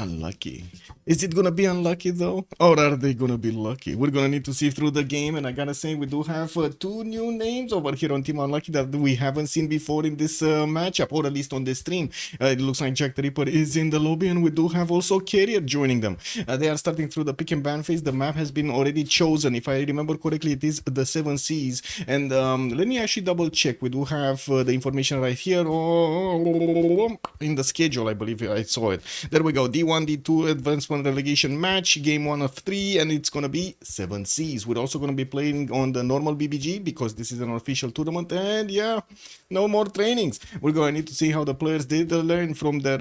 Unlucky. Is it gonna be unlucky though? Or are they gonna be lucky? We're gonna need to see through the game, and I gotta say, we do have two new names over here on Team Unlucky that we haven't seen before in this matchup, or at least on this stream. It looks like Jack the Ripper is in the lobby, and we do have also Carrier joining them. They are starting through the pick and ban phase. The map has been already chosen. If I remember correctly, it is the 7 Seas. And let me actually double check. We do have the information right here. In the schedule, I believe I saw it. There we go. D1, D2 Advancement Relegation match, game 1 of 3, and it's gonna be 7 Seas. We're also gonna be playing on the normal BBG because this is an official tournament, and yeah, no more trainings. We're gonna need to see how the players did learn from their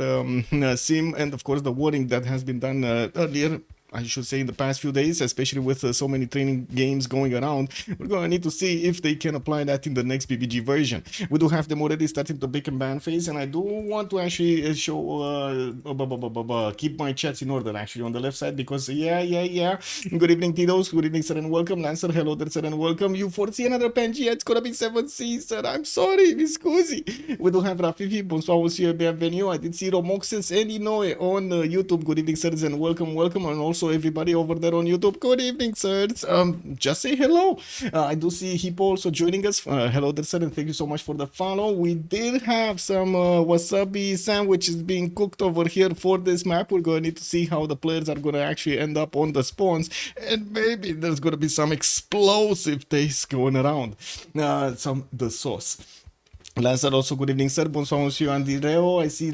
sim, and of course the wording that has been done earlier, I should say, in the past few days, especially with so many training games going around. We're going to need to see if they can apply that in the next BBG version. We do have them already starting the pick and ban phase, and I do want to actually show, keep my chats in order actually on the left side, because yeah. Good evening, Titos. Good evening, sir, and welcome. Lancer, hello there, sir, and welcome. You foresee another Pangea? It's gonna be 7 Seas, sir. I'm sorry, mi scusi. We do have Rafifi, bonsoir aussi, bienvenue. I did see Romoxes and Inoue on YouTube. Good evening, sirs, and welcome, and also everybody over there on YouTube. Good evening, sirs. Just say hello. I do see Hippo also joining us. Hello there, sir, and thank you so much for the follow. We did have some wasabi sandwiches being cooked over here for this map. We're going to need to see how the players are going to actually end up on the spawns, and maybe there's going to be some explosive taste going around. The sauce. Lancer also, good evening, sir. Bonsoir, monsieur Andy Reo. I see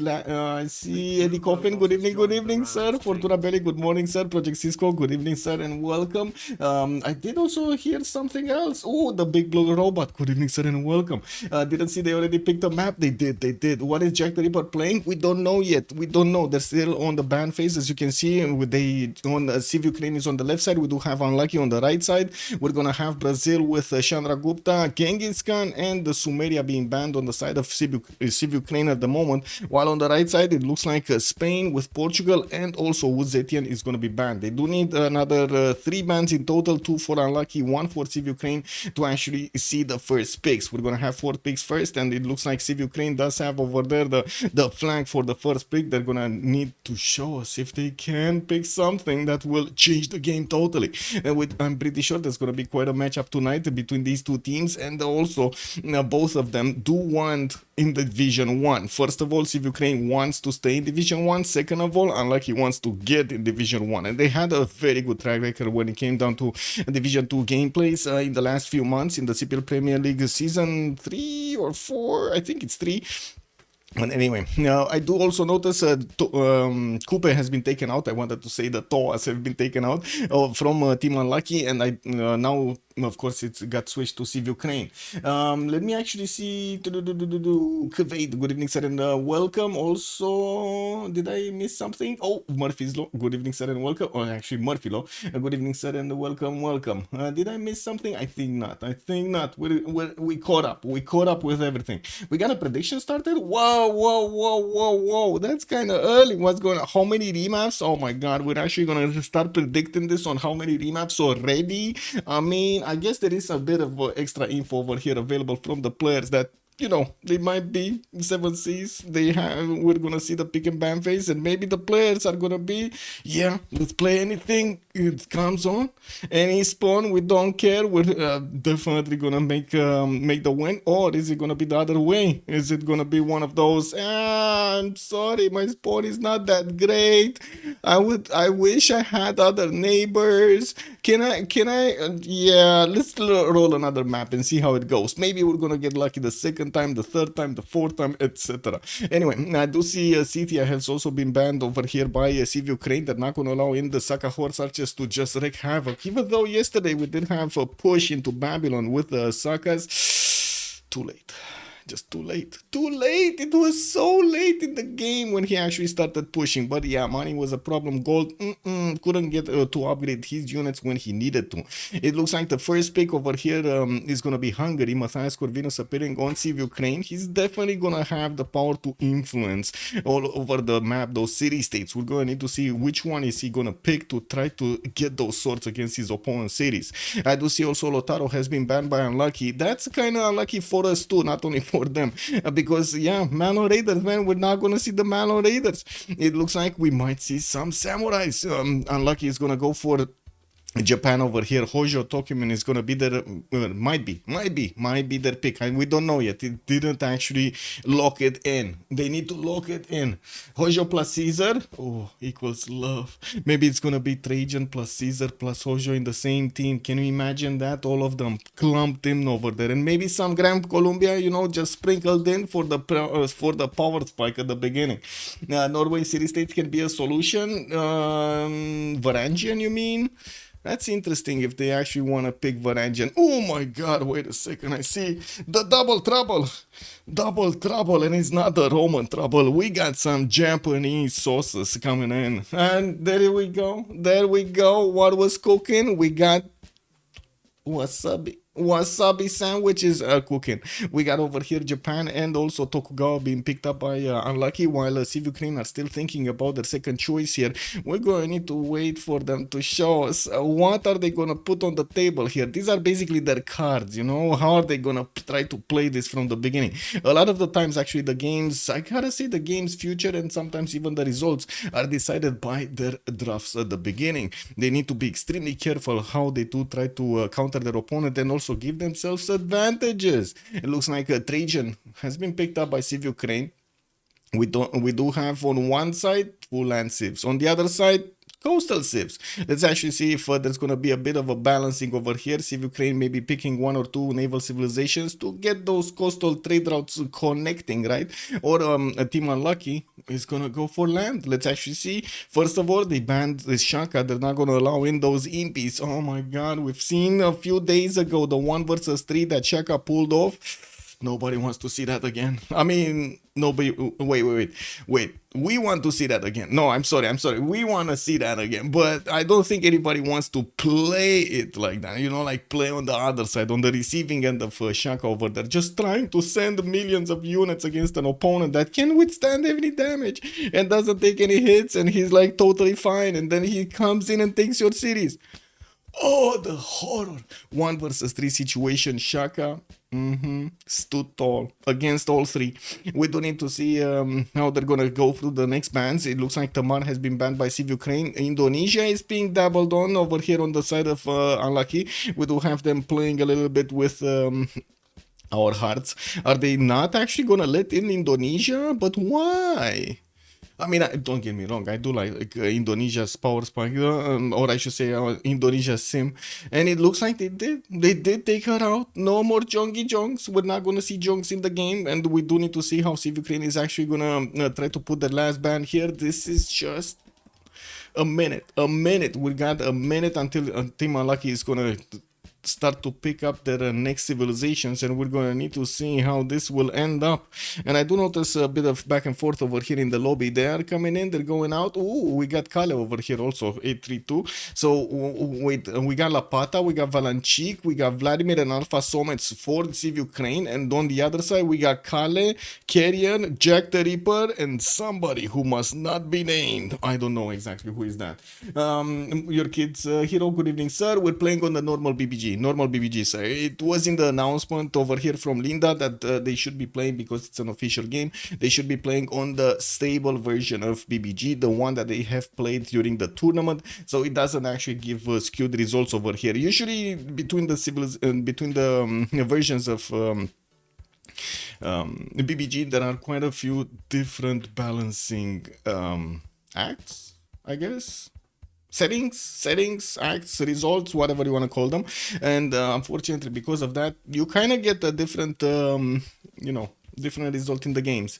Eddie Coffin. Good evening, sir. Fortuna Belli, good morning, sir. Project Cisco, good evening, sir, and welcome. I did also hear something else. Oh, the big blue robot. Good evening, sir, and welcome. Didn't see they already picked a map. They did. What is Jack the Ripper playing? We don't know yet. We don't know. They're still on the ban phase, as you can see. CivUkraine is on the left side. We do have Unlucky on the right side. We're gonna have Brazil with Chandra Gupta, Genghis Khan, and the Sumeria being banned on the side of CivUkraine at the moment, while on the right side it looks like Spain with Portugal, and also Uzbekistan is going to be banned. They do need another 3 bans in total, 2 for Unlucky, 1 for CivUkraine, to actually see the first picks. We're going to have 4 picks first, and it looks like CivUkraine does have over there the flank for the first pick. They're going to need to show us if they can pick something that will change the game totally. And I'm pretty sure there's going to be quite a matchup tonight between these two teams, and also both of them do want in Division 1. First of all, CivUkraine wants to stay in Division 1. Second of all, Unlucky wants to get in Division 1. And they had a very good track record when it came down to Division 2 gameplays in the last few months in the CPL Premier League Season 3 or 4. I think it's 3. But anyway, now I do also notice Coupe has been taken out. I wanted to say the Toas have been taken out from Team Unlucky, and I now, of course, it's got switched to CivUkraine. Let me actually see. Kuwait, good evening, sir, and welcome. Also, did I miss something? Oh, Murphy's Law, good evening, sir, and welcome. Oh, actually, Murphy Law, good evening, sir, and welcome. Did I miss something? I think not. We caught up. We caught up with everything. We got a prediction started. Whoa. That's kind of early. What's going on? How many remaps? Oh my god, we're actually going to start predicting this on how many remaps already. I mean, I guess there is a bit of extra info over here available from the players that, you know, they might be 7 Seas. We're gonna see the pick and ban phase, and maybe the players are gonna be, yeah, let's play anything it comes on, any spawn, we don't care. We're definitely gonna make the win. Or is it gonna be the other way? Is it gonna be one of those? I'm sorry, my spawn is not that great. I wish I had other neighbors. Can I? Yeah, let's roll another map and see how it goes. Maybe we're gonna get lucky the second time, the third time, the fourth time, etc. Anyway, I do see City has also been banned over here by CivUkraine. They're not going to allow in the Saka horse archers to just wreak havoc. Even though yesterday we did have a push into Babylon with the Sakas, too late. Just too late. It was so late in the game when he actually started pushing. But yeah, money was a problem. Gold couldn't get to upgrade his units when he needed to. It looks like the first pick over here is going to be Hungary. Matthias Corvinus appearing on CivUkraine. He's definitely going to have the power to influence all over the map those city-states. We're going to need to see which one is he going to pick to try to get those swords against his opponent's cities. I do see also Lotaro has been banned by Unlucky. That's kind of unlucky for us too, not only for for them. Because, yeah, Malo Raiders, man, we're not going to see the Malo Raiders. It looks like we might see some samurais. Unlucky is going to go for Japan over here. Hojo Tokugawa is gonna be their might be their pick, and we don't know yet. It didn't actually lock it in. They need to lock it in. Hojo plus Caesar, oh, equals love. Maybe it's gonna be Trajan plus Caesar plus Hojo in the same team. Can you imagine that? All of them clumped in over there, and maybe some Gran Colombia, you know, just sprinkled in for the power spike at the beginning. Norway city states can be a solution. Varangian, you mean? That's interesting if they actually want to pick Varangian. Oh my god, wait a second, I see the double trouble. Double trouble, and it's not the Roman trouble. We got some Japanese sauces coming in. And there we go. There we go. What was cooking? We got wasabi sandwiches are cooking. We got over here Japan and also Tokugawa being picked up by Unlucky, while CivUkraine are still thinking about their second choice here. We're going to need to wait for them to show us what are they going to put on the table here. These are basically their cards, you know. How are they going to try to play this from the beginning? A lot of the times, actually, the games, I gotta say, the game's future and sometimes even the results are decided by their drafts at the beginning. They need to be extremely careful how they do try to counter their opponent and also give themselves advantages. It looks like Trajan has been picked up by CivUkraine. We do have on one side full land civs, on the other side coastal civs. Let's actually see if there's going to be a bit of a balancing over here. CivUkraine may be picking one or two naval civilizations to get those coastal trade routes connecting, right? Or a team Unlucky is going to go for land. Let's actually see. First of all, they banned the Shaka. They're not going to allow in those impies. Oh my god, we've seen a few days ago the 1 versus 3 that Shaka pulled off. Nobody wants to see that again. I mean, nobody. Wait. We want to see that again. No, I'm sorry. We want to see that again. But I don't think anybody wants to play it like that. You know, like play on the other side, on the receiving end of Shaka over there. Just trying to send millions of units against an opponent that can withstand any damage and doesn't take any hits. And he's like totally fine. And then he comes in and takes your cities. Oh, the horror. 1 versus 3 situation. Shaka stood tall against all three. We do need to see how they're going to go through the next bans. It looks like Tamar has been banned by CivUkraine. Indonesia is being dabbled on over here on the side of Unlucky. We do have them playing a little bit with our hearts. Are they not actually going to let in Indonesia? But why? I mean, don't get me wrong, I do like Indonesia's power spike, or I should say Indonesia's sim, and it looks like they did take her out. No more Jongs. We're not going to see Jongs in the game, and we do need to see how CivUkraine is actually going to try to put their last ban here. This is just a minute. We got a minute until Team Unlucky is going to start to pick up their next civilizations, and we're going to need to see how this will end up. And I do notice a bit of back and forth over here in the lobby. They are coming in, they're going out. Oh, we got Kale over here also, 832. So wait, we got Lapata, we got Valanchik, we got Vladimir and Alfasomets for CivUkraine, and on the other side we got Kale, Carrion, Jack the Ripper, and somebody who must not be named. I don't know exactly who is that. Your kid's hero, good evening sir. We're playing on the normal BBG. Sir. It was in the announcement over here from Linda that they should be playing, because it's an official game, they should be playing on the stable version of BBG, the one that they have played during the tournament, so it doesn't actually give skewed results over here. Usually between the versions of BBG, there are quite a few different balancing acts, I guess. Settings, acts, results, whatever you want to call them. And unfortunately, because of that, you kind of get a different, different result in the games.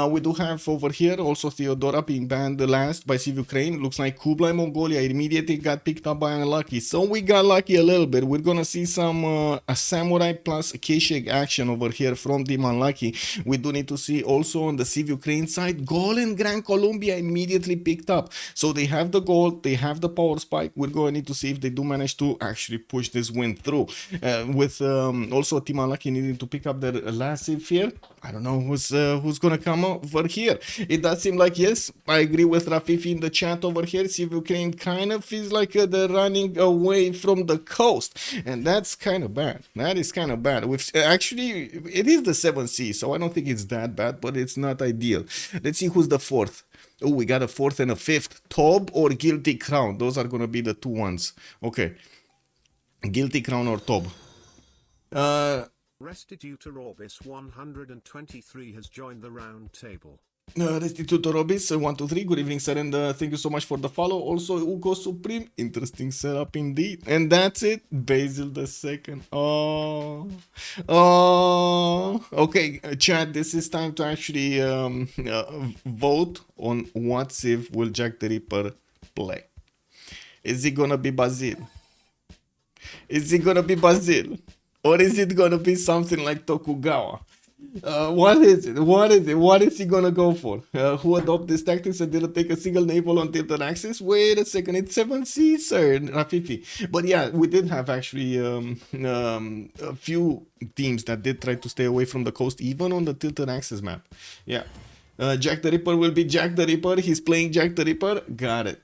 We do have over here also Theodora being banned last by CivUkraine. Looks like Kublai, Mongolia immediately got picked up by Unlucky. So we got lucky a little bit. We're gonna see some a samurai plus Keshik action over here from Team Unlucky. We do need to see also on the CivUkraine side, Gaul and Gran Colombia immediately picked up. So they have the gold, they have the power spike. We're going to need to see if they do manage to actually push this win through. With also Team Unlucky needing to pick up their last civ here. I don't know who's gonna come over here. It does seem like, yes, I agree with Rafifi in the chat over here. CivUkraine kind of feels like they're running away from the coast, and that's kind of bad. That is kind of bad. Actually, it is the 7C, so I don't think it's that bad, but it's not ideal. Let's see who's the fourth. Oh, we got a fourth and a fifth. Tob or Guilty Crown. Those are gonna be the two ones. Okay. Guilty Crown or Tob. Restitutor Orbis 123 has joined the round table. Restitutor Orbis 123, good evening, sir, and thank you so much for the follow. Also, Ugo Supreme, interesting setup indeed. And that's it, Basil the second. Okay, chat, this is time to actually vote on what Civ will Jack the Ripper play. Is it gonna be Basil? Is it gonna be Basil? Or is it gonna be something like Tokugawa? What is it? What is it? What is he gonna go for? Who adopt these tactics and didn't take a single naval on tilted axis? Wait a second, it's 7C, sir, Rafifi. But yeah, we did have actually a few teams that did try to stay away from the coast, even on the tilted axis map. Yeah. Jack the Ripper will be Jack the Ripper. He's playing Jack the Ripper. Got it.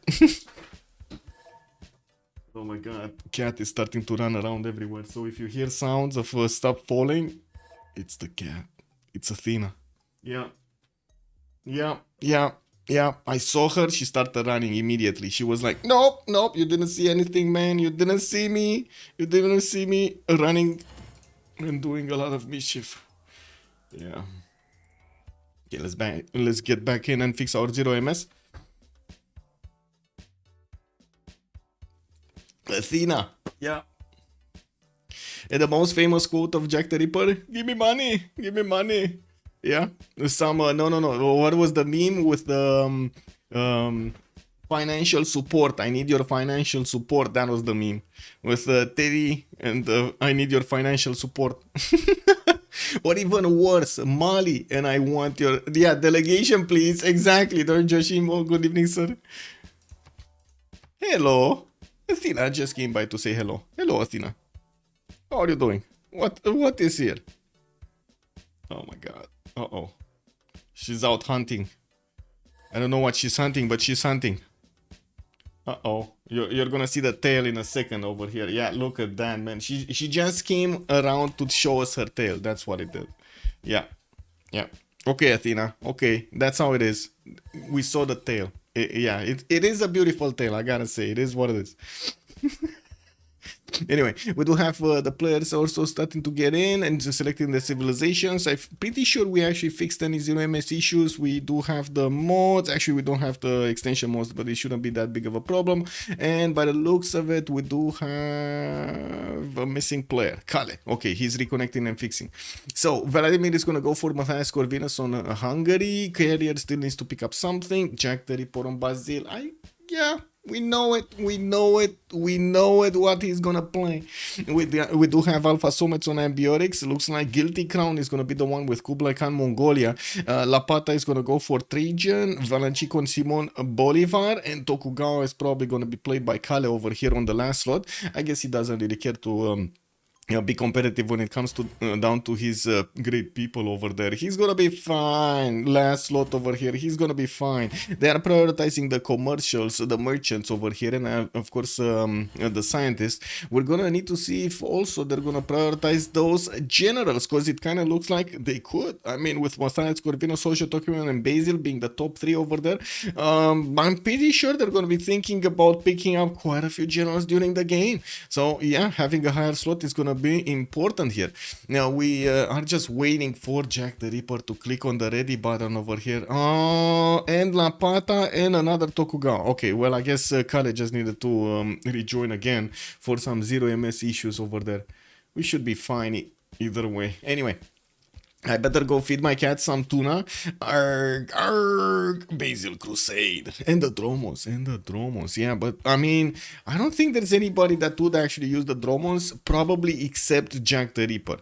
Oh my god, cat is starting to run around everywhere. So if you hear sounds of stuff falling, it's the cat. It's Athena. Yeah. I saw her. She started running immediately. She was like, nope, you didn't see anything, man. You didn't see me. You didn't see me running and doing a lot of mischief. Yeah. Okay, let's get back in and fix our 0MS. Athena. Yeah. And the most famous quote of Jack the Ripper, give me money, give me money. Yeah. Some, no. What was the meme with the financial support? I need your financial support. That was the meme. With Teddy and I need your financial support. Or even worse, Mali and I want your, yeah, delegation please. Exactly. Don't Joshimo. Good evening, sir. Hello. Athena just came by to say hello. Hello, Athena. How are you doing? What is here? Oh my god. Uh-oh. She's out hunting. I don't know what she's hunting, but she's hunting. Uh-oh. You're gonna see the tail in a second over here. Yeah, look at that, man. She just came around to show us her tail. That's what it did. Yeah. Okay, Athena. Okay, that's how it is. We saw the tail. It is a beautiful tale, I gotta say. It is what it is. Anyway, we do have the players also starting to get in and selecting the civilizations. I'm pretty sure we actually fixed any 0MS issues. We do have the mods. Actually, we don't have the extension mods, but it shouldn't be that big of a problem. And by the looks of it, we do have a missing player, Kale. Okay, he's reconnecting and fixing. So, Vladimir is going to go for Matthias Corvinus on Hungary. Carrier still needs to pick up something. Jack the Ripper on Basil. Yeah. We know it, what he's gonna play. We do have Alfasomets on Ambiotics. It looks like Guilty Crown is gonna be the one with Kublai Khan, Mongolia. Lapata is gonna go for Trajan, Valanchik on Simon Bolivar, and Tokugawa is probably gonna be played by Kale over here on the last slot. I guess he doesn't really care to be competitive when it comes to down to his great people over there. He's gonna be fine. Last slot over here, he's gonna be fine. They are prioritizing the commercials, the merchants over here, and of course the scientists. We're gonna need to see if also they're gonna prioritize those generals, because it kind of looks like they could. I mean, with Matthias Corvinus, Hojo, Tokugawa, and Basil being the top three over there, I'm pretty sure they're gonna be thinking about picking up quite a few generals during the game. So yeah, having a higher slot is gonna be important here. Now we are just waiting for Jack the Ripper to click on the ready button over here. And Lapata and another Tokugawa. Okay, well, I guess Kale just needed to rejoin again for some 0MS issues over there. We should be fine either way. Anyway, I better go feed my cat some tuna. Arg, arg, Basil Crusade. And the Dromos. Yeah, but I mean, I don't think there's anybody that would actually use the Dromos, probably except Jack the Ripper.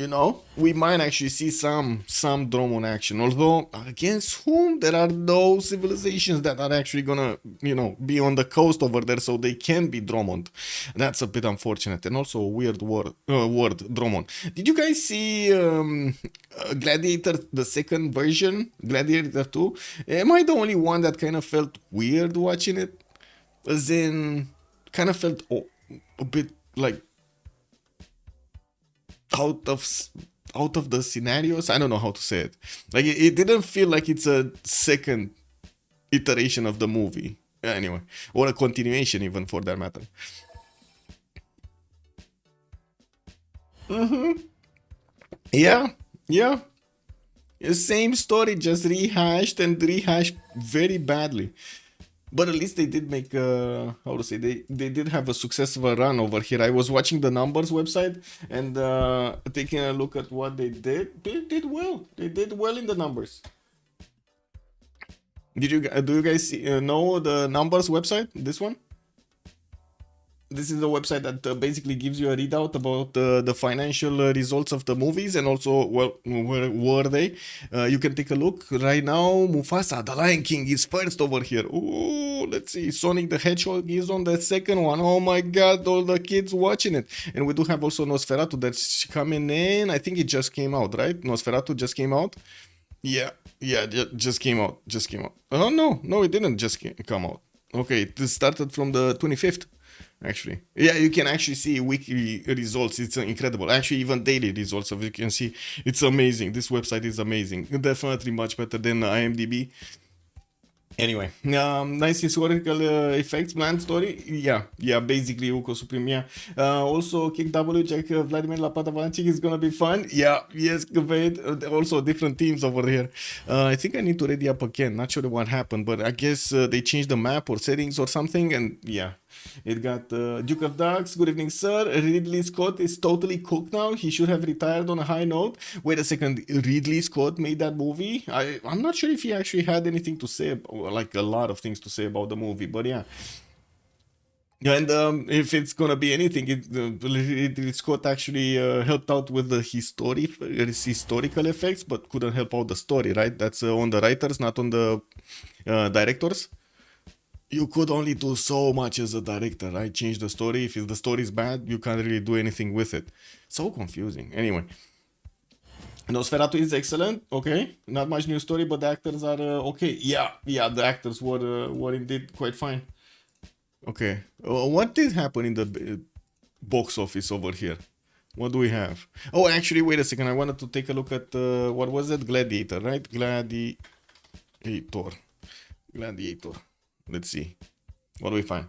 You know, we might actually see some Dromon action. Although against whom? There are those civilizations that are actually gonna, you know, be on the coast over there, so they can be Dromon. That's a bit unfortunate, and also a weird word, Dromon. Did you guys see Gladiator, the second version, Gladiator 2? Am I the only one that kind of felt weird watching it? As in, kind of felt a bit like out of the scenarios. I don't know how to say it. Like it didn't feel like it's a second iteration of the movie. Anyway, or a continuation even for that matter. Yeah, yeah. Same story, just rehashed and rehashed very badly. But at least they did make how to say, they did have a successful run over here. I was watching the numbers website and taking a look at what they did. They did well. They did well in the numbers. Do you guys know the numbers website? This one? This is a website that basically gives you a readout about the financial results of the movies, and also, well, where were they? You can take a look right now. Mufasa, the Lion King, is first over here. Oh, let's see. Sonic the Hedgehog is on the second one. Oh my god, all the kids watching it. And we do have also Nosferatu that's coming in. I think it just came out, right? Nosferatu just came out. Yeah, just came out. Oh no, it didn't just come out. Okay, it started from the 25th. Actually, yeah, you can actually see weekly results. It's incredible. Actually, even daily results, as you can see, it's amazing. This website is amazing. Definitely much better than IMDb. Anyway, nice historical effects, bland story. Yeah, basically Uko Supreme. Also, Kick W, Jack, Vladimir, Lapata, Valanchik is gonna be fun. Yeah, yes, great. Also, different teams over here. I think I need to ready up again. Not sure what happened, but I guess they changed the map or settings or something, and yeah. It got Duke of Ducks. Good evening, sir. Ridley Scott is totally cooked now. He should have retired on a high note. Wait a second. Ridley Scott made that movie? I'm not sure if he actually had anything to say, like a lot of things to say about the movie, but yeah. And if it's gonna be anything, Ridley Scott actually helped out with the historical effects, but couldn't help out the story, right? That's on the writers, not on the directors. You could only do so much as a director, right? Change the story. If the story is bad, you can't really do anything with it. So confusing. Anyway, Nosferatu is excellent. Okay, not much new story, but the actors are okay. Yeah, the actors were indeed quite fine. Okay, what did happen in the box office over here? What do we have? Oh, actually, wait a second. I wanted to take a look at what was it? Gladiator, right? Gladiator. Let's see. What do we find?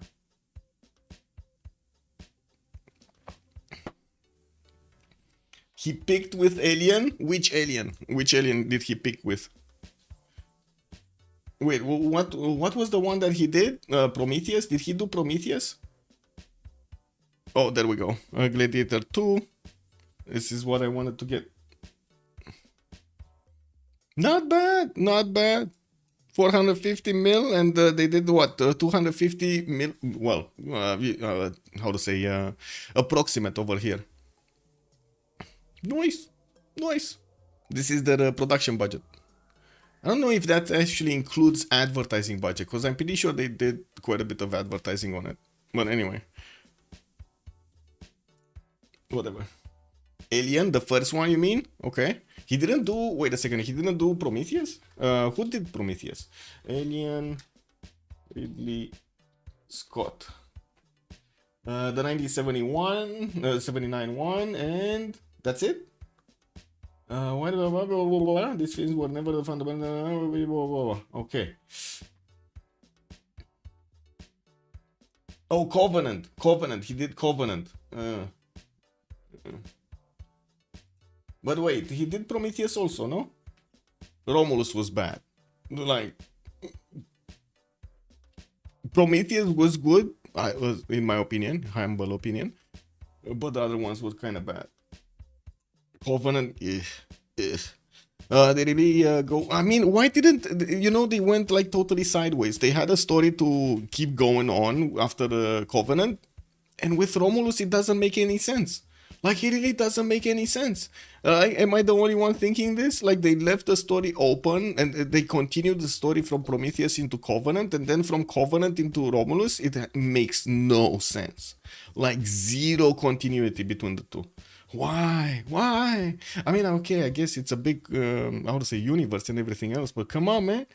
He picked with Alien? Which Alien? Which Alien did he pick with? Wait, what was the one that he did? Prometheus? Did he do Prometheus? Oh, there we go. Gladiator 2. This is what I wanted to get. Not bad. 450 mil, and they did what? 250 mil. Well, how to say? Approximate over here. Nice. This is their production budget. I don't know if that actually includes advertising budget, because I'm pretty sure they did quite a bit of advertising on it. But anyway, whatever. Alien, the first one, you mean? Okay. He didn't do. Wait a second. He didn't do Prometheus? Who did Prometheus? Alien. Ridley Scott. The 1971, 79 one, and that's it? These films were never the fundamental. Okay. Oh, Covenant. He did Covenant. But wait, he did Prometheus also, no? Romulus was bad. Like, Prometheus was good, in my opinion, humble opinion, but the other ones were kind of bad. Covenant, they really go. I mean, why didn't they went like totally sideways? They had a story to keep going on after the Covenant, and with Romulus, it doesn't make any sense. Like, it really doesn't make any sense. Am I the only one thinking this? Like, they left the story open and they continued the story from Prometheus into Covenant, and then from Covenant into Romulus. It makes no sense. Like, zero continuity between the two. Why? Why? I mean, okay, I guess it's a big, I would say, universe and everything else, but come on, man.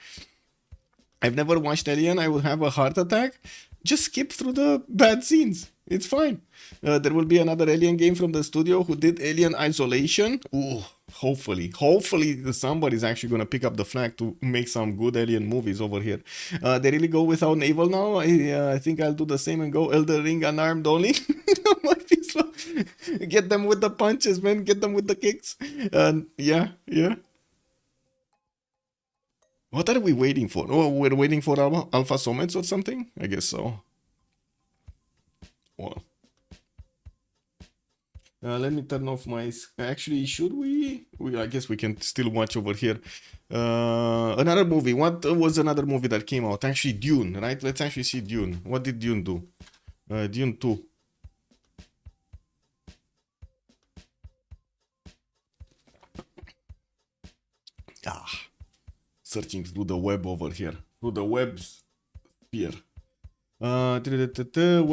I've never watched Alien. I will have a heart attack. Just skip through the bad scenes. It's fine. There will be another Alien game from the studio who did Alien Isolation. Ooh, hopefully somebody's actually gonna pick up the flag to make some good Alien movies over here. They really go without naval now. I think I'll do the same and go Elden Ring unarmed only. Might be slow. Get them with the punches, man. Get them with the kicks. Yeah. What are we waiting for? Oh, we're waiting for Alfasomets or something? I guess so. Well. Let me turn off my... Actually, should we? I guess we can still watch over here. Another movie. What was another movie that came out? Actually, Dune, right? Let's actually see Dune. What did Dune do? Dune 2. Searching through the web over here. Through the web sphere. Well,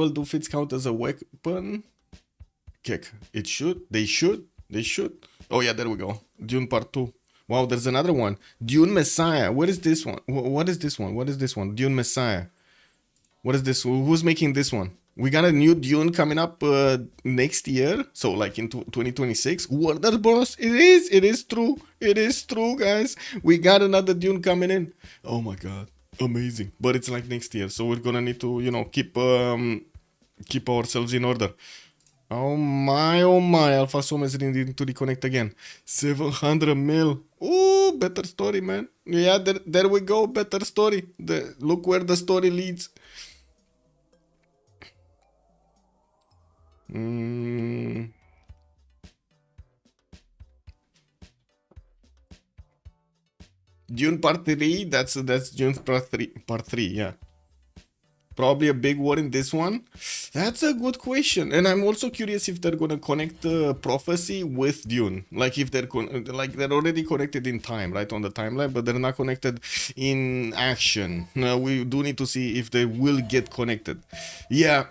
do fits count as a weapon? Kick. It should. They should. Oh yeah, there we go. Dune Part 2. Wow, there's another one. Dune Messiah. What is this one? What is this one? Dune Messiah. What is this? Who's making this one? We got a new Dune coming up next year. So like in 2026. Warner Bros. It is true. It is true, guys. We got another Dune coming in. Oh my god. Amazing. But it's like next year. So we're gonna need to, keep ourselves in order. Oh my, Alfasomets need to reconnect again. 700 mil. Ooh, better story, man. Yeah, there we go. Better story. Look where the story leads. Dune Part 3, that's Dune Part 3, yeah. Probably a big war in this one. That's a good question, and I'm also curious if they're gonna connect Prophecy with Dune. Like if they're they're already connected in time, right, on the timeline, but they're not connected in action. We do need to see if they will get connected. Yeah.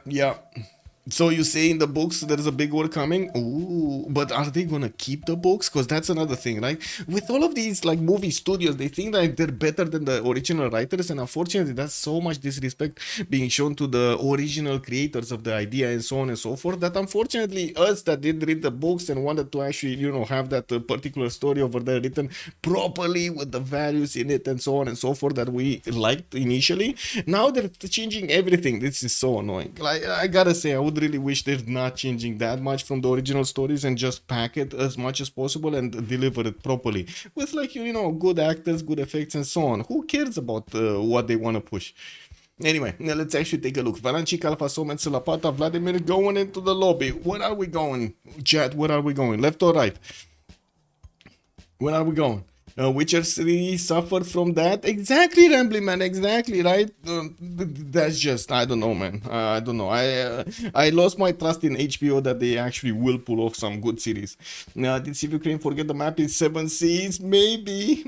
So you say in the books there's a big war coming? Ooh, but are they gonna keep the books? Because that's another thing, right? With all of these like movie studios, they think that they're better than the original writers, and unfortunately that's so much disrespect being shown to the original creators of the idea and so on and so forth, that unfortunately us that did read the books and wanted to actually, have that particular story over there written properly with the values in it and so on and so forth that we liked initially, now they're changing everything. This is so annoying. Like, I gotta say, I would really wish they're not changing that much from the original stories and just pack it as much as possible and deliver it properly with like good actors, good effects and so on. Who cares about what they want to push? Anyway, now let's actually take a look. Valanchik, Alfasomets, Lapata, Vladimir going into the lobby. Where are we going, chat? Where are we going? Left or right? Where are we going? Witcher 3 suffered from that. Exactly, Rambly, man. Exactly, right? That's just, I don't know, man. I don't know. I lost my trust in HBO that they actually will pull off some good series. Did CivUkraine forget the map in 7 seas? Maybe.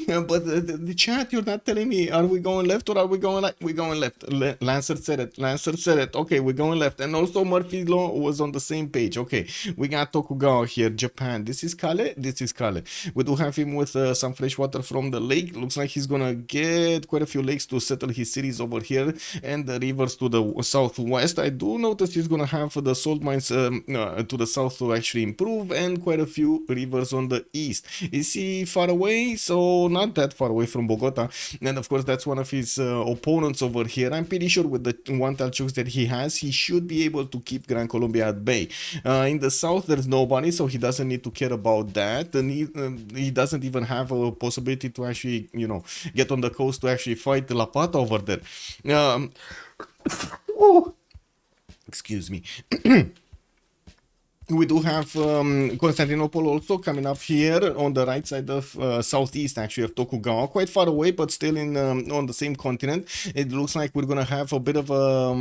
But the chat, you're not telling me. Are we going left or are we going right? We're going left. Lancer said it. Okay, we're going left. And also Murphy Law was on the same page. Okay, we got Tokugawa here, Japan. This is Kale. We do have him with some fresh water from the lake. Looks like he's gonna get quite a few lakes to settle his cities over here and the rivers to the southwest. I do notice he's gonna have the salt mines to the south to actually improve, and quite a few rivers on the east. Is he far away? So not that far away from Bogota, and of course that's one of his opponents over here. I'm pretty sure with the one Talchuks that he has, he should be able to keep Gran Colombia at bay. In the south there's nobody, so he doesn't need to care about that, and he doesn't even have a possibility to actually, get on the coast to actually fight the Lapata over there. Excuse me. We do have Constantinople also coming up here on the right side of southeast, actually, of Tokugawa. Quite far away, but still in on the same continent. It looks like we're gonna have a bit of a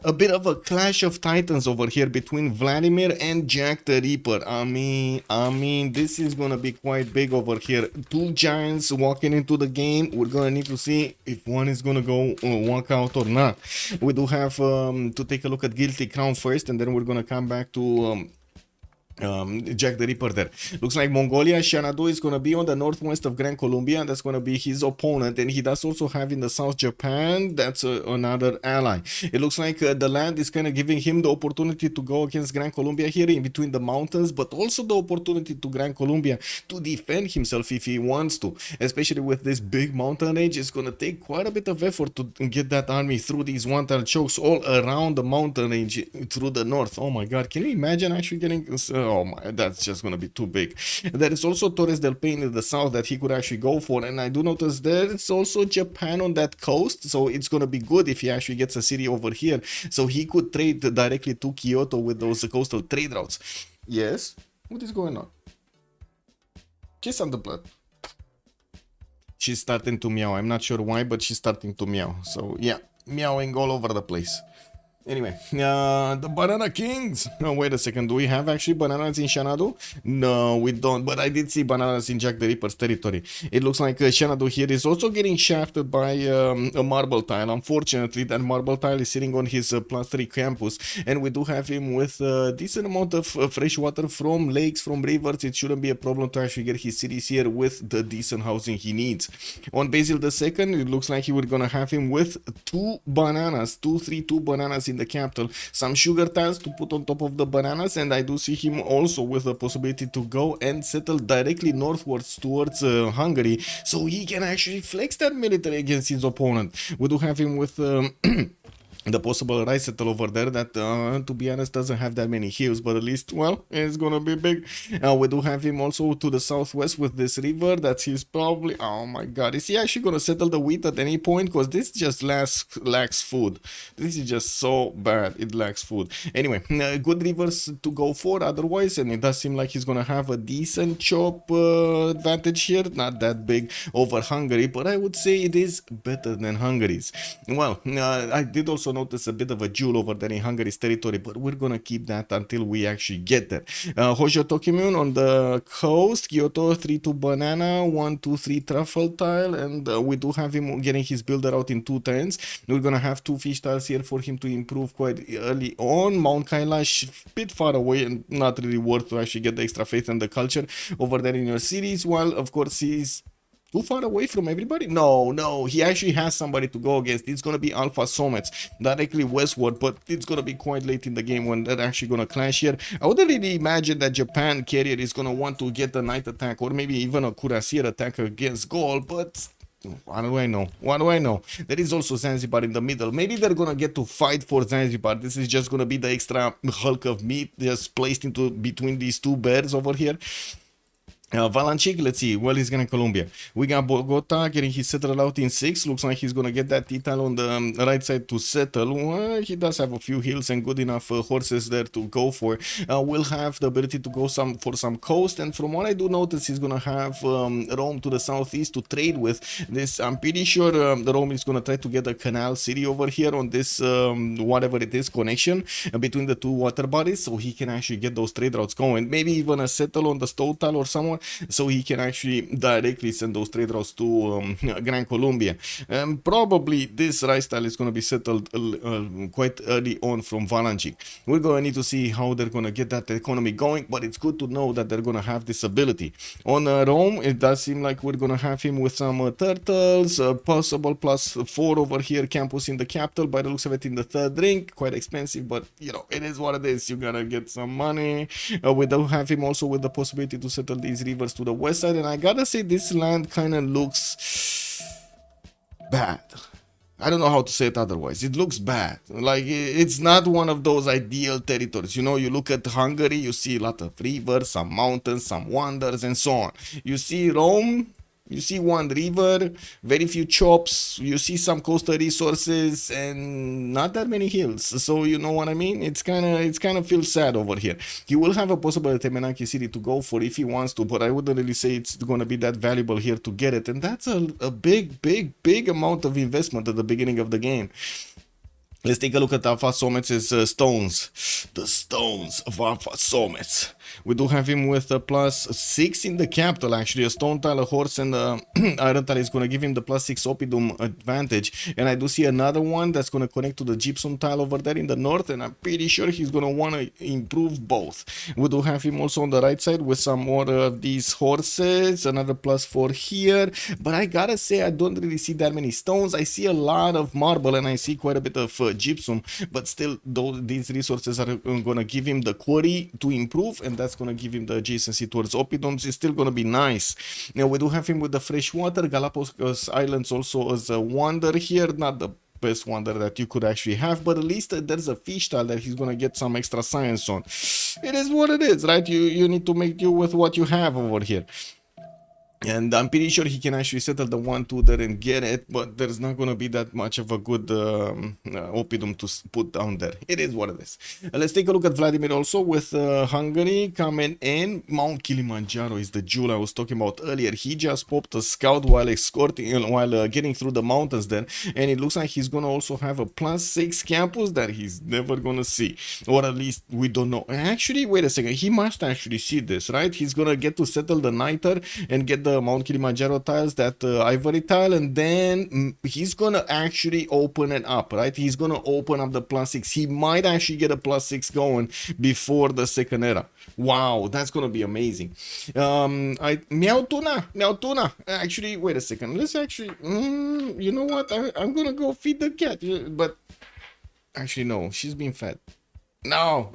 a bit of a clash of titans over here between Vladimir and Jack the Reaper. I mean, this is gonna be quite big over here. Two giants walking into the game. We're gonna need to see if one is gonna go walk out or not. We do have to take a look at Guilty Crown first, and then we're gonna come back to Jack the Ripper there. Looks like Mongolia, Xanadu is going to be on the northwest of Gran Colombia, and that's going to be his opponent. And he does also have in the south Japan, that's another ally. It looks like the land is kind of giving him the opportunity to go against Gran Colombia here in between the mountains, but also the opportunity to Gran Colombia to defend himself if he wants to. Especially with this big mountain range, it's going to take quite a bit of effort to get that army through these one-tile chokes all around the mountain range through the north. Oh my god, can you imagine actually getting... oh my, that's just gonna be too big. There is also Torres del Paine in the south that he could actually go for, and I do notice there's also Japan on that coast, so it's gonna be good if he actually gets a city over here, so he could trade directly to Kyoto with those coastal trade routes. Yes? What is going on? Kiss on the blood. She's starting to meow. I'm not sure why, but she's starting to meow. So yeah, meowing all over the place. Anyway, the Banana Kings. Oh, wait a second. Do we have actually bananas in Xanadu? No, we don't. But I did see bananas in Jack the Ripper's territory. It looks like Xanadu here is also getting shafted by a marble tile. Unfortunately, that marble tile is sitting on his +3 campus. And we do have him with a decent amount of fresh water from lakes, from rivers. It shouldn't be a problem to actually get his cities here with the decent housing he needs. On Basil II, it looks like we're going to have him with 2 bananas. 2 bananas in the capital, some sugar tiles to put on top of the bananas, and I do see him also with the possibility to go and settle directly northwards towards Hungary, so he can actually flex that military against his opponent. We do have him with the possible rice settle over there that, to be honest, doesn't have that many hills, but at least, well, it's gonna be big. We do have him also to the southwest with this river. That's his probably... oh my god, is he actually gonna settle the wheat at any point? Because this just lacks food. This is just so bad. It lacks food. Anyway, good rivers to go for otherwise, and it does seem like he's gonna have a decent chop advantage here. Not that big over Hungary, but I would say it is better than Hungary's. Well, I did also notice a bit of a jewel over there in Hungary's territory, but we're gonna keep that until we actually get there. Hojo Tokugawa on the coast, Kyoto 3-2 banana, 1-2-3 truffle tile, and we do have him getting his builder out in 2 turns. We're gonna have 2 fish tiles here for him to improve quite early on. Mount Kailash, a bit far away and not really worth to actually get the extra faith and the culture over there in your cities, while of course he's too far away from everybody? No, he actually has somebody to go against. It's gonna be Alfasomets directly westward, but it's gonna be quite late in the game when they're actually gonna clash here. I wouldn't really imagine that Japan carrier is gonna want to get the night attack or maybe even a cuirassier attack against Gaul, but what do I know? What do I know? There is also Zanzibar in the middle. Maybe they're gonna get to fight for Zanzibar. This is just gonna be the extra hulk of meat just placed into between these 2 bears over here. Valanchik, let's see, well, he's gonna Colombia. We got Bogota getting his settled out in 6. Looks like he's gonna get that T-tile on the right side to settle. Well, he does have a few hills and good enough horses there to go for. We'll have the ability to go for some coast, and from what I do notice, he's gonna have Rome to the southeast to trade with. This, I'm pretty sure Rome is gonna try to get a canal city over here on this whatever it is connection between the 2 water bodies, so he can actually get those trade routes going. Maybe even a settle on the Stowe tile or somewhere, so he can actually directly send those trade routes to Gran Colombia. Probably this rice tile is going to be settled quite early on from Valanchik. We're going to need to see how they're going to get that economy going, but it's good to know that they're going to have this ability. On Rome, it does seem like we're going to have him with some turtles, possible +4 over here, campus in the capital, by the looks of it in the 3rd ring. Quite expensive, but you know, it is what it is. You gotta get some money. We do have him also with the possibility to settle these rivers to the west side, and I gotta say this land kind of looks bad. I don't know how to say it otherwise. It looks bad. Like, it's not one of those ideal territories. You know, you look at Hungary, you see a lot of rivers, some mountains, some wonders, and so on. You see Rome, you see 1 river, very few chops, you see some coastal resources, and not that many hills. So you know what I mean? It's kind of feels sad over here. He will have a possible Temenaki city to go for if he wants to, but I wouldn't really say it's going to be that valuable here to get it. And that's a big amount of investment at the beginning of the game. Let's take a look at Alfasomets' stones. The stones of Alfasomets. We do have him with a +6 in the capital, actually. A stone tile, a horse, and a iron tile is going to give him the +6 oppidum advantage. And I do see another one that's going to connect to the gypsum tile over there in the north, and I'm pretty sure he's going to want to improve both. We do have him also on the right side with some more of these horses, another +4 here. But I gotta say, I don't really see that many stones. I see a lot of marble, and I see quite a bit of gypsum, but still these resources are going to give him the quarry to improve, and that's going to give him the adjacency towards oppidums. It's still going to be nice. Now we do have him with the fresh water. Galapagos Islands also as a wonder here, not the best wonder that you could actually have, but at least there's a fish tile that he's going to get some extra science on. It is what it is, right? You need to make do with what you have over here. And I'm pretty sure he can actually settle the 1-2 there and get it, but there's not going to be that much of a good oppidum to put down there. It is what it is. Let's take a look at Vladimir also with Hungary coming in. Mount Kilimanjaro is the jewel I was talking about earlier. He just popped a scout while escorting, while getting through the mountains there, and it looks like he's going to also have a +6 campus that he's never going to see, or at least we don't know. Actually, wait a second. He must actually see this, right? He's going to get to settle the niter and get the Mount Kilimanjaro tiles, that ivory tile, and then he's gonna actually open it up, right? He's gonna open up the +6. He might actually get a +6 going before the second era. Wow, that's gonna be amazing. Meow tuna. Actually, wait a second. Let's actually, you know what? I'm gonna go feed the cat, but actually no, she's been fed. No,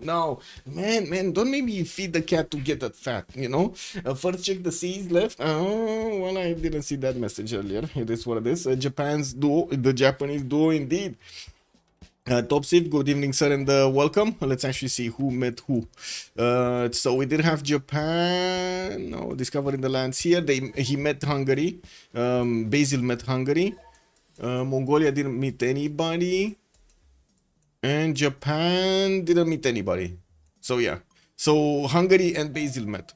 man, don't make me feed the cat to get that fat, you know? First check the seas left. Oh, well, I didn't see that message earlier. It is what it is. Japanese duo, the Japanese duo indeed. Top Civ, good evening, sir, and welcome. Let's actually see who met who. So we did have Japan, no, discovering the lands here. He met Hungary. Basil met Hungary. Mongolia didn't meet anybody. And Japan didn't meet anybody. So yeah. So Hungary and Basil met.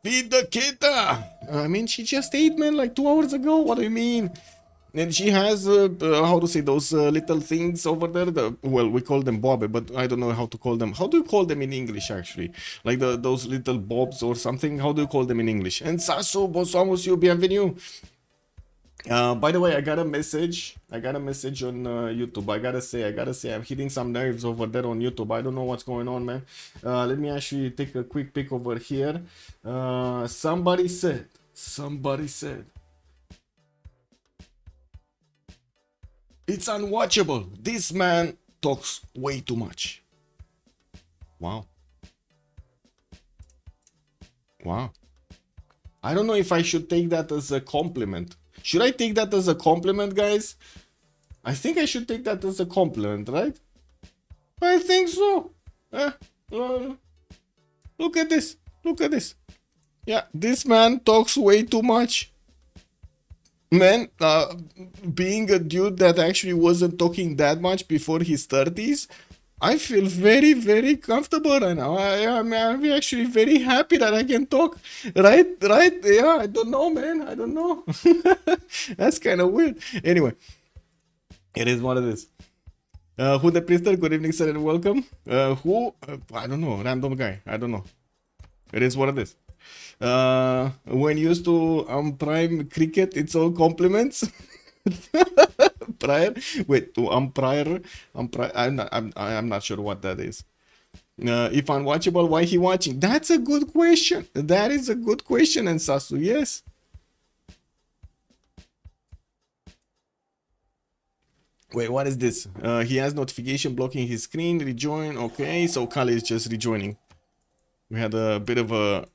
Feed the kita! I mean, she just ate, man, like 2 hours ago. What do you mean? And she has, how to say, those little things over there. Well, we call them bobe, but I don't know how to call them. How do you call them in English, actually? Like those little bobs or something. How do you call them in English? And Sasu, bonsoir, monsieur, bienvenue. By the way, I got a message on YouTube. I gotta say I'm hitting some nerves over there on YouTube. I don't know what's going on, man. Let me actually take a quick pick over here. Somebody said it's unwatchable. This man talks way too much. Wow. I don't know if I should take that as a compliment. Should I take that as a compliment, guys? I think I should take that as a compliment, right? I think so. Look at this. Yeah, this man talks way too much. Man, being a dude that actually wasn't talking that much before his 30s, I feel very, very comfortable right now. I'm actually very happy that I can talk. Right? Yeah, I don't know, man. I don't know. That's kind of weird. Anyway, it is what it is. Who the Priester? Good evening, sir, and welcome. Who? I don't know. Random guy. I don't know. It is what it is. When used to prime cricket, it's all compliments. Prior? Wait, to umpire? I'm not sure what that is. If unwatchable, why he watching? That's a good question. That is a good question, and Sasu, yes. Wait, what is this? He has notification blocking his screen. Rejoin. Okay, so Kali is just rejoining. We had a bit of a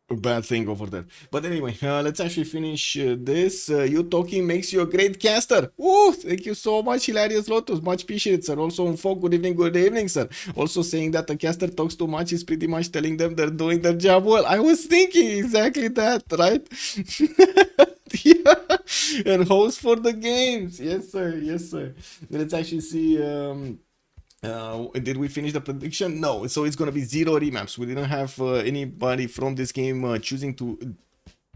bad thing over there, but anyway, let's actually finish this. You talking makes you a great caster. Oh, thank you so much, Hilarious Lotus, much appreciated, sir. Also on folk, good evening, sir. Also saying that the caster talks too much is pretty much telling them they're doing their job well. I was thinking exactly that, right? Yeah. And host for the games, yes sir. Let's actually see. Did we finish the prediction? No, so it's gonna be 0 remaps. We didn't have anybody from this game choosing to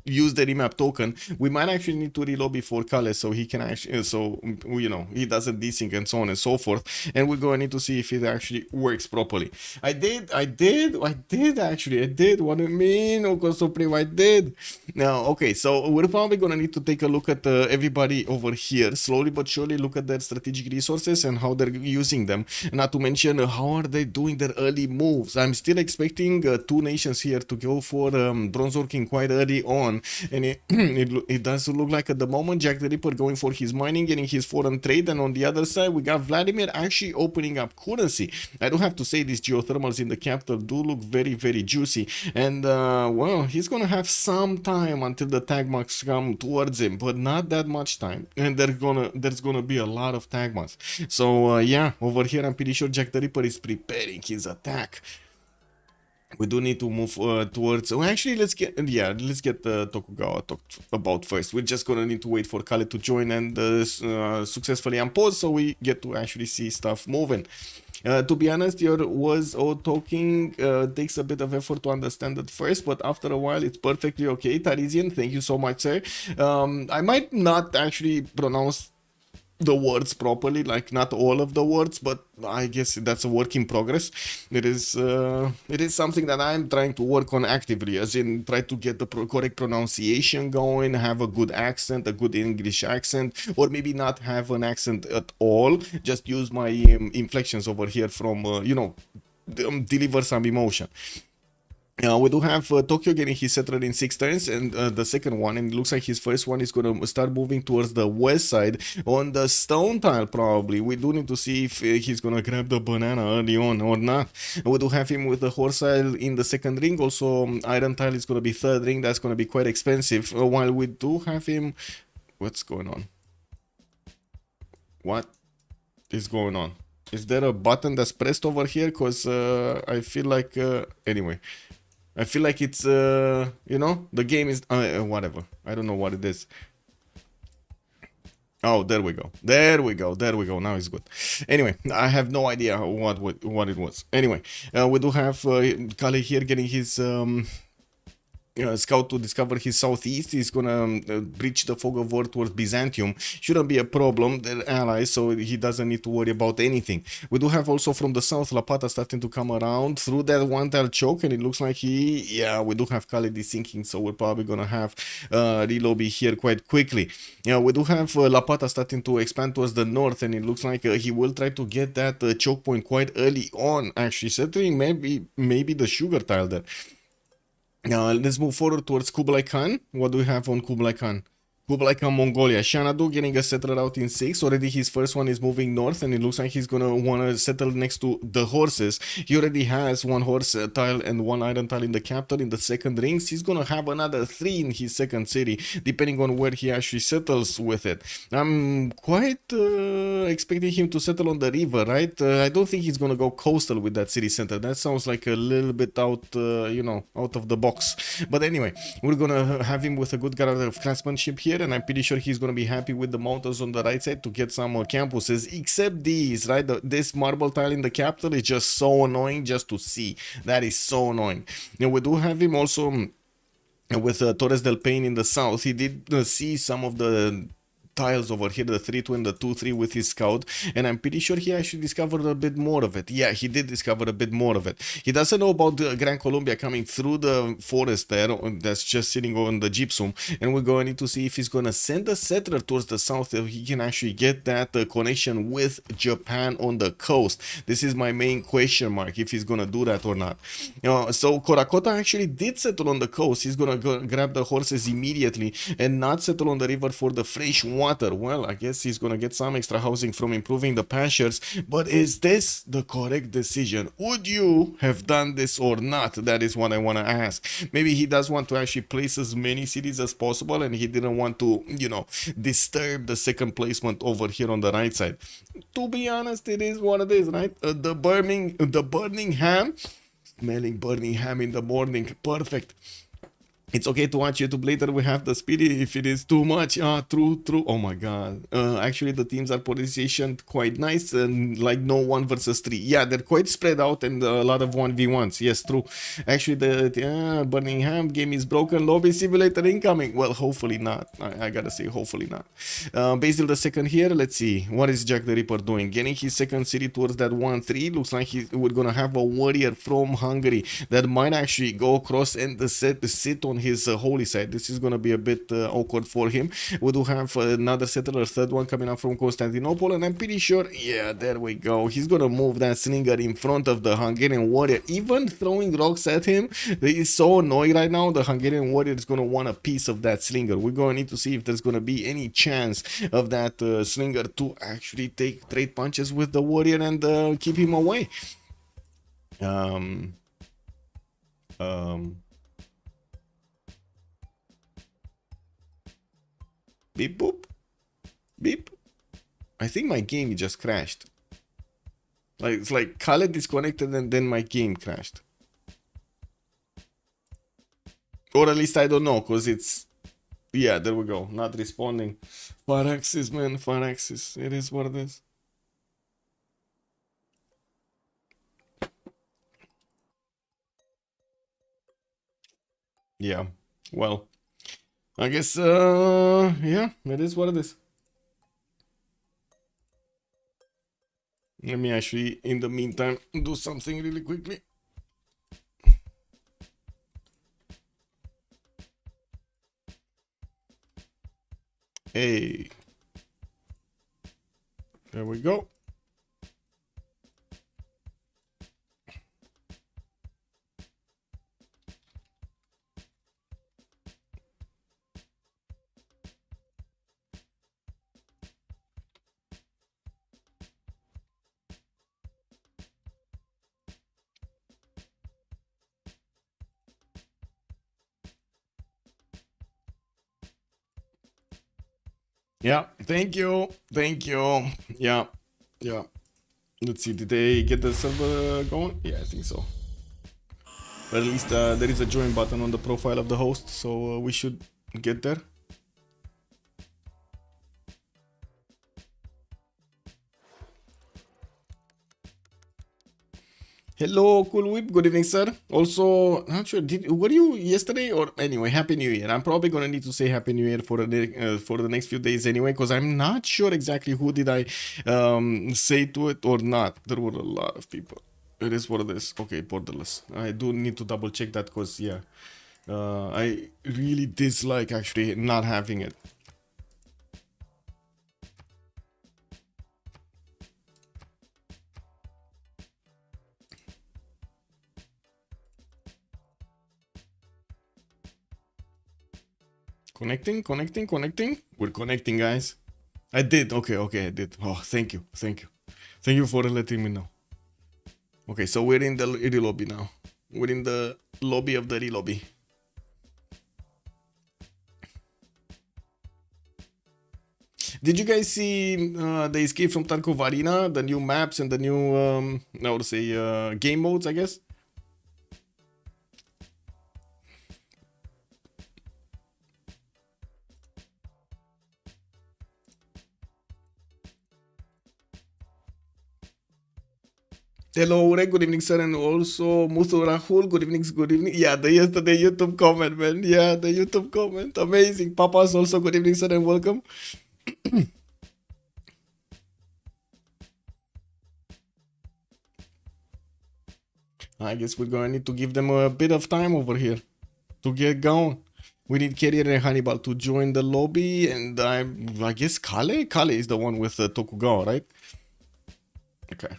use the remap token, we might actually need to reload before Kale so he can actually, so you know, he doesn't desync and so on and so forth. And we're going to need to see if it actually works properly. I did actually. I did. What do you mean, Oko Supreme? I did. Now, okay, so we're probably going to need to take a look at everybody over here, slowly but surely look at their strategic resources and how they're using them. Not to mention how are they doing their early moves. I'm still expecting two nations here to go for bronze working quite early on, and it does look like at the moment Jack the Ripper going for his mining, getting his foreign trade, and on the other side we got Vladimir actually opening up currency. I do have to say these geothermals in the capital do look very, very juicy, and well, he's gonna have some time until the tag marks come towards him, but not that much time, and there's gonna be a lot of tag marks. So yeah, over here I'm pretty sure Jack the Ripper is preparing his attack. We do need to move towards. Well, actually, let's get Tokugawa talked about first. We're just gonna need to wait for Kale to join and successfully unpause, so we get to actually see stuff moving. To be honest, your words or talking takes a bit of effort to understand at first, but after a while, it's perfectly okay. Tarisian, thank you so much, sir. I might not actually pronounce the words properly, like not all of the words, but I guess that's a work in progress. It is something that I'm trying to work on actively, as in try to get the correct pronunciation going, have a good accent, a good English accent, or maybe not have an accent at all, just use my inflections over here from you know, deliver some emotion. We do have Tokyo getting his settler in 6 turns, and the second one, and it looks like his first one is going to start moving towards the west side on the stone tile probably. We do need to see if he's going to grab the banana early on or not. We do have him with the horse tile in the second ring. Also, iron tile is going to be third ring. That's going to be quite expensive. While we do have him... What's going on? What is going on? Is there a button that's pressed over here? Because I feel like... anyway... I feel like it's, you know, the game is, whatever. I don't know what it is. Oh, there we go. There we go. There we go. Now it's good. Anyway, I have no idea what it was. Anyway, we do have Kale here getting his... scout to discover his southeast. He's gonna breach the fog of war towards Byzantium. Shouldn't be a problem. They're allies, so he doesn't need to worry about anything. We do have also from the south Lapata starting to come around through that one tile choke, and it looks like we do have Kale desinking, so we're probably gonna have reload here quite quickly. Yeah, we do have Lapata starting to expand towards the north, and it looks like he will try to get that choke point quite early on, actually settling maybe the sugar tile there. Now let's move forward towards Kublai Khan. What do we have on Kublai Khan? Kublai Khan, Mongolia. Shanadu getting a settler out in 6. Already his first one is moving north, and it looks like he's gonna wanna settle next to the horses. He already has one horse tile and one iron tile in the capital. In the second rings, he's gonna have another 3 in his second city, depending on where he actually settles with it. I'm quite expecting him to settle on the river, right? I don't think he's gonna go coastal with that city center. That sounds like a little bit out, you know, out of the box. But anyway, we're gonna have him with a good guard of craftsmanship here, and I'm pretty sure he's going to be happy with the mountains on the right side to get some more campuses, except these, right? This marble tile in the capital is just so annoying just to see. That is so annoying. And we do have him also with Torres del Paine in the south. He did see some of the tiles over here, the 3-2 and the 2-3 with his scout, and I'm pretty sure he actually discovered a bit more of it. Yeah, he did discover a bit more of it. He doesn't know about the Gran Colombia coming through the forest there that's just sitting on the gypsum, and we're going to need to see if he's going to send a settler towards the south so he can actually get that connection with Japan on the coast. This is my main question mark, if he's going to do that or not. So Korakota actually did settle on the coast. He's going to grab the horses immediately and not settle on the river for the fresh water. Well, I guess he's gonna get some extra housing from improving the pastures, but is this the correct decision? Would you have done this or not? That is what I want to ask. Maybe he does want to actually place as many cities as possible, and he didn't want to, you know, disturb the second placement over here on the right side. To be honest, it is what it is, right? The burning ham, smelling burning ham in the morning, perfect. It's okay to watch YouTube later. We have the speed if it is too much. True, true. Oh my god. Actually, the teams are positioned quite nice and like no 1 versus 3. Yeah, they're quite spread out and a lot of 1v1s. Yes, true. Actually, the Birmingham game is broken. Lobby simulator incoming. Well, hopefully not. I gotta say, hopefully not. Basil the second here. Let's see. What is Jack the Ripper doing? Getting his second city towards that 1-3. Looks like we're gonna have a warrior from Hungary that might actually go across and sit on his holy side. This is gonna be a bit awkward for him. We do have another settler, third one coming up from Constantinople, and I'm pretty sure, yeah, there we go. He's gonna move that slinger in front of the Hungarian warrior, even throwing rocks at him. He's so annoying right now. The Hungarian warrior is gonna want a piece of that slinger. We're gonna need to see if there's gonna be any chance of that slinger to actually take trade punches with the warrior and keep him away. Beep boop. Beep. I think my game just crashed. Like it's like Khaled disconnected and then my game crashed. Or at least I don't know, cause it's yeah, there we go. Not responding. Far axis, man, far axis. It is what it is. Yeah. Well, I guess yeah, it is what it is. Let me actually, in the meantime, do something really quickly. Hey. There we go. Yeah, thank you. Thank you. Yeah. Yeah. Let's see, did they get the server going? Yeah, I think so. But at least there is a join button on the profile of the host, so we should get there. Hello, Cool Whip. Good evening, sir. Also, not sure. Were you yesterday or anyway? Happy New Year. I'm probably gonna need to say Happy New Year for the next few days anyway, because I'm not sure exactly who did I say to it or not. There were a lot of people. It is what it is. Okay, borderless. I do need to double check that because yeah, I really dislike actually not having it. Connecting, connecting, connecting. We're connecting, guys. I did. Okay, okay, I did. Oh, thank you, thank you, thank you for letting me know. Okay, so we're in the lobby now. We're in the lobby of the lobby. Did you guys see the Escape from Tarkov Arena, the new maps and the new, I would say, game modes, I guess? Hello, Ure, good evening, sir, and also Muthu Rahul, good evening, good evening. Yeah, the yesterday YouTube comment, man. Yeah, the YouTube comment, amazing. Papa's also good evening, sir, and welcome. I guess we're gonna need to give them a bit of time over here to get going. We need Carrier and Hannibal to join the lobby, and I guess Kale? Kale is the one with Tokugawa, right? Okay.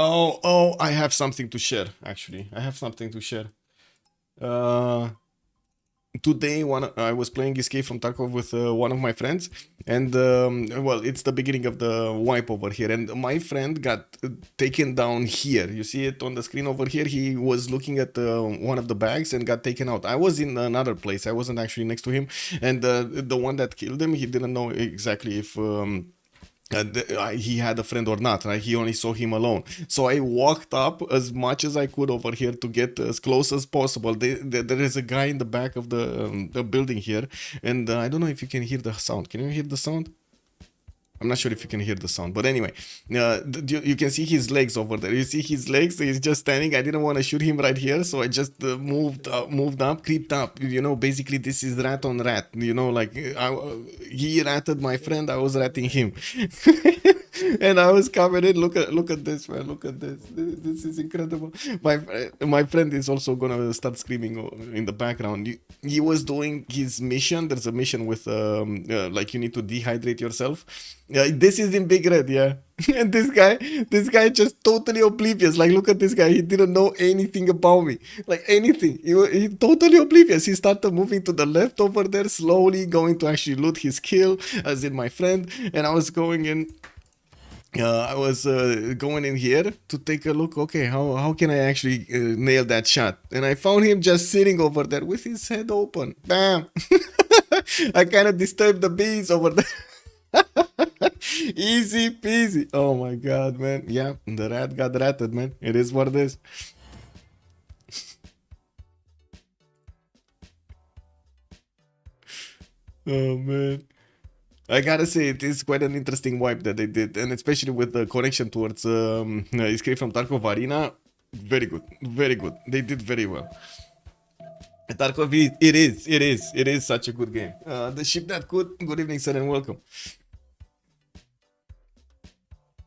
Oh, I have something to share, actually. I have something to share. Uh, Today I was playing Escape from Tarkov with one of my friends, and well, it's the beginning of the wipe over here, and my friend got taken down here. You see it on the screen over here. He was looking at one of the bags and got taken out. I was in another place. I wasn't actually next to him, and the one that killed him, he didn't know exactly if he had a friend or not, right? He only saw him alone. So I walked up as much as I could over here to get as close as possible. There is a guy in the back of the building here, and I don't know if you can hear the sound. Can you hear the sound? I'm not sure if you can hear the sound, but anyway, you can see his legs over there. You see his legs? He's just standing. I didn't want to shoot him right here, so I just moved up, creeped up. You know, basically this is rat on rat. You know, like he ratted my friend, I was ratting him. And I was coming in. Look at this, man. Look at this. This is incredible. My friend is also gonna start screaming in the background. He was doing his mission. There's a mission with like you need to dehydrate yourself. This is in Big Red, yeah. And this guy just totally oblivious. Like, look at this guy. He didn't know anything about me. Like, anything. He totally oblivious. He started moving to the left over there, slowly going to actually loot his kill, as in my friend. And I was going in. I was going in here to take a look. Okay, how can I actually nail that shot? And I found him just sitting over there with his head open. Bam! I kind of disturbed the bees over there. Easy peasy. Oh my god, man. Yeah, the rat got ratted, man. It is what it is. Oh man. I gotta say, it is quite an interesting wipe that they did, and especially with the connection towards Escape from Tarkov Arena. Very good, very good. They did very well. Tarkov, it is such a good game. The ship that could. Good evening, sir, and welcome.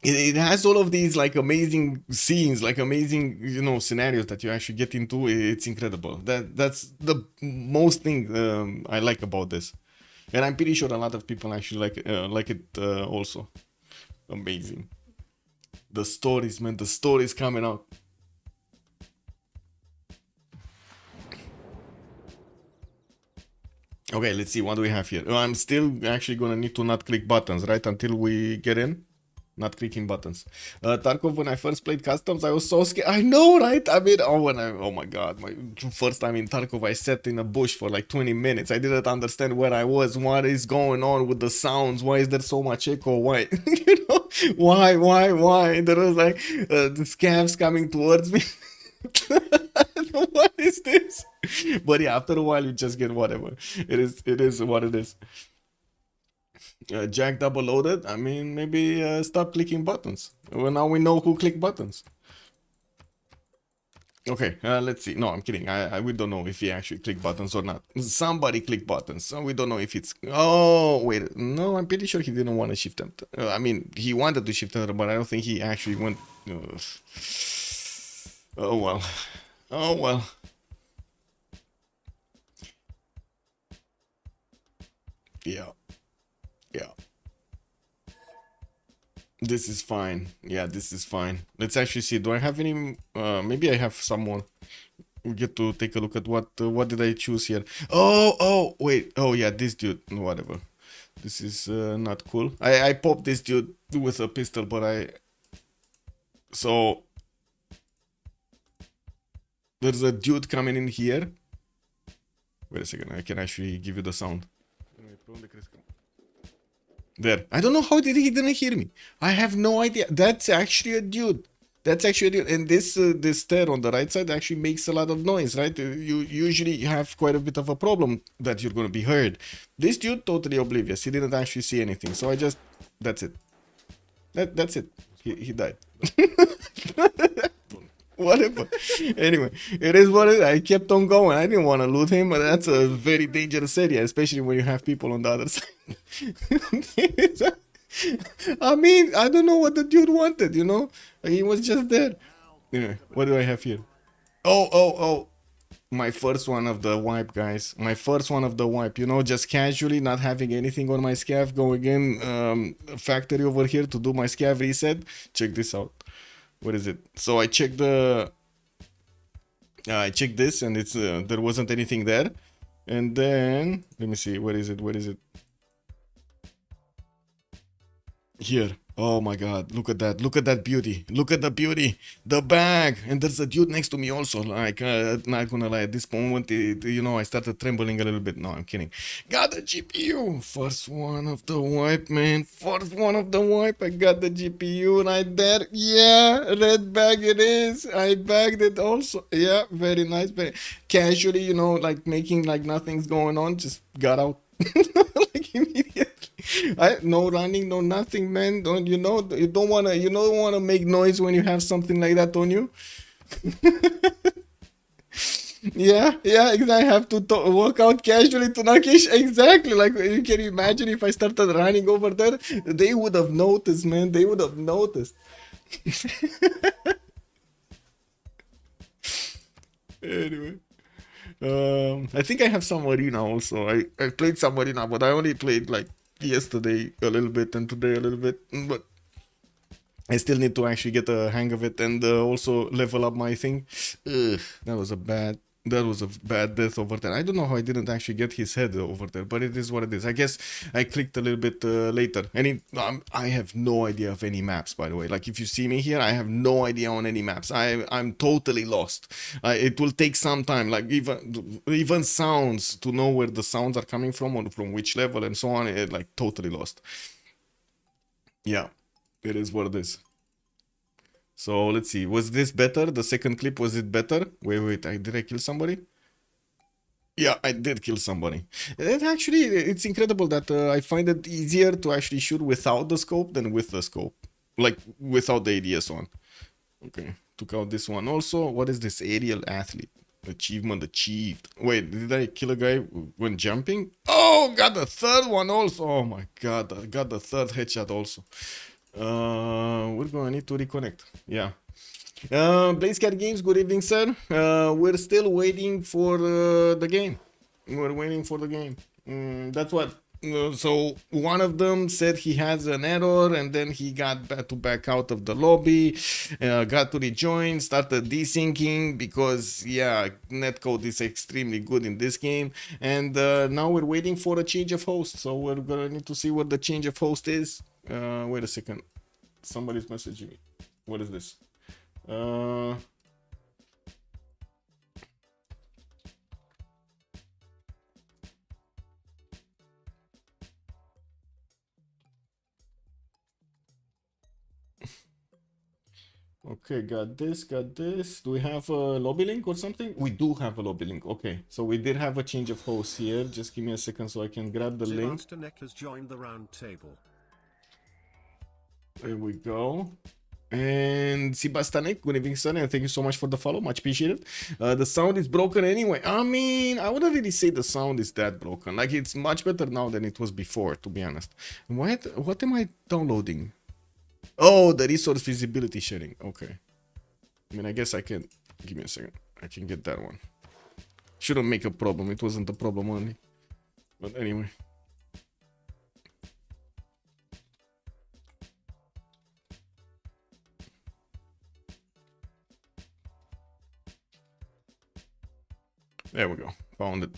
It has all of these like amazing scenes, like amazing, you know, scenarios that you actually get into. It's incredible. That's the most thing I like about this. And I'm pretty sure a lot of people actually like it also. Amazing. The stories, man. The stories coming out. Okay, let's see. What do we have here? I'm still actually gonna need to not click buttons, right? Until we get in. Not clicking buttons. Tarkov, when I first played customs, I was so scared. I know, right? I mean, oh my god, my first time in Tarkov, I sat in a bush for like 20 minutes. I didn't understand where I was. What is going on with the sounds? Why is there so much echo? Why? You know, why? There was like the scavs coming towards me. What is this? But yeah, after a while, you just get whatever. It is what it is. Jack double loaded. I mean, maybe stop clicking buttons. Well, now we know who click buttons. Okay, let's see. No, I'm kidding. We don't know if he actually click buttons or not. Somebody click buttons. So we don't know if it's. Oh wait, no, I'm pretty sure he didn't want to shift enter. I mean, he wanted to shift enter, but I don't think he actually went. Oh well. Oh well. Yeah. Yeah. This is fine. Yeah, this is fine. Let's actually see. Do I have any? Maybe I have someone. We get to take a look at what did I choose here? Oh, wait. Oh yeah, this dude. Whatever. This is not cool. I popped this dude with a pistol, but so there's a dude coming in here. Wait a second. I can actually give you the sound. There. I don't know how he didn't hear me. I have no idea. That's actually a dude. That's actually a dude. And this stair on the right side actually makes a lot of noise, right? You usually have quite a bit of a problem that you're going to be heard. This dude, totally oblivious. He didn't actually see anything. So I just... That's it. That's it. He died. Whatever. Anyway, it is what it is. I kept on going. I didn't want to loot him, but that's a very dangerous area, especially when you have people on the other side. I mean, I don't know what the dude wanted, you know? He was just there. Anyway, what do I have here? Oh. My first one of the wipe, guys. My first one of the wipe, you know, just casually not having anything on my scav, going in factory over here to do my scav reset. Check this out. What is it? So I checked the I checked this, and it's there wasn't anything there. And then let me see, where is it? Where is it? Here. Oh my god, look at that. Look at that beauty. Look at the beauty. The bag. And there's a dude next to me also. Like, not gonna lie, at this moment, you know, I started trembling a little bit. No, I'm kidding. Got the GPU. First one of the wipe, man. First one of the wipe. I got the GPU right there. Yeah, red bag it is. I bagged it also. Yeah, very nice. Very casually, you know, like making like nothing's going on. Just got out. Like immediately. No running, no nothing, man. Don't you don't wanna make noise when you have something like that on you. Yeah, exactly. I have to walk out casually to Nakish. Exactly. Like, you can imagine if I started running over there, they would have noticed, man. They would have noticed. Anyway. I think I have some arena also. I played some arena, but I only played like yesterday a little bit and today a little bit. But I still need to actually get a hang of it and also level up my thing. Ugh, that was a bad death over there. I don't know how I didn't actually get his head over there, but it is what it is. I guess I clicked a little bit later. And I have no idea of any maps, by the way. Like, if you see me here, I have no idea on any maps. I'm totally lost. It will take some time, like even sounds, to know where the sounds are coming from or from which level and so on. Like, totally lost. Yeah, it is what it is. So let's see. Was this better? The second clip, was it better? Wait. Did I kill somebody? Yeah, I did kill somebody. It's incredible that I find it easier to actually shoot without the scope than with the scope. Like, without the ADS on. Okay, took out this one also. What is this? Aerial athlete. Achievement achieved. Wait, did I kill a guy when jumping? Oh, got the third one also. Oh my god, I got the third headshot also. We're gonna need to reconnect. Yeah. BlazeCat Games, good evening, sir. We're still waiting for the game. We're waiting for the game. That's what. So one of them said he has an error, and then he got to back out of the lobby, got to rejoin, started desyncing because, yeah, netcode is extremely good in this game. And now we're waiting for a change of host. So we're gonna need to see what the change of host is. Wait a second. Somebody's messaging me. What is this? Okay, got this. Do we have a lobby link or something? We do have a lobby link. Okay, so we did have a change of host here. Just give me a second so I can grab the link. Has joined the round table. There we go. And Sebastianek, good evening, sir, and thank you so much for the follow, much appreciated. The sound is broken anyway. I mean, I wouldn't really say the sound is that broken. Like, it's much better now than it was before, to be honest. What am I downloading? Oh, the resource visibility sharing. Okay. I mean, I guess I can. Give me a second. I can get that one. Shouldn't make a problem. It wasn't a problem only. But anyway. There we go. Found it.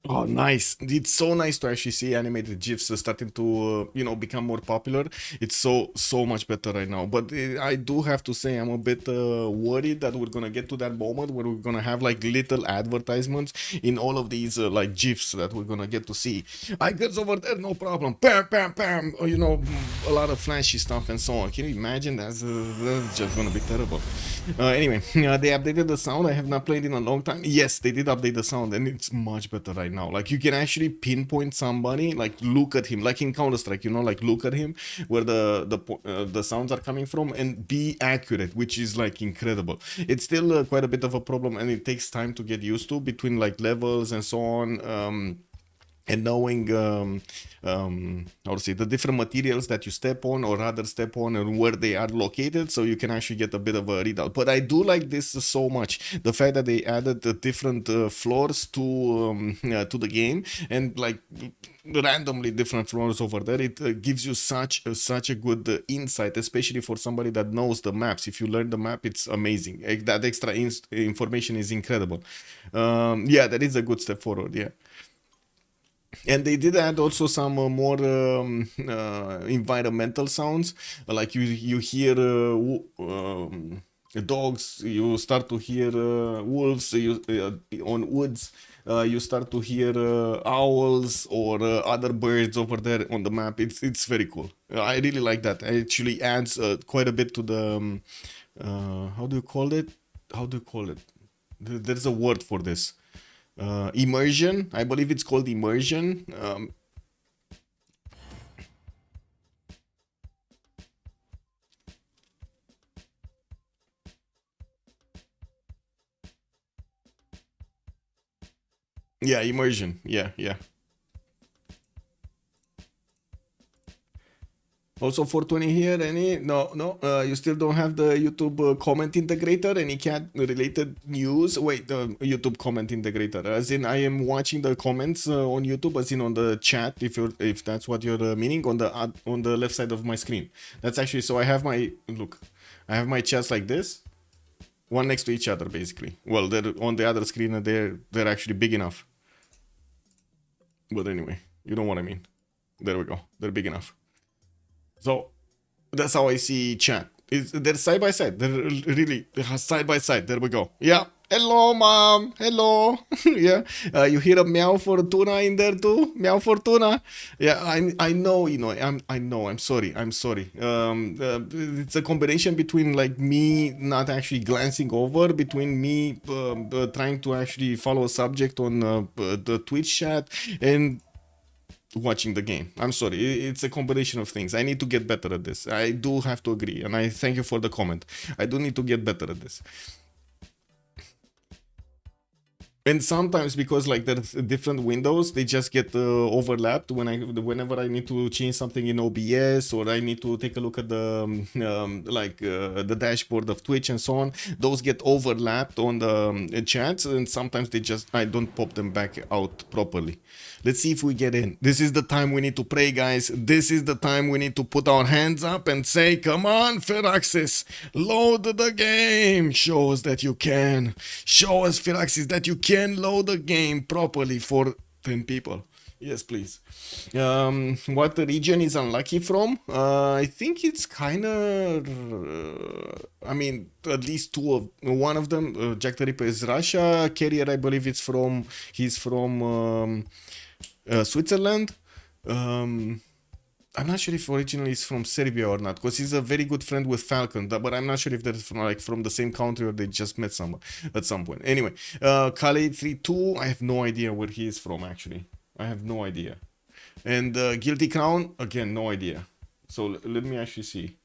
Oh, nice. It's so nice to actually see animated GIFs starting to, become more popular. It's so much better right now. But I do have to say I'm a bit worried that we're going to get to that moment where we're going to have like little advertisements in all of these like GIFs that we're going to get to see. I get over there, no problem. Bam, bam, bam. A lot of flashy stuff and so on. Can you imagine? That's just going to be terrible. Anyway, they updated the sound. I have not played in a long time. Yes, they did update the sound and it's much better right now. Like, you can actually pinpoint somebody, like look at him, like in Counter-Strike, like look at him where the sounds are coming from and be accurate, which is like incredible. It's still quite a bit of a problem and it takes time to get used to between like levels and so on. and knowing how to say, the different materials that you step on or rather step on and where they are located, so you can actually get a bit of a readout. But I do like this so much, the fact that they added the different floors to the game, and like randomly different floors over there. It gives you such a good insight, especially for somebody that knows the maps. If you learn the map, it's amazing. That extra information is incredible. Yeah, that is a good step forward. Yeah. And they did add also some more environmental sounds, like you hear dogs, you start to hear wolves, on woods. You start to hear owls or other birds over there on the map. It's very cool. I really like that. It actually adds quite a bit to the how do you call it? How do you call it? There's a word for this. Immersion. I believe it's called immersion. Yeah, immersion. Yeah, yeah. Also 420 here. Any? No, no. You still don't have the YouTube comment integrator. Any cat related news? Wait, the YouTube comment integrator. As in, I am watching the comments on YouTube, as in on the chat. If that's what you're meaning, on the left side of my screen. That's actually, so I have my look. I have my chats like this, one next to each other, basically. Well, they're on the other screen, and they're actually big enough. But anyway, you know what I mean. There we go. They're big enough. So that's how I see chat. They're side by side. They're really side by side. There we go. Yeah. Hello, mom. Hello. Yeah. You hear a meow for tuna in there too? Meow for tuna. Yeah. I know. You know. I know. I'm sorry. I'm sorry. It's a combination between like me not actually glancing over, between me trying to actually follow a subject on the Twitch chat, and watching the game. I'm sorry, it's a combination of things. I need to get better at this. I do have to agree, and I thank you for the comment. I do need to get better at this. And sometimes, because like there's different windows, they just get overlapped whenever I need to change something in OBS, or I need to take a look at the the dashboard of Twitch and so on. Those get overlapped on the chats, and sometimes I don't pop them back out properly. Let's see if we get in. This is the time we need to pray, guys. This is the time we need to put our hands up and say, come on, Firaxis, load the game. Show us that you can. Show us, Firaxis, that you can load the game properly for 10 people. Yes, please. What region is unlucky from? I think it's kind of... I mean, at least one of them, Jack the Ripper, is Russia. Carrier, I believe he's from Switzerland. I'm not sure if originally he's from Serbia or not, because he's a very good friend with Falcon, but I'm not sure if they're from the same country or they just met at some point. Anyway, Kale 32, I have no idea where he is from, actually. I have no idea. And Guilty Crown, again, no idea. So let me actually see.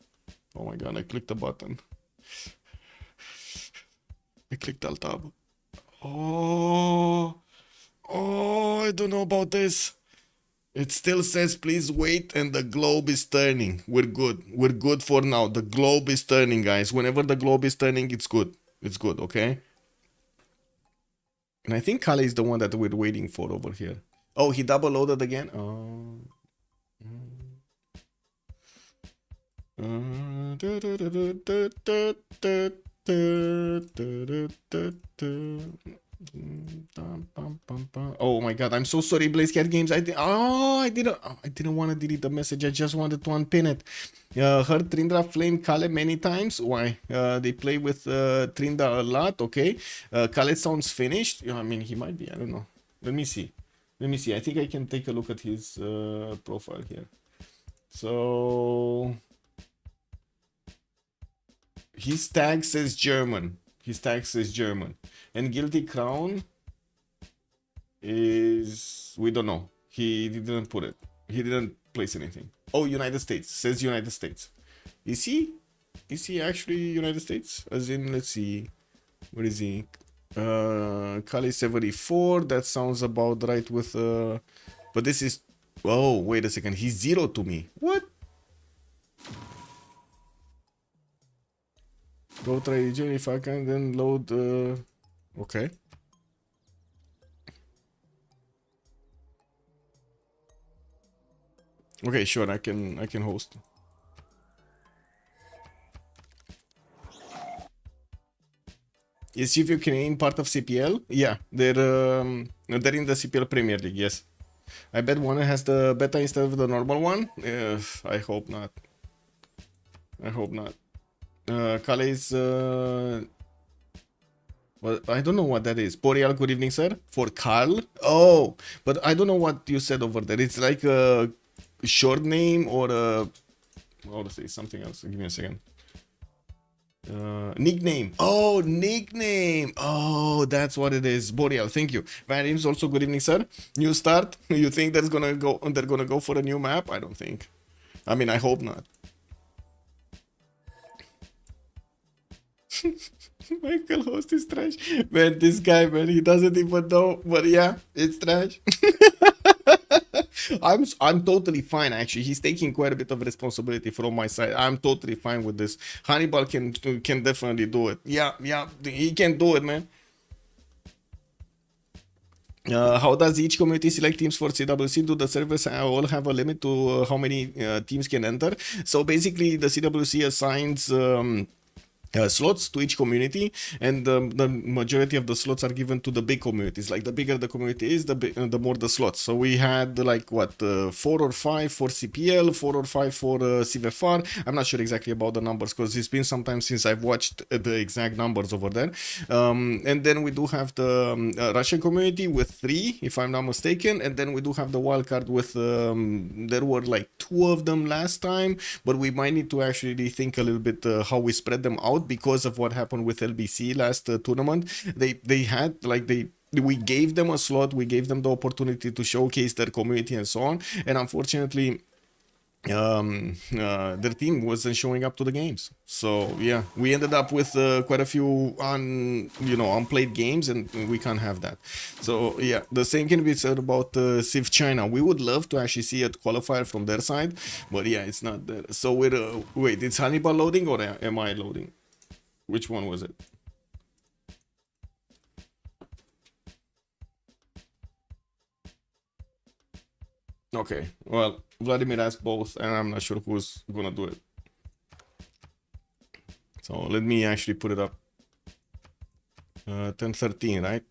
Oh my god, I clicked the button. I clicked Alt Tab. Oh, I don't know about this. It still says please wait, and the globe is turning. We're good. We're good for now. The globe is turning, guys. Whenever the globe is turning, it's good. It's good, okay? And I think Kale is the one that we're waiting for over here. Oh, he double loaded again? Oh. Oh my god, I'm so sorry, Blaze Cat Games. I didn't want to delete the message. I just wanted to unpin it. Heard Trindra flame Kale many times. Why? They play with Trindra a lot. Okay. Kale sounds finished. I mean, he might be. I don't know. Let me see. I think I can take a look at his profile here. So his tag says German. And Guilty Crown is, we don't know. He didn't put it. He didn't place anything. Oh, United States. Says United States. Is he actually United States? As in, let's see. Where is he? Kali 74. That sounds about right with But this is... Oh, wait a second. He's 0 to me. What? Go try region if I can, then load... Okay. Okay, sure, I can host. Is CivUkraine part of CPL? Yeah, they're in the CPL Premier League, yes. I bet one has the beta instead of the normal one. I hope not. I hope not. Calais, well, I don't know what that is. Boreal, good evening, sir. For Carl? Oh, but I don't know what you said over there. It's like a short name or a... How to say something else. Give me a second. Nickname. Oh, nickname. Oh, that's what it is. Boreal, thank you. Vladimir, also good evening, sir. New start. You think they're gonna go for a new map? I don't think. I mean, I hope not. Michael host is trash. Man, this guy, man, he doesn't even know. But yeah, it's trash. I'm totally fine, actually. He's taking quite a bit of responsibility from my side. I'm totally fine with this. Hannibal can definitely do it. Yeah, he can do it, man. How does each community select teams for CWC? Do the servers all have a limit to how many teams can enter? So basically, the CWC assigns slots to each community, and the majority of the slots are given to the big communities. Like the bigger the community is, the more the slots. So we had like what 4 or 5 for CPL, 4 or 5 for CVFR. I'm not sure exactly about the numbers because it's been some time since I've watched the exact numbers over there. And then we do have the Russian community with 3, if I'm not mistaken, and then we do have the wildcard with there were like 2 of them last time, but we might need to actually think a little bit how we spread them out because of what happened with LBC last tournament. They had like we gave them a slot, we gave them the opportunity to showcase their community and so on, and unfortunately their team wasn't showing up to the games. So yeah, we ended up with quite a few unplayed games, and we can't have that. So yeah, the same can be said about Civ China. We would love to actually see a qualifier from their side, but yeah, it's not there. So we're wait, it's Hannibal loading or am I loading? Which one was it? Okay, well, Vladimir asked both, and I'm not sure who's gonna do it. So let me actually put it up. 10:13, right?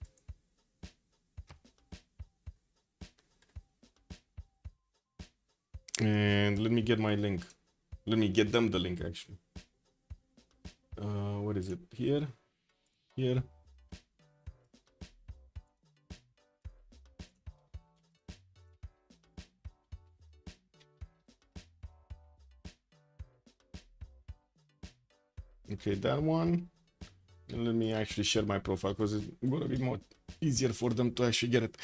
And let me get my link. Let me get them the link, actually. What is it? Here? Here? Okay, that one. And let me actually share my profile because it's gonna be more easier for them to actually get it.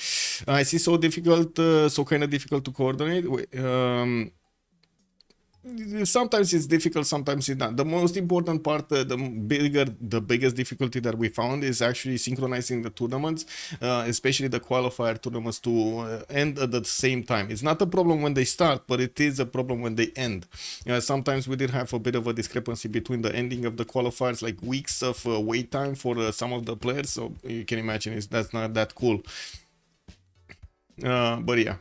I see so difficult, so kind of difficult to coordinate. Sometimes it's difficult, sometimes it's not. The most important part, the biggest difficulty that we found is actually synchronizing the tournaments, especially the qualifier tournaments, to end at the same time. It's not a problem when they start, but it is a problem when they end. Sometimes we did have a bit of a discrepancy between the ending of the qualifiers, like weeks of wait time for some of the players. So you can imagine that's not that cool. But yeah.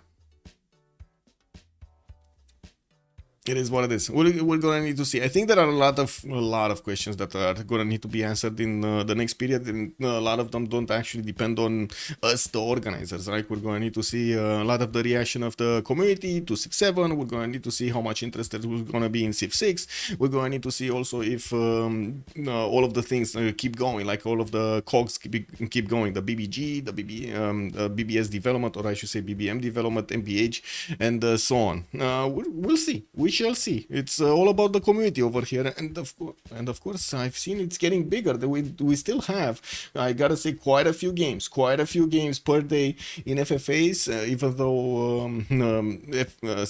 It is what it is. We're gonna need to see. I think there are a lot of questions that are gonna need to be answered in the next period, and a lot of them don't actually depend on us, the organizers, right? We're gonna need to see a lot of the reaction of the community to Civ7. We're gonna need to see how much interest there's gonna be in Civ6. We're gonna need to see also if all of the things keep going, like all of the cogs keep going. The BBG, the BBS development, or I should say BBM development, MBH, and so on. We'll see. We shall see. It's all about the community over here, and of course, I've seen it's getting bigger. We still have, I gotta say, quite a few games per day in FFAs. Even though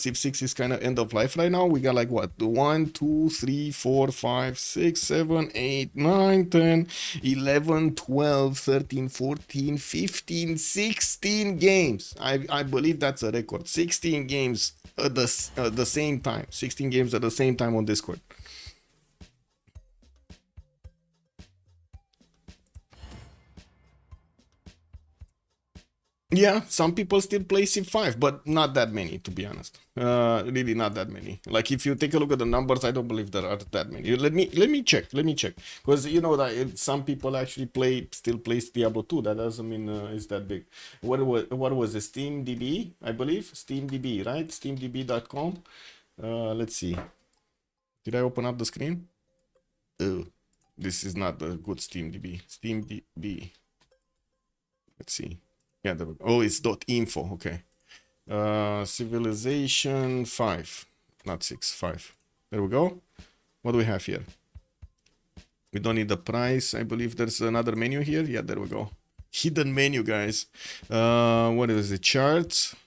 Civ6 is kind of end of life right now, we got like what 1, 2, 3, 4, 5, 6, 7, 8, 9, 10, 11, 12, 13, 14, 15, 16 games. I believe that's a record. 16 games at the same time. 16 games at the same time on Discord. Yeah, some people still play Civ5, but not that many, to be honest. Really not that many. Like if you take a look at the numbers, I don't believe there are that many. Let me check, because you know that some people actually still plays Diablo 2. That doesn't mean it's that big. What was it? SteamDB, I believe. SteamDB, right? SteamDB.com. Let's see. Did I open up the screen? Oh, this is not a good SteamDB. SteamDB. Let's see. Yeah, there we go. Oh, it's .info. Okay. Civilization 5, not 6, 5. There we go. What do we have here? We don't need the price. I believe there's another menu here. Yeah, there we go. Hidden menu, guys. What is it? Charts.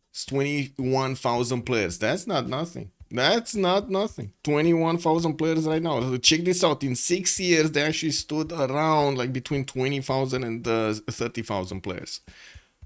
It's 21,000 players. That's not nothing. That's not nothing. 21,000 players right now. So check this out. In 6 years, they actually stood around like between 20,000 and 30,000 players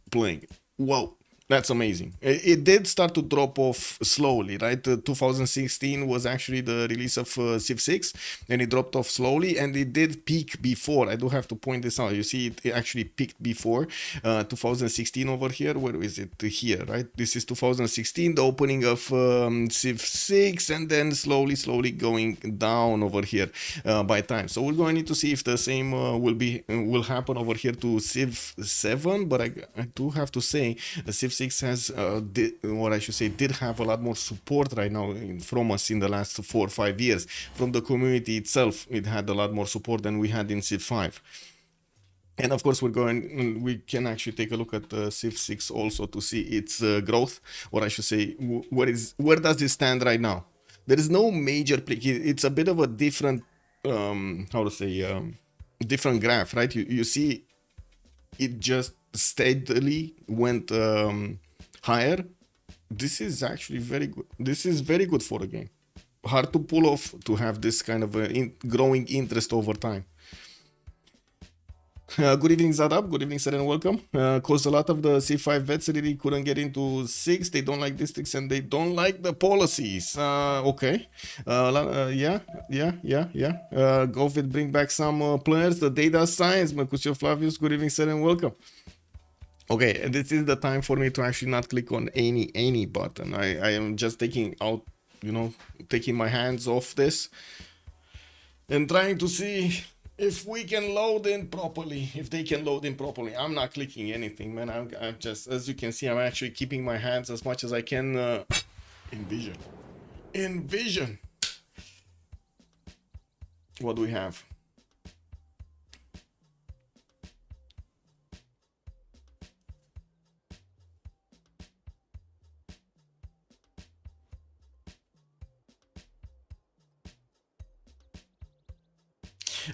playing. Whoa. That's amazing. It did start to drop off slowly, right? 2016 was actually the release of Civ6, and it dropped off slowly, and it did peak before. I do have to point this out. You see, it actually peaked before 2016 over here. Where is it? Here, right? This is 2016, the opening of Civ6, and then slowly going down over here by time. So we're going to need to see if the same will happen over here to Civ7, but I do have to say Civ6 has did have a lot more support right now from us in the last 4 or 5 years. From the community itself, it had a lot more support than we had in Civ5. And of course, we can actually take a look at Civ6 also to see its growth, or I should say, where does it stand right now? There is no major peak. It's a bit of a different, different graph, right? You see, it just steadily went higher. This is actually very good. This is very good for a game. Hard to pull off, to have this kind of growing interest over time. Good evening, Zadab. Good evening, sir, and welcome. Cause a lot of the C5 vets really couldn't get into 6. They don't like districts and they don't like the policies. Okay. Yeah. Go with bring back some players. The data science. Mercutio Flavius. Good evening, sir, and welcome. Okay, and this is the time for me to actually not click on any button. I am just taking my hands off this and trying to see if we can load in properly, if they can load in properly. I'm not clicking anything, man. I'm just, as you can see, I'm actually keeping my hands as much as I can in vision. What do we have?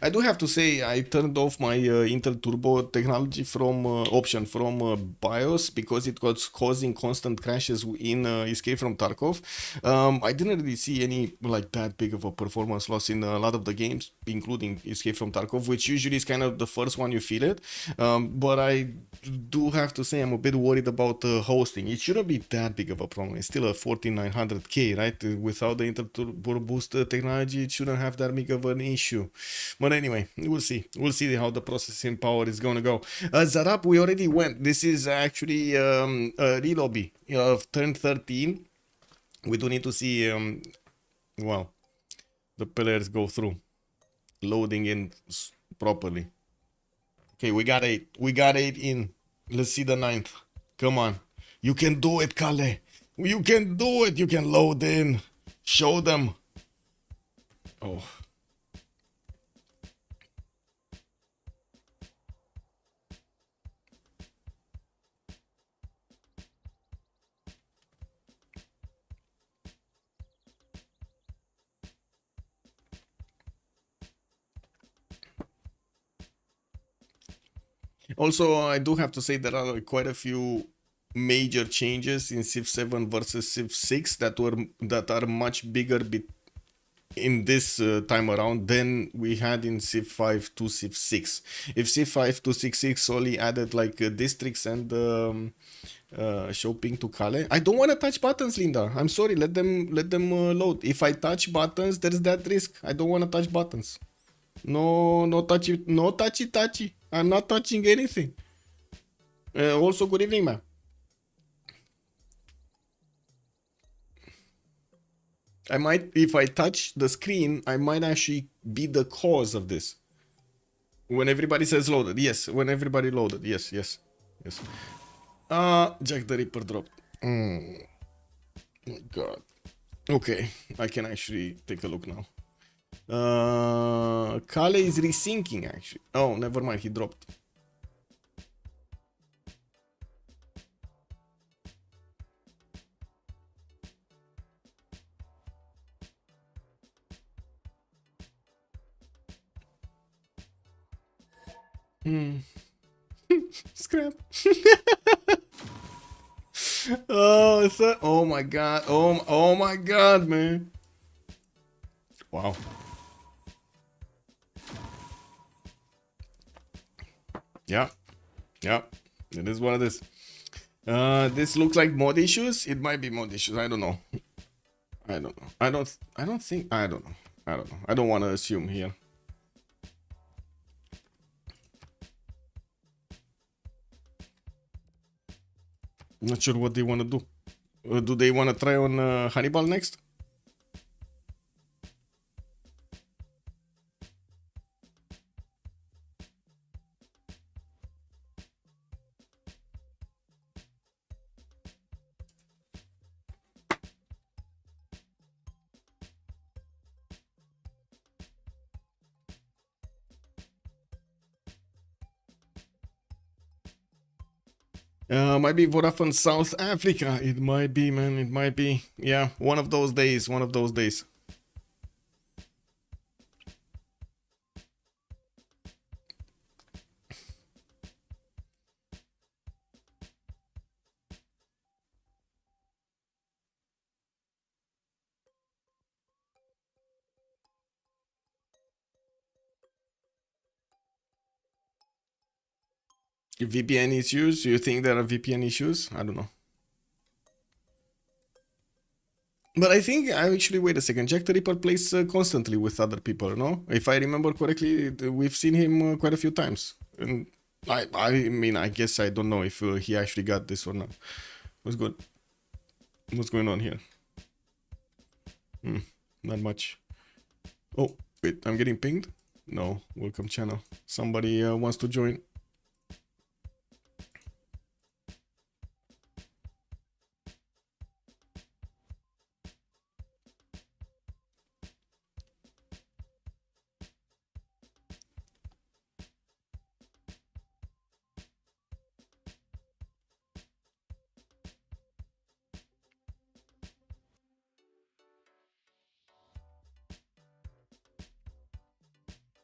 I do have to say I turned off my Intel Turbo technology from BIOS because it was causing constant crashes in Escape from Tarkov. I didn't really see any like that big of a performance loss in a lot of the games, including Escape from Tarkov, which usually is kind of the first one you feel it. But I do have to say I'm a bit worried about hosting. It shouldn't be that big of a problem. It's still a 14900K, right? Without the Intel Turbo Boost technology, it shouldn't have that big of an issue. But anyway, we'll see. We'll see how the processing power is going to go. Zarab, we already went. This is actually a relobby of turn 13. We do need to see, the players go through. Loading in properly. Okay, we got 8. We got 8 in. Let's see the 9th. Come on. You can do it, Kale. You can do it. You can load in. Show them. Oh. Also, I do have to say there are quite a few major changes in Civ 7 versus Civ 6 that are much bigger in this time around than we had in Civ 5 to Civ 6. If Civ 5 to Civ 6 only added like districts and shopping to Kale, I don't want to touch buttons, Linda. I'm sorry, let them load. If I touch buttons, there's that risk. I don't want to touch buttons. No, no touchy, no touchy. I'm not touching anything. Also, good evening, ma'am. I might, if I touch the screen, I might actually be the cause of this. When everybody says loaded, yes. When everybody loaded, yes. Jack the Ripper dropped. Oh my god. Okay, I can actually take a look now. Kale is resyncing actually. Oh, never mind, he dropped. Scrap. Oh, it's a, oh my god. Oh my god, man. Wow. Yeah. It is what it is. This looks like mod issues. It might be mod issues. I don't know. I don't know. I don't think. I don't know. I don't want to assume here. Not sure what they want to do. Do they want to try on Hannibal next? Might be Vodafone South Africa. It might be, man. It might be. Yeah, one of those days. One of those days. VPN issues? You think there are VPN issues? I don't know. But I think, actually, wait a second. Jack the Ripper plays constantly with other people, no? If I remember correctly, we've seen him quite a few times. And I mean, I guess I don't know if he actually got this or not. What's good? What's going on here? Not much. Oh, wait, I'm getting pinged? No, welcome channel. Somebody wants to join.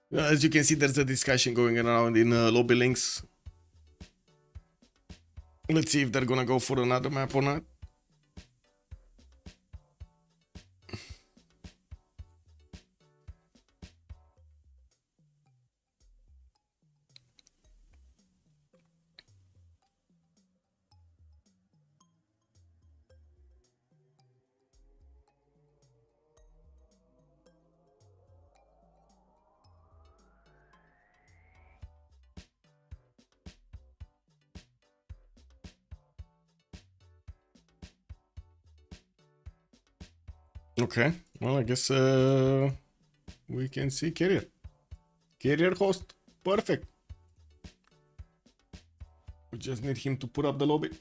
As you can see, there's a discussion going around in lobby links. Let's see if they're gonna go for another map or not. Okay, well, I guess we can see carrier. Carrier host, perfect. We just need him to put up the lobby.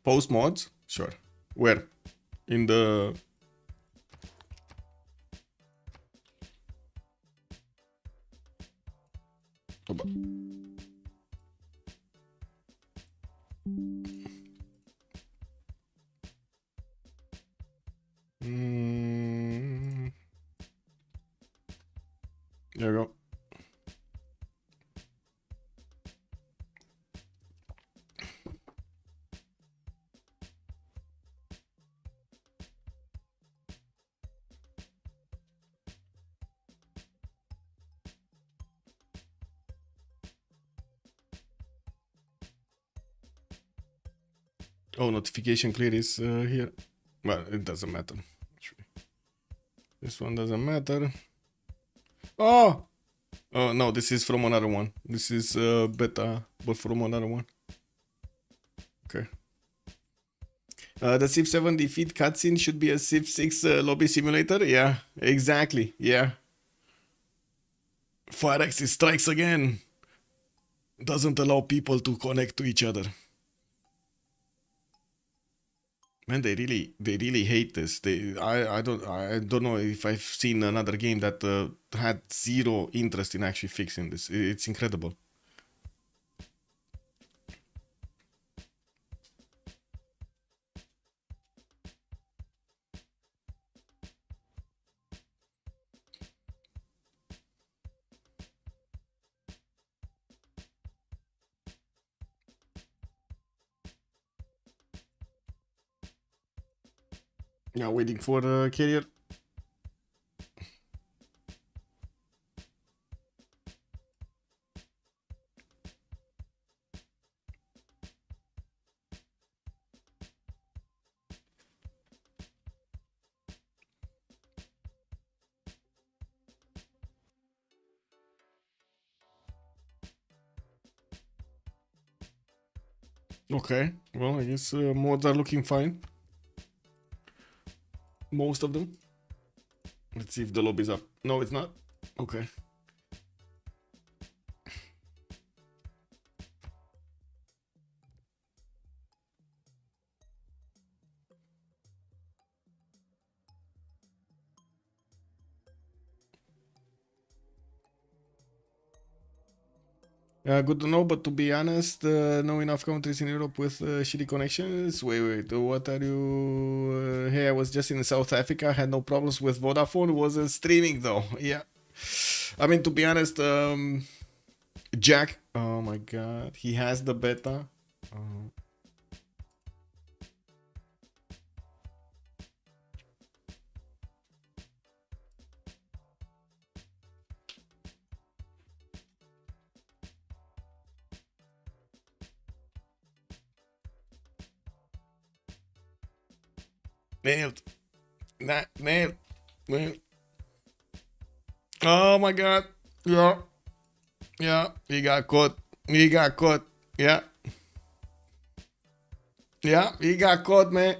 Post mods? Sure. Where? In the... Oh, notification clear is here. Well, it doesn't matter. Actually. This one doesn't matter. Oh! Oh, no, this is from another one. This is beta, but from another one. Okay. The Civ7 defeat cutscene should be a Civ6 lobby simulator? Yeah, exactly. Yeah. Firex strikes again. Doesn't allow people to connect to each other. Man, they really hate this. I don't know if I've seen another game that had zero interest in actually fixing this. It's incredible. Yeah, waiting for the carrier. Okay, well, I guess mods are looking fine. Most of them. Let's see if the lobby's up. No, it's not. Okay. Good to know, but to be honest, know enough countries in Europe with shitty connections. Wait, what are you? Hey, I was just in South Africa, had no problems with Vodafone, wasn't streaming though. Yeah. I mean, to be honest, Jack, oh my god, he has the beta. Nailed. Nailed. Nailed. Oh my god. Yeah. Yeah. He got caught. He got caught. Yeah. Yeah. He got caught, man.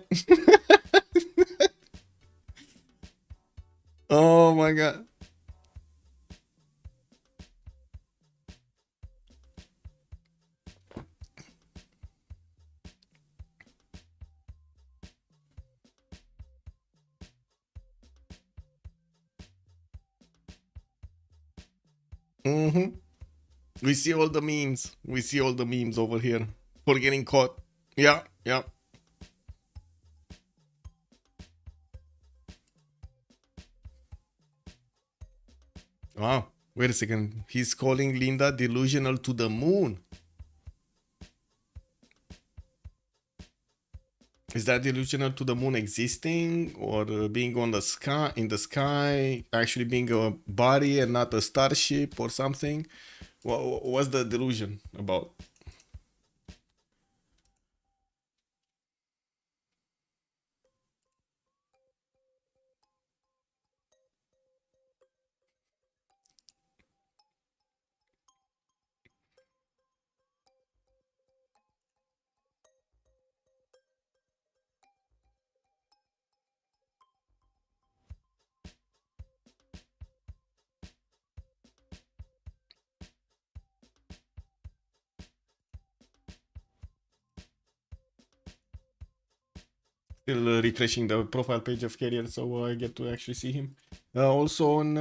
Oh my god. Mm-hmm. We see all the memes. We see all the memes over here for getting caught. Yeah, yeah. Wow. Wait a second. He's calling Linda delusional to the moon. Is that delusional to the moon existing, or being on the sky, in the sky, actually being a body and not a starship or something? What's the delusion about? Still refreshing the profile page of Carrier so I get to actually see him. Also on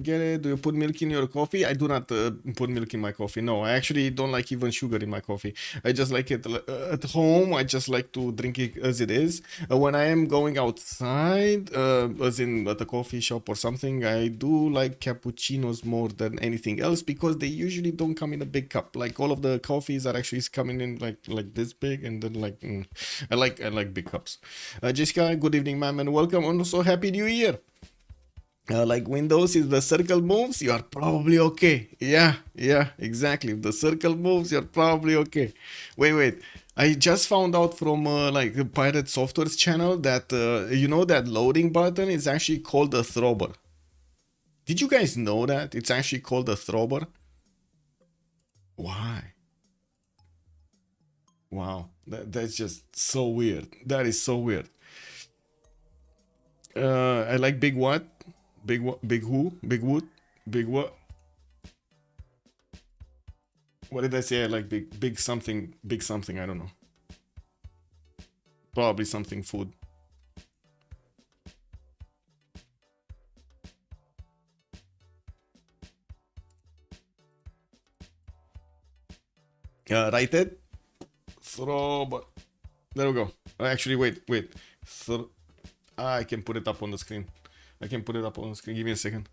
Gere, do you put milk in your coffee? I do not put milk in my coffee. No, I actually don't like even sugar in my coffee. I just like it at home. I just like to drink it as it is. When I am going outside, as in at a coffee shop or something, I do like cappuccinos more than anything else because they usually don't come in a big cup. Like all of the coffees are actually coming in like this big, and then I like big cups. Jessica, good evening, ma'am, and welcome. And also, happy New Year. Like Windows, if the circle moves, you are probably okay. Yeah, exactly. If the circle moves, you're probably okay. Wait. I just found out from like the Pirate Software's channel that you know that loading button is actually called a throbber. Did you guys know that it's actually called a throbber? Why? Wow, that's just so weird. That is so weird. I like big what? Big what? Big who? Big wood? Big what? What did I say? I like big something. Big something. I don't know. Probably something food. Right it. Throw. But there we go. Actually, wait. I can put it up on the screen. Give me a second.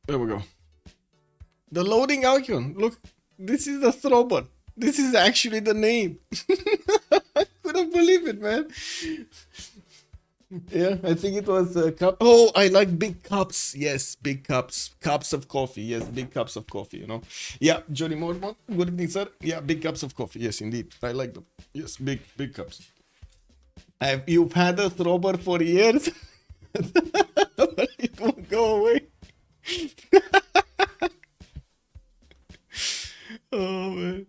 There we go. The loading icon. Look, this is the throbber. This is actually the name. I couldn't believe it, man. Yeah, I think it was a cup. Oh, I like big cups. Yes, big cups. Cups of coffee. Yes, big cups of coffee, you know. Yeah, Johnny Mormont. Good evening, sir. Yeah, big cups of coffee. Yes, indeed. I like them. Yes, big cups. You've had a throbber for years, but it won't go away. Oh, man.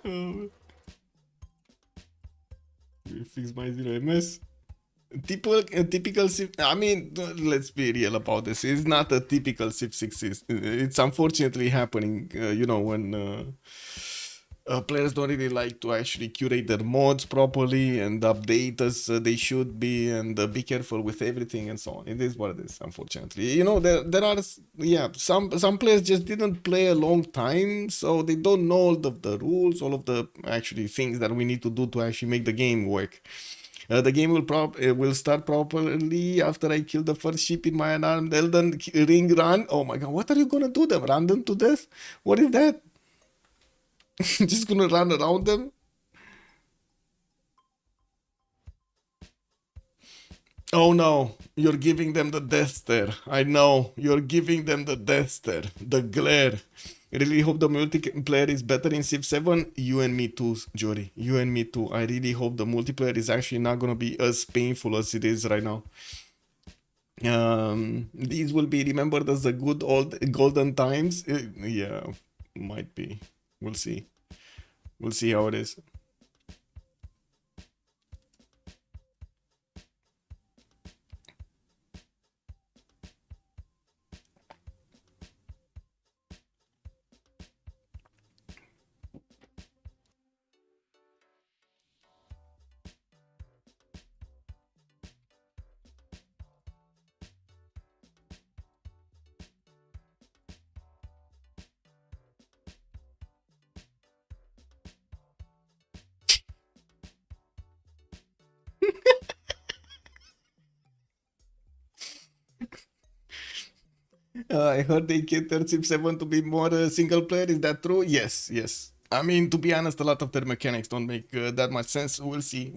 Oh, fix my 0ms. Typical Civ. I mean, let's be real about this. It's not a typical Civ6. It's unfortunately happening. You know, when players don't really like to actually curate their mods properly and update as they should be, and be careful with everything and so on. It is what it is, unfortunately. You know, there are some players just didn't play a long time, so they don't know all of the rules, all of the actually things that we need to do to actually make the game work. The game will start properly after I kill the first ship in my unarmed Elden Ring run. Oh my god, what are you gonna do them? Run them to death? What is that? Just gonna run around them? Oh no, you're giving them the death stare. I know, you're giving them the death stare. The glare. I really hope the multiplayer is better in Civ7. You and me too, Jory. You and me too. I really hope the multiplayer is actually not gonna be as painful as it is right now. These will be remembered as the good old golden times. Yeah, might be. We'll see. We'll see how it is. I heard they catered Civ7 to be more single player. Is that true? Yes. I mean, to be honest, a lot of their mechanics don't make that much sense. We'll see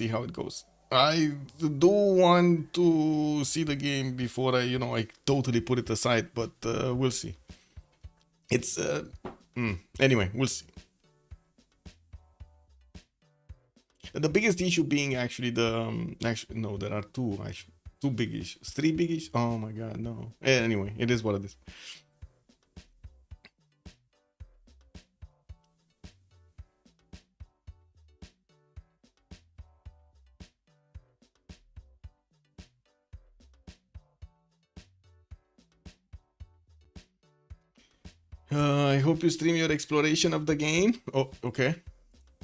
how it goes. I do want to see the game before I totally put it aside, but we'll see. It's anyway, we'll see. The biggest issue being actually no, there are two big issues, three big issues. Oh my god, no. Anyway, it is what it is. I hope you stream your exploration of the game. Oh, okay.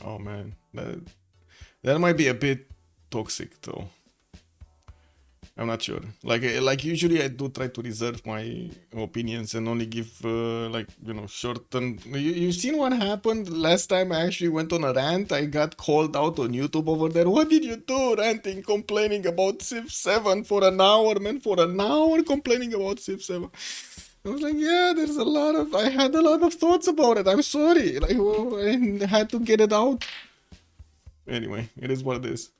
Oh man, that might be a bit toxic though. I'm not sure. Like usually I do try to reserve my opinions and only give short and you've seen what happened last time I actually went on a rant. I got called out on YouTube over there. What did you do? Ranting, complaining about Civ 7 for an hour, man. For an hour complaining about Civ 7. I was like, yeah, there's a lot of, I had a lot of thoughts about it. I'm sorry. Like, oh, I had to get it out. Anyway, it is what it is.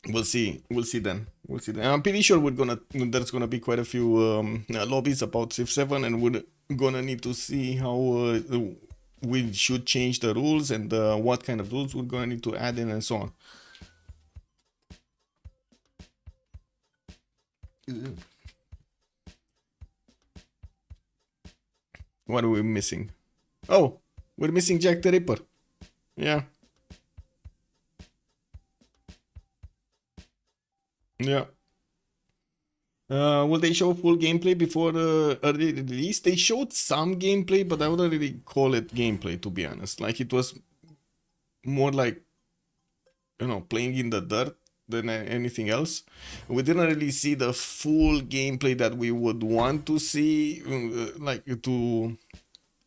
We'll see. We'll see then. We'll see then. I'm pretty sure there's gonna be quite a few lobbies about Civ7, and we're gonna need to see how we should change the rules and what kind of rules we're gonna need to add in and so on. What are we missing? Oh, we're missing Jack the Ripper. Yeah. Yeah. Will they show full gameplay before the early release? They showed some gameplay, but I wouldn't really call it gameplay, to be honest. Like, it was more like, you know, playing in the dirt than anything else. We didn't really see the full gameplay that we would want to see, like, to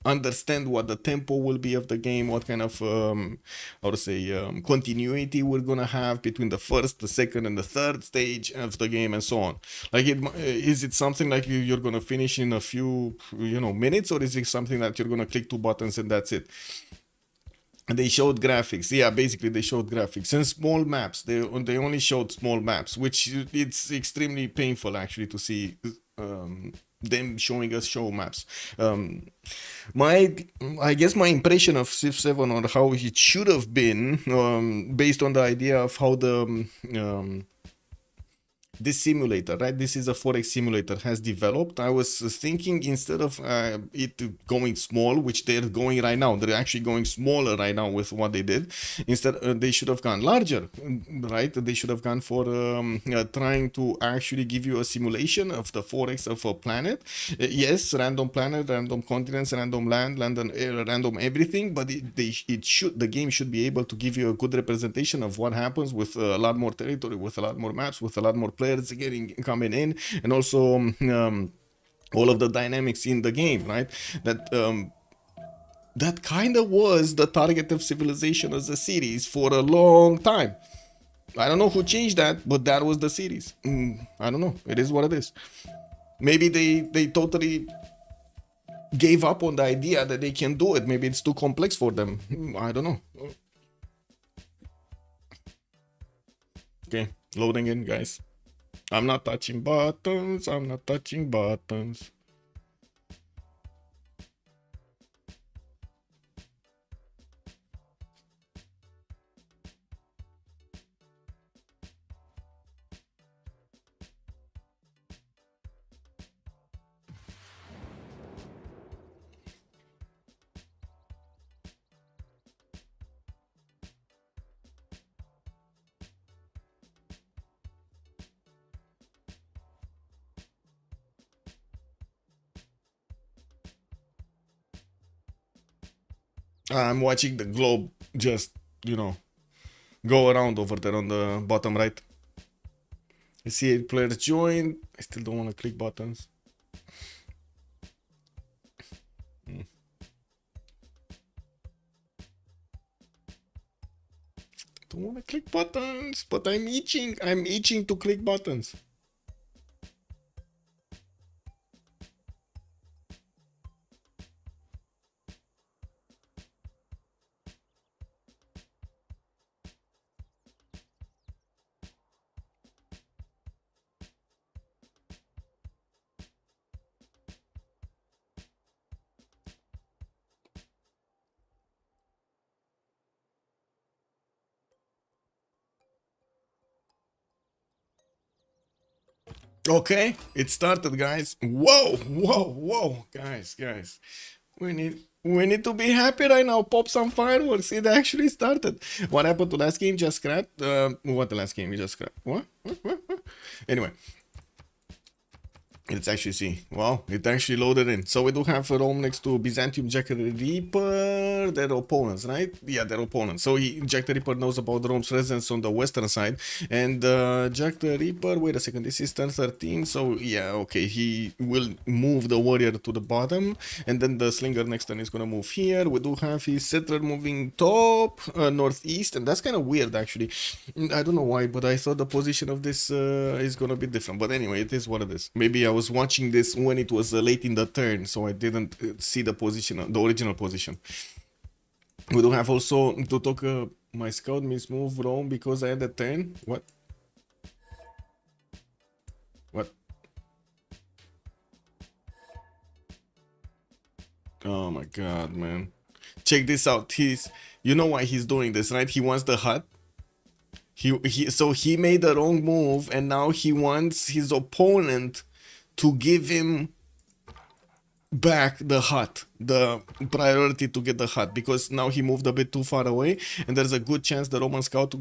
understand what the tempo will be of the game, what kind of how to say continuity we're gonna have between the first, the second, and the third stage of the game, and so on. Like, is it something like you're gonna finish in a few, you know, minutes, or is it something that you're gonna click 2 buttons and that's it? And they showed graphics. Yeah, basically they showed graphics and small maps. They only showed small maps, which it's extremely painful actually to see them showing us show maps. I guess my impression of Civ7 or how it should have been, based on the idea of how the this simulator, right? This is a 4X simulator has developed. I was thinking, instead of it going small, which they're going right now, they're actually going smaller right now with what they did. Instead, they should have gone larger, right? They should have gone for trying to actually give you a simulation of the 4X of a planet. Yes, random planet, random continents, random land, random everything, but the game should be able to give you a good representation of what happens with a lot more territory, with a lot more maps, with a lot more players coming in, and also all of the dynamics in the game, right? That kind of was the target of Civilization as a series for a long time. I don't know who changed that, but that was the series. I don't know. It is what it is. Maybe they totally gave up on the idea that they can do it. Maybe it's too complex for them. I don't know. Okay, loading in, guys. I'm not touching buttons. I'm not touching buttons. I'm watching the globe just, you know, go around over there on the bottom right. I see 8 players join. I still don't want to click buttons. Don't want to click buttons, but I'm itching. I'm itching to click buttons. Okay, it started, guys. Whoa, guys. We need to be happy right now. Pop some fireworks. It actually started. What happened to last game? Just scrapped. What the last game? We just scrapped. What? Anyway. Let's actually see. Wow, it actually loaded in. So we do have Rome next to Byzantium, Jack the Ripper. Their opponents, right? Yeah, their opponents. So Jack the Ripper knows about Rome's presence on the western side. And Jack the Ripper, wait a second, this is turn 13. So yeah, okay, he will move the warrior to the bottom. And then the slinger next turn is going to move here. We do have his settler moving top, northeast. And that's kind of weird, actually. I don't know why, but I thought the position of this is going to be different. But anyway, it is what it is. Maybe I was was watching this when it was late in the turn, so I didn't see the position, the original position. We do have also to talk. My scout means move wrong because I had a turn. What? What? Oh my god, man. Check this out. You know why he's doing this, right? He wants the hut. So he made the wrong move, and now he wants his opponent to give him back the hut, the priority to get the hut, because now he moved a bit too far away, and there's a good chance the Roman scout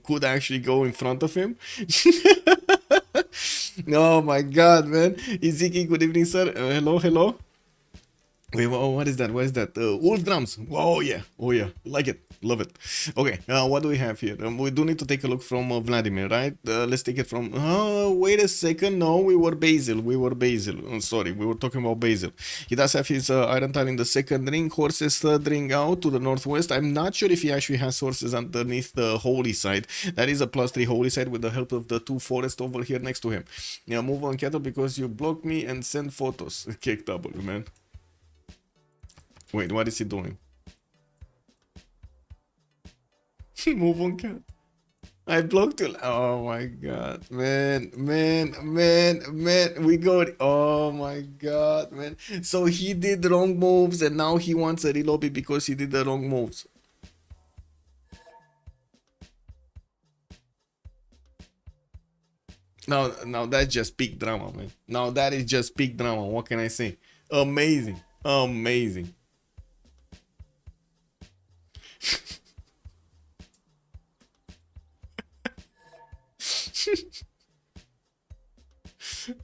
could actually go in front of him. Oh my god, man. Iziki, good evening, sir. Hello, hello. Wait, what is that? What is that? Wolf drums. Oh yeah, like it, love it. Okay, what do we have here? We do need to take a look from Vladimir, right? Let's take it from. Oh, wait a second. No, we were Basil. Sorry, we were talking about Basil. He does have his iron tile in the second ring. Horses third ring out to the northwest. I'm not sure if he actually has horses underneath the holy side. That is a +3 holy side with the help of the 2 forests over here next to him. Yeah, move on cattle because you blocked me and send photos. Kick W, man. Wait, what is he doing? Move on, cat. I blocked you. Oh my god, man. We got. Oh my god, man. So he did wrong moves, and now he wants a relobby because he did the wrong moves. Now that's just peak drama, man. Now that is just peak drama. What can I say? Amazing, amazing.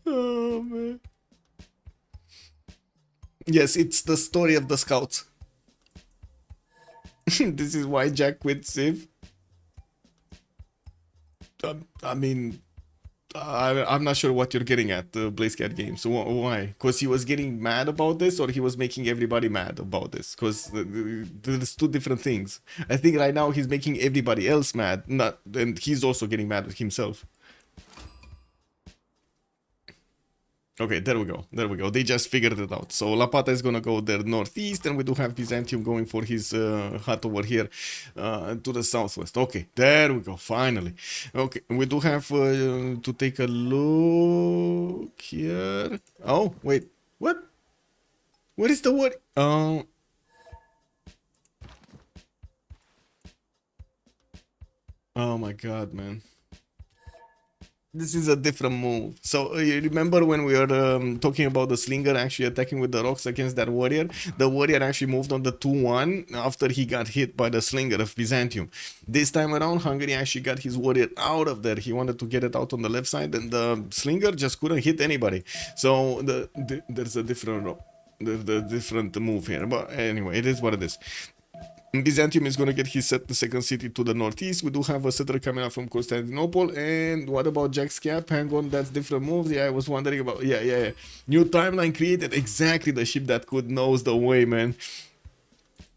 Oh man. Yes, it's the story of the scouts. This is why Jack quit Civ. I mean, I'm not sure what you're getting at, BlazeCat Games. So why? Because he was getting mad about this, or he was making everybody mad about this? Because there's two different things. I think right now he's making everybody else mad, and he's also getting mad at himself. Okay, there we go. They just figured it out. So Lapata is gonna go there northeast, and we do have Byzantium going for his hut over here to the southwest. Okay, there we go, finally. Okay, we do have to take a look here. Oh, wait, what? What is the word? Oh my god, man. This is a different move. So you remember when we were talking about the slinger actually attacking with the rocks against that warrior? The warrior actually moved on the 2-1 after he got hit by the slinger of Byzantium. This time around, Hungary actually got his warrior out of there. He wanted to get it out on the left side, and the slinger just couldn't hit anybody. So there's a different move here. But anyway, it is what it is. Byzantium is going to get his the second city to the northeast. We do have a settler coming out from Constantinople. And what about Jack's cap? Hang on, that's different moves. Yeah, I was wondering about. Yeah. New timeline created. Exactly the ship that could knows the way, man.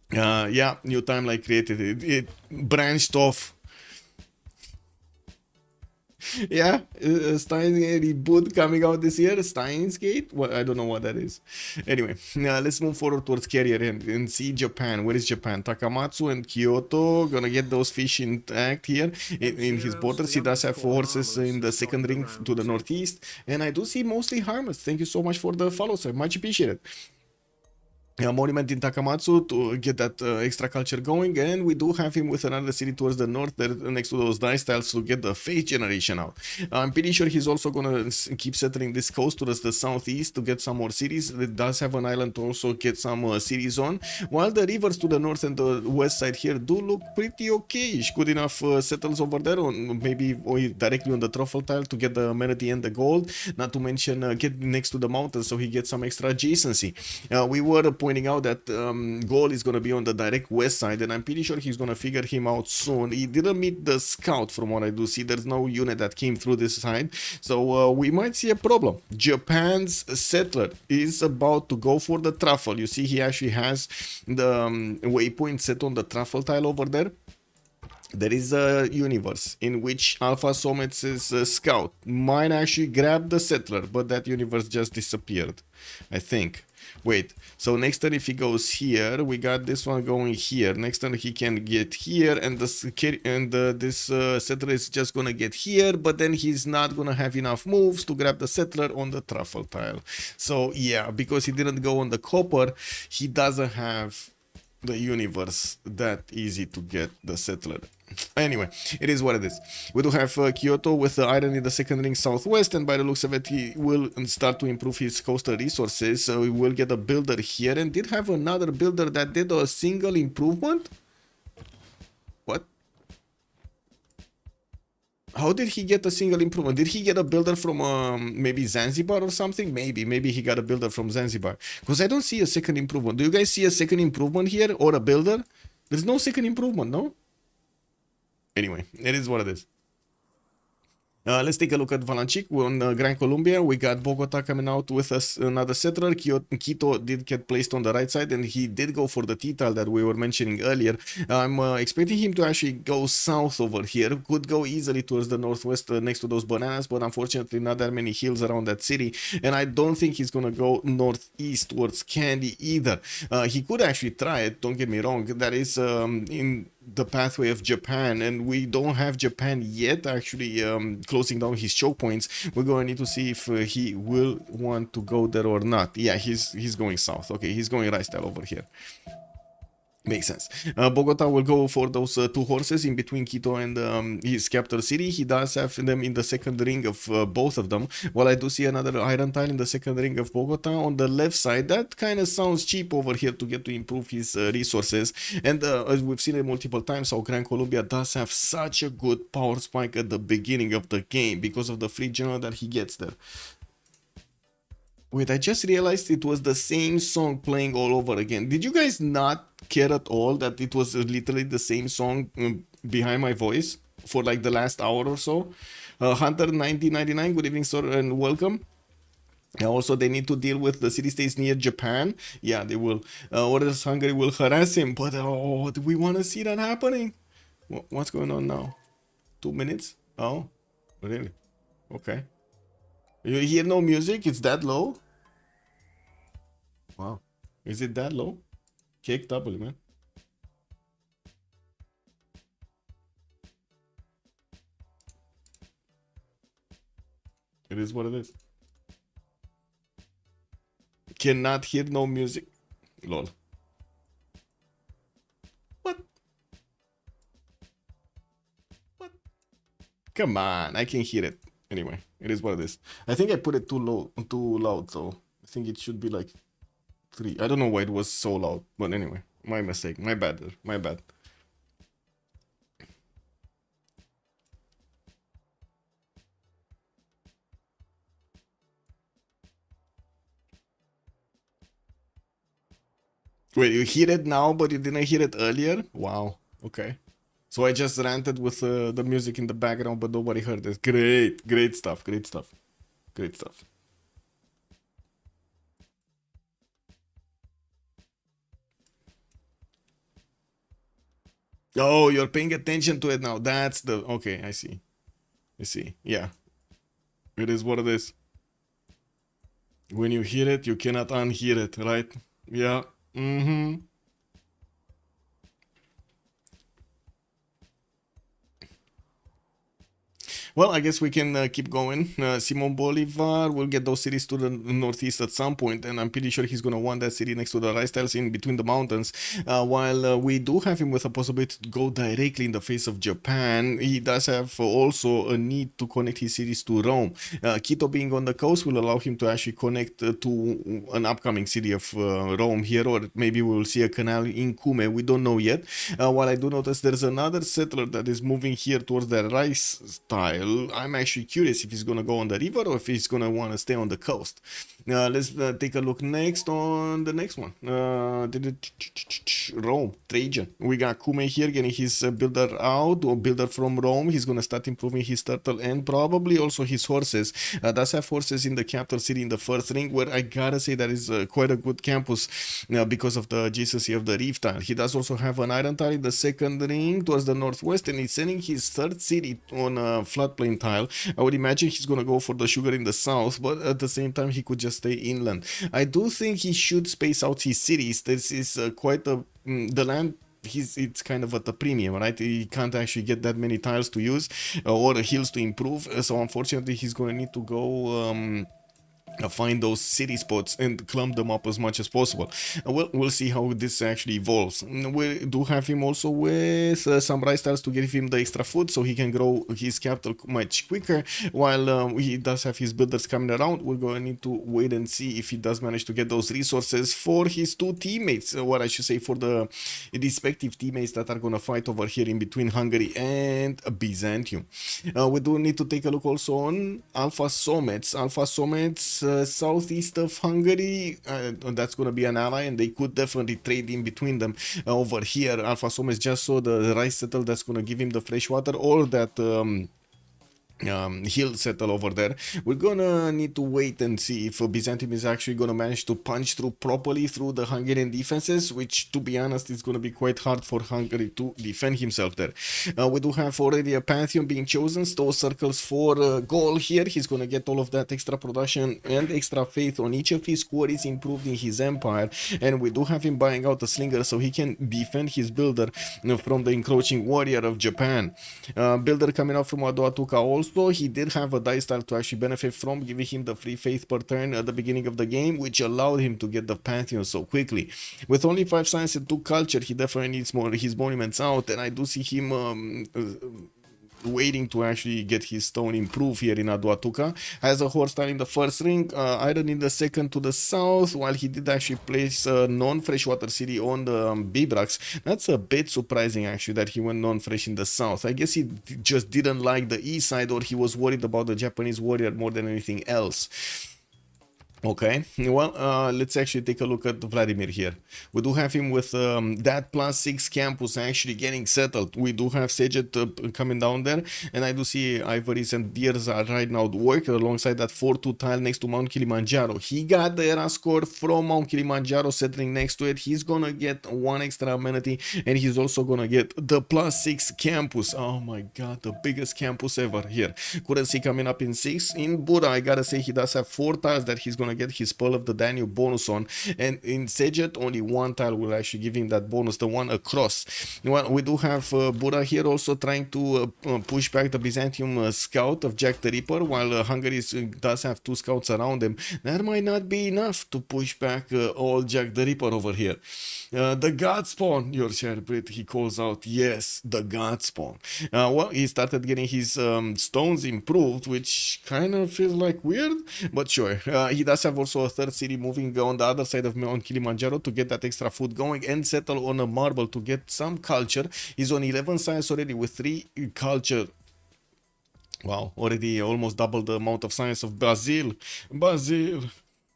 Yeah, new timeline created. It branched off. Yeah, Steins Gate reboot coming out this year. Steins Gate? Well, I don't know what that is. Anyway, let's move forward towards Carrier and see Japan. Where is Japan? Takamatsu and Kyoto gonna get those fish intact here in his borders. He does have horses in the second ring to the northeast, and I do see mostly harmless. Thank you so much for the follow, sir. Much appreciated. A monument in Takamatsu to get that extra culture going, and we do have him with another city towards the north there next to those dice tiles to get the faith generation out. I'm pretty sure he's also gonna keep settling this coast towards the southeast to get some more cities. It does have an island to also get some cities on, while the rivers to the north and the west side here do look pretty okay-ish. Good enough settles over there, on maybe directly on the truffle tile to get the amenity and the gold, not to mention get next to the mountains so he gets some extra adjacency. We were pointing out that Gaul is going to be on the direct west side, and I'm pretty sure he's going to figure him out soon. He didn't meet the scout from what I do see. There's no unit that came through this side, so we might see a problem. Japan's settler is about to go for the truffle. You see he actually has the waypoint set on the truffle tile over there. there is a universe in which Alfasomets is a scout. Mine actually grabbed the settler, but that universe just disappeared, I think. Wait, so next turn if he goes here, we got this one going here. Next turn he can get here, and this settler is just gonna get here, but then he's not gonna have enough moves to grab the settler on the truffle tile. So yeah, because he didn't go on the copper, he doesn't have the universe that easy to get the settler. Anyway, it is what it is. We do have Kyoto with the iron in the second ring southwest, and by the looks of it, he will start to improve his coastal resources. So we will get a builder here, and did have another builder that did a single improvement. What? How did he get a single improvement? Did he get a builder from maybe Zanzibar or something? Maybe he got a builder from Zanzibar. Because I don't see a second improvement. Do you guys see a second improvement here or a builder? There's no second improvement, no? Anyway, it is what it is. Let's take a look at Valanchik. We're on Gran Colombia. We got Bogota coming out with us, another settler. Quito did get placed on the right side, and he did go for the T-tile that we were mentioning earlier. I'm expecting him to actually go south over here. Could go easily towards the northwest next to those bananas, but unfortunately not that many hills around that city. And I don't think he's going to go northeast towards Candy either. He could actually try it, don't get me wrong. That is in the pathway of Japan, and we don't have Japan yet actually closing down his choke points. We're going to need to see if he will want to go there or not. Yeah, he's going south. Okay, he's going right style over here. Makes sense. Bogota will go for those two horses in between Quito and his capital city. He does have them in the second ring of both of them. While I do see another iron tile in the second ring of Bogota on the left side. That kind of sounds cheap over here to get to improve his resources. And as we've seen it multiple times, how Gran Colombia does have such a good power spike at the beginning of the game because of the free general that he gets there. Wait, I just realized it was the same song playing all over again. Did you guys not care at all that it was literally the same song behind my voice for like the last hour or so? Hunter 1999, good evening, sir, and welcome. Also, they need to deal with the city-states near Japan. Yeah, they will. Or else Hungary will harass him. But oh, do we want to see that happening? What's going on now? 2 minutes? Oh, really? Okay. You hear no music? It's that low? Wow. Is it that low? Cake double, man. It is what it is. Cannot hear no music. Lol. What? What? Come on, I can hear it. Anyway, it is what it is. I think I put it too loud, so I think it should be like 3. I don't know why it was so loud, but anyway, my mistake, my bad, my bad. Wait, you hear it now, but you didn't hear it earlier? Wow, okay. So I just ranted with the music in the background, but nobody heard it. Great stuff, great stuff, great stuff. Oh, you're paying attention to it now. That's the... Okay, I see. I see. Yeah. It is what it is. When you hear it, you cannot unhear it, right? Yeah. Mm-hmm. Well, I guess we can keep going. Simon Bolivar will get those cities to the northeast at some point, and I'm pretty sure he's going to want that city next to the rice tiles in between the mountains. While we do have him with a possibility to go directly in the face of Japan, he does have also a need to connect his cities to Rome. Quito being on the coast will allow him to actually connect to an upcoming city of Rome here, or maybe we will see a canal in Cume. We don't know yet. While I do notice there's another settler that is moving here towards the rice tile. I'm actually curious if he's gonna go on the river or if he's gonna want to stay on the coast. Let's take a look next on the next one. Rome, Trajan. We got Kume here getting his builder out, or builder from Rome. He's gonna start improving his turtle and probably also his horses. Does have horses in the capital city in the first ring, where I gotta say that is quite a good campus because of the adjacency of the reef tile. He does also have an iron tile in the second ring towards the northwest, and he's sending his third city on a floodplain tile. I would imagine he's gonna go for the sugar in the south, but at the same time he could just stay inland. I do think he should space out his cities. This is quite a the land. It's kind of at the premium, right? He can't actually get that many tiles to use or hills to improve, so unfortunately he's gonna need to go find those city spots and clump them up as much as possible. We'll see how this actually evolves. We do have him also with some rice tiles to give him the extra food so he can grow his capital much quicker, while he does have his builders coming around. We're going to need to wait and see if he does manage to get those resources for his two teammates, what I should say, for the respective teammates that are going to fight over here in between Hungary and Byzantium. We do need to take a look also on Alfasomets. Alfasomets, southeast of Hungary, that's going to be an ally, and they could definitely trade in between them over here. Alfasomets just saw the rice settle that's going to give him the fresh water, or that hill settle over there. We're gonna need to wait and see if Byzantium is actually gonna manage to punch through properly through the Hungarian defenses, which, to be honest, is gonna be quite hard for Hungary to defend himself there. We do have already a pantheon being chosen, those circles for Gaul here. He's gonna get all of that extra production and extra faith on each of his quarries improved in his empire, and we do have him buying out a slinger so he can defend his builder from the encroaching warrior of Japan. Builder coming out from Aduatuca also. He did have a dice tile to actually benefit from, giving him the free faith per turn at the beginning of the game, which allowed him to get the pantheon so quickly. With only 5 science and 2 culture, he definitely needs more his monuments out, and I do see him waiting to actually get his stone improved here in Aduatuca. Has a horse tile in the first ring, iron in the second to the south, while he did actually place a non-freshwater city on the Bibrax. That's a bit surprising actually that he went non-fresh in the south. I guess he just didn't like the east side, or he was worried about the Japanese warrior more than anything else. Okay, well, let's actually take a look at Vladimir here. We do have him with that +6 campus actually getting settled. We do have Sejet coming down there, and I do see ivories and deers are right now working alongside that 4-2 tile next to Mount Kilimanjaro. He got the era score from Mount Kilimanjaro settling next to it. He's gonna get 1 extra amenity, and he's also gonna get the +6 campus. Oh my god, the biggest campus ever here. Currency coming up in 6. In Buddha, I gotta say, he does have 4 tiles that he's gonna get his Pearl of the Danube bonus on, and in Sejet only 1 tile will actually give him that bonus, the one across. Well, we do have Buddha here also trying to push back the Byzantium scout of Jack the Ripper, while Hungary does have 2 scouts around them. That might not be enough to push back all Jack the Ripper over here. The God Spawn, your share Brit, he calls out, yes, the God Spawn. Well, he started getting his stones improved, which kind of feels like weird, but sure. He does have also a 3rd city moving on the other side of Mount Kilimanjaro to get that extra food going, and settle on a marble to get some culture. He's on 11 science already with 3 culture. Wow, already almost double the amount of science of Basil.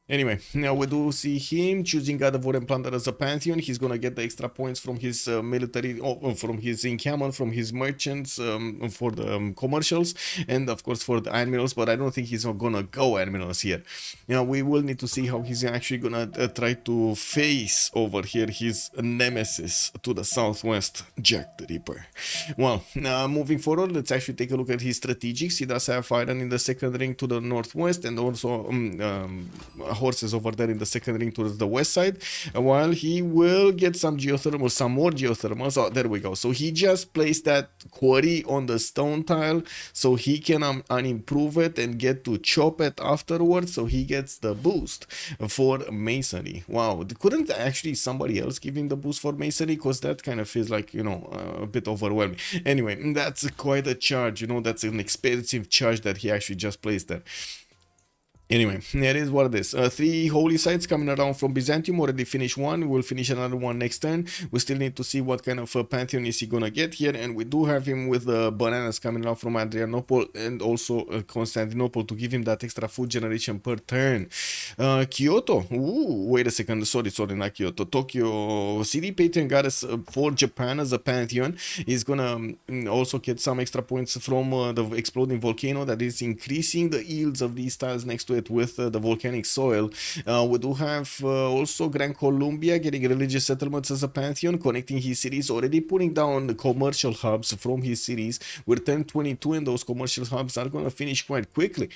Anyway, now we do see him choosing God of War and Plunder as a pantheon. He's gonna get the extra points from his military, from his encampment, from his merchants, for the commercials, and of course for the admirals. But I don't think he's not gonna go admirals here. Now we will need to see how he's actually gonna try to face over here his nemesis to the southwest, Jack the Ripper. Well, moving forward, let's actually take a look at his strategics. He does have iron in the second ring to the northwest, and also horses over there in the second ring towards the west side, while he will get some geothermal, some more geothermals. Oh, there we go. So he just placed that quarry on the stone tile so he can unimprove it and get to chop it afterwards, so he gets the boost for masonry. Wow, couldn't actually somebody else give him the boost for masonry? Because that kind of feels like, you know, a bit overwhelming. Anyway, that's quite a charge, you know, that's an expensive charge that he actually just placed there. Anyway, it is what it is. 3 holy sites coming around from Byzantium. Already finished one. We'll finish another one next turn. We still need to see what kind of pantheon is he gonna get here. And we do have him with bananas coming around from Adrianople and also Constantinople to give him that extra food generation per turn. Kyoto. Ooh, wait a second. Sorry, not Kyoto. Tokyo City Patron goddess for Japan as a pantheon. He's gonna also get some extra points from the exploding volcano that is increasing the yields of these tiles next to it with the volcanic soil. We do have also Gran Colombia getting religious settlements as a pantheon, connecting his cities, already putting down the commercial hubs from his cities. We're turn 22 and those commercial hubs are going to finish quite quickly.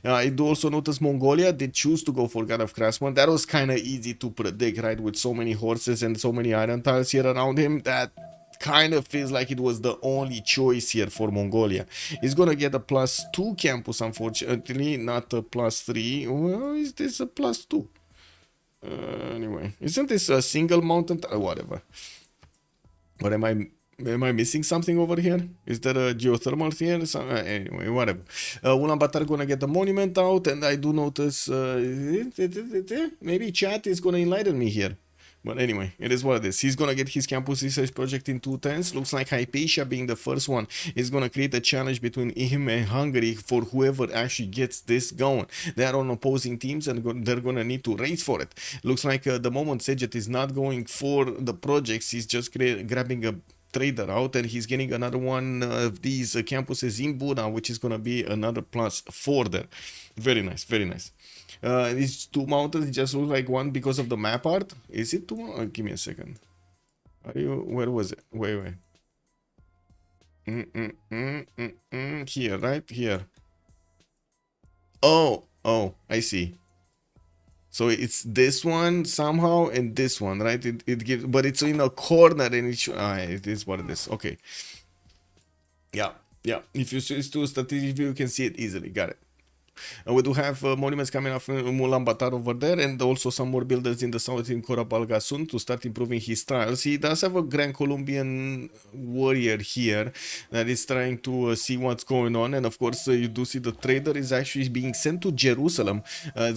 I do also notice Mongolia did choose to go for God of Craftsman. That was kind of easy to predict, right? With so many horses and so many iron tiles here around him, that kind of feels like it was the only choice here for Mongolia. He's gonna get a +2 campus, unfortunately, not a +3. Well, is this a +2? Anyway, isn't this a single mountain? Whatever. But am I missing something over here? Is there a geothermal here? Anyway, whatever. Ulaanbaatar gonna get the monument out, and I do notice maybe chat is gonna enlighten me here. But anyway, it is what it is. He's gonna get his campus research project in 2 turns. Looks like Hypatia, being the first one, is gonna create a challenge between him and Hungary for whoever actually gets this going. They are on opposing teams and they're gonna need to race for it. Looks like the moment Sejet is not going for the projects, he's just grabbing a trader out, and he's getting another one of these campuses in Buda, which is gonna be another +4 there. Very nice, very nice. These 2 mountains just look like one because of the map art. Is it 2? Give me a second. Are you? Where was it? Wait. Here, right here. Oh, I see. So it's this one somehow and this one, right? It gives, but it's in a corner and it is what it is. Okay. Yeah. If you switch to strategic view, you can see it easily. Got it. We do have monuments coming up from Ulaanbaatar over there, and also some more builders in the south in Korabalgasun to start improving his tiles. He does have a Grand Colombian warrior here that is trying to see what's going on, and of course you do see the trader is actually being sent to Jerusalem,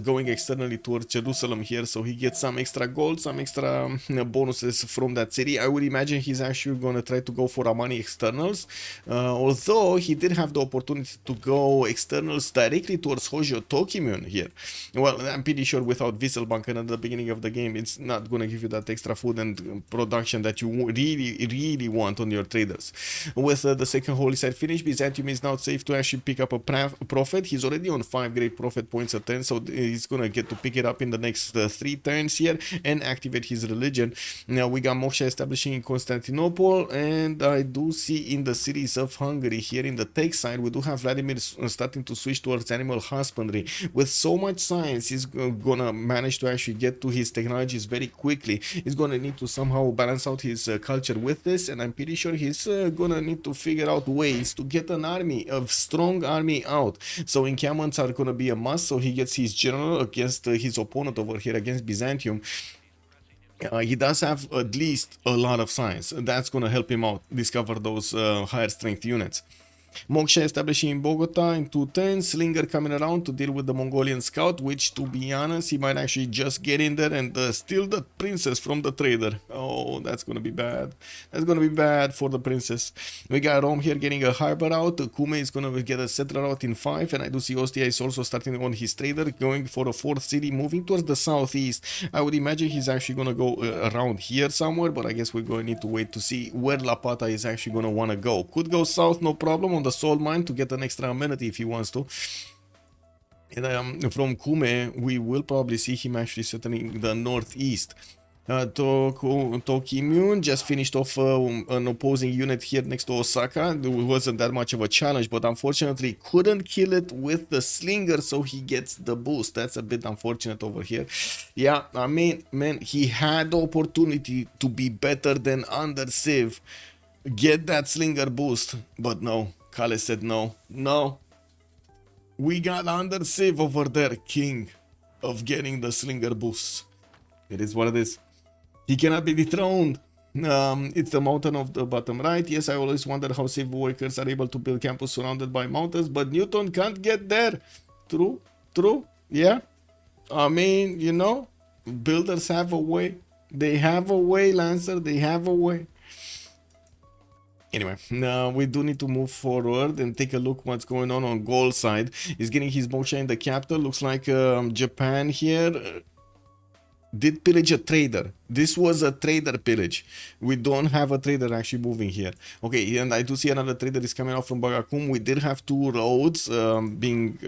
going externally towards Jerusalem here, so he gets some extra gold, some extra bonuses from that city. I would imagine he's actually going to try to go for Amani externals, although he did have the opportunity to go externals directly towards Hojo Tokimun here. Well, I'm pretty sure without Wieselbanken at the beginning of the game, it's not going to give you that extra food and production that you really want on your traders. With the second holy site finished, Byzantium is now safe to actually pick up a prophet. He's already on 5 great prophet points a turn, so he's going to get to pick it up in the next 3 turns here and activate his religion. Now we got Moksha establishing in Constantinople, and I do see in the cities of Hungary here in the tech side, we do have Vladimir starting to switch towards animal husbandry. With so much science, he's gonna manage to actually get to his technologies very quickly. He's gonna need to somehow balance out his culture with this, and I'm pretty sure he's gonna need to figure out ways to get an army, a strong army out. So encampments are gonna be a must, so he gets his general against his opponent over here against Byzantium. He does have at least a lot of science. That's gonna help him out discover those higher strength units. Moksha establishing in Bogota in 2 turns. Slinger coming around to deal with the Mongolian scout, which, to be honest, he might actually just get in there and steal the princess from the trader. Oh, that's gonna be bad. That's gonna be bad for the princess. We got Rome here getting a harbor out. Kume is gonna get a settler out in 5, and I do see Ostia is also starting on his trader, going for a 4th city, moving towards the southeast. I would imagine he's actually gonna go around here somewhere, but I guess we're going to need to wait to see where Lapata is actually gonna wanna go. Could go south, no problem, on the soul mine to get an extra amenity if he wants to. And from Kume, we will probably see him actually settling the northeast. Tokimun just finished off an opposing unit here next to Osaka. It wasn't that much of a challenge, but unfortunately couldn't kill it with the slinger, so he gets the boost. That's a bit unfortunate over here. Yeah, I mean, man, he had the opportunity to be better than under Civ. Get that slinger boost, but no. Kale said no. We got under Civ over there, king of getting the slinger boost. It is what it is. He cannot be dethroned. It's the mountain of the bottom right. Yes, I always wonder how Civ workers are able to build campus surrounded by mountains, but Newton can't get there. True. Yeah, I mean, you know, builders have a way. They have a way, Lancer. They have a way. Anyway, now we do need to move forward and take a look what's going on Gaul side. He's getting his mocha in the capital. Looks like Japan here did pillage a trader. This was a trader pillage. We don't have a trader actually moving here. Okay, and I do see another trader is coming out from Bagakum. We did have two roads being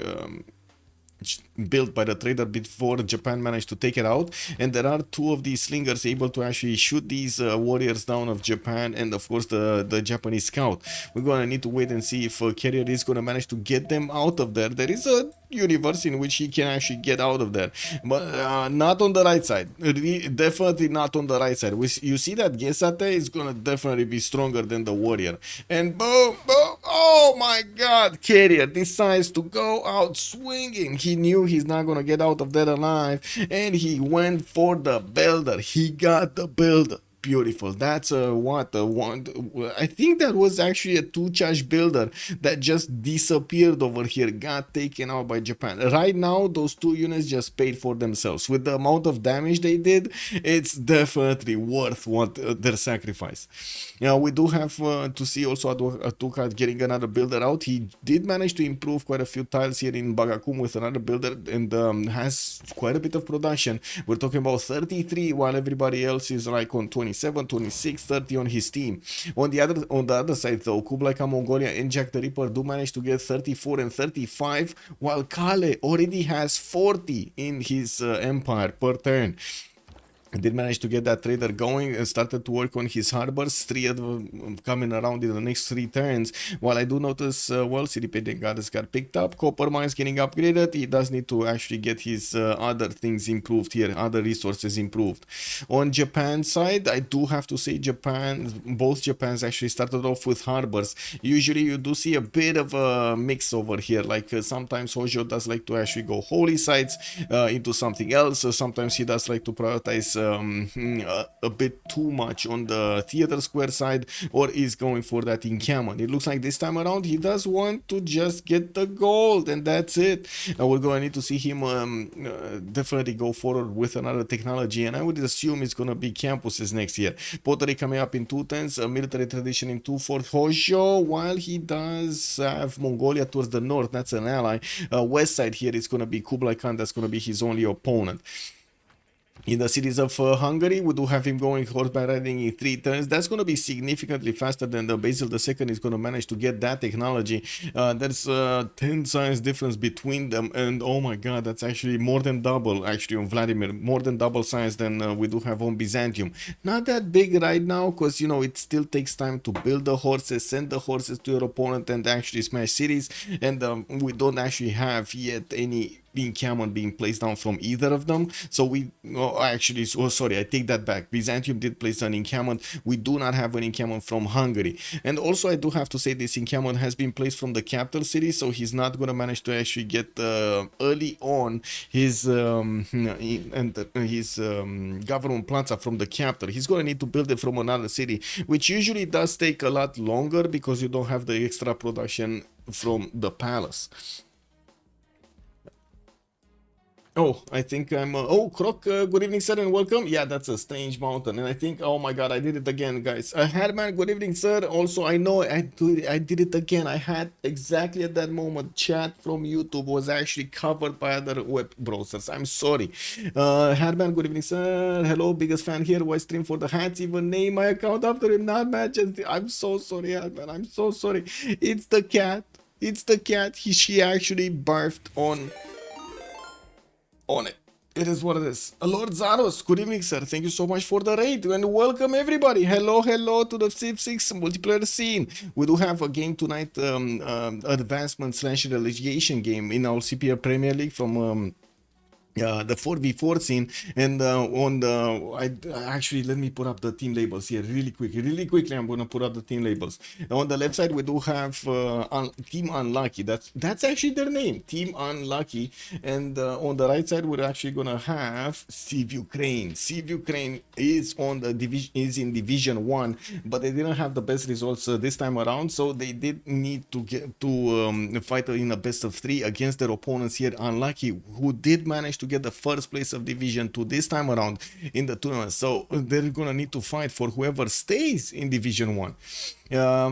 built by the trader before Japan managed to take it out, and there are two of these slingers able to actually shoot these warriors down of Japan, and of course the Japanese scout. We're gonna need to wait and see if Carrier is gonna manage to get them out of there. There is a universe in which he can actually get out of there, but not on the right side. Definitely not on the right side. You see that Gesate is gonna definitely be stronger than the warrior, and boom, boom, oh my god, Carrier decides to go out swinging. He knew he's not gonna get out of there alive, and he went for the builder. He got the builder. Beautiful. That's what one. I think that was actually a two-charge builder that just disappeared over here, got taken out by Japan. Right now, those two units just paid for themselves. With the amount of damage they did, it's definitely worth what their sacrifice. Now we do have to see also Atuka getting another builder out. He did manage to improve quite a few tiles here in Bagakum with another builder, and has quite a bit of production. We're talking about 33, while everybody else is like on 27, 26, 30 on his team. On the other side though, Kublai, Mongolia and Jack the Ripper do manage to get 34 and 35, while Kale already has 40 in his empire per turn. Did manage to get that trader going and started to work on his harbors, 3 of them coming around in the next 3 turns. While I do notice, well, CDP Goddess got picked up, Copper Mines getting upgraded. He does need to actually get his other things improved here, other resources improved. On Japan's side, I do have to say both Japans actually started off with harbors. Usually you do see a bit of a mix over here, like sometimes Hojo does like to actually go holy sites into something else. Sometimes he does like to prioritize a bit too much on the theater square side, or is going for that encampment. It looks like this time around he does want to just get the gold, and that's it. We're going to need to see him definitely go forward with another technology, and I would assume it's going to be campuses next year. Pottery coming up in 210s, a military tradition in 2/4 Hojo, while he does have Mongolia towards the north. That's an ally. West side here is going to be Kublai Khan. That's going to be his only opponent. In the cities of Hungary, we do have him going horseback riding in 3 turns. That's going to be significantly faster than the Basil II is going to manage to get that technology. There's 10 times difference between them, and oh my god, that's actually more than double actually on Vladimir, more than double size than we do have on Byzantium. Not that big right now, because you know it still takes time to build the horses, send the horses to your opponent, and actually smash cities, and we don't actually have yet any encampment being placed down from either of them. So we actually, sorry, I take that back. Byzantium did place an encampment. We do not have an encampment from Hungary. And also I do have to say this encampment has been placed from the capital city, so he's not going to manage to actually get early on his government plaza from the capital. He's going to need to build it from another city, which usually does take a lot longer because you don't have the extra production from the palace. Oh, I think I'm... oh, Croc, good evening, sir, and welcome. Yeah, that's a strange mountain. And I think... oh my god, I did it again, guys. Herman, good evening, sir. Also, I know I did it again. I had exactly at that moment, chat from YouTube was actually covered by other web browsers. I'm sorry. Herman, good evening, sir. Hello, biggest fan here. Why stream for the hats? Even name my account after him, not matches. I'm so sorry, Herman. I'm so sorry. It's the cat. It's the cat. She actually barfed on it. It is what it is. Lord Zaros, good evening, sir. Thank you so much for the raid and welcome everybody. Hello to the Civ6 multiplayer scene. We do have a game tonight, advancement / relegation game in our CPL Premier League from the 4v4 scene. And on the actually, let me put up the team labels here really quickly. I'm gonna put up the team labels. On the left side we do have Team Unlucky. That's actually their name, Team Unlucky. And on the right side we're actually gonna have CivUkraine. CivUkraine is on the division, is in division 1, but they didn't have the best results this time around, so they did need to get to fight in a best of 3 against their opponents here, Unlucky, who did manage to get the first place of division 2 this time around in the tournament. So they're gonna need to fight for whoever stays in division 1.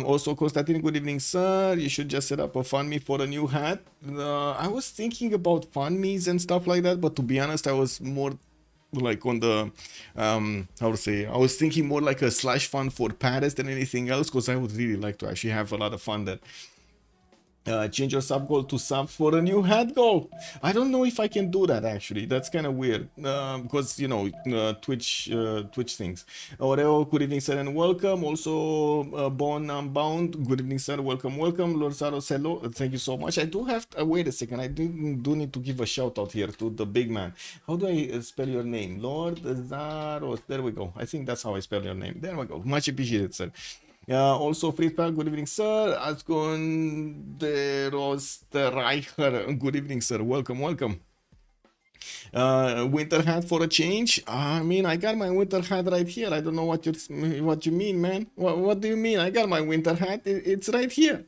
Also, Constantine, good evening, sir. You should just set up a fund me for a new hat. I was thinking about fund me's and stuff like that, but to be honest, I was more like on the how to say, I was thinking more like a slash fund for Paris than anything else, because I would really like to actually have a lot of fun there. Change your sub goal to sub for a new hat goal. I don't know if I can do that actually. That's kind of weird because you know Twitch things. Oreo, good evening sir and welcome. Also Born Unbound, good evening sir, welcome. Lord Saros, hello, thank you so much. I do have to, wait a second, I do need to give a shout out here to the big man. How do I spell your name? Lord Zaros, there we go. I think that's how I spell your name. There we go, much appreciated sir. Also, Friedberg, good evening, sir. Ascon de Rosterreicher, good evening, sir. Welcome. Winter hat for a change. I mean, I got my winter hat right here. I don't know what you mean, man. What do you mean? I got my winter hat. It's right here.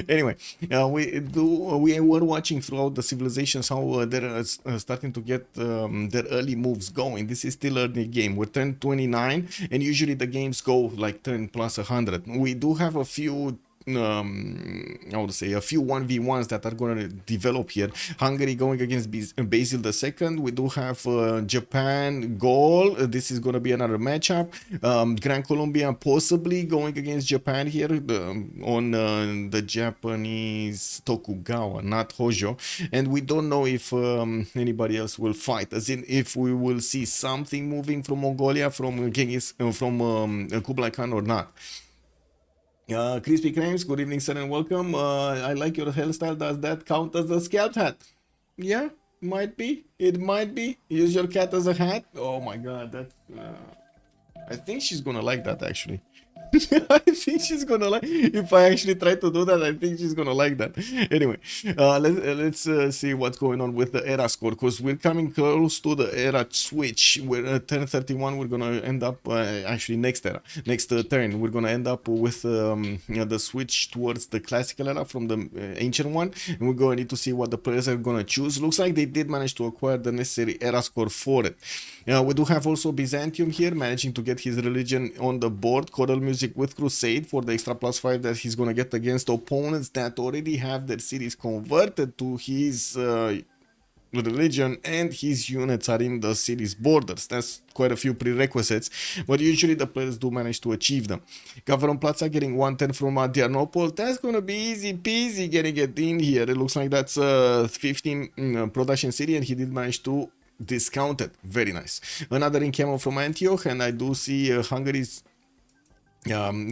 Anyway, we were watching throughout the civilizations how they're starting to get their early moves going. This is still early game. We're turn 29, and usually the games go like turn plus 100. We do have a few I would say a few 1v1s that are going to develop here. Hungary going against Basil II. We do have Japan, Gaul. This is going to be another matchup. Gran Colombia possibly going against Japan here on the Japanese Tokugawa, not Hojo. And we don't know if anybody else will fight, as in if we will see something moving from Mongolia, from Kublai Khan or not. Crispy Crimes, good evening, sir, and welcome. I like your hairstyle. Does that count as a scout hat? Yeah, might be. It might be. Use your cat as a hat. Oh my god, that. I think she's gonna like that actually. I think she's gonna like. If I actually try to do that, I think she's gonna like that. Anyway, let's see what's going on with the era score, because we're coming close to the era switch. We're at turn 31. We're gonna end up actually next turn. We're gonna end up with the switch towards the classical era from the ancient one, and we're gonna need to see what the players are gonna choose. Looks like they did manage to acquire the necessary era score for it. We do have also Byzantium here managing to get his religion on the board. Choral music with Crusade for the extra +5 that he's gonna get against opponents that already have their cities converted to his religion, and his units are in the city's borders. That's quite a few prerequisites, but usually the players do manage to achieve them. Gavron Plaza getting 110 from Adrianople. That's gonna be easy peasy getting it in here. It looks like that's 15 production city, and he did manage to discount it. Very nice. Another in camo from Antioch, and I do see Hungary's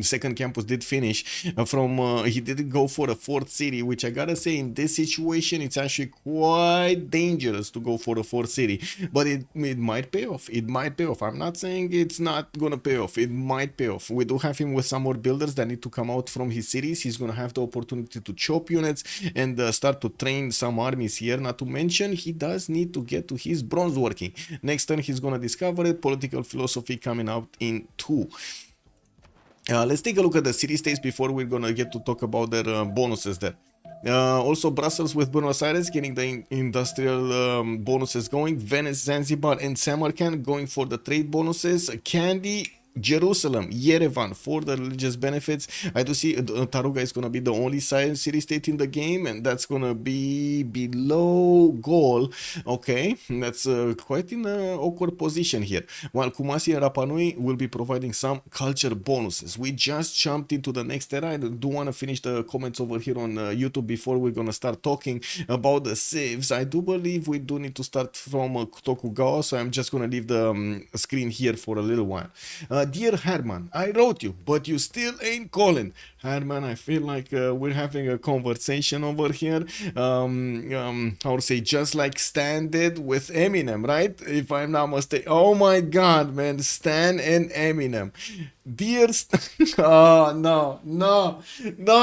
second campus did finish from he did go for a fourth city, which I gotta say in this situation it's actually quite dangerous to go for a fourth city, but it might pay off. I'm not saying it's not gonna pay off. It might pay off. We do have him with some more builders that need to come out from his cities. He's gonna have the opportunity to chop units and start to train some armies here. Not to mention he does need to get to his bronze working. Next turn he's gonna discover it. Political philosophy coming out in 2. Let's take a look at the city-states before we're gonna get to talk about their bonuses there. Also Brussels with Buenos Aires getting the industrial bonuses going. Venice, Zanzibar and Samarkand going for the trade bonuses. Kandy, Jerusalem, Yerevan for the religious benefits. I do see Taruga is going to be the only city-state in the game, and that's going to be below Gaul. Okay, that's quite in an awkward position here. While Kumasi and Rapa Nui will be providing some culture bonuses. We just jumped into the next era. I do want to finish the comments over here on YouTube before we're going to start talking about the civs. I do believe we do need to start from Tokugawa, so I'm just going to leave the screen here for a little while. Dear Herman, I wrote you, but you still ain't calling. Herman, I feel like we're having a conversation over here. How to say, just like Stan did with Eminem, right? If I'm not mistaken. Oh my God, man, Stan and Eminem. Dear oh no,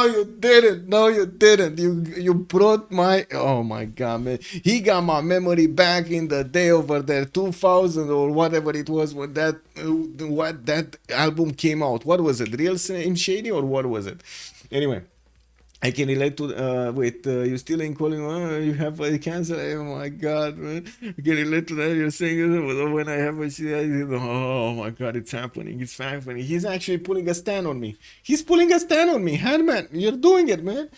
you didn't. No, you didn't. You brought my, oh my God, man. He got my memory back in the day over there, 2000 or whatever it was when that what that album came out. What was it? Real Slim Shady or what was it? Anyway, I can relate to wait, you still ain't calling, you have cancer. Oh my God, man, I can relate to that. You're saying when I have a oh my God, it's happening, it's happening. He's actually pulling a stand on me. He's pulling a stand on me. Herman, you're doing it, man.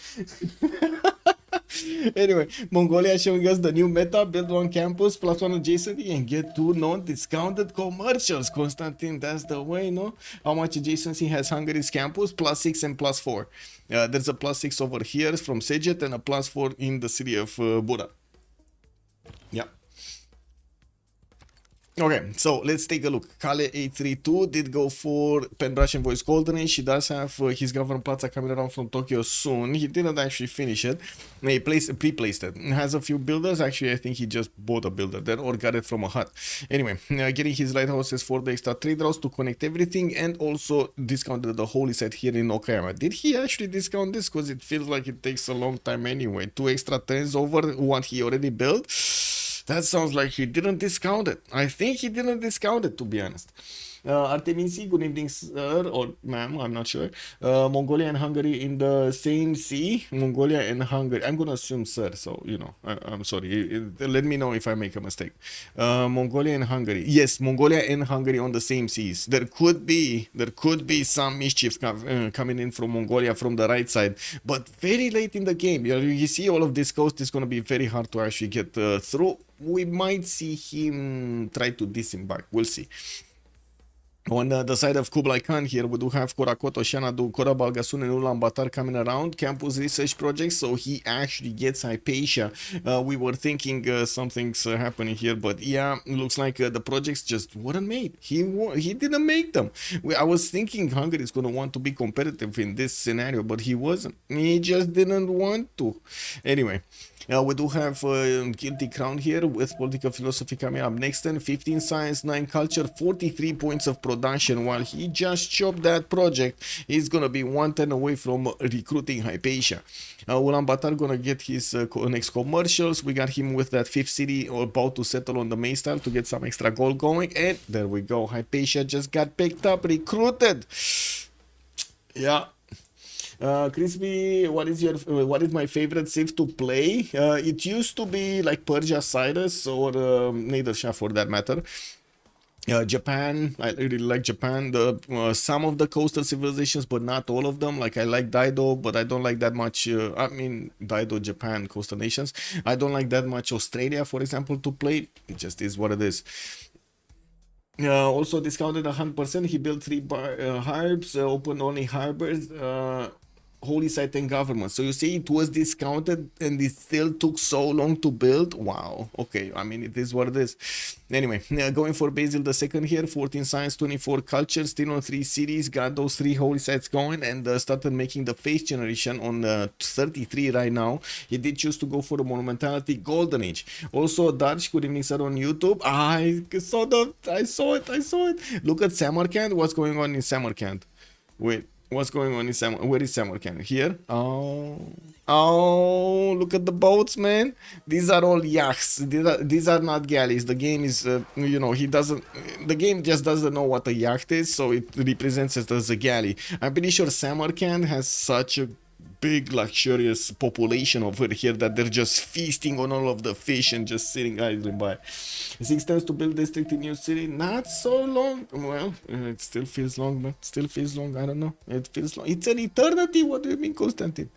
Anyway, Mongolia showing us the new meta: build one campus plus one adjacency and get two non-discounted commercials. Constantine, that's the way, no? How much adjacency has Hungary's campus? +6 and +4. There's a +6 over here from Sejet and a +4 in the city of Buda. Yeah. Okay, so let's take a look. Kale 832 did go for Pen Russian Voice Golden Age. He does have his Governor Plaza coming around from Tokyo soon. He didn't actually finish it. He pre-placed it. Has a few builders. Actually, I think he just bought a builder there or got it from a hut. Anyway, getting his lighthouses for the extra trade routes to connect everything, and also discounted the holy site here in Okayama. Did he actually discount this? Because it feels like it takes a long time anyway. 2 extra turns over what he already built. That sounds like he didn't discount it. I think he didn't discount it, to be honest. Artemisi, good evening, sir, or ma'am, I'm not sure. Mongolia and Hungary in the same sea. Mongolia and Hungary. I'm going to assume, sir, so, you know, I'm sorry. Let me know if I make a mistake. Mongolia and Hungary. Yes, Mongolia and Hungary on the same seas. There could be some mischief coming in from Mongolia from the right side, but very late in the game. You see all of this coast is going to be very hard to actually get through. We might see him try to disembark. We'll see. On the side of Kublai Khan here, we do have Korakoto, Shanadu, Korabalgasun, and Ulaanbaatar coming around. Campus research project, so he actually gets Hypatia. We were thinking something's happening here, but yeah, looks like the projects just weren't made. He didn't make them. I was thinking Hungary is going to want to be competitive in this scenario, but he wasn't. He just didn't want to. Anyway. We do have Guilty Crown here with Political Philosophy coming up next, then 15 Science, 9 Culture, 43 points of production. While he just chopped that project, he's gonna be 1 turn away from recruiting Hypatia. Ulaanbaatar gonna get his next commercials. We got him with that 5th city about to settle on the Maystar to get some extra gold going, and there we go. Hypatia just got picked up, recruited. Yeah. Crispy, what is my favorite Civ to play? It used to be like Persia Cyrus or Nadersha for that matter. Japan, I really like Japan. Some of the coastal civilizations, but not all of them. Like I like Daido, but I don't like that much. I mean, Daido, Japan, coastal nations. I don't like that much Australia, for example, to play. It just is what it is. Also discounted 100%. He built 3 harbs, opened only harbors. Holy site and government. So you see it was discounted and it still took so long to build. Wow. Okay, I mean it is what it is. Anyway, going for Basil the second here, 14 science, 24 culture, still on 3 cities, got those 3 holy sites going, and started making the face generation on 33 right now. He did choose to go for the monumentality golden age. Also Darsh, good evening sir on YouTube. I saw it. Look at Samarkand. What's going on in Samarkand? Wait. What's going on in Samarkand? Where is Samarkand? Here? Oh, look at the boats, man. These are all yachts. These are not galleys. The game is, you know, the game just doesn't know what a yacht is, so it represents it as a galley. I'm pretty sure Samarkand has such a big luxurious population over here that they're just feasting on all of the fish and just sitting idly by. 6 times to build district in new city, not so long. Well, it still feels long, but still feels long. I don't know. It feels long. It's an eternity. What do you mean, Constantine?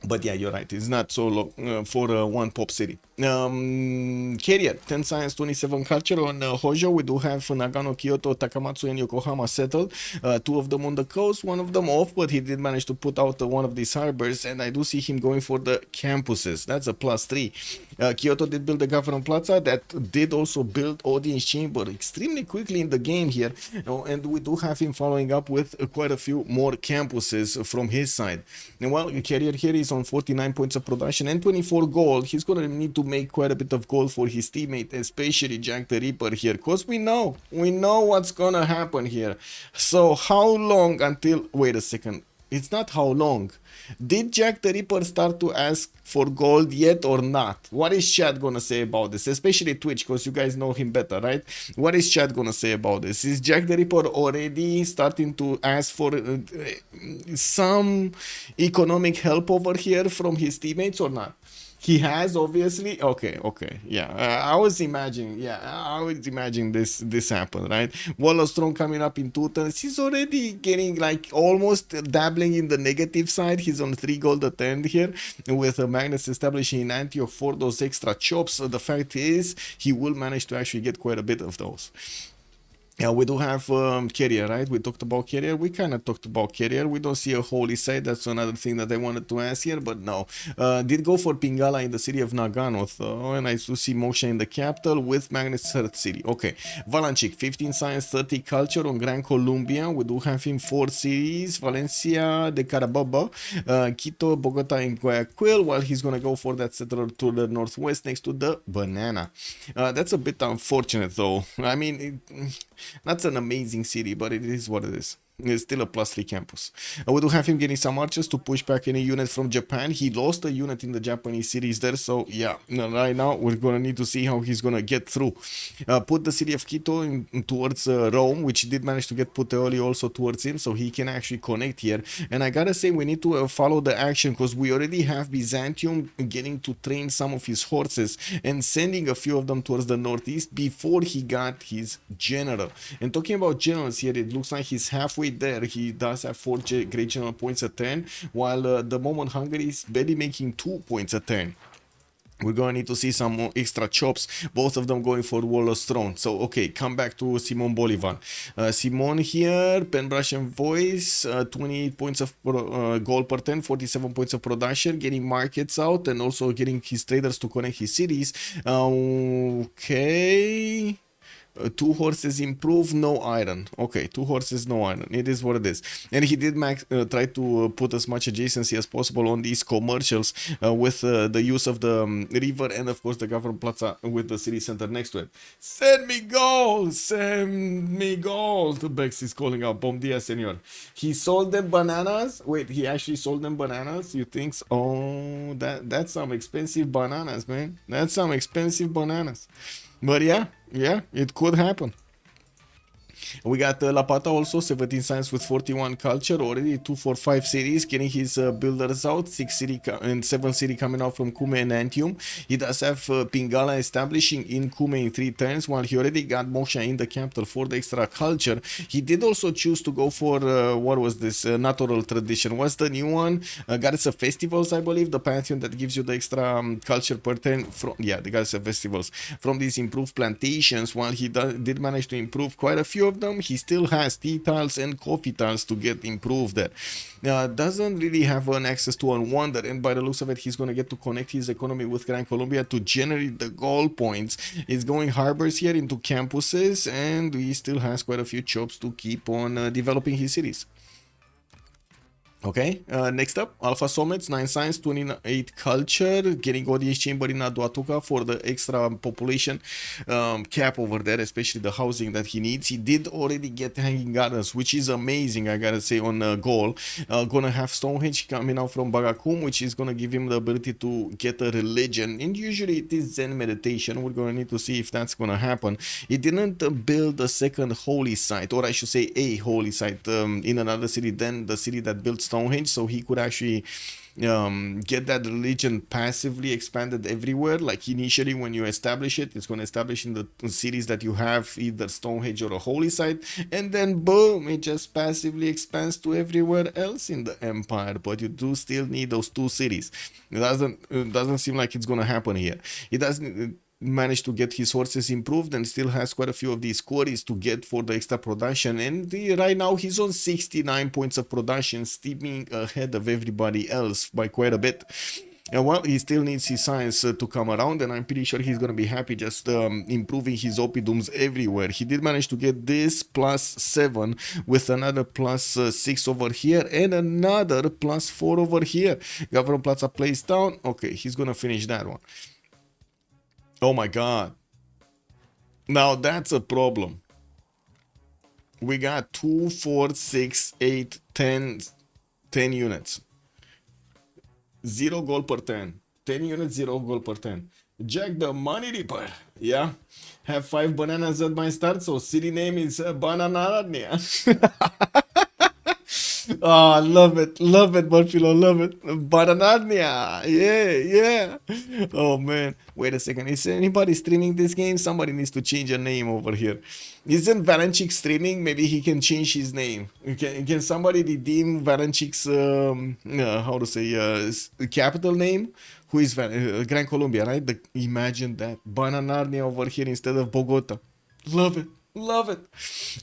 But yeah, you're right. It's not so long for one pop city. Carrier, 10 science, 27 culture. On Hojo, we do have Nagano, Kyoto, Takamatsu, and Yokohama settled. Two of them on the coast, one of them off, but he did manage to put out one of these harbors, and I do see him going for the campuses. That's a +3. Kyoto did build the government plaza. That did also build audience chamber extremely quickly in the game here. And we do have him following up with quite a few more campuses from his side. And while Carrier here is on 49 points of production and 24 gold, he's going to need to make quite a bit of gold for his teammate, especially Jack the Ripper here, because we know what's going to happen here. So how long until, wait a second, it's not how long. Did Jack the Ripper start to ask for gold yet or not? What is chat gonna say about this? Especially Twitch, because you guys know him better, right? What is chat gonna say about this? Is Jack the Ripper already starting to ask for some economic help over here from his teammates or not? He has, obviously. Okay, yeah. I was imagining this happen, right? Wall of Strong coming up in 2 turns. He's already getting like almost dabbling in the negative side. He's on 3 gold at the end here with Magnus establishing in Antioch for those extra chops. So the fact is, he will manage to actually get quite a bit of those. Yeah, we do have Carrier, right? We talked about Carrier. We kind of talked about Carrier. We don't see a holy site. That's another thing that I wanted to ask here, but no. Did go for Pingala in the city of Nagano, though, and I do see Moksha in the capital with Magnus third city. Okay, Valanchik, 15 science, 30 culture on Gran, Colombia. We do have him 4 cities, Valencia, de Carababa, Quito, Bogota, and Guayaquil, while he's going to go for that settler to the northwest next to the banana. That's a bit unfortunate, though. I mean, that's an amazing city, but it is what it is. It's still a +3 campus. We do have him getting some archers to push back any unit from Japan. He lost a unit in the Japanese cities there, so yeah, right now we're gonna need to see how he's gonna get through. Put the city of Quito towards Rome, which did manage to get Puteoli also towards him, so he can actually connect here. And I gotta say, we need to follow the action, because we already have Byzantium getting to train some of his horses and sending a few of them towards the northeast before he got his general. And talking about generals here, it looks like he's halfway there. He does have 4 great general points a turn, while the moment Hungary is barely making 2 points a turn. We're going to need to see some more extra chops, both of them going for Wall of Throne. So, okay, come back to Simon Bolivar. Simon here, pen, brush, and voice, 28 points of gold per turn, 47 points of production, getting markets out, and also getting his traders to connect his cities. Okay. 2 horses improve, no iron. Okay, 2 horses, no iron. It is what it is. And he did try to put as much adjacency as possible on these commercials with the use of the river and, of course, the government plaza with the city center next to it. Send me gold! Send me gold! Bex is calling out. Bom dia, senor. He sold them bananas? Wait, he actually sold them bananas? You think so? Oh, that's some expensive bananas, man. That's some expensive bananas. But yeah, it could happen. We got Lapata also, 17 science with 41 culture, already 2 for 5 cities, getting his builders out, 6 city and 7 city coming out from Kume and Antium. He does have Pingala establishing in Kume in 3 turns, while he already got Moksha in the capital for the extra culture. He did also choose to go for, what was this, natural tradition. What's the new one? Goddess of Festivals, I believe, the pantheon that gives you the extra culture per turn. The Goddess of Festivals. From these improved plantations, while he did manage to improve quite a few of them, he still has tea tiles and coffee tiles to get improved there. Doesn't really have an access to a wonder, and by the looks of it, he's going to get to connect his economy with Gran Colombia to generate the gold points. He's going harbors here into campuses, and he still has quite a few chops to keep on developing his cities. Okay, next up, Alfasomets, 9 science, 28 culture, getting audience chamber in Aduatuca for the extra population cap over there, especially the housing that he needs. He did already get hanging gardens, which is amazing, I gotta say, on Gaul. Gonna have Stonehenge coming out from Bagakum, which is gonna give him the ability to get a religion, and usually it is Zen meditation. We're gonna need to see if that's gonna happen. He didn't build a second holy site, or I should say a holy site in another city than the city that built Stonehenge, so he could actually get that religion passively expanded everywhere. Like initially when you establish it, it's going to establish in the cities that you have either Stonehenge or a holy site, and then boom, it just passively expands to everywhere else in the empire. But you do still need those 2 cities. It doesn't seem like it's going to happen here. It doesn't managed to get his horses improved and still has quite a few of these quarries to get for the extra production, and right now he's on 69 points of production, steaming ahead of everybody else by quite a bit. And well, he still needs his science to come around, and I'm pretty sure he's gonna be happy just improving his oppidums everywhere. He did manage to get this +7 with another +6 over here and another +4 over here. Government Plaza plays down. Okay, he's gonna finish that one. Oh my god. Now that's a problem. We got 2, 4, 6, 8, 10 units. 0 gold per 10. 10 units, 0 gold per 10. Jack the Money Reaper. Yeah. Have 5 bananas at my start, so city name is Bananarnia. Oh, love it, Buffalo, love it. Bananarnia, yeah. Oh man, wait a second. Is anybody streaming this game? Somebody needs to change a name over here. Isn't Valanchik streaming? Maybe he can change his name. Can somebody redeem Valanchik's how to say capital name? Who is Gran Colombia, right? Imagine that Bananarnia over here instead of Bogota. Love it.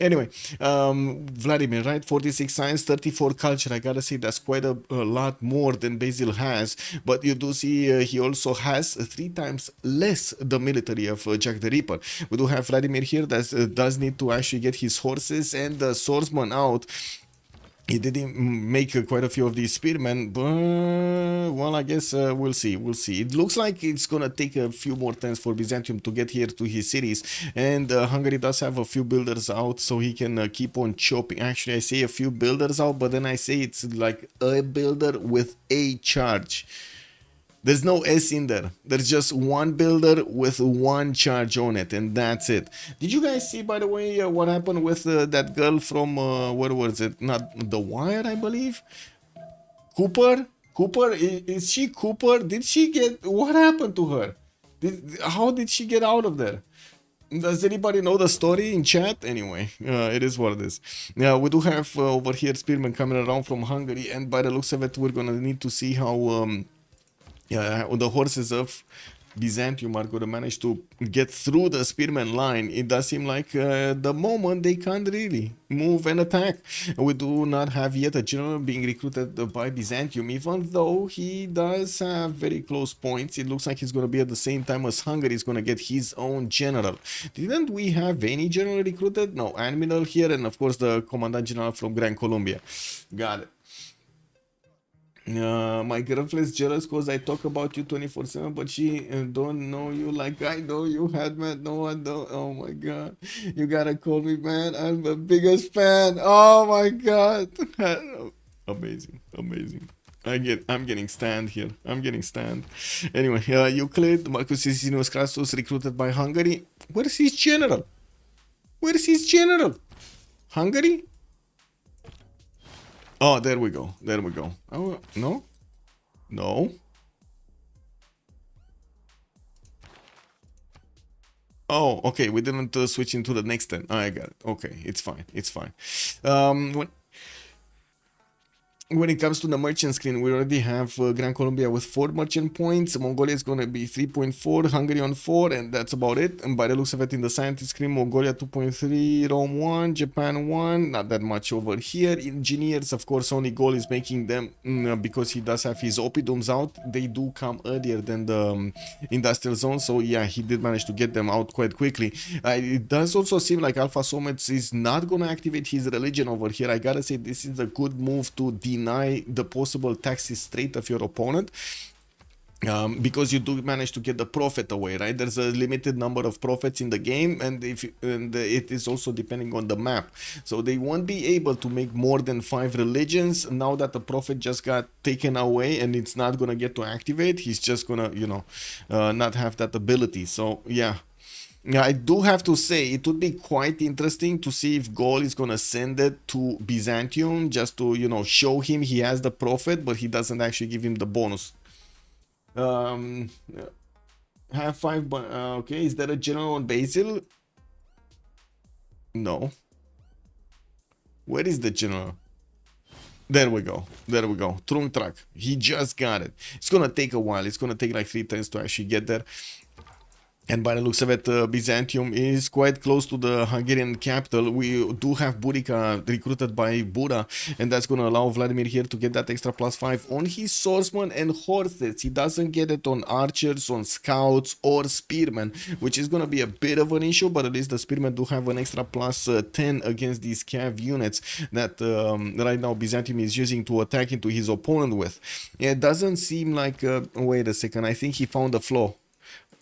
Anyway, Vladimir, right? 46 science, 34 culture. I gotta say that's quite a lot more than Basil has. But you do see he also has 3 times less the military of Jack the Ripper. We do have Vladimir here that does need to actually get his horses and the swordsman out. He didn't make quite a few of these spearmen, but well, I guess we'll see. It looks like it's gonna take a few more turns for Byzantium to get here to his cities, and Hungary does have a few builders out, so he can keep on chopping. Actually, I say a few builders out, but then I say it's like a builder with a charge. There's no S in there. There's just one builder with 1 charge on it, and that's it. Did you guys see, by the way, what happened with that girl from, where was it? Not The Wire, I believe? Cooper? Is she Cooper? Did she get... What happened to her? How did she get out of there? Does anybody know the story in chat? Anyway, it is what it is. Now, we do have over here spearmen coming around from Hungary, and by the looks of it, we're gonna need to see how... the horses of Byzantium are going to manage to get through the spearman line. It does seem like the moment they can't really move and attack. We do not have yet a general being recruited by Byzantium, even though he does have very close points. It looks like he's going to be at the same time as Hungary is going to get his own general. Didn't we have any general recruited? No, admiral here, and of course the commandant general from Gran Colombia. Got it. My girlfriend's jealous because I talk about you 24/7, but she don't know you like I know you, had man. No one don't. Oh my god, you gotta call me, man. I'm the biggest fan. Oh my god, amazing. I'm getting stand here. Anyway, Euclid, Marcus Licinius Crassus, recruited by Hungary. Where is his general? Hungary? Oh, there we go. Oh, no. Oh, okay. We didn't switch into the next 10. I got it. Okay, it's fine. When it comes to the merchant screen, we already have Gran Colombia with 4 merchant points. Mongolia is going to be 3.4, Hungary on 4, and that's about it. And by the looks of it in the scientist screen, Mongolia 2.3, Rome 1, Japan 1, not that much over here. Engineers, of course, only Gaul is making them because he does have his oppidums out. They do come earlier than the industrial zone, so yeah, he did manage to get them out quite quickly. It does also seem like Alfasomets is not going to activate his religion over here. I gotta say, this is a good move to deny the possible taxes straight of your opponent, because you do manage to get the profit away, right? There's a limited number of profits in the game, and it is also depending on the map, so they won't be able to make more than 5 religions now that the profit just got taken away, and it's not gonna get to activate. He's just gonna, not have that ability. So yeah, I do have to say it would be quite interesting to see if Gaul is gonna send it to Byzantium just to, you know, show him he has the profit, but he doesn't actually give him the bonus. Um, have five, but okay. Is there a general on Basil? No. Where is the general? There we go. There we go. Trunk track. He just got it. It's gonna take a while. It's gonna take like 3 turns to actually get there. And by the looks of it, Byzantium is quite close to the Hungarian capital. We do have Burica recruited by Bura, and that's going to allow Vladimir here to get that extra +5 on his swordsman and horses. He doesn't get it on archers, on scouts, or spearmen, which is going to be a bit of an issue, but at least the spearmen do have an extra +10 against these cav units that right now Byzantium is using to attack into his opponent with. It doesn't seem like... wait a second, I think he found a flaw.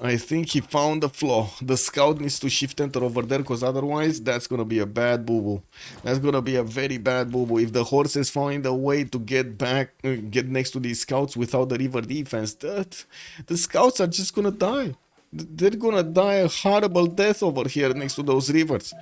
I think he found the flaw. The scout needs to shift enter over there, because otherwise that's gonna be a bad boo-boo. That's gonna be a very bad boo-boo. If the horses find a way to get back, get next to these scouts without the river defense, the scouts are just gonna die. They're gonna die a horrible death over here next to those rivers.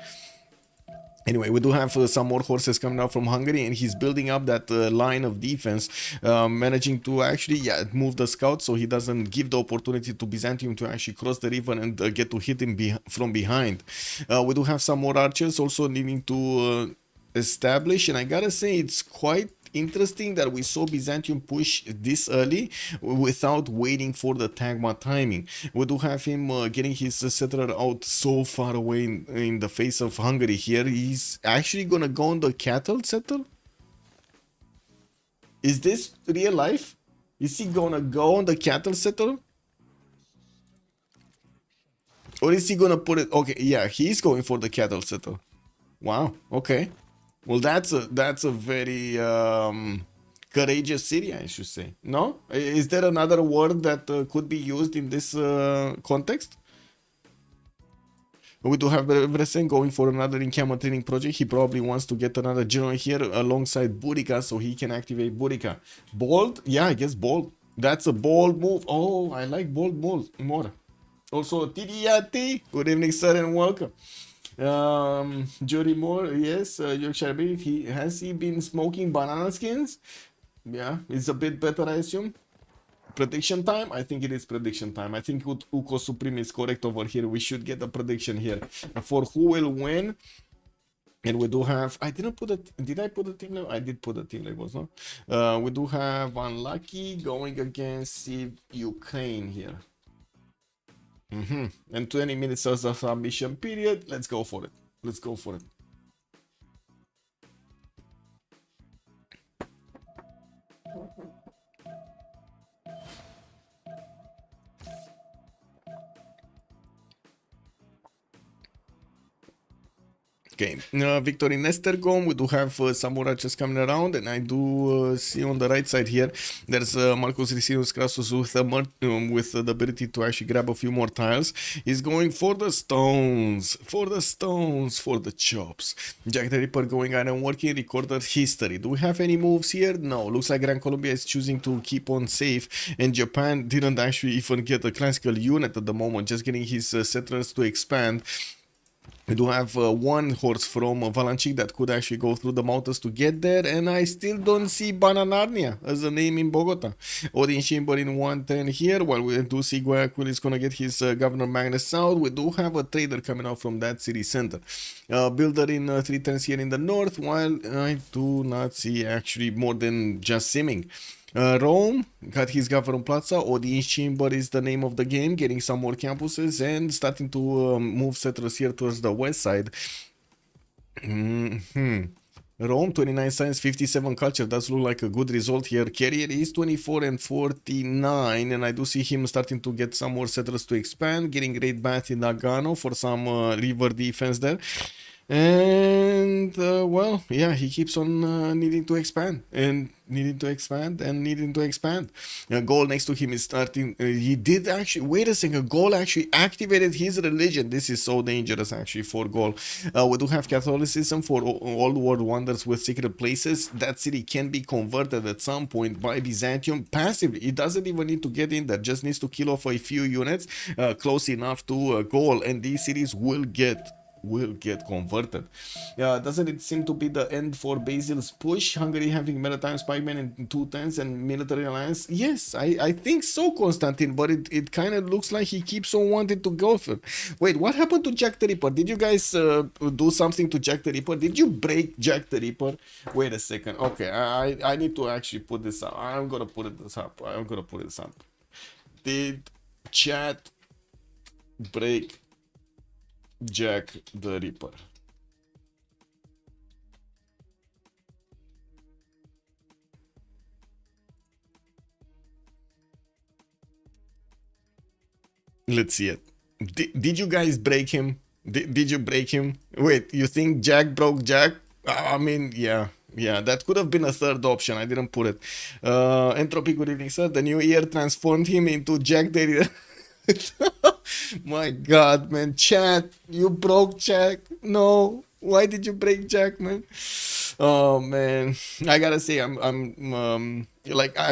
Anyway, we do have some more horses coming out from Hungary, and he's building up that line of defense, managing to actually move the scouts so he doesn't give the opportunity to Byzantium to actually cross the river and get to hit him from behind. We do have some more archers also needing to establish, and I gotta say it's quite interesting that we saw Byzantium push this early without waiting for the Tagma timing. We do have him getting his settler out so far away in the face of Hungary here. He's actually gonna go on the cattle settle? Is this real life? Is he gonna go on the cattle settle? Or is he gonna put it... okay, yeah, he's going for the cattle settle. Wow, okay. Well, that's a very courageous city, I should say. No? Is there another word that could be used in this context? We do have Vresen going for another encampment training project. He probably wants to get another general here alongside Burica so he can activate Burica. Bold? Yeah, I guess bold. That's a bold move. Oh, I like bold more. Also, Tidiati. Good evening, sir, and welcome. Jody Moore, yes, Yorkshire Beef, has he been smoking banana skins? Yeah, it's a bit better, I assume. Prediction time? I think it is prediction time. I think Uko Supreme is correct over here. We should get a prediction here for who will win. And we do have... I didn't put it... did I put the team level? I did put the team levels, no? We do have Unlucky going against CivUkraine here. And 20 minutes as a submission period. Let's go for it. Let's go for it. Okay, Victor in Estergom, we do have some more archers coming around, and I do see on the right side here, there's Marcus Ricinus Crassus with the ability to actually grab a few more tiles. He's going for the stones, for the chops. Jack the Ripper going iron working, recorded history. Do we have any moves here? No, looks like Gran Colombia is choosing to keep on safe, and Japan didn't actually even get a classical unit at the moment, just getting his settlers to expand. We do have one horse from Valanchik that could actually go through the mountains to get there, and I still don't see Bananarnia as a name in Bogota. Odin Shimber in 110 here, while we do see Guayaquil is going to get his Governor Magnus South. We do have a trader coming out from that city center. Builder in 310s here in the north, while I do not see actually more than just simming. Rome got his Governor Plaza. Odin Chamber is the name of the game, getting some more campuses and starting to move settlers here towards the west side. Rome, 29 science, 57 culture. Does look like a good result here. Carrier is 24 and 49, and I do see him starting to get some more settlers to expand, getting Great Bath in Nagano for some river defense there. And well, yeah, he keeps on needing to expand and needing to expand and needing to expand. Gaul next to him is starting. He did actually. Wait a second. Gaul actually activated his religion. This is so dangerous actually for Gaul. We do have Catholicism for all world wonders with secret places. That city can be converted at some point by Byzantium passively. It doesn't even need to get in there. Just needs to kill off a few units close enough to Gaul, and these cities will get converted. Doesn't it seem to be the end for Basil's push? Hungary having maritime spymen in 210s and military alliance? Yes, I think so, Constantine, but it kind of looks like he keeps on wanting to go for. Wait, what happened to Jack the Ripper? Did you guys do something to Jack the Ripper? Did you break Jack the Ripper? Wait a second. Okay, I need to actually put this up. I'm gonna put this up. Did chat break Jack the Ripper? Let's see it. Did you guys break him? Did you break him? Wait, you think Jack broke Jack? I mean, yeah. Yeah, that could have been a third option. I didn't put it. Entropy, good evening, sir. The new year transformed him into Jack the Ripper. My God, man, Chat, you broke Jack. No, why did you break Jack, man? Oh man, I gotta say, I'm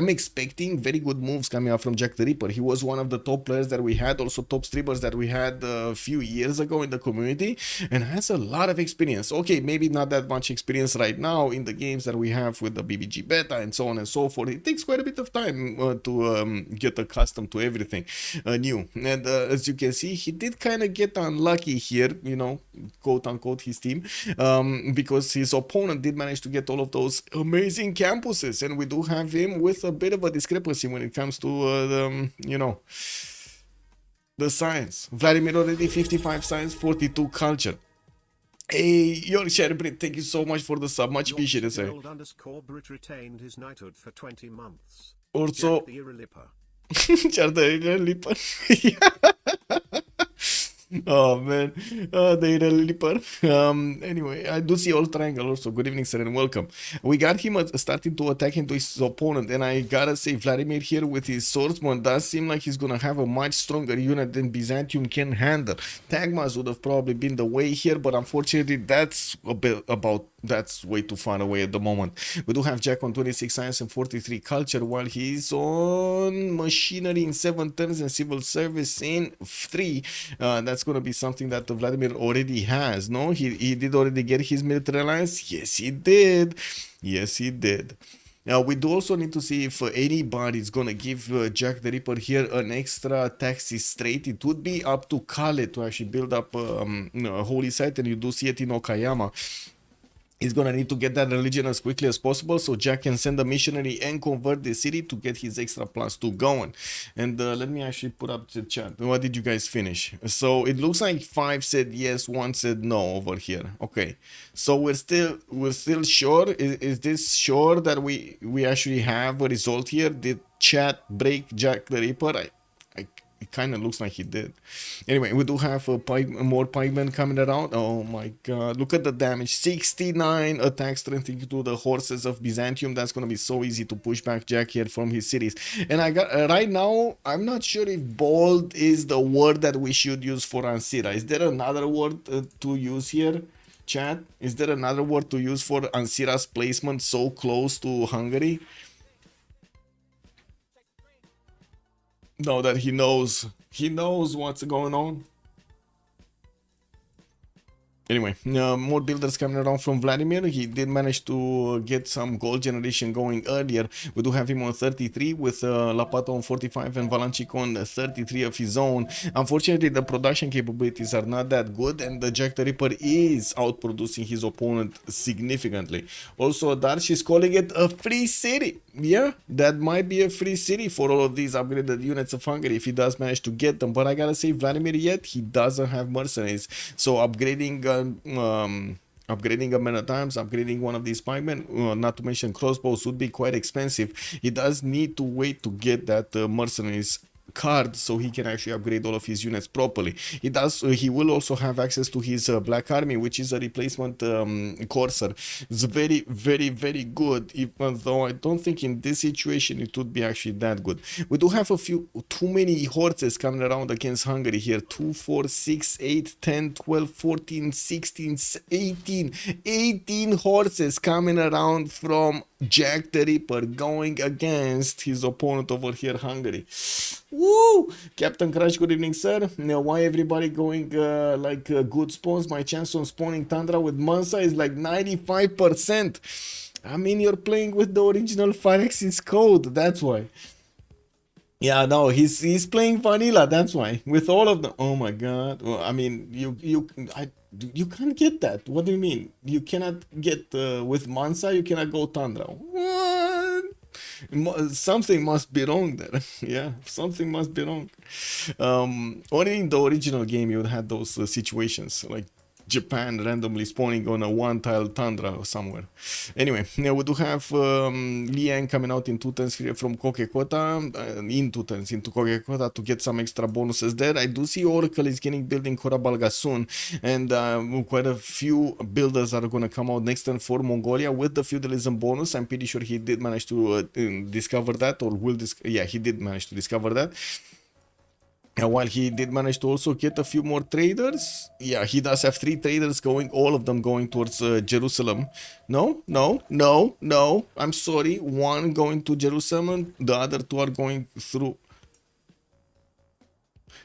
expecting very good moves coming out from Jack the Ripper. He was one of the top players that we had, also top streamers that we had a few years ago in the community, and has a lot of experience. Okay, maybe not that much experience right now in the games that we have with the BBG beta and so on and so forth. It takes quite a bit of time to get accustomed to everything new. And as you can see, he did kind of get unlucky here, you know, quote unquote, his team, because his opponent did manage to get all of those amazing campuses, and we do have him with a bit of a discrepancy when it comes to the science. Vladimir already 55 science, 42 culture. Hey, Yorkshire Brit, thank you so much for the sub. Much appreciated, sir. Brit retained his knighthood for 20 months. Also, Jack the Lipper. Oh man, the Lipper. Anyway, I do see all triangle also. Good evening, sir, and welcome. We got him starting to attack into his opponent, and I gotta say, Vladimir here with his swordsman does seem like he's gonna have a much stronger unit than Byzantium can handle. Tagmas would have probably been the way here, but unfortunately, that's that's way too far away at the moment. We do have Jack on 26 science and 43 culture, while he's on machinery in 7 turns and civil service in 3. That's going to be something that Vladimir already has. No, he did already get his military alliance. Yes, he did. Yes, he did. Now, we do also need to see if anybody's gonna give Jack the Ripper here an extra taxi straight. It would be up to Kale to actually build up a holy site, and you do see it in Okayama. He's gonna need to get that religion as quickly as possible so Jack can send a missionary and convert the city to get his extra +2 going. And let me actually put up the chat. What did you guys finish? So it looks like 5 said yes, 1 said no over here. Okay, so we're still sure. Is this sure that we actually have a result here? Did chat break Jack the Ripper? It kind of looks like he did. Anyway, we do have more pikemen coming around. Oh my God, look at the damage. 69 attack strength into the horses of Byzantium. That's going to be so easy to push back Jack here from his cities. And I got right now, I'm not sure if bold is the word that we should use for Ancira. Is there another word to use here, chat? Is there another word to use for Ancira's placement so close to Hungary? No, that he knows what's going on. Anyway, more builders coming around from Vladimir. He did manage to get some gold generation going earlier. We do have him on 33 with Lapata on 45 and Valanchik on 33 of his own. Unfortunately, the production capabilities are not that good, and the Jack the Ripper is outproducing his opponent significantly. Also, Darsh is calling it a free city. Yeah, that might be a free city for all of these upgraded units of Hungary if he does manage to get them. But I gotta say, Vladimir yet, he doesn't have mercenaries. So upgrading a many times, upgrading one of these pikemen, not to mention crossbows, would be quite expensive. He does need to wait to get that mercenaries card so he can actually upgrade all of his units properly. He will also have access to his Black Army, which is a replacement Corsair. It's very, very, very good, even though I don't think in this situation it would be actually that good. We do have too many horses coming around against Hungary here. 2, 4, 6, 8, 10, 12, 14, 16, 18 horses coming around from Jack the Ripper going against his opponent over here, Hungary. Woo! Captain Crash, good evening, sir. Now, why everybody going good spawns? My chance on spawning Tundra with Mansa is like 95%. I mean, you're playing with the original 5x's code, that's why. Yeah, no, he's playing vanilla, that's why. With all of them. Oh my god. Well, I mean, you can't get that. What do you mean? You cannot get with Mansa, you cannot go Tundra. What? Something must be wrong there. Yeah, something must be wrong. Only in the original game you had those situations, like Japan randomly spawning on a one-tile Tundra or somewhere. Anyway, now we do have Liang coming out in 2 turns from Kokekota, in 2 turns into Kokekota to get some extra bonuses there. I do see Oracle is getting building Korabalga soon, and quite a few builders are going to come out next turn for Mongolia with the feudalism bonus. I'm pretty sure he did manage to discover that, or yeah, he did manage to discover that. And while he did manage to also get a few more traders, yeah, he does have 3 traders going, all of them going towards Jerusalem. No, I'm sorry, 1 going to Jerusalem, the other 2 are going through.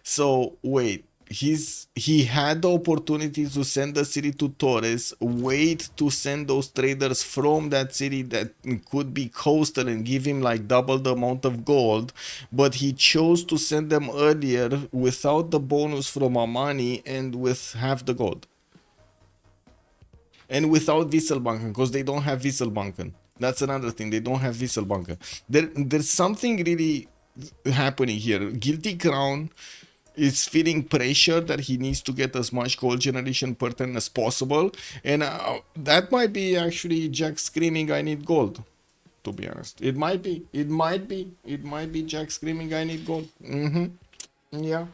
So, wait. He had the opportunity to send the city to Torres, wait to send those traders from that city that could be coastal and give him like double the amount of gold, but he chose to send them earlier without the bonus from Amani and with half the gold. And without Wieselbanken, because they don't have Wieselbanken. That's another thing, they don't have Wieselbanken. There's something really happening here. Guilty Crown is feeling pressure that he needs to get as much gold generation per turn as possible, and that might be actually Jack screaming I need gold, to be honest. It might be Jack screaming I need gold. Yeah.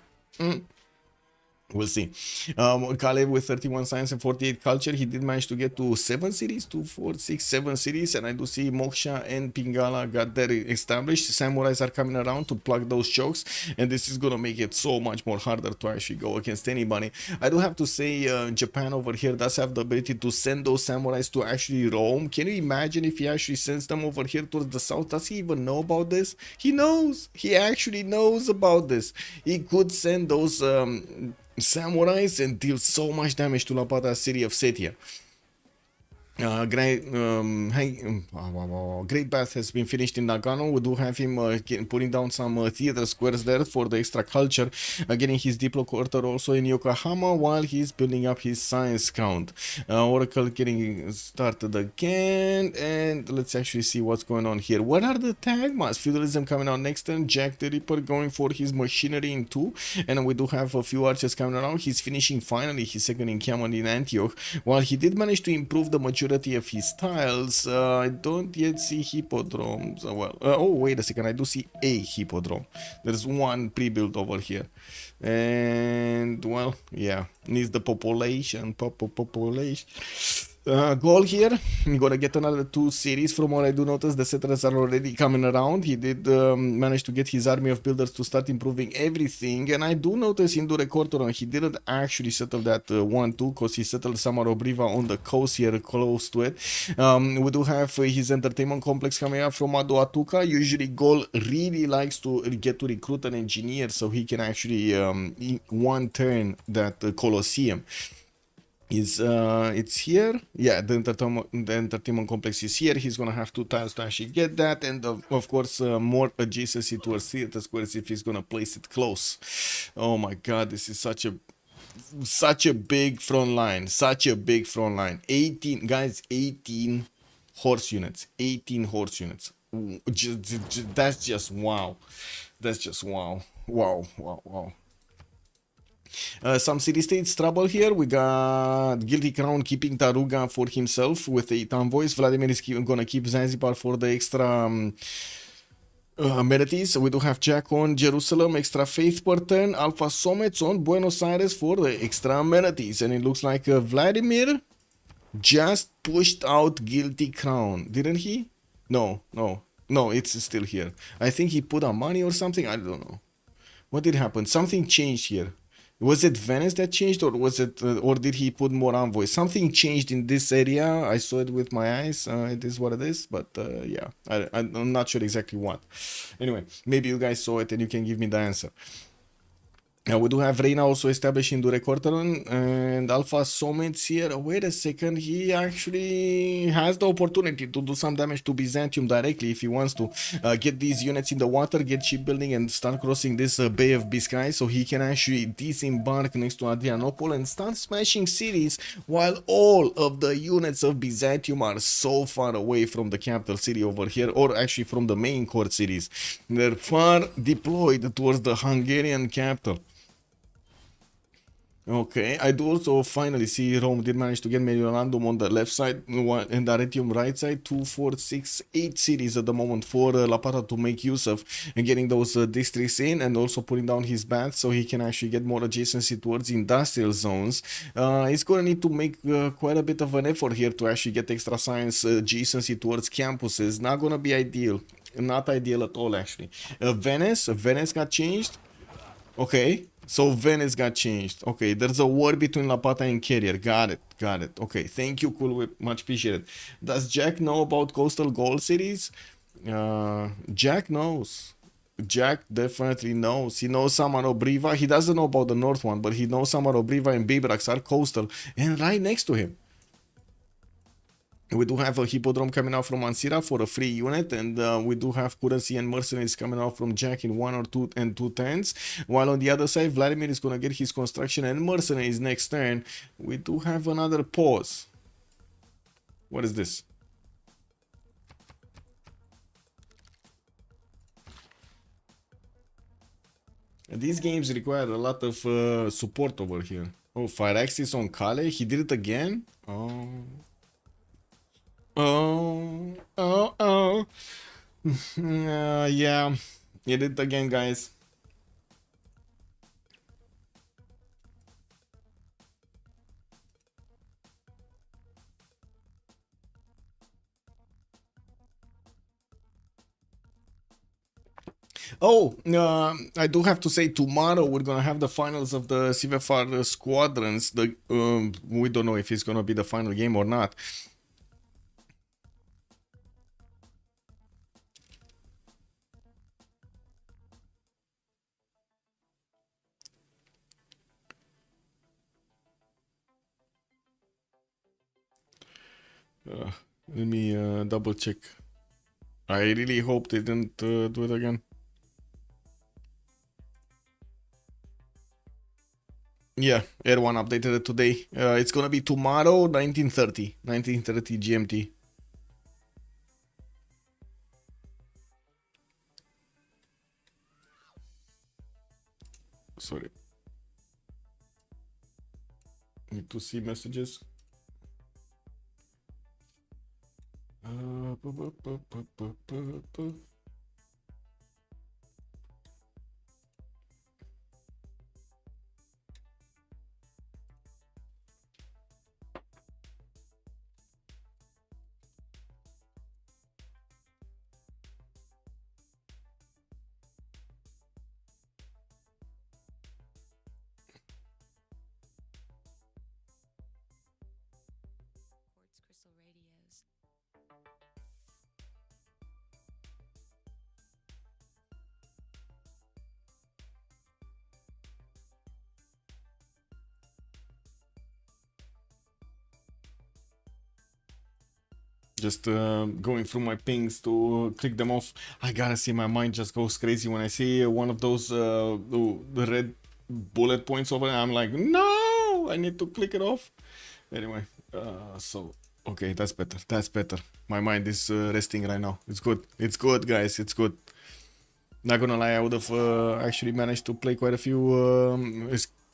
We'll see. Kalev with 31 science and 48 culture. He did manage to get to 7 cities, 2, 4, 6, 7 cities. And I do see Moksha and Pingala got that established. Samurais are coming around to plug those chokes. And this is going to make it so much more harder to actually go against anybody. I do have to say Japan over here does have the ability to send those samurais to actually roam. Can you imagine if he actually sends them over here towards the south? Does he even know about this? He knows. He actually knows about this. He could send those samurais and deal so much damage to Lapata city of Setia. Great Bath has been finished in Nagano. We do have him putting down some theater squares there for the extra culture, getting his Diplo quarter also in Yokohama while he's building up his science count. Oracle getting started again, and let's actually see what's going on here. What are the tagmas? Feudalism coming out next turn. Jack the Ripper going for his machinery in 2, and we do have a few archers coming around. He's finishing finally his second encampment in Antioch. While he did manage to improve the majority of his tiles, I don't yet see hippodromes. Oh, wait a second, I do see a hippodrome. There's 1 pre-built over here, and well, yeah, needs the population. Gaul here, I'm gonna get another 2 cities. From what I do notice, the settlers are already coming around. He did manage to get his army of builders to start improving everything, and I do notice in the Recordoron he didn't actually settle that 1-2 because he settled Samarobriva on the coast here close to it. We do have his entertainment complex coming up from Adoatuca. Usually Gaul really likes to get to recruit an engineer so he can actually in 1 turn that Colosseum. It's here. Yeah, the entertainment complex is here. He's gonna have 2 tiles to actually get that, and of course more adjacency towards theater squares if he's gonna place it close. Oh my god, this is such a big front line, 18 guys, 18 horse units. That's just wow. Wow. Some city-states trouble here. We got Guilty Crown keeping Taruga for himself with 8 envoys. Vladimir is gonna keep Zanzibar for the extra amenities. We do have Jack on Jerusalem, extra faith per turn. Alfasomets on Buenos Aires for the extra amenities. And it looks like Vladimir just pushed out Guilty Crown, didn't he? No, no, no, it's still here. I think he put on money or something. I don't know. What did happen? Something changed here. Was it Venice that changed, or was it, or did he put more envoys? Something changed in this area. I saw it with my eyes. It is what it is, but yeah, I'm not sure exactly what. Anyway, maybe you guys saw it and you can give me the answer. Now we do have Reina also establishing the record run, and Alfasomets here. Wait a second, he actually has the opportunity to do some damage to Byzantium directly if he wants to get these units in the water, get shipbuilding, and start crossing this Bay of Biscay, so he can actually disembark next to Adrianople and start smashing cities while all of the units of Byzantium are so far away from the capital city over here, or actually from the main court cities. They're far deployed towards the Hungarian capital. Okay, I do also finally see Rome did manage to get Memorandum on the left side and Arretium right side. 2, 4, 6, 8 cities at the moment for Lapata to make use of and getting those districts in, and also putting down his baths so he can actually get more adjacency towards industrial zones. He's going to need to make quite a bit of an effort here to actually get extra science adjacency towards campuses. Not going to be ideal. Not ideal at all, actually. Venice got changed. Okay. So Venice got changed. Okay, there's a war between Lapata and Carrier. Got it, got it. Okay, thank you, Cool Whip. Much appreciated. Does Jack know about coastal Gaul cities? Jack knows. Jack definitely knows. He knows Samanobriva. He doesn't know about the north one, but he knows Samanobriva and Bibrax are coastal and right next to him. We do have a Hippodrome coming out from Ansira for a free unit, and we do have currency and mercenaries coming out from Jack in 1 or 2 and 2 turns. While on the other side, Vladimir is going to get his construction and mercenaries next turn. We do have another pause. What is this? And these games require a lot of support over here. Oh, Fire Axis on Kale. He did it again? Oh. Oh. Yeah, he did it again, guys. Oh, I do have to say tomorrow we're gonna have the finals of the CVFR squadrons. We don't know if it's gonna be the final game or not. Let me double check. I really hope they didn't do it again. Yeah, Air 1 updated it today. It's gonna be tomorrow, 1930 GMT. Sorry. Need to see messages. Just going through my pings to click them off. I gotta see, my mind just goes crazy when I see one of those the red bullet points over there. I'm like, no, I need to click it off. Anyway, so okay, that's better. That's better. My mind is resting right now. It's good. It's good, guys. It's good. Not gonna lie, I would have actually managed to play quite a few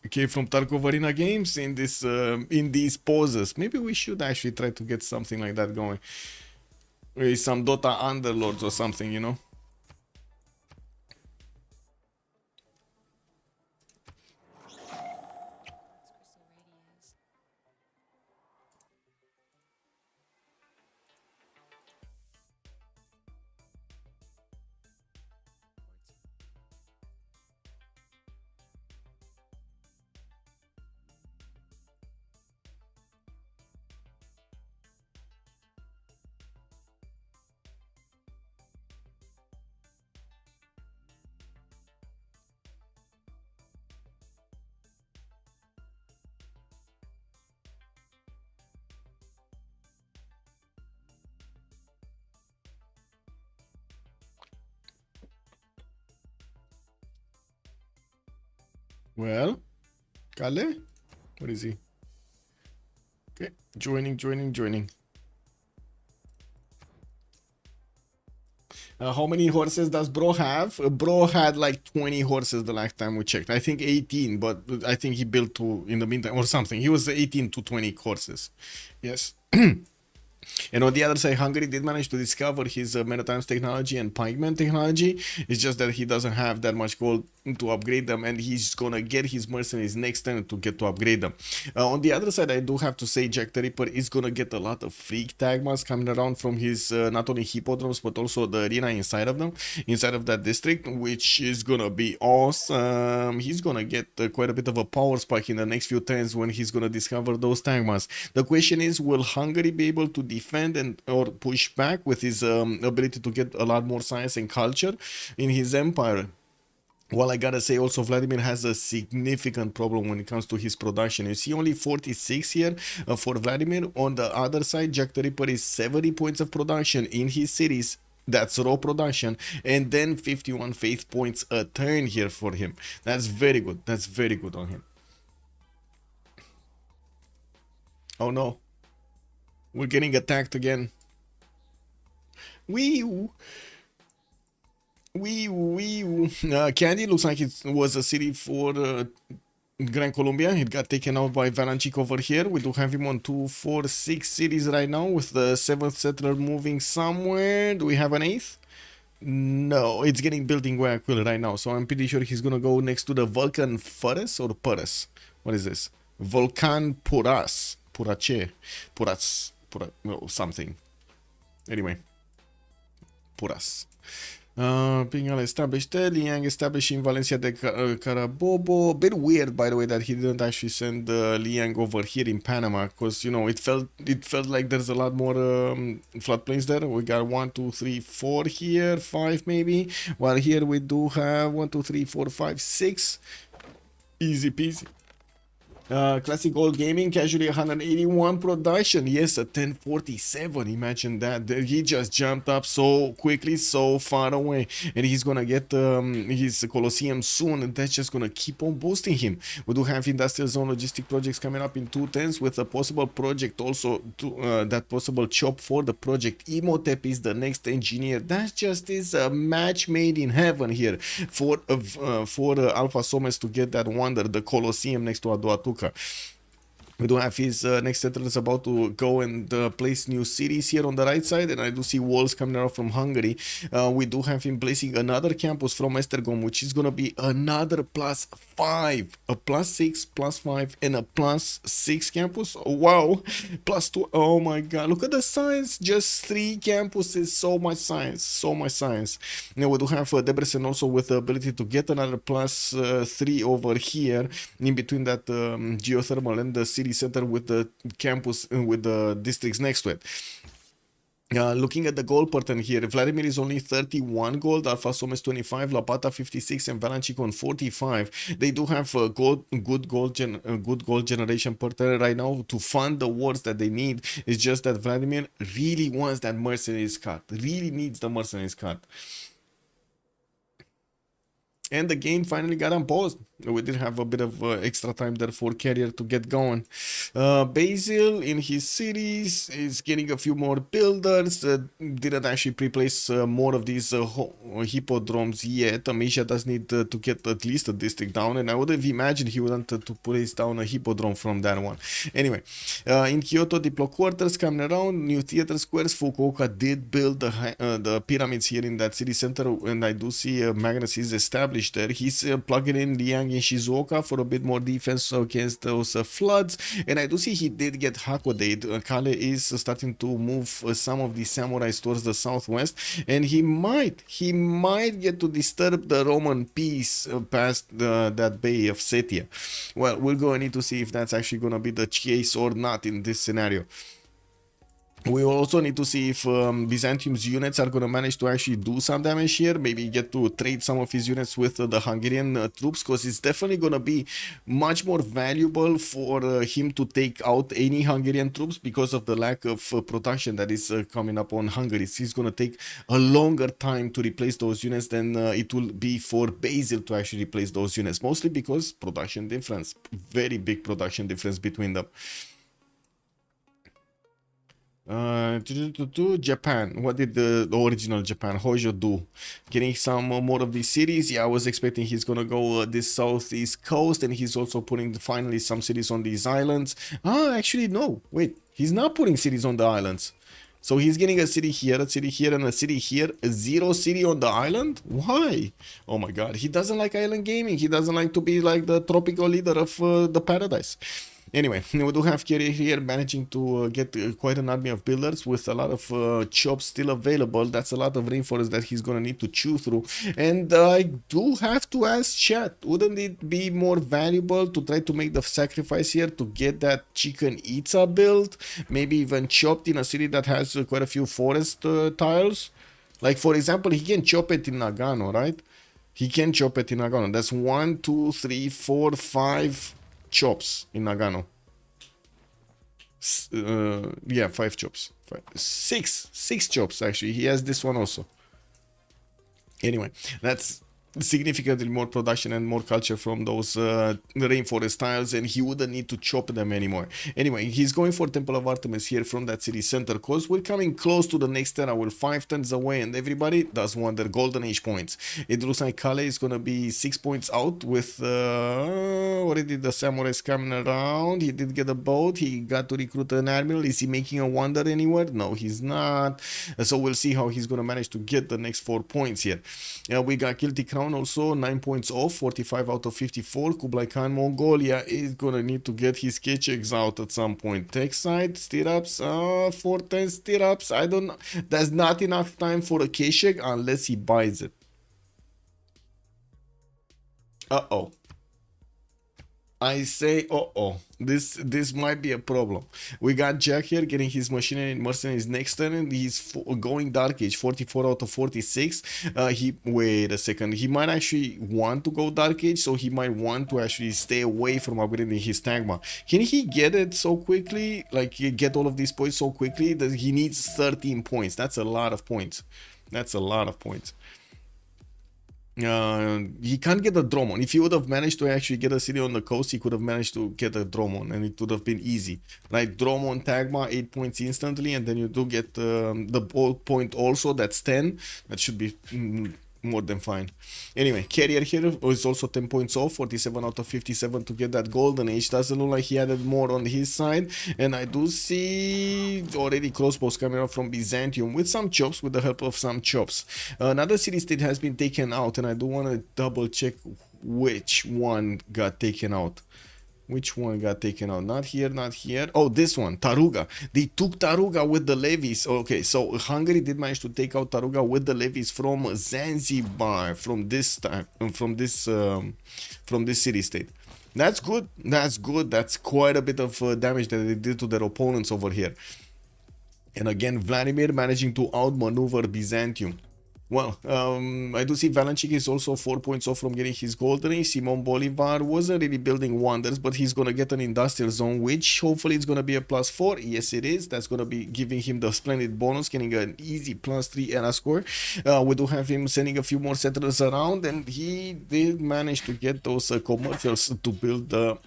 Escape from Tarkov Arena games in this in these pauses. Maybe we should actually try to get something like that going. Maybe some Dota Underlords or something, you know. Well, Kale? What is he? Okay, joining. How many horses does bro have? Bro had like 20 horses the last time we checked. I think 18, but I think he built two in the meantime or something. He was 18 to 20 horses. Yes. And on the other side, Hungary did manage to discover his Maritimes technology and pikeman technology. It's just that he doesn't have that much gold to upgrade them, and he's gonna get his mercenaries next turn to get to upgrade them. On the other side, I do have to say Jack the Ripper is gonna get a lot of freak tagmas coming around from his not only hippodromes but also the arena inside of them, inside of that district, which is gonna be awesome. He's gonna get quite a bit of a power spike in the next few turns when he's gonna discover those tagmas. The question is, will Hungary be able to defend and or push back with his ability to get a lot more science and culture in his empire? Well, I gotta say also Vladimir has a significant problem when it comes to his production. You see only 46 here for Vladimir. On the other side, Jack the Ripper is 70 points of production in his cities. That's raw production, and then 51 faith points a turn here for him. That's very good. That's very good on him. Oh no. We're getting attacked again. Wee Candy looks like it was a city for Gran Colombia. It got taken out by Valanchik over here. We do have him on 2, 4, 6 cities right now, with the 7th settler moving somewhere. Do we have an 8th? No, it's getting built in Guayaquil right now, so I'm pretty sure he's gonna go next to the Vulcan Furres or Puras. What is this? Volcan Puras. Purace. Puras. No, something. Anyway. Puras. Being established there, Liang established in Valencia de Carabobo. Bit weird, by the way, that he didn't actually send Liang over here in Panama, because you know it felt like there's a lot more floodplains there. We got 1, 2, 3, 4 here, 5 maybe. While here we do have 1, 2, 3, 4, 5, 6. Easy peasy. Classic Gold Gaming, casually 181 production. Yes, a 1047. Imagine that. He just jumped up so quickly, so far away. And he's gonna get his Colosseum soon, and that's just gonna keep on boosting him. We do have Industrial Zone Logistic projects coming up in 210s with a possible project also to that possible chop for the project. Imhotep is the next engineer. That just is a match made in heaven here for Alfasomets to get that wonder, the Colosseum next to Aduatuca. We do have his next settlers about to go and place new cities here on the right side, and I do see walls coming out from Hungary. We do have him placing another campus from Esztergom, which is gonna be another +5, a +6, +5, and a +6 campus. Oh, wow, +2. Oh my god, look at the science. Just 3 campuses, so much science, so much science. Now we do have Debrecen also with the ability to get another +3 over here in between that geothermal and the city center with the campus with the districts next to it. Looking at the gold pattern here, Vladimir is only 31 gold, Alfasomets 25, Lapata 56, and Valanchik on 45. They do have a good gold generation pattern right now to fund the wars that they need. It's just that Vladimir really wants that mercenaries card, really needs the mercenaries card. And the game finally got unpaused. We did have a bit of extra time there for Carrier to get going. Basil in his cities is getting a few more builders. Didn't actually pre-place more of these hippodromes yet. Asia does need to get at least a district down, and I would have imagined he wanted to place down a hippodrome from that one. Anyway, in Kyoto, Diplo quarters coming around, new theater squares. Fukuoka did build the pyramids here in that city center, and I do see Magnus is established there. He's plugging in Liang in Shizuoka for a bit more defense against those floods, and I do see he did get Hakodate. Kale is starting to move some of the samurais towards the southwest, and he might get to disturb the Roman peace past that bay of Setia. Well, we're going to need to see if that's actually going to be the case or not in this scenario. We also need to see if Byzantium's units are going to manage to actually do some damage here. Maybe get to trade some of his units with the Hungarian troops, because it's definitely going to be much more valuable for him to take out any Hungarian troops because of the lack of production that is coming up on Hungary. So it's going to take a longer time to replace those units than it will be for Basil to actually replace those units, mostly because production difference, very big production difference between them. Japan. What did the original Japan Hojo do? Getting some more of these cities. Yeah, I was expecting he's gonna go this southeast coast, and he's also putting finally some cities on these islands. Actually no, wait, he's not putting cities on the islands. So he's getting a city here, a city here, and a city here. A zero city on the island? Why? Oh my god, he doesn't like island gaming. He doesn't like to be like the tropical leader of the paradise. Anyway, we do have Kerry here managing to get quite an army of builders with a lot of chops still available. That's a lot of reinforcements that he's gonna need to chew through. And I do have to ask chat, wouldn't it be more valuable to try to make the sacrifice here to get that chicken Itza build? Maybe even chopped in a city that has quite a few forest tiles? Like, for example, he can chop it in Nagano, right? He can chop it in Nagano. That's 1, 2, 3, 4, 5 chops in Nagano. Yeah, 5 chops. 6 chops actually. He has this one also. Anyway, that's significantly more production and more culture from those rainforest tiles, and he wouldn't need to chop them anymore. Anyway, he's going for Temple of Artemis here from that city center, cause we're coming close to the next era. We're 5 turns away, and everybody does want their golden age points. It looks like Kale is gonna be 6 points out with already the samurais coming around. He did get a boat. He got to recruit an admiral. Is he making a wonder anywhere? No, he's not. So we'll see how he's gonna manage to get the next 4 points here. We got Guilty Crown also 9 points off, 45 out of 54. Kublai Khan Mongolia is gonna need to get his Kecheks out at some point. Tech side stirrups, 410 stirrups. I don't know. There's not enough time for a Kechek unless he buys it. Uh-oh. I say, this might be a problem. We got Jack here getting his machinery and mercenaries next turn, and he's going Dark Age, 44 out of 46. Wait a second, he might actually want to go Dark Age, so he might want to actually stay away from upgrading his Tagma. Can he get it so quickly, like get all of these points so quickly that he needs 13 points? That's a lot of points. That's a lot of points. He can't get a Dromon. If he would have managed to actually get a city on the coast, he could have managed to get a Dromon, and it would have been easy. Like Dromon, Tagma, 8 points instantly, and then you do get the point also. That's 10. That should be more than fine. Anyway, Carrier here is also 10 points off, 47 out of 57 to get that golden age. Doesn't look like he added more on his side, and I do see already crossbows coming out from Byzantium with some chops, with the help of some chops. Another city state has been taken out, and I do want to double check which one got taken out. Which one got taken out? Not here, not here. Oh, this one, Taruga. They took Taruga with the levies. Okay, so Hungary did manage to take out Taruga with the levies from Zanzibar, from this time, from this city state. That's good. That's good. That's quite a bit of damage that they did to their opponents over here. And again, Vladimir managing to outmaneuver Byzantium. Well, I do see Valanchik is also 4 points off from getting his golden age. Simon Bolivar wasn't really building wonders, but he's going to get an industrial zone, which hopefully is going to be a +4. Yes, it is. That's going to be giving him the splendid bonus, getting an easy +3 era score. We do have him sending a few more settlers around, and he did manage to get those commercials to build the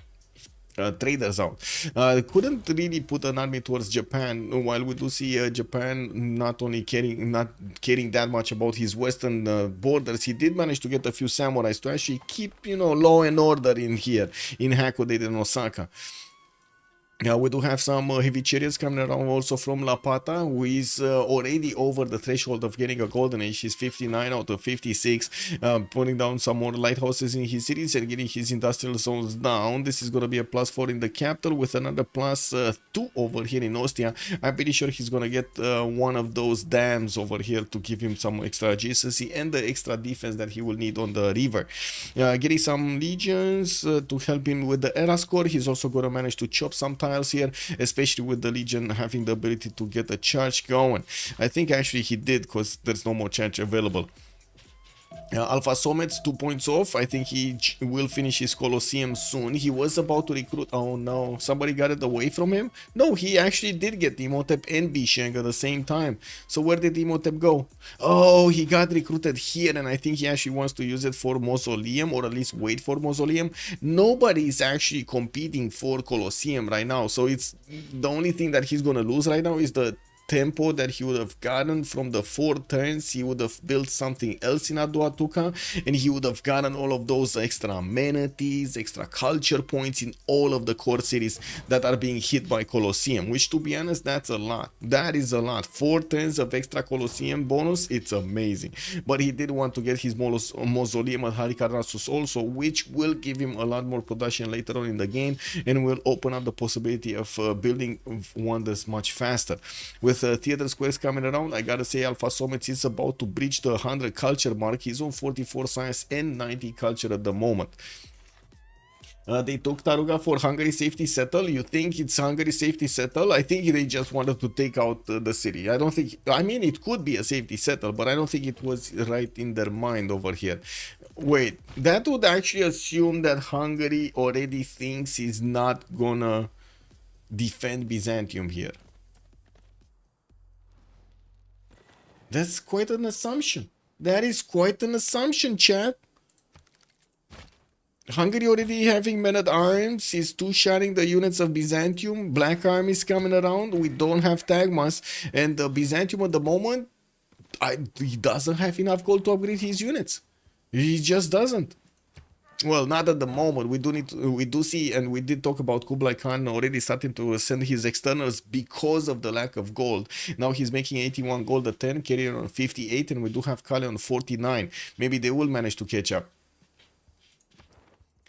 traders out. Couldn't really put an army towards Japan, while we do see Japan not only caring that much about his western borders. He did manage to get a few samurais to actually keep, you know, law and order in here in Hakodate and Osaka. We do have some heavy chariots coming around also from Lapata, who is already over the threshold of getting a golden age. He's 59 out of 56, putting down some more lighthouses in his cities and getting his industrial zones down. This is going to be a +4 in the capital with another +2 over here in Ostia. I'm pretty sure he's going to get one of those dams over here to give him some extra adjacency and the extra defense that he will need on the river. Getting some legions to help him with the era score. He's also going to manage to chop some time tiles here, especially with the Legion having the ability to get a charge going. I think actually he did, because there's no more charge available. Alfasomets 2 points off. I think he will finish his Colosseum soon. He was about to recruit. Oh no, somebody got it away from him. No, he actually did get Imhotep and Bisheng at the same time. So where did Imhotep go? Oh, he got recruited here, and I think he actually wants to use it for Mausoleum, or at least wait for Mausoleum. Nobody is actually competing for Colosseum right now, so it's the only thing that he's gonna lose right now is the tempo that he would have gotten from the 4 turns. He would have built something else in Aduatuca, and he would have gotten all of those extra amenities, extra culture points in all of the core cities that are being hit by Colosseum, which, to be honest, that's a lot. That is a lot. 4 turns of extra Colosseum bonus, it's amazing. But he did want to get his Mausoleum at Halicarnassus also, which will give him a lot more production later on in the game, and will open up the possibility of building wonders much faster. With theater squares coming around, I gotta say Alfasomets is about to breach the 100 culture mark. He's on 44 science and 90 culture at the moment. They took Taruga for Hungary safety settle. You think it's Hungary safety settle? I think they just wanted to take out the city. I don't think, I mean, it could be a safety settle, but I don't think it was right in their mind over here. Wait, that would actually assume that Hungary already thinks he's not gonna defend Byzantium here. That's quite an assumption. That is quite an assumption, chat. Hungary already having men at arms, is two-shotting the units of Byzantium. Black army is coming around. We don't have Tagmas, and Byzantium at the moment, he doesn't have enough gold to upgrade his units. He just doesn't. Well, not at the moment. We do see, and we did talk about Kublai Khan already starting to send his externals because of the lack of gold. Now he's making 81 gold at 10, carrier on 58, and we do have Kale on 49. Maybe they will manage to catch up.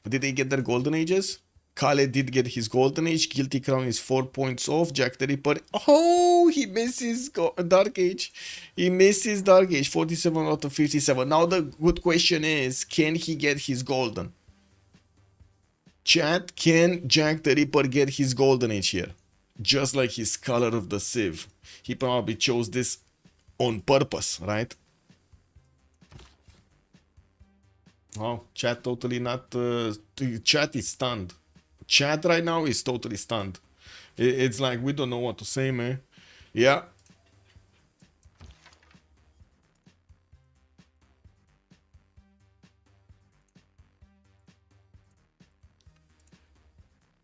Did they get their golden ages? Kale did get his golden age. Guilty Crown is 4 points off. Jack the Ripper. Oh, he misses Dark Age. He misses Dark Age. 47 out of 57. Now the good question is, can he get his golden? Chat, can Jack the Ripper get his golden age here? Just like his color of the Civ. He probably chose this on purpose, right? Oh, chat totally not... chat is stunned. Chat right now is totally stunned. It's like, we don't know what to say, man. Yeah.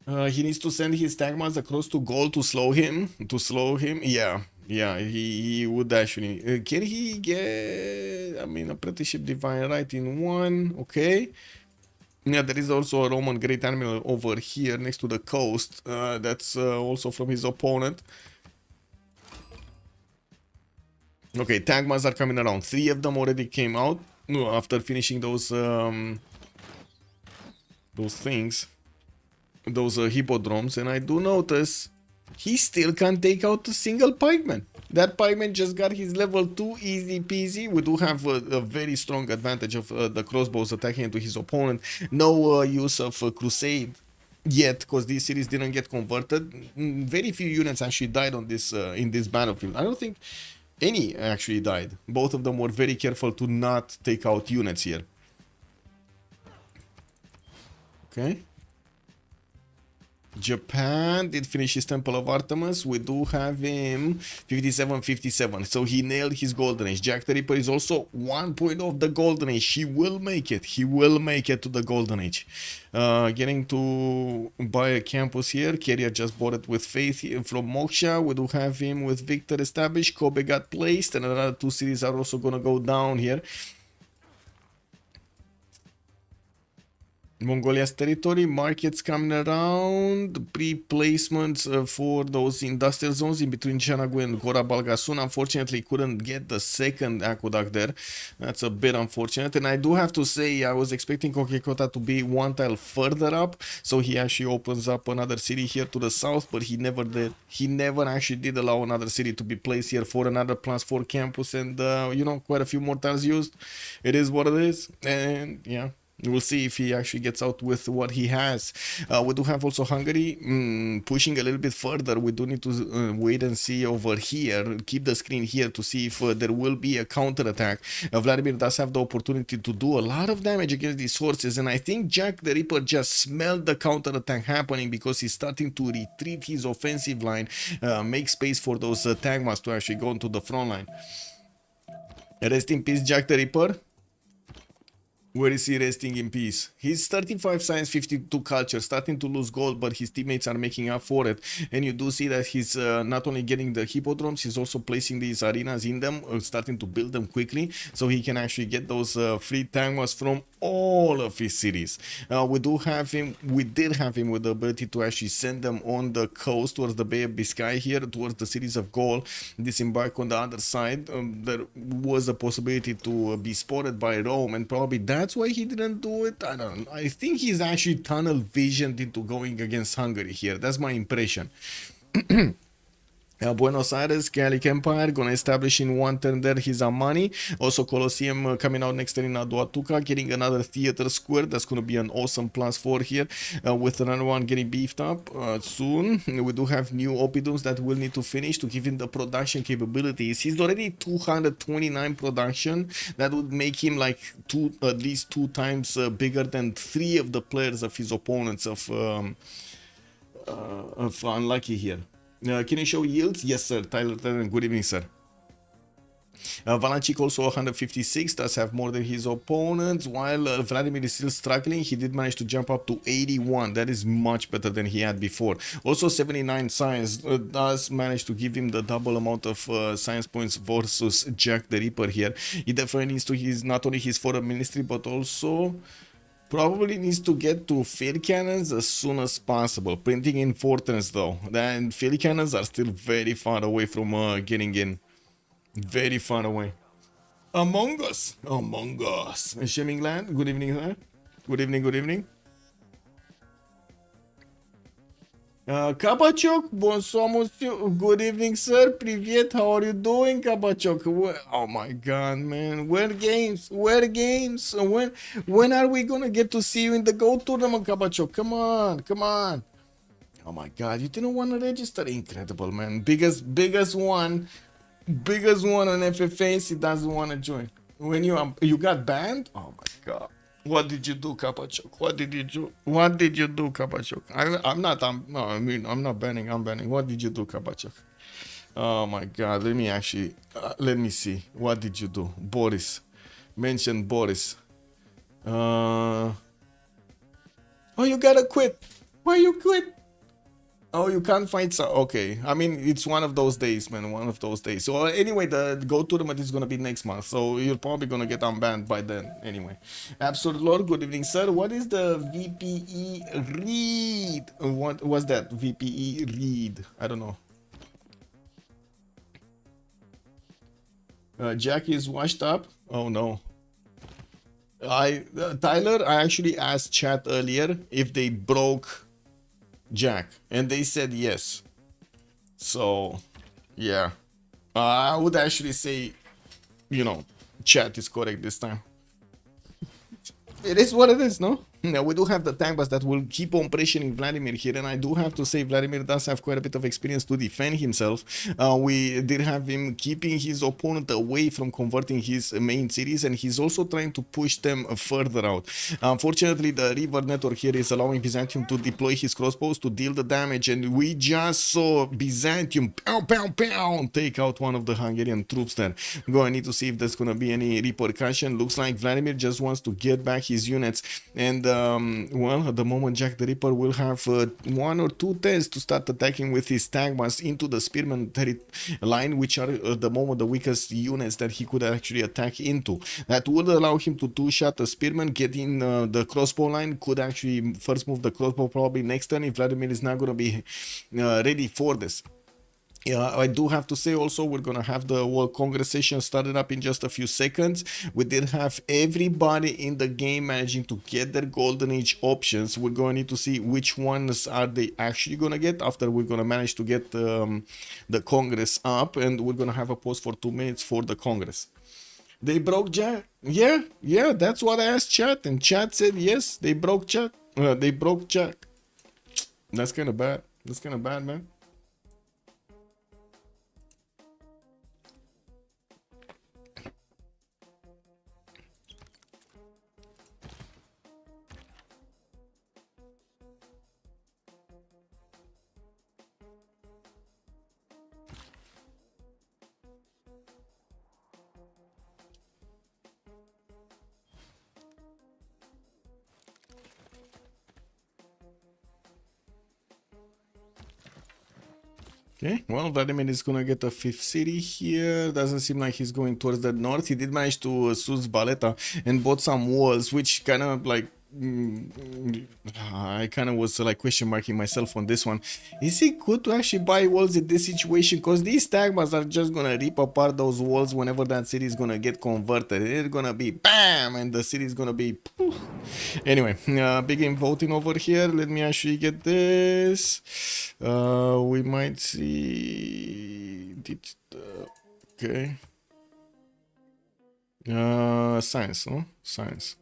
He needs to send his Tagmas across to Gaul to slow him. Yeah. Yeah, he would actually... can he get... I mean, apprenticeship divine right in 1. Okay. Yeah, there is also a Roman Great Admiral over here next to the coast. That's also from his opponent. Okay, Tagmas are coming around. 3 of them already came out after finishing those things. Those hippodromes. And I do notice he still can't take out a single pikeman. That pikeman just got his level 2 easy peasy. We do have a very strong advantage of the crossbows attacking into his opponent. No use of crusade yet, because these cities didn't get converted. Very few units actually died on this in this battlefield. I don't think any actually died. Both of them were very careful to not take out units here. Okay. Japan did finish his Temple of Artemis. We do have him 57-57. So he nailed his Golden Age. Jack the Ripper is also 1 point off the Golden Age. He will make it. He will make it to the Golden Age. Getting to buy a campus here. Carrier just bought it with Faith from Moksha. We do have him with Victor established. Kobe got placed. And another 2 cities are also going to go down here. Mongolia's territory, markets coming around, pre-placements for those industrial zones in between Chanagu and Gora Balgasun. Unfortunately, couldn't get the second aqueduct there. That's a bit unfortunate. And I do have to say, I was expecting Kokekota to be 1 tile further up, so he actually opens up another city here to the south, but he never did. He never actually did allow another city to be placed here for another +4 campus, and you know, quite a few more tiles used. It is what it is, and yeah. We'll see if he actually gets out with what he has. We do have also Hungary pushing a little bit further. We do need to wait and see over here. Keep the screen here to see if there will be a counterattack. Vladimir does have the opportunity to do a lot of damage against these horses, and I think Jack the Ripper just smelled the counterattack happening because he's starting to retreat his offensive line, make space for those Tagmas to actually go into the front line. Rest in peace, Jack the Ripper. Where is he resting in peace? He's 35 science, 52 culture, starting to lose gold, but his teammates are making up for it. And you do see that he's not only getting the hippodromes, he's also placing these arenas in them, starting to build them quickly, so he can actually get those free tangmas from all of his cities. We did have him with the ability to actually send them on the coast towards the Bay of Biscay here, towards the cities of Gaul, disembark on the other side. There was a possibility to be spotted by Rome, and probably that's why he didn't do it. I don't know. I think he's actually tunnel visioned into going against Hungary here. That's my impression. Buenos Aires, Gallic Empire, gonna establish in one turn there his Amani. Also Colosseum coming out next turn in Aduatuca, getting another theater square. That's gonna be an awesome +4 here, with another one getting beefed up soon. We do have new Opidums that will need to finish to give him the production capabilities. He's already 229 production. That would make him like at least two times bigger than 3 of the players of his opponents of Unlucky here. Can you show yields? Yes, sir. Tyler, good evening, sir. Valanchik also 156, does have more than his opponents, while Vladimir is still struggling. He did manage to jump up to 81. That is much better than he had before. Also 79 science does manage to give him the double amount of science points versus Jack the Ripper here. He definitely needs to not only his foreign ministry, but also probably needs to get to field cannons as soon as possible. Printing in fortress though. Then field cannons are still very far away from getting in. Very far away. Among Us. Among Us. Shemingland, good evening, sir. Good evening, good evening. Kabachok, bonsoir monsieur. Good evening, sir. Привет, how are you doing, Kabachok? Oh my god, man. Where games? Where games? When are we gonna get to see you in the Go tournament, Kabachok? Come on, come on. Oh my god, you didn't want to register? Incredible, man. Biggest one on FFAs, he doesn't want to join. When you got banned? Oh my god. What did you do, Kapachok? What did you do? What did you do, Kapachok? I'm not banning, I'm banning. What did you do, Kapachok? Oh my god, let me see. What did you do? Boris. Mention Boris. Oh, you gotta quit. Why you quit? Oh, you can't find some. Okay, I mean, it's one of those days, man. One of those days. So anyway, the Go tournament is gonna be next month, so you're probably gonna get unbanned by then. Anyway, Absolute Lord, good evening, sir. What is the VPE read? What was that? VPE read? I don't know. Jack is washed up. Oh no. Tyler, I actually asked chat earlier if they broke Jack, and they said yes. So yeah, I would actually say, chat is correct this time. It is what it is, no? Now we do have the tank that will keep on pressuring Vladimir here, and I do have to say Vladimir does have quite a bit of experience to defend himself. We did have him keeping his opponent away from converting his main cities, and he's also trying to push them further out. Unfortunately, the river network here is allowing Byzantium to deploy his crossbows to deal the damage, and we just saw Byzantium take out one of the Hungarian troops there. I need to see if there's gonna be any repercussion. Looks like Vladimir just wants to get back his units, and well, at the moment Jack the Ripper will have 1 or 2 turns to start attacking with his Tagmas into the Spearman line, which are at the moment the weakest units that he could actually attack into. That would allow him to two-shot the Spearman, get in the crossbow line, could actually first move the crossbow probably next turn if Vladimir is not going to be ready for this. Yeah, I do have to say also we're gonna have the World Congress session started up in just a few seconds. We did have everybody in the game managing to get their Golden Age options. We're gonna need to see which ones are they actually gonna get after we're gonna manage to get the Congress up, and we're gonna have a pause for 2 minutes for the Congress. They broke Jack. Yeah, yeah, that's what I asked chat, and chat said yes, they broke Jack. They broke Jack. That's kind of bad. That's kind of bad, man. Okay, well, Vladimir is gonna get a fifth city here. Doesn't seem like he's going towards the north. He did manage to soothe Valeta and bought some walls, which kind of like I kind of was like question marking myself on this one. Is it good to actually buy walls in this situation? Because these tagmas are just gonna rip apart those walls whenever that city is gonna get converted. It's gonna be BAM, and the city is gonna be poof. Anyway, begin voting over here. Let me actually get this. We might see. Okay. Science, no? Science.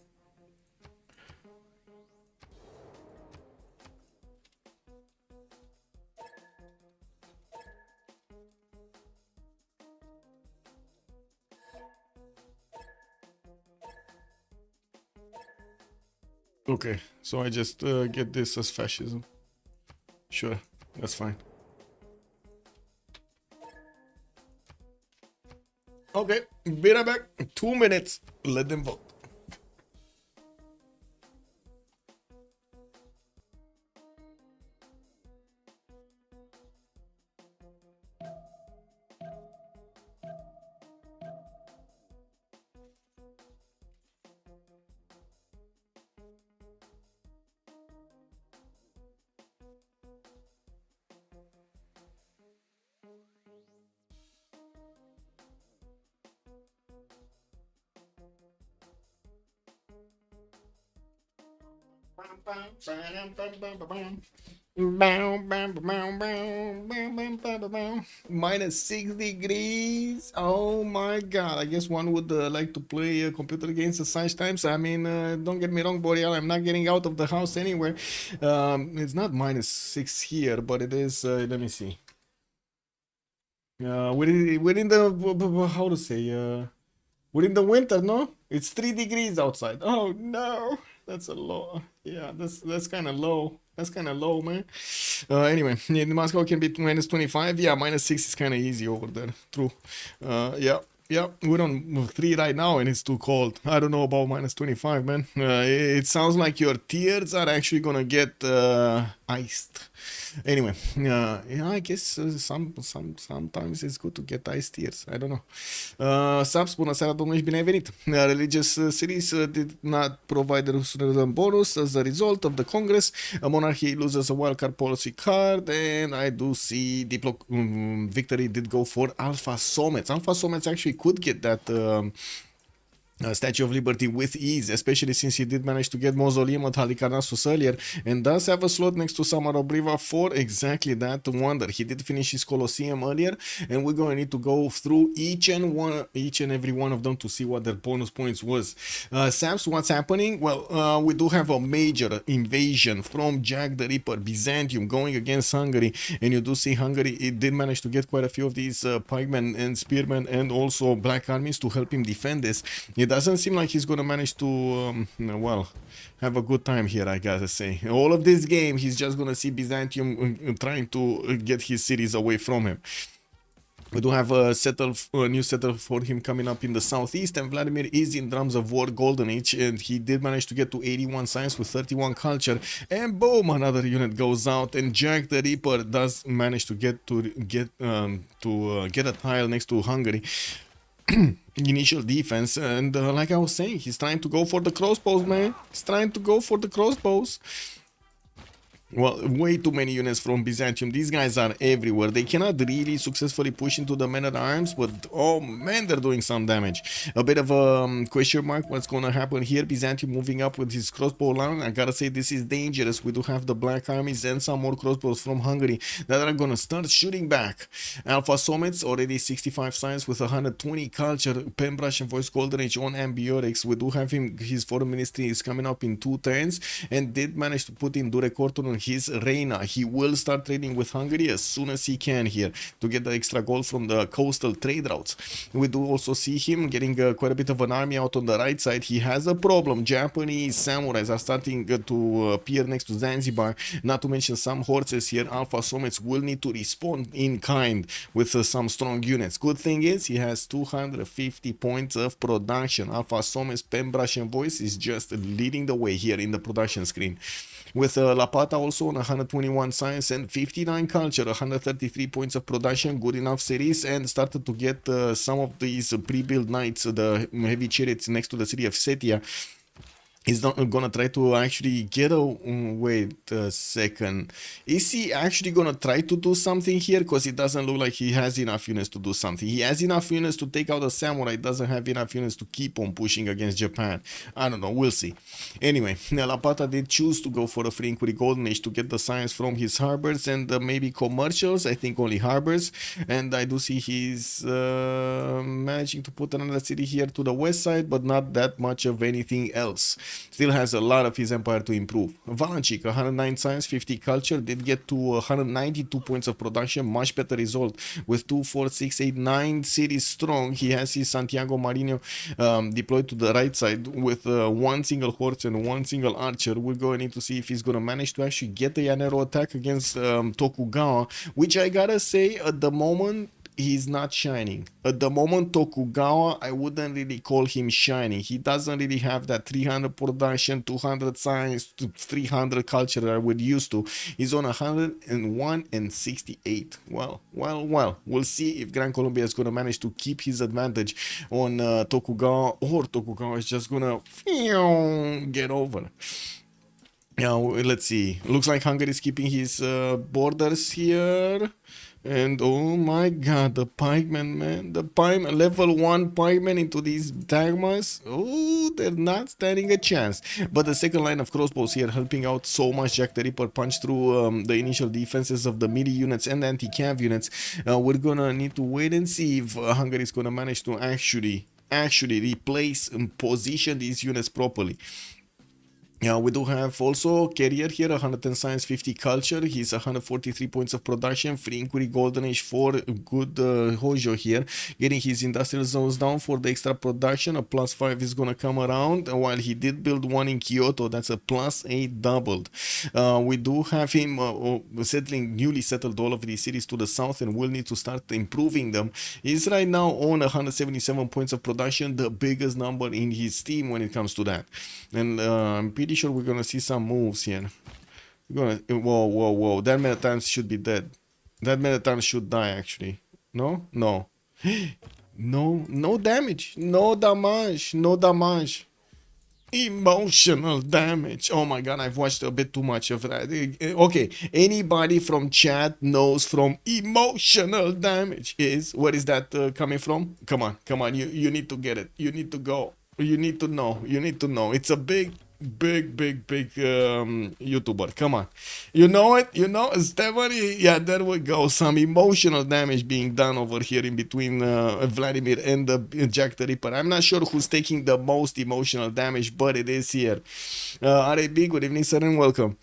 Okay, so I just get this as fascism. Sure, that's fine. Okay, be right back. 2 minutes. Let them vote. -6 degrees. Oh my god. I guess one would like to play a computer games at such times. I mean, don't get me wrong, Boreal, I'm not getting out of the house anywhere. It's not -6 here, but it is, let me see. Within the, how to say, within the winter, no? It's 3 degrees outside. Oh no. That's a low. Yeah, that's kind of low. That's kind of low, man. Anyway, in Moscow can be -25. Yeah, -6 is kind of easy over there. True. Yeah. Yeah, we're on 3 right now and it's too cold. I don't know about -25, man. It sounds like your tears are actually gonna get iced. Anyway, yeah, I guess sometimes it's good to get iced tears. I don't know. Subs, bună seara, domnule, și bine ai venit. Religious cities did not provide the referendum bonus as a result of the Congress. A monarchy loses a wildcard policy card, and I do see victory did go for Alfasomets. Alfasomets actually could get that Statue of Liberty with ease, especially since he did manage to get Mausoleum at Halicarnassus earlier and does have a slot next to Samarobriva for exactly that wonder. He did finish his Colosseum earlier, and we're going to need to go through each and every one of them to see what their bonus points was. Sams, what's happening? Well, we do have a major invasion from Jack the Ripper, Byzantium, going against Hungary, and you do see Hungary, it did manage to get quite a few of these pikemen and spearmen and also black armies to help him defend this. It doesn't seem like he's gonna manage to, well, have a good time here, I gotta say. All of this game, he's just gonna see Byzantium trying to get his cities away from him. We do have a new settle for him coming up in the southeast, and Vladimir is in Drums of War Golden Age, and he did manage to get to 81 science with 31 culture, and boom, another unit goes out, and Jack the Ripper does manage to get a tile next to Hungary. Initial defense, and like I was saying, he's trying to go for the crossbows, man. He's trying to go for the crossbows. Well, way too many units from Byzantium. These guys are everywhere. They cannot really successfully push into the men-at-arms, but oh man, they're doing some damage. A bit of a question mark what's gonna happen here. Byzantium moving up with his crossbow line. I gotta say, this is dangerous. We do have the black armies and some more crossbows from Hungary that are gonna start shooting back. Alfasomets already 65 science with 120 culture. Pen Brush and Voice Golden Age on Ambiotics. We do have him, his foreign ministry is coming up in 2 turns and did manage to put in Dure Corton on his Reina. He will start trading with Hungary as soon as he can here to get the extra gold from the coastal trade routes. We do also see him getting quite a bit of an army out on the right side. He has a problem. Japanese samurais are starting to appear next to Zanzibar, not to mention some horses here. Alfasomets will need to respond in kind with some strong units. Good thing is he has 250 points of production. Alfasomets, Pen Brush and Voice is just leading the way here in the production screen. With Lapata also on 121 science and 59 culture, 133 points of production, good enough series, and started to get some of these pre-built knights, the heavy chariots next to the city of Setia. He's not gonna try to actually get a... wait a second. Is he actually gonna try to do something here? Because it doesn't look like he has enough units to do something. He has enough units to take out the samurai, doesn't have enough units to keep on pushing against Japan. I don't know, we'll see. Anyway, Lapata did choose to go for a free inquiry golden age to get the science from his harbors and maybe commercials. I think only harbors. And I do see he's managing to put another city here to the west side, but not that much of anything else. Still has a lot of his empire to improve. Valanchik, 109 science, 50 culture, did get to 192 points of production, much better result with 2, 4, 6, 8, 9 cities strong. He has his Santiago Marino deployed to the right side with 1 single horse and 1 single archer. We're going to need to see if he's going to manage to actually get the Yanero attack against Tokugawa, which I gotta say at the moment, he's not shining. At the moment, Tokugawa, I wouldn't really call him shining. He doesn't really have that 300 production, 200 science, 300 culture that I would used to. He's on 101 and 68. Well. We'll see if Gran Colombia is going to manage to keep his advantage on Tokugawa, or Tokugawa is just going to get over. Now, let's see. Looks like Hungary is keeping his borders here. And oh my god, the pikemen, man. The pikemen, level 1 pikemen into these dagmas. Oh, they're not standing a chance. But the second line of crossbows here helping out so much. Jack the Ripper punch through the initial defenses of the melee units and the anti-cav units. We're gonna need to wait and see if Hungary is gonna manage to actually replace and position these units properly. Yeah, we do have also carrier here, 110 science, 50 culture. He's 143 points of production, free inquiry golden age, 4 good Hojo here, getting his industrial zones down for the extra production. A +5 is gonna come around, while he did build one in Kyoto. That's a +8 doubled. We do have him settling, newly settled all of these cities to the south, and will need to start improving them. He's right now on 177 points of production, the biggest number in his team when it comes to that. And I'm pretty sure we're gonna see some moves here. We're gonna... whoa. That many times should be dead. That many times should die, actually. No? No. No damage. No damage. Emotional damage. Oh my god, I've watched a bit too much of that. Okay, anybody from chat knows from emotional damage is... Where is that coming from? Come on, you need to get it. You need to go. You need to know. It's a big YouTuber. Come on. You know it? You know Stephanie? Yeah, there we go. Some emotional damage being done over here in between Vladimir and Jack the Ripper. I'm not sure who's taking the most emotional damage, but it is here. RAB, good evening, sir, and welcome.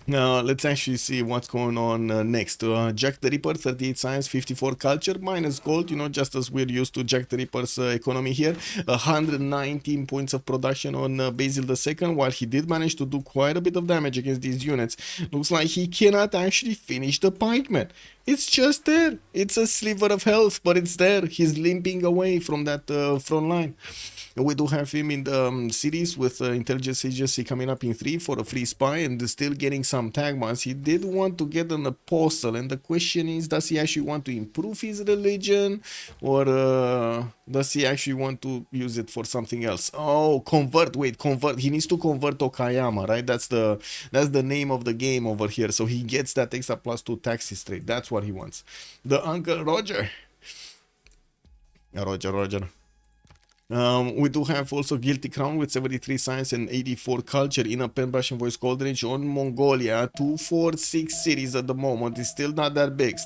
Now, let's actually see what's going on next. Jack the Ripper, 38 science, 54 culture, minus gold, you know, just as we're used to Jack the Ripper's economy here. 119 points of production on Basil II, while he did manage to do quite a bit of damage against these units. Looks like he cannot actually finish the pikeman. It's just there. It's a sliver of health, but it's there. He's limping away from that front line. We do have him in the cities with intelligence agency coming up in 3 for a free spy, and still getting getting some tagmas, he did want to get an apostle, and the question is, does he actually want to improve his religion, or does he actually want to use it for something else? Oh, convert, wait, convert. He needs to convert Okayama, right? That's the name of the game over here. So he gets that extra +2 taxes trade. That's what he wants. The Uncle Roger. Roger. We do have also Guilty Crown with 73 science and 84 culture in a pen brush and voice cold range on Mongolia. 246 cities at the moment. It's still not that big.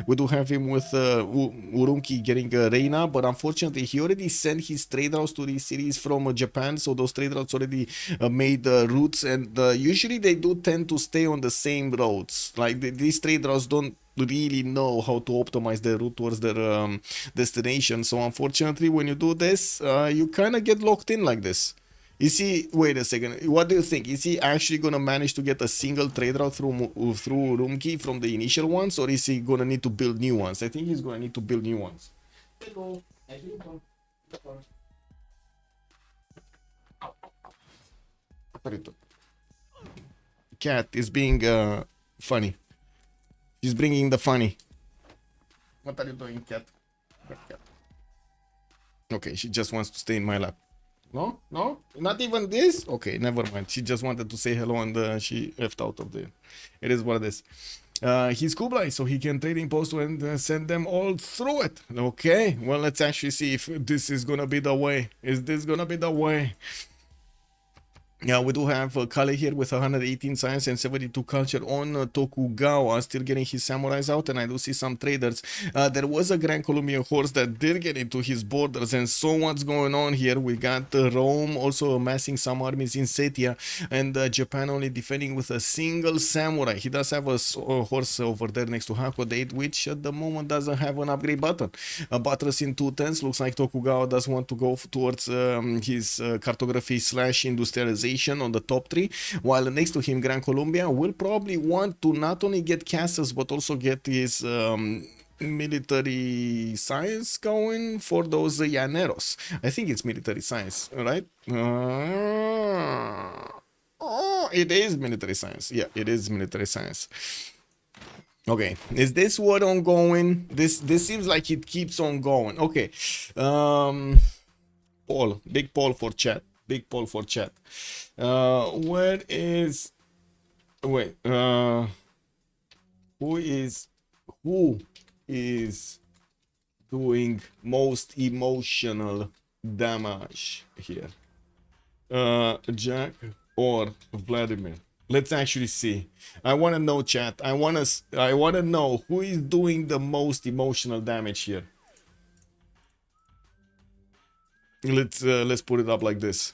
We do have him with Urumqi getting Reina, but unfortunately he already sent his trade routes to these cities from Japan, so those trade routes already made routes, and usually they do tend to stay on the same roads. Like these trade routes don't really know how to optimize their route towards their destination. So unfortunately, when you do this, you kind of get locked in like this. Is he, wait a second, what do you think? Is he actually going to manage to get a single trade route through Urumqi from the initial ones, or is he going to need to build new ones? I think he's going to need to build new ones. Cat is being funny. She's bringing the funny. What are you doing, cat? Okay, she just wants to stay in my lap. No? Not even this? Okay, never mind. She just wanted to say hello and she left out of there. It is what it is. He's Kublai, so he can trade impost and send them all through it. Okay, well, let's actually see if this is gonna be the way. Is this gonna be the way? Yeah, we do have Kale here with 118 science and 72 culture on Tokugawa, still getting his samurais out, and I do see some traders. There was a Gran Colombian horse that did get into his borders, and so what's going on here? We got Rome also amassing some armies in Setia, and Japan only defending with a single samurai. He does have a horse over there next to Hakodate, which at the moment doesn't have an upgrade button. Buttress in 210s, looks like Tokugawa does want to go towards his cartography / industrialization on the top 3, while next to him Gran Colombia will probably want to not only get castles but also get his military science going for those llaneros. I think it's military science, right? Oh, it is military science. Yeah, it is military science. Okay, is this what ongoing? This seems like it keeps on going. Okay, poll, big poll for chat. Big poll for chat. Where is, wait, who is doing most emotional damage here? Jack or Vladimir? Let's actually see. I want to know, chat. I want to know who is doing the most emotional damage here. Let's put it up like this.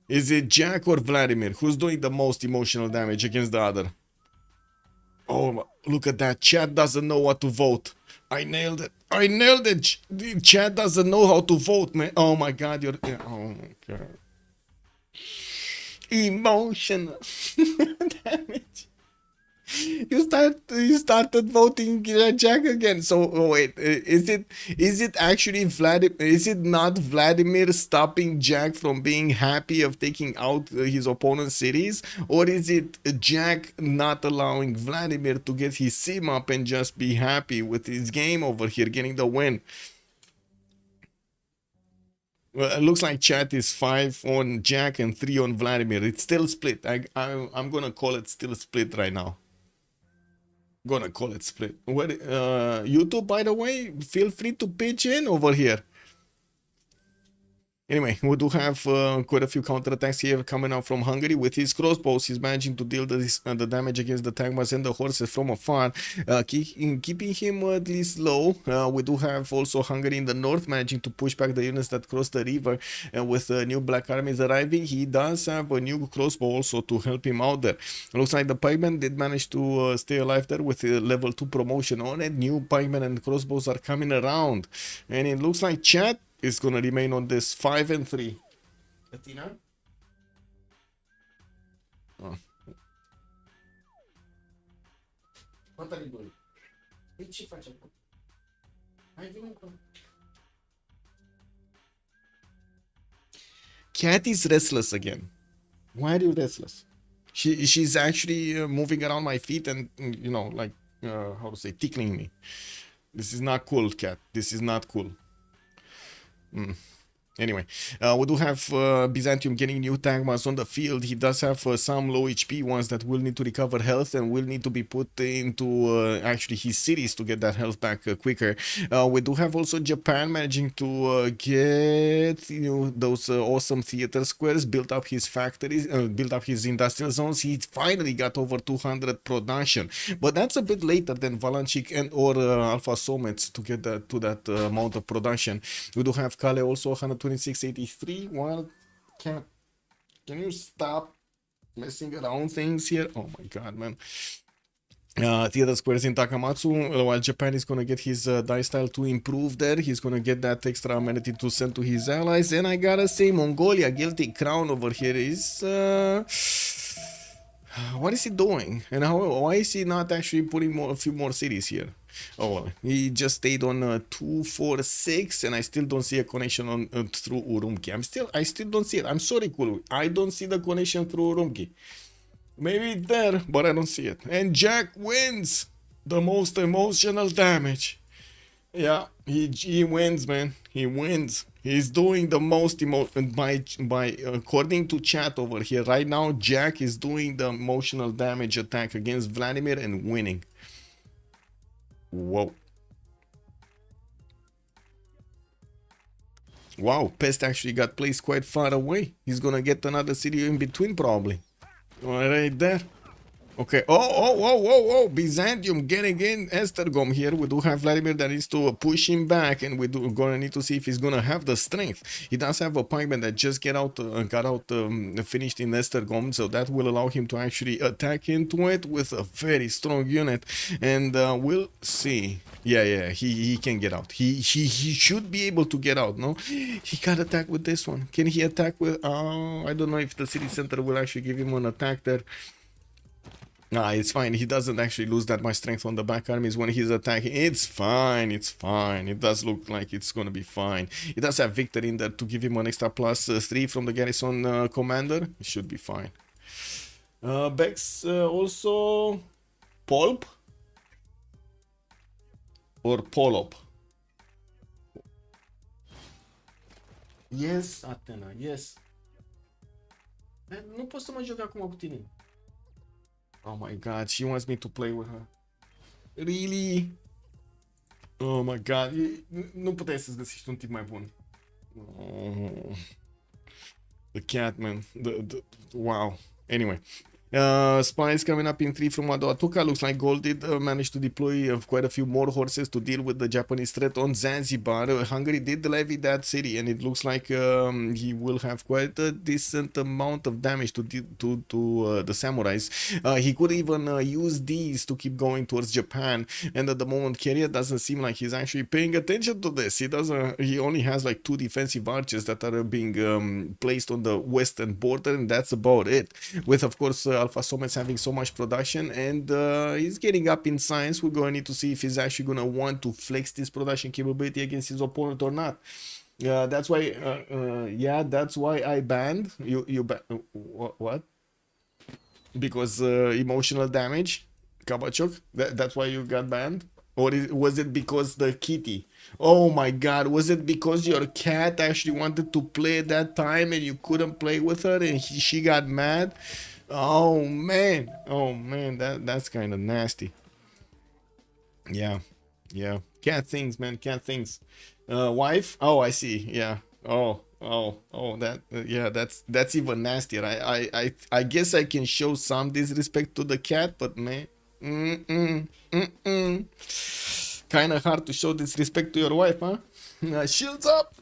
Is it Jack or Vladimir? Who's doing the most emotional damage against the other? Oh, look at that. Chat doesn't know what to vote. I nailed it. I nailed it. Chat doesn't know how to vote, man. Oh my god, you're... Oh my god. Emotional damage. You started voting Jack again. So wait, is it actually Vladimir? Is it not Vladimir stopping Jack from being happy of taking out his opponent's cities, or is it Jack not allowing Vladimir to get his sim up and just be happy with his game over here, getting the win? Well, it looks like chat is 5 on Jack and 3 on Vladimir. It's still split. I'm gonna call it still split right now. Gonna call it split. What, YouTube, by the way, feel free to pitch in over here. Anyway, we do have quite a few counterattacks here coming out from Hungary. With his crossbows, he's managing to deal the damage against the tagmas and the horses from afar, keeping him at least low. We do have also Hungary in the north managing to push back the units that cross the river, and with new black armies arriving, he does have a new crossbow also to help him out there. It looks like the pikemen did manage to stay alive there with a level 2 promotion on it. New pikemen and crossbows are coming around, and it looks like chat is gonna remain on this 5 and 3. Latina? Oh. What are you doing? Cat is restless again. Why are you restless? She's actually moving around my feet and, you know, like, how to say, tickling me. This is not cool, cat. This is not cool. Anyway, we do have Byzantium getting new Tagmas on the field. He does have some low HP ones that will need to recover health and will need to be put into actually his cities to get that health back quicker. We do have also Japan managing to get, you know, those awesome theater squares, build up his factories, build up his industrial zones. He finally got over 200 production, but that's a bit later than Valanchik and or Alfasomets to get that to that amount of production. We do have Kale also 126.83. Well, can you stop messing around things here? Oh my god, man. Theater squares in Takamatsu, while Japan is gonna get his die style to improve there. He's gonna get that extra amenity to send to his allies. And I gotta say, Mongolia, guilty crown over here is what is he doing? And why is he not actually putting a few more cities here? Oh, well, he just stayed on 246, and I still don't see a connection on through Urumqi. I still don't see it. I'm sorry, Kulu. I don't see the connection through Urumqi. Maybe it's there, but I don't see it. And Jack wins the most emotional damage. Yeah, he wins, man. He wins. He's doing the most by according to chat over here right now. Jack is doing the emotional damage attack against Vladimir and winning. Whoa. Wow, Pest actually got placed quite far away. He's gonna get another city in between probably. Right there. Okay. Oh, Byzantium getting in Estergom here. We do have Vladimir that needs to push him back, and we're gonna need to see if he's gonna have the strength. He does have a pikeman that just got out finished in Estergom, so that will allow him to actually attack into it with a very strong unit, and we'll see. Yeah, he can get out. He should be able to get out. No, he can't attack with this one. Can he attack with? I don't know if the city center will actually give him an attack there. Nah, it's fine. He doesn't actually lose that much strength on the back armies when he's attacking. It's fine. It's fine. It does look like it's gonna be fine. He does have Victor in there to give him an extra +3 from the garrison commander. It should be fine. Bex also Polp or Polop. Yes, Athena, yes. Nu pot să mă joc acum cu tine. Oh my god, she wants me to play with her. Really? Oh my god, nu puteai să-ți găsești un tip mai bun. Oh. The cat, man. Wow. Anyway. Spies coming up in 3 from Atuka. Looks like Gaul did manage to deploy quite a few more horses to deal with the Japanese threat on Zanzibar. Hungary did levy that city, and it looks like he will have quite a decent amount of damage to the samurais. He could even use these to keep going towards Japan, and at the moment Korea doesn't seem like he's actually paying attention to this. He only has like 2 defensive archers that are being placed on the western border, and that's about it. With, of course, Alfasomets having so much production, and he's getting up in science. We're going to need to see if he's actually going to want to flex this production capability against his opponent or not. That's why, yeah, that's why I banned you. What? Because emotional damage, Kabachok. That's why you got banned. Or was it because the kitty? Oh my god, was it because your cat actually wanted to play at that time and you couldn't play with her and she got mad? Oh man, that's kind of nasty. Yeah, cat things, man, cat things. Wife? Oh, I see. Yeah. Oh, that yeah, that's even nastier. I guess I can show some disrespect to the cat, but man, kind of hard to show disrespect to your wife, huh? Shields up.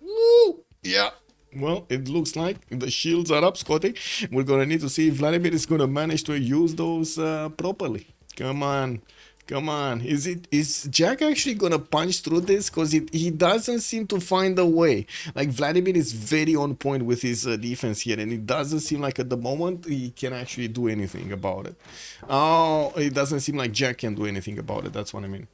Woo! Yeah. Well, it looks like the shields are up, Scotty. We're gonna need to see if Vladimir is gonna manage to use those properly. Come on. Is Jack actually gonna punch through this? Because he doesn't seem to find a way. Like, Vladimir is very on point with his defense here, and it doesn't seem like at the moment he can actually do anything about it. Oh, it doesn't seem like Jack can do anything about it. That's what I mean.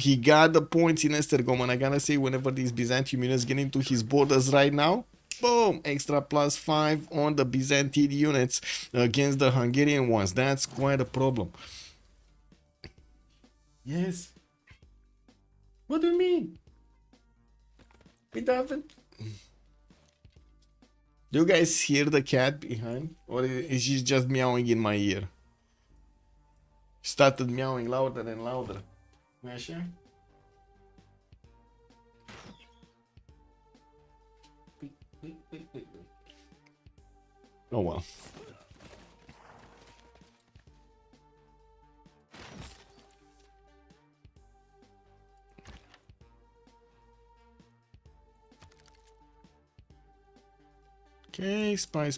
He got the points in Estergom, and I gotta say, whenever these Byzantium units get into his borders right now, Boom! Extra +5 on the Byzantine units against the Hungarian ones. That's quite a problem. Yes. What do you mean? It doesn't. Do you guys hear the cat behind? Or is she just meowing in my ear? Started meowing louder and louder. Așa? Oh well. Okay, spy.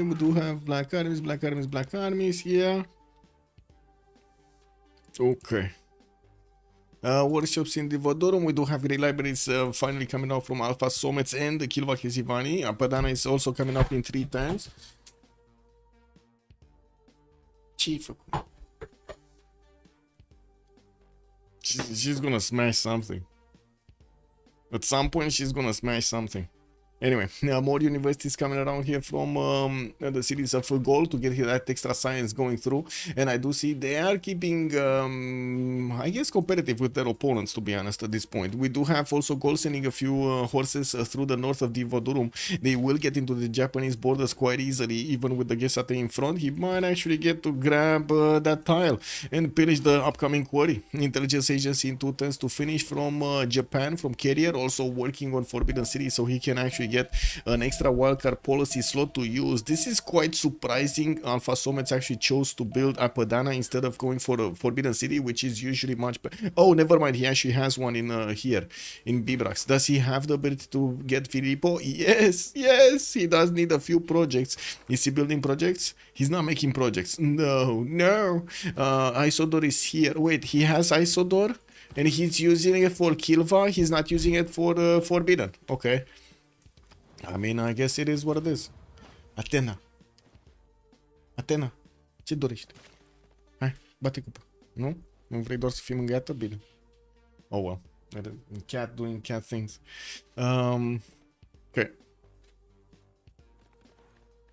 We do have black armies here. Okay. Workshops in Divodurum. We do have great libraries finally coming out from Alfasomets and the Kilvakizivani. Apadana is also coming up in 3 times. Chief. She's gonna smash something. At some point, she's gonna smash something. Anyway, more universities coming around here from the cities of Gaul to get that extra science going through. And I do see they are keeping, I guess, competitive with their opponents, to be honest, at this point. We do have also Gaul sending a few horses through the north of Divodurum. They will get into the Japanese borders quite easily, even with the Gesate in front. He might actually get to grab that tile and pillage the upcoming quarry. Intelligence agency in 2 turns to finish from Japan, from Carrier, also working on Forbidden City, so he can actually get an extra wildcard policy slot to use. This is quite surprising. Alfasomets actually chose to build Apadana instead of going for the Forbidden City, which is usually much better. Oh, never mind. He actually has one in here in Bibrax. Does he have the ability to get Filippo? Yes, he does need a few projects. Is he building projects? He's not making projects. No. Isodor is here. Wait, he has Isodor and he's using it for Kilva. He's not using it for Forbidden. Okay. I mean, I guess it is what it is. Atena, ce dorești? Hai, bate cupă. Nu? Nu vrei doar să fii mângâiată? Bine. Oh well. Cat doing cat things. Okay.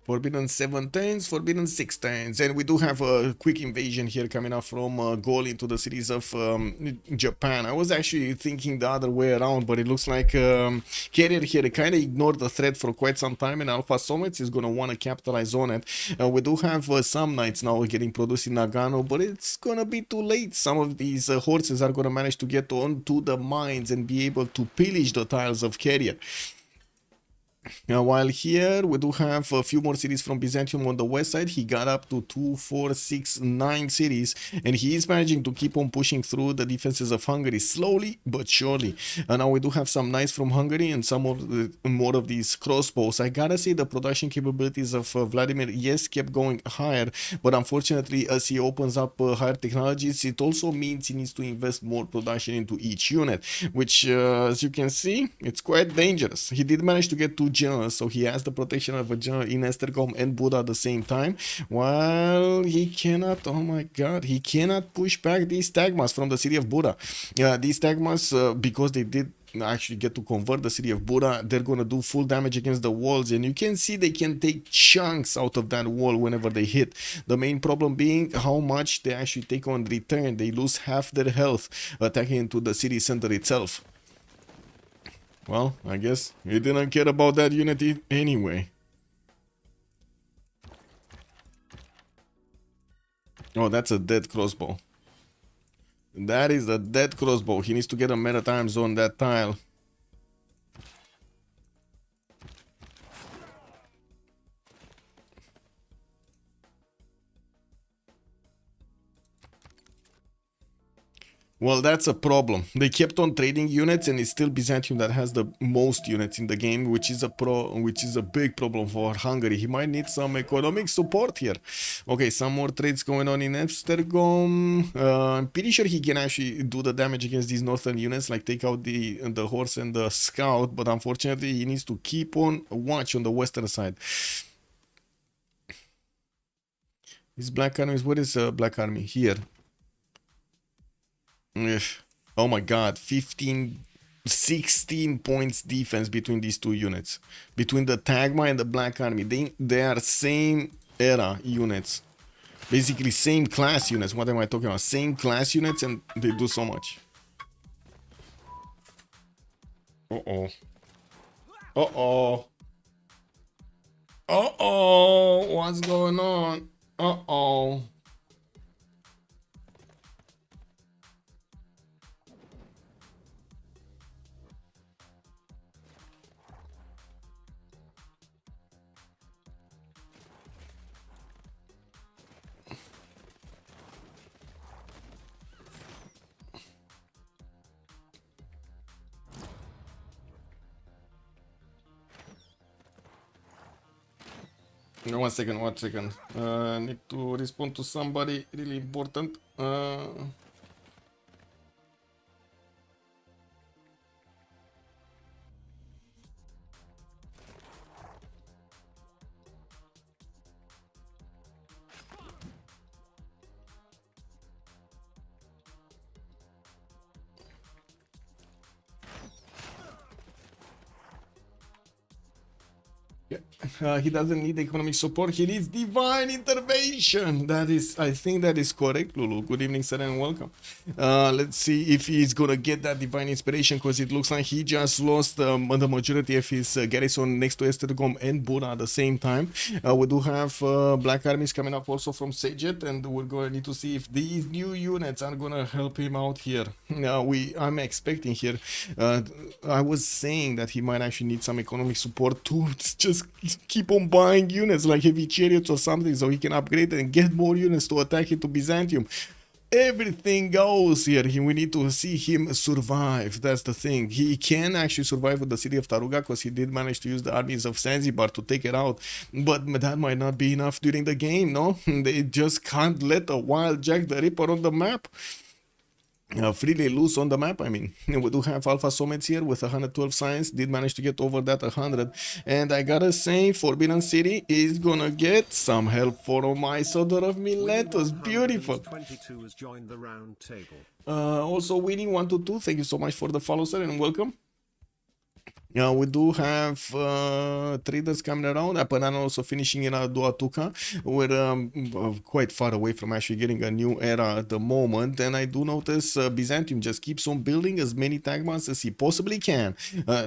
Forbidden 7 turns, Forbidden 6 turns. And we do have a quick invasion here coming up from Gaul into the cities of Japan. I was actually thinking the other way around, but it looks like Carrier here kind of ignored the threat for quite some time, and Alfasomets is going to want to capitalize on it. We do have some knights now getting produced in Nagano, but it's going to be too late. Some of these horses are going to manage to get onto the mines and be able to pillage the tiles of Carrier. While here we do have a few more cities from Byzantium on the west side. He got up to 2, 4, 6, 9 cities, and he is managing to keep on pushing through the defenses of Hungary slowly but surely. And now we do have some knights from Hungary and some of the more of these crossbows. I gotta say the production capabilities of Vladimir, yes, kept going higher, but unfortunately as he opens up higher technologies, it also means he needs to invest more production into each unit, which as you can see, it's quite dangerous. He did manage to get 2 generals, so he has the protection of a general in Esztergom and Buda at the same time, while he cannot, oh my god, he cannot push back these Tagmas from the city of Buda. These Tagmas, because they did actually get to convert the city of Buda, they're gonna do full damage against the walls, and you can see they can take chunks out of that wall whenever they hit. The main problem being how much they actually take on return. They lose half their health attacking into the city center itself. Well, I guess he didn't care about that unity anyway. Oh, that's a dead crossbow. That is a dead crossbow. He needs to get a men at arms on that tile. Well, that's a problem. They kept on trading units, and it's still Byzantium that has the most units in the game, which is a big problem for Hungary. He might need some economic support here. Okay, some more trades going on in Esztergom. I'm pretty sure he can actually do the damage against these northern units, like take out the horse and the scout, but unfortunately he needs to keep on watch on the western side. These black armies, what is a black army? Here. Oh my god, 15 16 points difference between these two units, between the Tagma and the Black Army. They are same era units, basically same class units. What am I talking about? Same class units, and they do so much. Uh-oh. Uh-oh. Uh-oh. What's going on? Uh-oh. No, 1 second, 1 second. Need to respond to somebody really important. He doesn't need economic support. He needs divine intervention. That is, I think that is correct, Lulu. Good evening, sir, and welcome. Let's see if he's gonna get that divine inspiration, because it looks like he just lost the majority of his garrison next to Esztergom and Bura at the same time. We do have black armies coming up also from Sejet, and we're going to need to see if these new units are gonna help him out here. I'm expecting here. I was saying that he might actually need some economic support to just keep on buying units like heavy chariots or something, so he can upgrade and get more units to attack into Byzantium. Everything goes here. We need to see him survive. That's the thing. He can actually survive with the city of Taruga, because he did manage to use the armies of Zanzibar to take it out. But that might not be enough during the game, no? They just can't let a wild Jack the Ripper on the map. Freely loose on the map. I mean, we do have Alfasomets here with 112 science, did manage to get over that 100, and I gotta say, Forbidden City is gonna get some help for my Sodor of Miletus. Beautiful. 22 has joined the round table. Also winning 122, thank you so much for the follow, sir, and welcome. We do have traders coming around. Apanano also finishing in Duatuca. We're quite far away from actually getting a new era at the moment. And I do notice Byzantium just keeps on building as many Tagmas as he possibly can.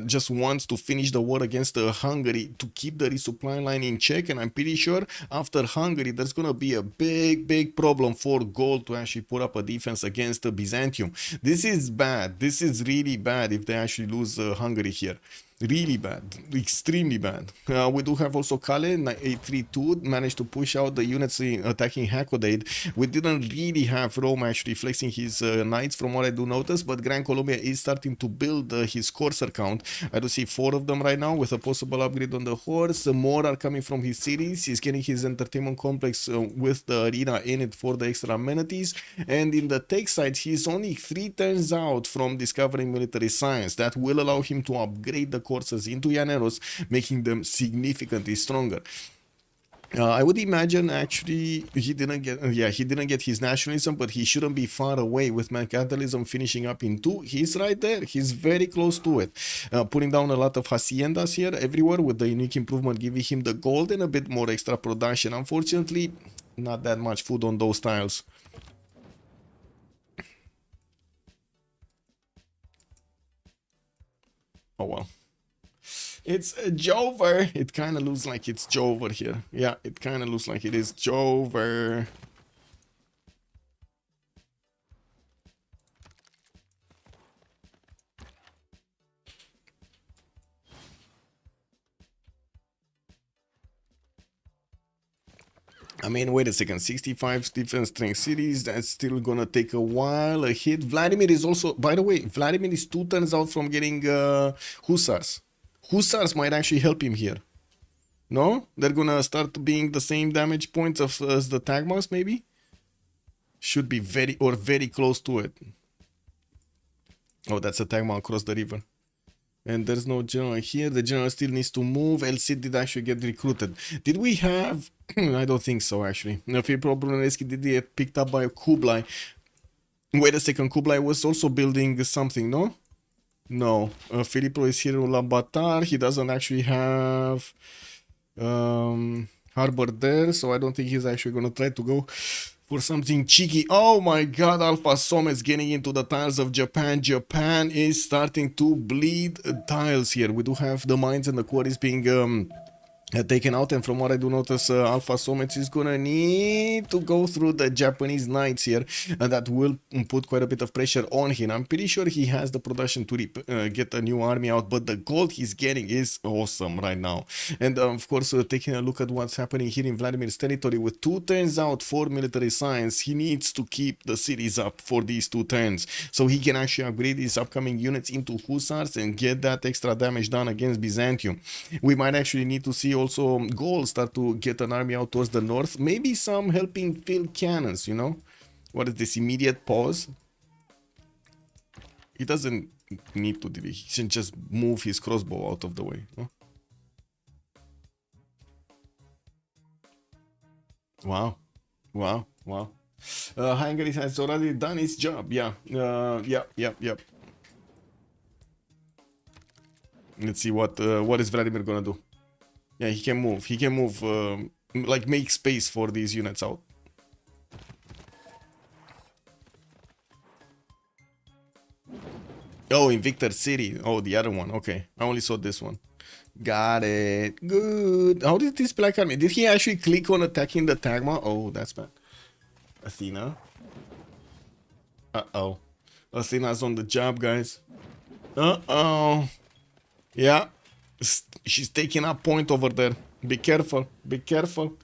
Just wants to finish the war against Hungary to keep the resupply line in check. And I'm pretty sure after Hungary, there's going to be a big problem for Gaul to actually put up a defense against Byzantium. This is bad. This is really bad if they actually lose Hungary here. Really bad, extremely bad. We do have also Kale, 832, managed to push out the units attacking Hakodate. We didn't really have Rome actually flexing his knights from what I do notice, but Gran Colombia is starting to build his courser count. I do see 4 of them right now with a possible upgrade on the horse. More are coming from his cities. He's getting his entertainment complex with the arena in it for the extra amenities. And in the tech side, he's only 3 turns out from discovering military science. That will allow him to upgrade the courses into Llaneros, making them significantly stronger. I would imagine actually he didn't get his nationalism, but he shouldn't be far away with mercantilism finishing up in 2. He's right there. He's very close to it. Putting down a lot of haciendas here everywhere, with the unique improvement giving him the gold and a bit more extra production. Unfortunately, not that much food on those tiles. Oh well. It's Jover. It kind of looks like it's Jover here. Yeah, it kind of looks like it is Jover. I mean, wait a second, 65 different strength cities, that's still gonna take a while. A hit. Vladimir is also, by the way, Vladimir is 2 turns out from getting Hussars. Hussars might actually help him here. No? They're gonna start being the same damage points as the Tagmas, maybe? Should be very close to it. Oh, that's a Tagma across the river. And there's no general here. The general still needs to move. El Cid did actually get recruited. Did we have... I don't think so, actually. Brunelleschi did get picked up by Kublai. Wait a second, Kublai was also building something, no? No. Filippo is here in Ulaanbaatar. He doesn't actually have harbor there, so I don't think he's actually gonna try to go for something cheeky. Oh my god, Alfasomets getting into the tiles of Japan. Japan is starting to bleed tiles here. We do have the mines and the quarries being taken out, and from what I do notice, Alfasomets is gonna need to go through the Japanese knights here, and that will put quite a bit of pressure on him. I'm pretty sure he has the production to get a new army out, but the gold he's getting is awesome right now. And of course, taking a look at what's happening here in Vladimir's territory, with 2 turns out for military science, he needs to keep the cities up for these 2 turns, so he can actually upgrade his upcoming units into hussars and get that extra damage done against Byzantium. We might actually need to see also Gaul start to get an army out towards the north. Maybe some helping field cannons, you know? What is this immediate pause? He doesn't need to do it. He can just move his crossbow out of the way. No? Wow. Wow. Wow. Hungary has already done its job. Yeah. Yep. Let's see what is Vladimir gonna do. Yeah, he can move. He can move, like make space for these units out. Oh, in Victor City. Oh, the other one. Okay, I only saw this one. Got it. Good. How did this black army? Did he actually click on attacking the Tagma? Oh, that's bad. Athena. Uh-oh. Athena's on the job, guys. Uh-oh. Yeah. She's taking up point over there. Be careful. Be careful.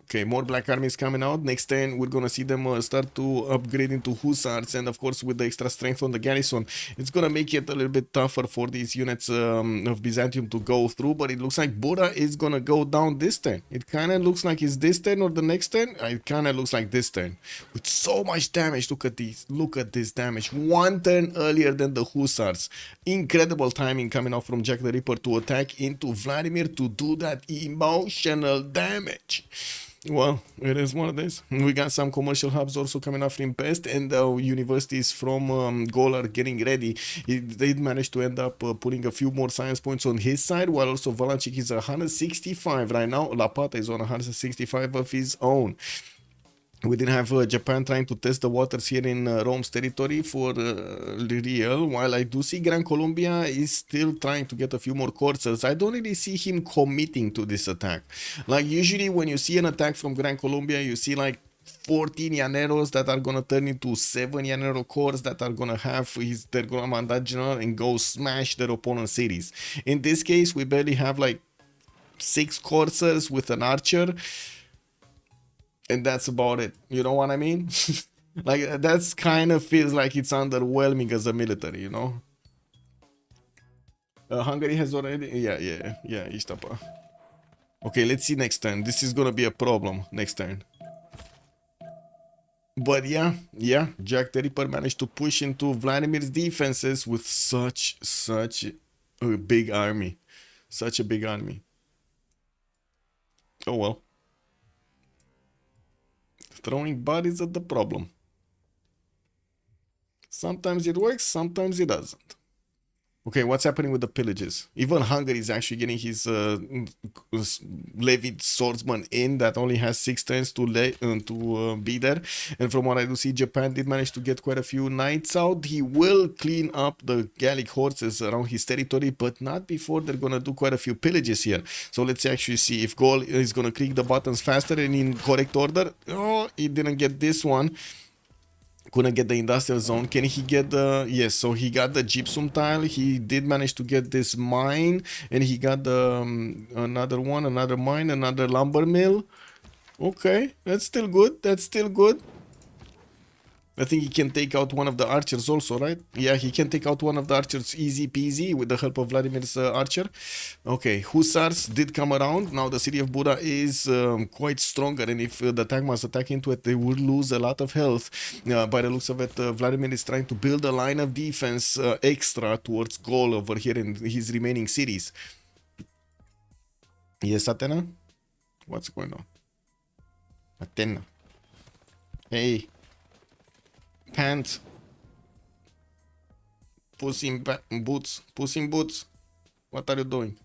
Okay, more black armies coming out. Next turn, we're gonna see them start to upgrade into hussars, and of course, with the extra strength on the garrison, it's gonna make it a little bit tougher for these units of Byzantium to go through. But it looks like Buddha is gonna go down this turn. It kind of looks like it's this turn or the next turn. It kind of looks like this turn with so much damage. Look at these. Look at this damage. 1 turn earlier than the hussars. Incredible timing coming out from Jack the Ripper to attack into Vladimir to do that emotional damage. Well, it is what it is. We got some commercial hubs also coming up from Pest, and universities from Gaul are getting ready. They did manage to end up putting a few more science points on his side, while also Valanchik is 165 right now. Lapata is on 165 of his own. We didn't have Japan trying to test the waters here in Rome's territory for real, while I do see Gran Colombia is still trying to get a few more coursers. I don't really see him committing to this attack. Like usually when you see an attack from Gran Colombia, you see like 14 Llaneros that are gonna turn into 7 Llanero corps that are gonna have their Commandant General and go smash their opponent's cities. In this case, we barely have like 6 coursers with an archer. And that's about it. You know what I mean? Like, that's kind of feels like it's underwhelming as a military, you know? Hungary has already... Yeah, Istapa. Okay, let's see next turn. This is gonna be a problem next turn. But yeah, Jack the Ripper managed to push into Vladimir's defenses with such a big army. Such a big army. Oh well. Throwing bodies at the problem. Sometimes it works, sometimes it doesn't. Okay, what's happening with the pillages? Even Hungary is actually getting his levied swordsman in that only has 6 turns to be there. And from what I do see, Japan did manage to get quite a few knights out. He will clean up the Gallic horses around his territory, but not before they're gonna do quite a few pillages here. So let's actually see if Gaul is gonna click the buttons faster and in correct order. Oh, he didn't get this one. Couldn't get the industrial zone. Can he get the... Yes, so he got the gypsum tile. He did manage to get this mine, and he got the another one, another mine, another lumber mill. Okay, that's still good. That's still good. I think he can take out one of the archers also, right? Yeah, he can take out one of the archers easy peasy with the help of Vladimir's archer. Okay, hussars did come around. Now the city of Buda is quite stronger, and if the Tagmas attack into it, they would lose a lot of health. By the looks of it, Vladimir is trying to build a line of defense extra towards Gaul over here in his remaining cities. Yes, Athena? What's going on? Athena. Hey. Pants. Puss in boots. Puss in boots. What are you doing?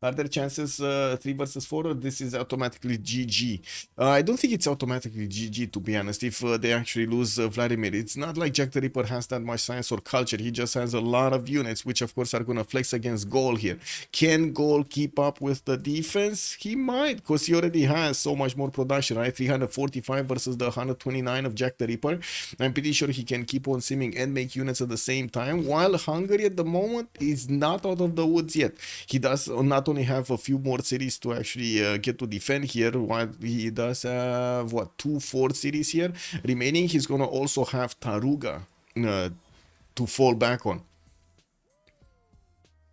Are there chances 3 versus 4 or this is automatically GG? I don't think it's automatically GG, to be honest, if they actually lose Vladimir. It's not like Jack the Ripper has that much science or culture. He just has a lot of units, which of course are going to flex against Gaul here. Can Gaul keep up with the defense? He might, because he already has so much more production, right? 345 versus the 129 of Jack the Ripper. I'm pretty sure he can keep on simming and make units at the same time, while Hungary at the moment is not out of the woods yet. He does not only have a few more cities to actually get to defend here, while he does have what, 2 fort cities here remaining. He's gonna also have Taruga to fall back on.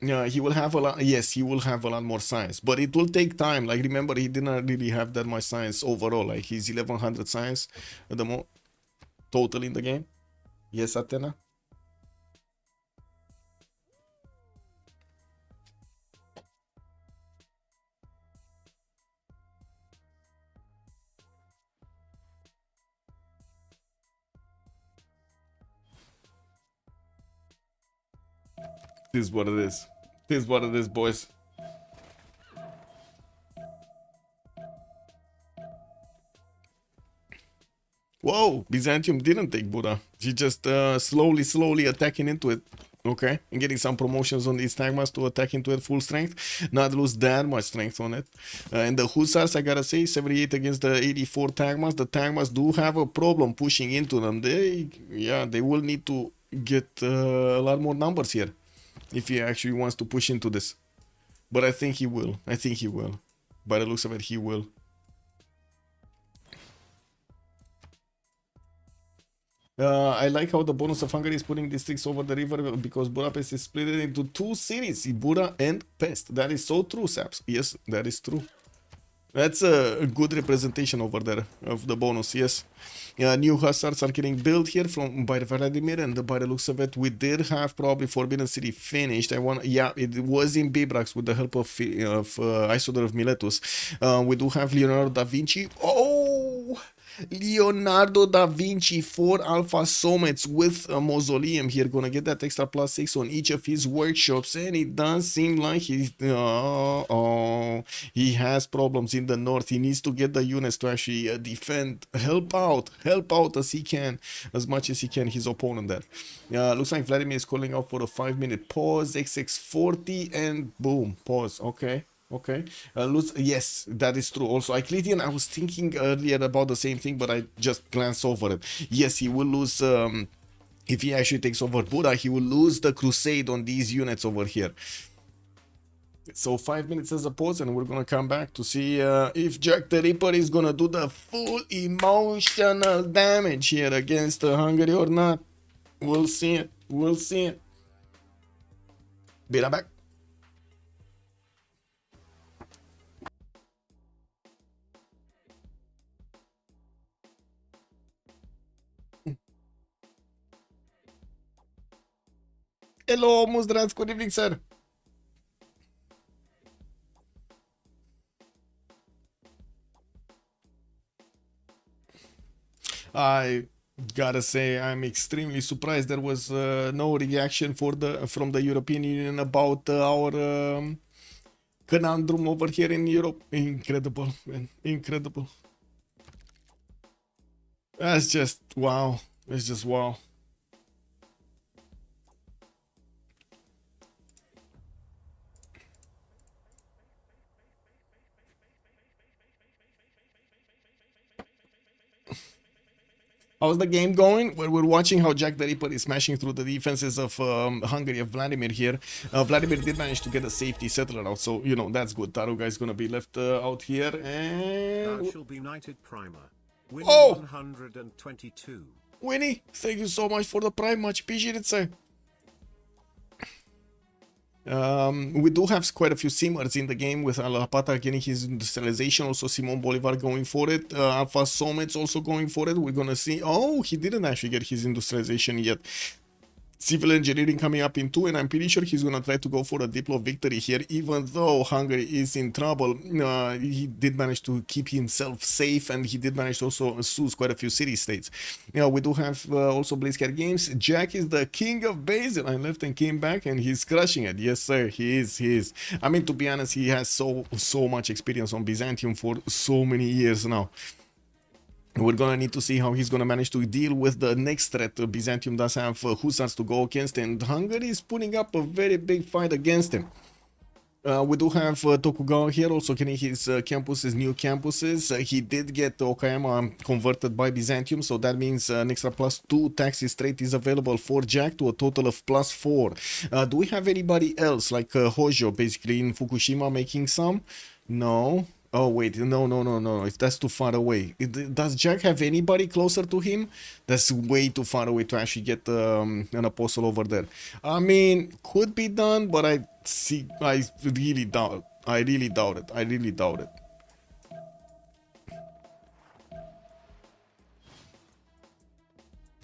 He will have a lot. Yes, he will have a lot more science, but it will take time. Like, remember, he didn't really have that much science overall. Like, he's 1100 science at the moment total in the game. Yes, Athena. This is what it is. This is what it is, boys. Whoa, Byzantium didn't take Buddha. He just slowly attacking into it. Okay, and getting some promotions on these Tagmas to attack into it full strength, not lose that much strength on it. And the Hussars, I gotta say, 78 against the 84 Tagmas. The Tagmas do have a problem pushing into them. They will need to get a lot more numbers here if he actually wants to push into this. But I think he will. I think he will. By the looks of it, he will. I like how the bonus of Hungary is putting districts over the river, because Budapest is split into 2 cities, Buda and Pest. That is so true, Saps. Yes, that is true. That's a good representation over there of the bonus, yes. New hussars are getting built here by Vladimir, and by the looks of it, we did have probably Forbidden City finished. It was in Bibrax with the help of Isodor of Miletus. We do have Leonardo da Vinci. Oh! Leonardo da Vinci for Alfasomets with a mausoleum here, gonna get that extra +6 on each of his workshops, and it does seem like he has problems in the north. He needs to get the units to actually defend, help out as he can, as much as he can, his opponent there. Looks like Vladimir is calling out for a 5-minute pause, XX40, and boom, pause. Okay, yes, that is true. Also, Euclidean, I was thinking earlier about the same thing, but I just glanced over it. Yes, he will lose, if he actually takes over Buda, he will lose the crusade on these units over here. So 5 minutes as a pause, and we're gonna come back to see if Jack the Ripper is gonna do the full emotional damage here against Hungary or not. We'll see it. Be right back. Hello, Muzdrats, good evening, sir. I gotta say, I'm extremely surprised there was no reaction from the European Union about our conundrum over here in Europe. Incredible, man, incredible. That's just wow. It's just wow. How's the game going? Well, we're watching how Jack the Ripper is smashing through the defenses of Hungary, of Vladimir here. Vladimir did manage to get a safety settler out, so, you know, that's good. Taruga is going to be left out here, and... Thou shall be knighted primer. Winnie 122. Winnie, thank you so much for the prime. Much appreciated, sir. We do have quite a few simmers in the game, with Alapata getting his industrialization, also Simon Bolivar going for it, Alfasomets also going for it. We're gonna see. Oh, he didn't actually get his industrialization yet. civil engineering coming up in 2, and I'm pretty sure he's gonna try to go for a Diplo victory here, even though Hungary is in trouble. He did manage to keep himself safe, and he did manage to also seize quite a few city-states. We do have also Blitzkrieg games. Jack is the king of Basil. I left and came back, and he's crushing it. Yes, sir, he is. I mean, to be honest, he has so much experience on Byzantium for so many years now. We're gonna need to see how he's gonna manage to deal with the next threat. Byzantium does have hussars to go against, and Hungary is putting up a very big fight against him. We do have Tokugawa here also getting his campuses, new campuses. He did get Okayama converted by Byzantium, so that means an extra +2 taxes rate is available for Jack to a total of +4. Do we have anybody else like Hojo basically in Fukushima making some? No. Oh wait, no, that's too far away. Does Jack have anybody closer to him? That's way too far away to actually get an apostle over there. I mean, could be done, but I really doubt it.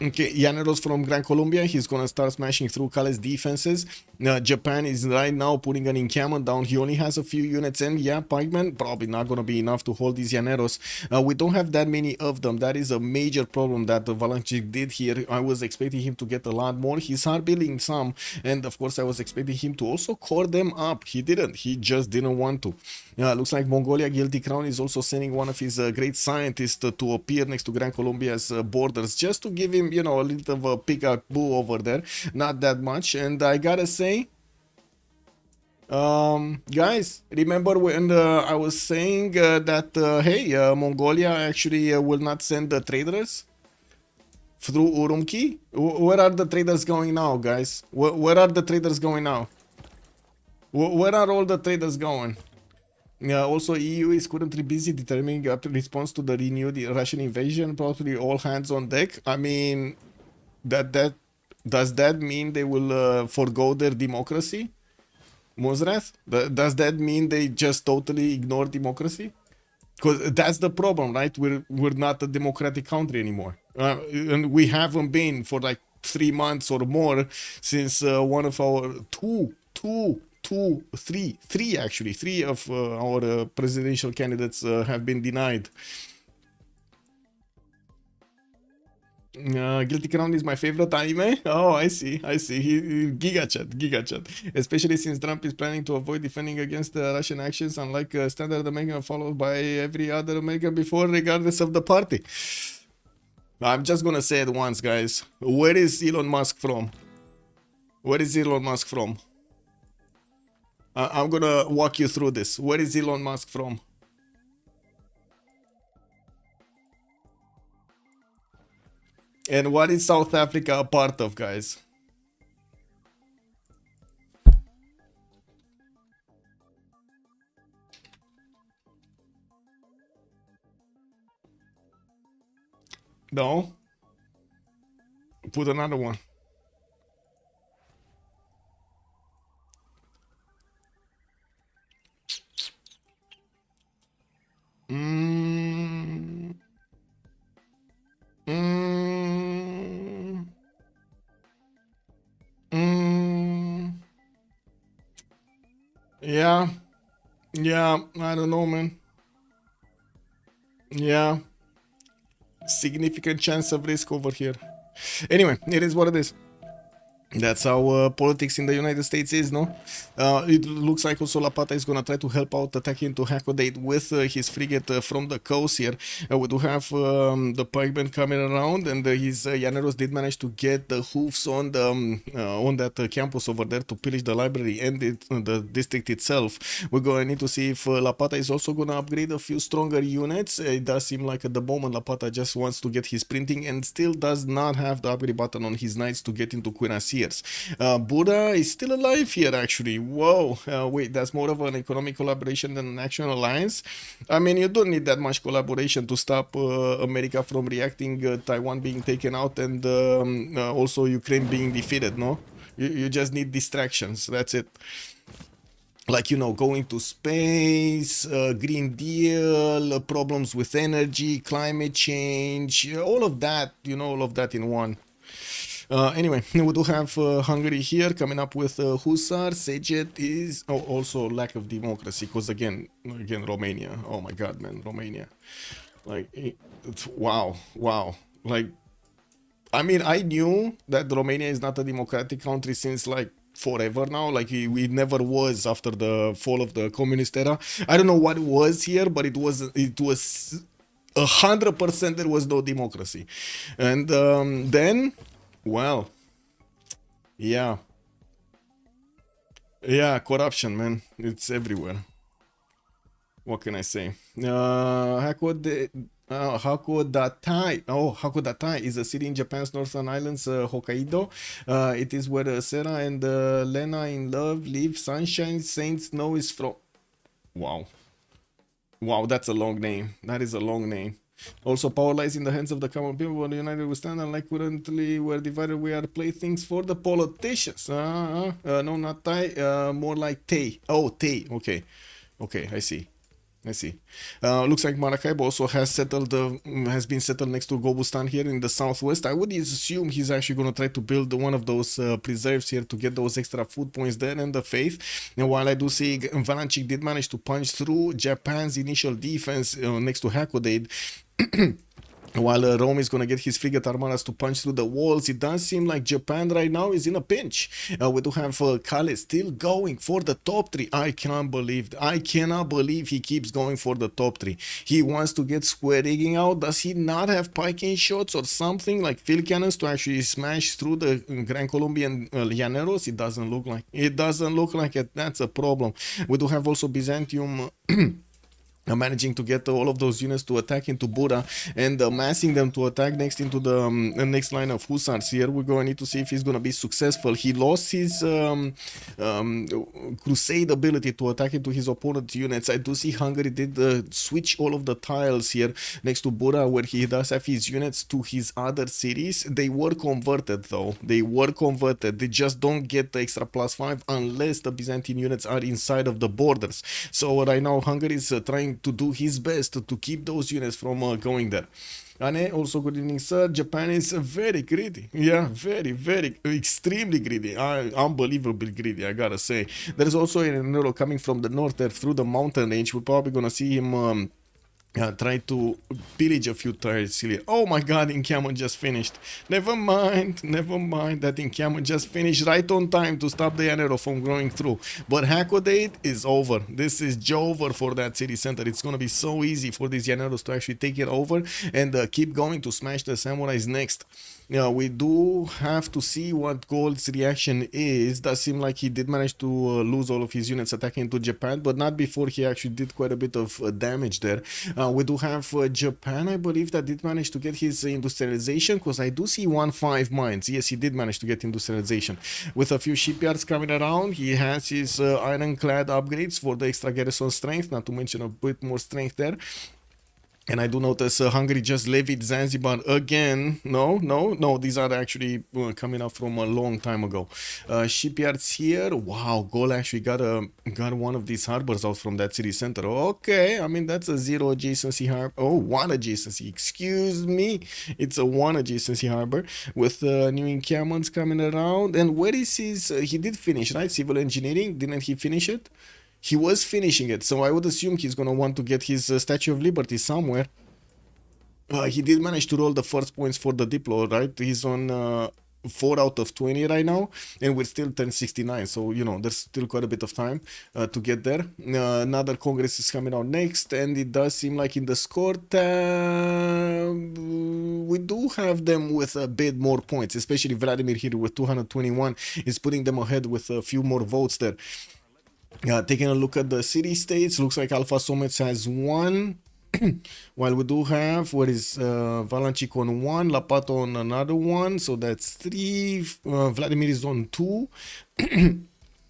Okay, Llaneros from Gran Colombia, he's gonna start smashing through Kale's defenses. Japan is right now putting an encampment down. He only has a few units in. Yeah, pikemen, probably not gonna be enough to hold these Llaneros. We don't have that many of them. That is a major problem that Valanchik did here. I was expecting him to get a lot more. He's hard building some, and of course I was expecting him to also core them up. He didn't. He just didn't want to. Looks like Mongolia Guilty Crown is also sending one of his great scientists to appear next to Gran Colombia's borders, just to give him, you know, a little of a peekaboo over there. Not that much. And I gotta say, guys, remember when I was saying that hey, Mongolia actually will not send the traders through Urumqi? Where are the traders going now, guys? Where are the traders going now? Where are all the traders going? Also, EU is currently busy determining a response to the renewed Russian invasion, probably all hands on deck. I mean, does that mean they will forgo their democracy? Muzrath? Does that mean they just totally ignore democracy? Because that's the problem, right? We're not a democratic country anymore. And we haven't been for like 3 months or more since one of our three of our presidential candidates have been denied. Guilty Crown is my favorite anime. Oh, I see. Giga chat. Especially since Trump is planning to avoid defending against Russian actions, unlike standard American followed by every other American before, regardless of the party. I'm just gonna say it once, guys. Where is Elon Musk from? I'm gonna walk you through this. Where is Elon Musk from? And what is South Africa a part of, guys? No? Put another one. Yeah, I don't know, man. Yeah, significant chance of risk over here. Anyway, it is what it is. That's how politics in the United States is, no? It looks like also Lapata is gonna try to help out attacking to Hakodate with his frigate from the coast here. We do have the pikemen coming around, and his Llaneros did manage to get the hoofs on the on that campus over there to pillage the library and the district itself. We're gonna need to see if Lapata is also gonna upgrade a few stronger units. It does seem like at the moment Lapata just wants to get his printing and still does not have the upgrade button on his knights to get into cuirassiers. Buddha is still alive here, actually. Whoa, wait, that's more of an economic collaboration than an action alliance. I mean, you don't need that much collaboration to stop America from reacting, Taiwan being taken out, and also Ukraine being defeated, no? You just need distractions, that's it. Like, you know, going to space, Green Deal, problems with energy, climate change, all of that, you know, all of that in one. Anyway, we do have Hungary here coming up with Hussar. Szeged is also lack of democracy, because again, Romania. Oh my God, man, Romania. Like, wow. Like, I mean, I knew that Romania is not a democratic country since like forever now. Like, it never was after the fall of the communist era. I don't know what it was here, but it was 100% there was no democracy. And then, well, yeah, corruption, man, it's everywhere. What can I say? Hakodatai is a city in Japan's northern islands, Hokkaido. It is where Sarah and Lena in love live. Sunshine Saint Snow is from. Wow, that's a long name. That is a long name. Also, power lies in the hands of the common people. When united we stand, unlike currently we're divided, we are playthings for the politicians. No, not Tai, more like Tay. Oh, Tay. Okay, I see. Looks like Maracaibo also has been settled next to Gobustan here in the southwest. I would assume he's actually going to try to build one of those preserves here to get those extra food points there and the faith. And while I do see Valanchik did manage to punch through Japan's initial defense next to Hakodate, while Rome is going to get his frigate armadas to punch through the walls, it does seem like Japan right now is in a pinch. We do have Kale still going for the top 3. I cannot believe he keeps going for the top 3. He wants to get square rigging out. Does he not have pike shots or something like field cannons to actually smash through the Gran Colombian Llaneros? It doesn't look like it. That's a problem. We do have also Byzantium managing to get all of those units to attack into Buda and massing them to attack next into the next line of Hussars here. We're going to need to see if he's going to be successful. He lost his crusade ability to attack into his opponent's units. I do see Hungary did switch all of the tiles here next to Buda, where he does have his units, to his other cities. They were converted though. They just don't get the extra +5 unless the Byzantine units are inside of the borders. So right now Hungary is trying to do his best to keep those units from going there. Ane, also good evening, sir. Japan is very greedy. Yeah, very extremely greedy. Unbelievably greedy, I gotta say. There's also an arrow coming from the north there through the mountain range. We're probably gonna see him try to pillage a few tiles here. Oh my God, encampment just finished. Never mind. That encampment just finished right on time to stop the arrow from going through. But Hakodate is over. This is over for that city center. It's gonna be so easy for these Llaneros to actually take it over and keep going to smash the samurais next. We do have to see what Gaul's reaction is. Does seem like he did manage to lose all of his units attacking into Japan, but not before he actually did quite a bit of damage there. We do have Japan, I believe, that did manage to get his industrialization, because I do see 1-5 mines. Yes, he did manage to get industrialization. With a few shipyards coming around, he has his ironclad upgrades for the extra garrison strength, not to mention a bit more strength there. And I do notice Hungary just levied Zanzibar again. No, these are actually coming up from a long time ago. Shipyards here. Wow, Gaul actually got one of these harbors out from that city center. Okay, I mean, that's a 0 adjacency harbor. Oh, 1 adjacency, excuse me. It's a 1 adjacency harbor with new encampments coming around. And where is his, he did finish, right? Civil engineering, didn't he finish it? He was finishing it, so I would assume he's going to want to get his Statue of Liberty somewhere. He did manage to roll the first points for the Diplo, right? He's on 4 out of 20 right now, and we're still 1069, so, you know, there's still quite a bit of time to get there. Another Congress is coming out next, and it does seem like in the score tab, we do have them with a bit more points, especially Vladimir here with 221 is putting them ahead with a few more votes there. Taking a look at the city-states, looks like Alfasomets has 1, while we do have, where is Valanchik on 1, Lapato on another 1, so that's 3, Vladimir is on 2,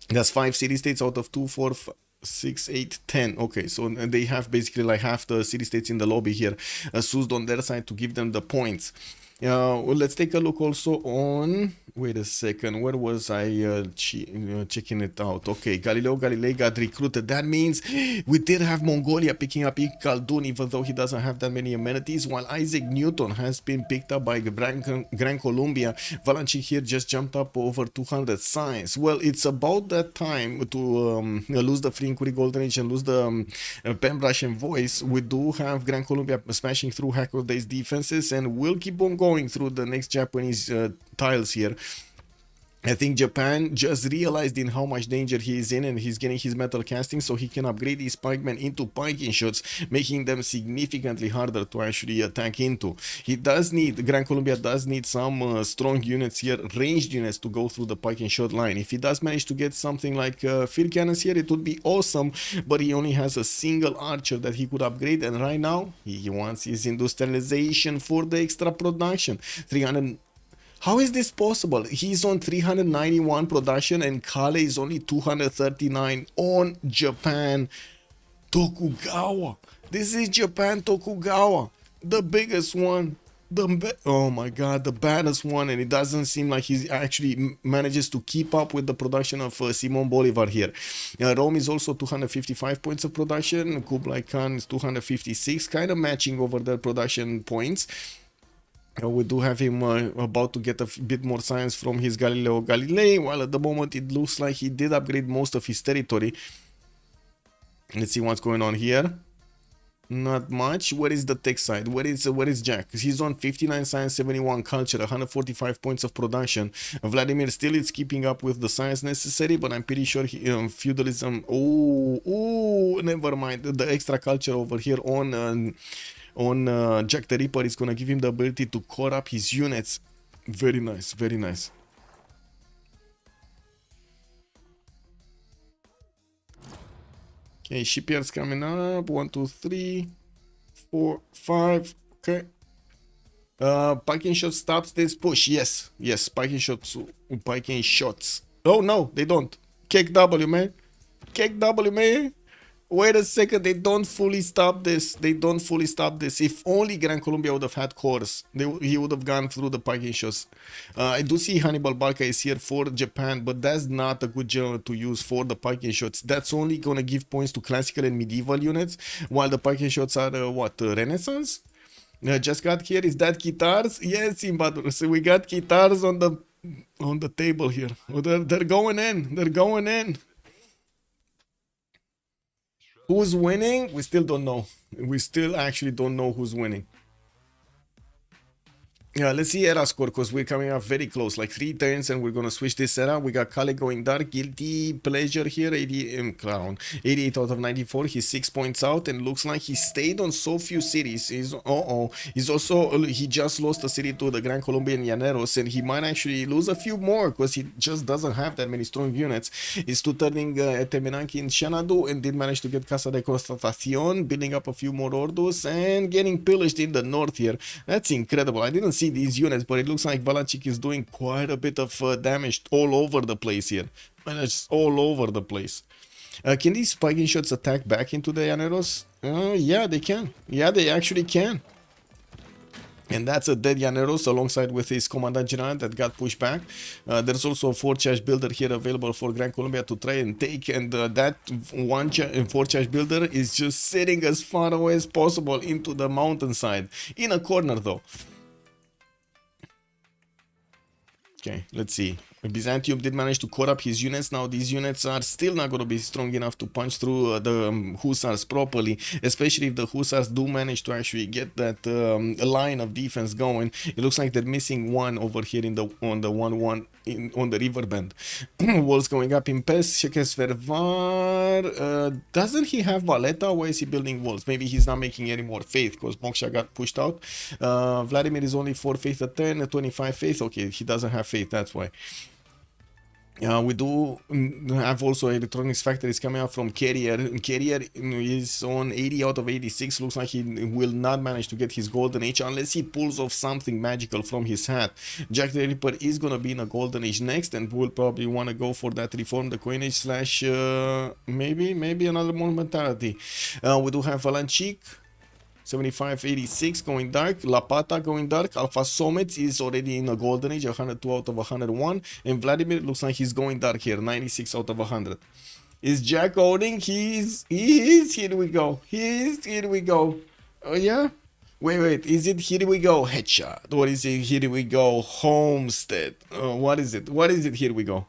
that's 5 city-states out of 2, 4, 6, 8, 10. Okay, so they have basically like half the city-states in the lobby here, Suzd on their side to give them the points. Well, let's take a look also on. Wait a second, where was I checking it out? Okay, Galileo Galilei got recruited. That means we did have Mongolia picking up Khaldun, even though he doesn't have that many amenities, while Isaac Newton has been picked up by Gran Colombia. Valanchik here just jumped up over 200 science. Well, it's about that time to lose the Free Inquiry Golden Age and lose the Pen Russian voice. We do have Gran Colombia smashing through Hackle Day's defenses, and we'll keep on going through the next Japanese tiles here. I think Japan just realized in how much danger he is in, and he's getting his metal casting so he can upgrade his pikemen into piking shots, making them significantly harder to actually attack into. He does need, Gran Colombia does need some strong units here, ranged units to go through the piking shot line. If he does manage to get something like field cannons here, it would be awesome, but he only has a single archer that he could upgrade, and right now he wants his industrialization for the extra production. 300. How is this possible? He's on 391 production and Kale is only 239 on Japan Tokugawa. This is Japan Tokugawa, the biggest one. Oh my god, the baddest one, and it doesn't seem like he actually manages to keep up with the production of Simon Bolivar here. Rome is also 255 points of production, Kublai Khan is 256, kind of matching over their production points. We do have him about to get a bit more science from his Galileo Galilei, while at the moment it looks like he did upgrade most of his territory. Let's see what's going on here. Not much. Where is the tech side? Where is Jack? He's on 59 science, 71 culture, 145 points of production. Vladimir still is keeping up with the science necessary, but I'm pretty sure he, feudalism. Oh, never mind. The extra culture over here on Jack the Ripper is gonna give him the ability to core up his units. Very nice, very nice. Okay, shipyards coming up. 1, 2, 3, 4, 5. Okay. Piking shot stops this push. Yes, yes, piking shots. Piking shots. Oh no, they don't. Kick W, man. Kick W, man. Wait a second, they don't fully stop this. They don't fully stop this. If only Gran Colombia would have had cores, he would have gone through the piking shots. I do see Hannibal Barca is here for Japan, but that's not a good general to use for the piking shots. That's only going to give points to classical and medieval units, while the piking shots are, Renaissance? Just got here, is that guitars? Yes, Imbador. So we got guitars on the table here. They're going in. They're going in. Who's winning? We still don't know. We still actually don't know who's winning. Yeah, let's see era score, because we're coming up very close, like 3 turns, and we're gonna switch this era. We got Kale going dark, guilty pleasure here, 80 Crown, 88 out of 94. He's 6 points out, and looks like he stayed on so few cities. He's also he just lost a city to the Gran Colombian Llaneros, and he might actually lose a few more because he just doesn't have that many strong units. He's two turning Etemenanki in Xanadu, and did manage to get Casa de Constatacion, building up a few more orders and getting pillaged in the north here. That's incredible. I didn't see these units, but it looks like Valanchik is doing quite a bit of damage all over the place here. And it's all over the place. Can these spiking shots attack back into the Llaneros? Yeah, they can. Yeah, they actually can. And that's a dead Llaneros alongside with his Commandant General that got pushed back. There's also a 4-charge builder here available for Gran Colombia to try and take, and that 4-charge builder is just sitting as far away as possible into the mountainside. In a corner though. Okay, let's see. Byzantium did manage to core up his units. Now these units are still not going to be strong enough to punch through the Hussars properly, especially if the Hussars do manage to actually get that line of defense going. It looks like they're missing one over here in the on the river bend. Walls going up in Pest. Shekes Vervar. Doesn't he have Valletta? Why is he building walls? Maybe he's not making any more faith because Moksha got pushed out. Vladimir is only 4 faith at 10, 25 faith. Okay, he doesn't have faith, that's why. We do have also electronics factories coming out from Carrier. Carrier is on 80 out of 86. Looks like he will not manage to get his golden age unless he pulls off something magical from his hat. Jack the Ripper is gonna be in a golden age next, and will probably want to go for that reform the coinage slash maybe another monumentality. We do have Valanchik. 75, 86 going dark. Lapata going dark. Alfasomets is already in a golden age, 102 out of 101. And Vladimir looks like he's going dark here, 96 out of 100. Is Jack owning? He is. Here we go. Here we go. Oh, yeah? Wait. Is it here we go headshot? Or is it here we go homestead? What is it? What is it here we go?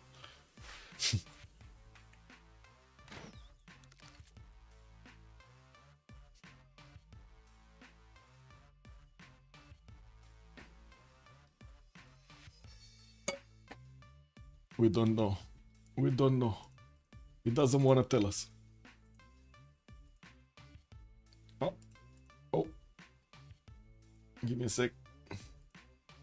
We don't know. We don't know. He doesn't want to tell us. Oh. Give me a sec.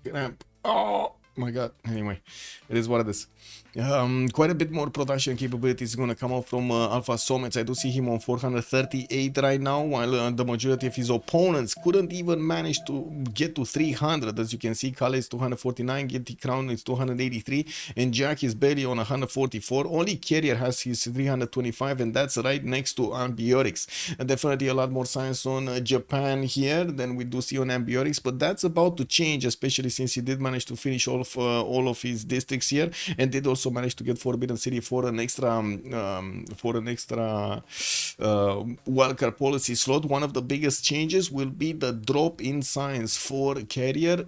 Cramp. Oh my god. Anyway, it is what it is. Quite a bit more production capability is going to come out from Alfasomets. I do see him on 438 right now, while the majority of his opponents couldn't even manage to get to 300. As you can see, Kale is 249, Guilty Crown is 283, and Jack is barely on 144. Only Carrier has his 325, and that's right next to Ambiotics. Definitely a lot more science on Japan here than we do see on Ambiotics, but that's about to change, especially since he did manage to finish all of his districts here, and did also managed to get Forbidden City for an extra wildcard policy slot. One of the biggest changes will be the drop in science for Carrier,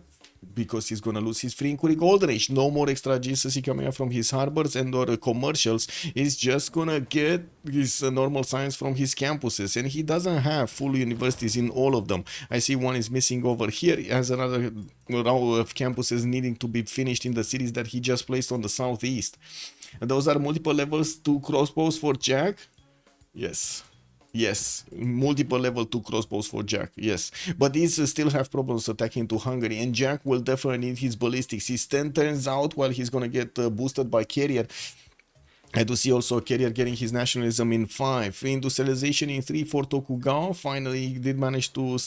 because he's gonna lose his free inquiry golden age. No more extra GCC coming up from his harbors and or commercials. He's just gonna get his normal science from his campuses, and he doesn't have full universities in all of them. I see one is missing over here. He has another row of campuses needing to be finished in the cities that he just placed on the southeast. And those are multiple levels 2 crossbows for Jack. Yes, multiple level 2 crossbows for Jack, yes. But these still have problems attacking to Hungary, and Jack will definitely need his ballistics. His 10 turns out while he's gonna get boosted by Carrier. I do see also Carrier getting his nationalism in 5. Industrialization in 3 for Tokugawa. Finally, he did manage to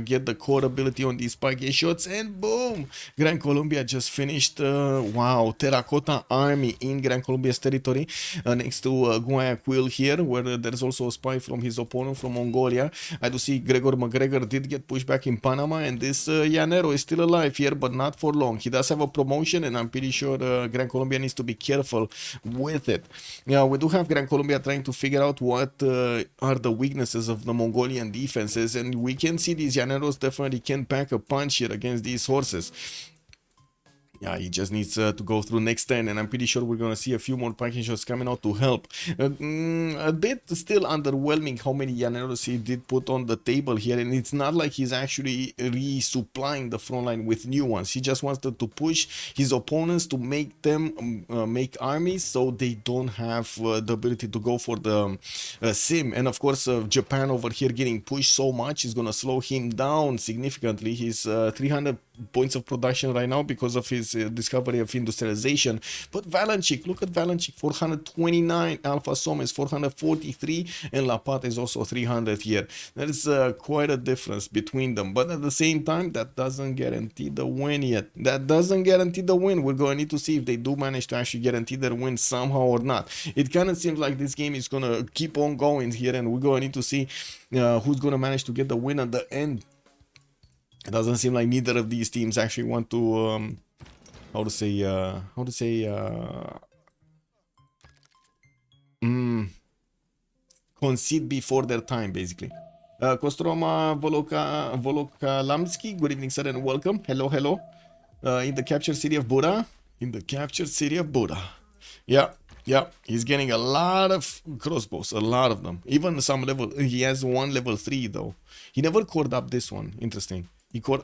get the core ability on these spike shots, and boom! Gran Colombia just finished. Wow, Terracotta Army in Gran Colombia's territory next to Guayaquil here, where there's also a spy from his opponent from Mongolia. I do see Gregor McGregor did get pushed back in Panama, and this Llanero is still alive here, but not for long. He does have a promotion, and I'm pretty sure Gran Colombia needs to be careful with it. Yeah, we do have Gran Colombia trying to figure out what are the weaknesses of the Mongolian defenses, and we can see these Llaneros definitely can pack a punch here against these horses. Yeah, he just needs to go through next turn, and I'm pretty sure we're going to see a few more packing shots coming out to help. A bit still underwhelming how many Llaneros he did put on the table here, and it's not like he's actually resupplying the front line with new ones. He just wants to push his opponents to make them make armies, so they don't have the ability to go for the sim. And of course, Japan over here getting pushed so much is going to slow him down significantly. He's 300 points of production right now because of his discovery of industrialization. But Valanchik, look at Valanchik, 429, Alfasomets 443, and Lapata is also 300 here. There is quite a difference between them, but at the same time, that doesn't guarantee the win yet. That doesn't guarantee the win. We're going to need to see if they do manage to actually guarantee their win somehow or not. It kind of seems like this game is going to keep on going here, and we're going to need to see who's going to manage to get the win at the end. It doesn't seem like neither of these teams actually want to concede before their time, basically. Kostroma Volokalamski, good evening, sir, and welcome. Hello. In the captured city of Buda. Yeah, he's getting a lot of crossbows, a lot of them. Even some level, he has one level 3 though. He never cored up this one, interesting.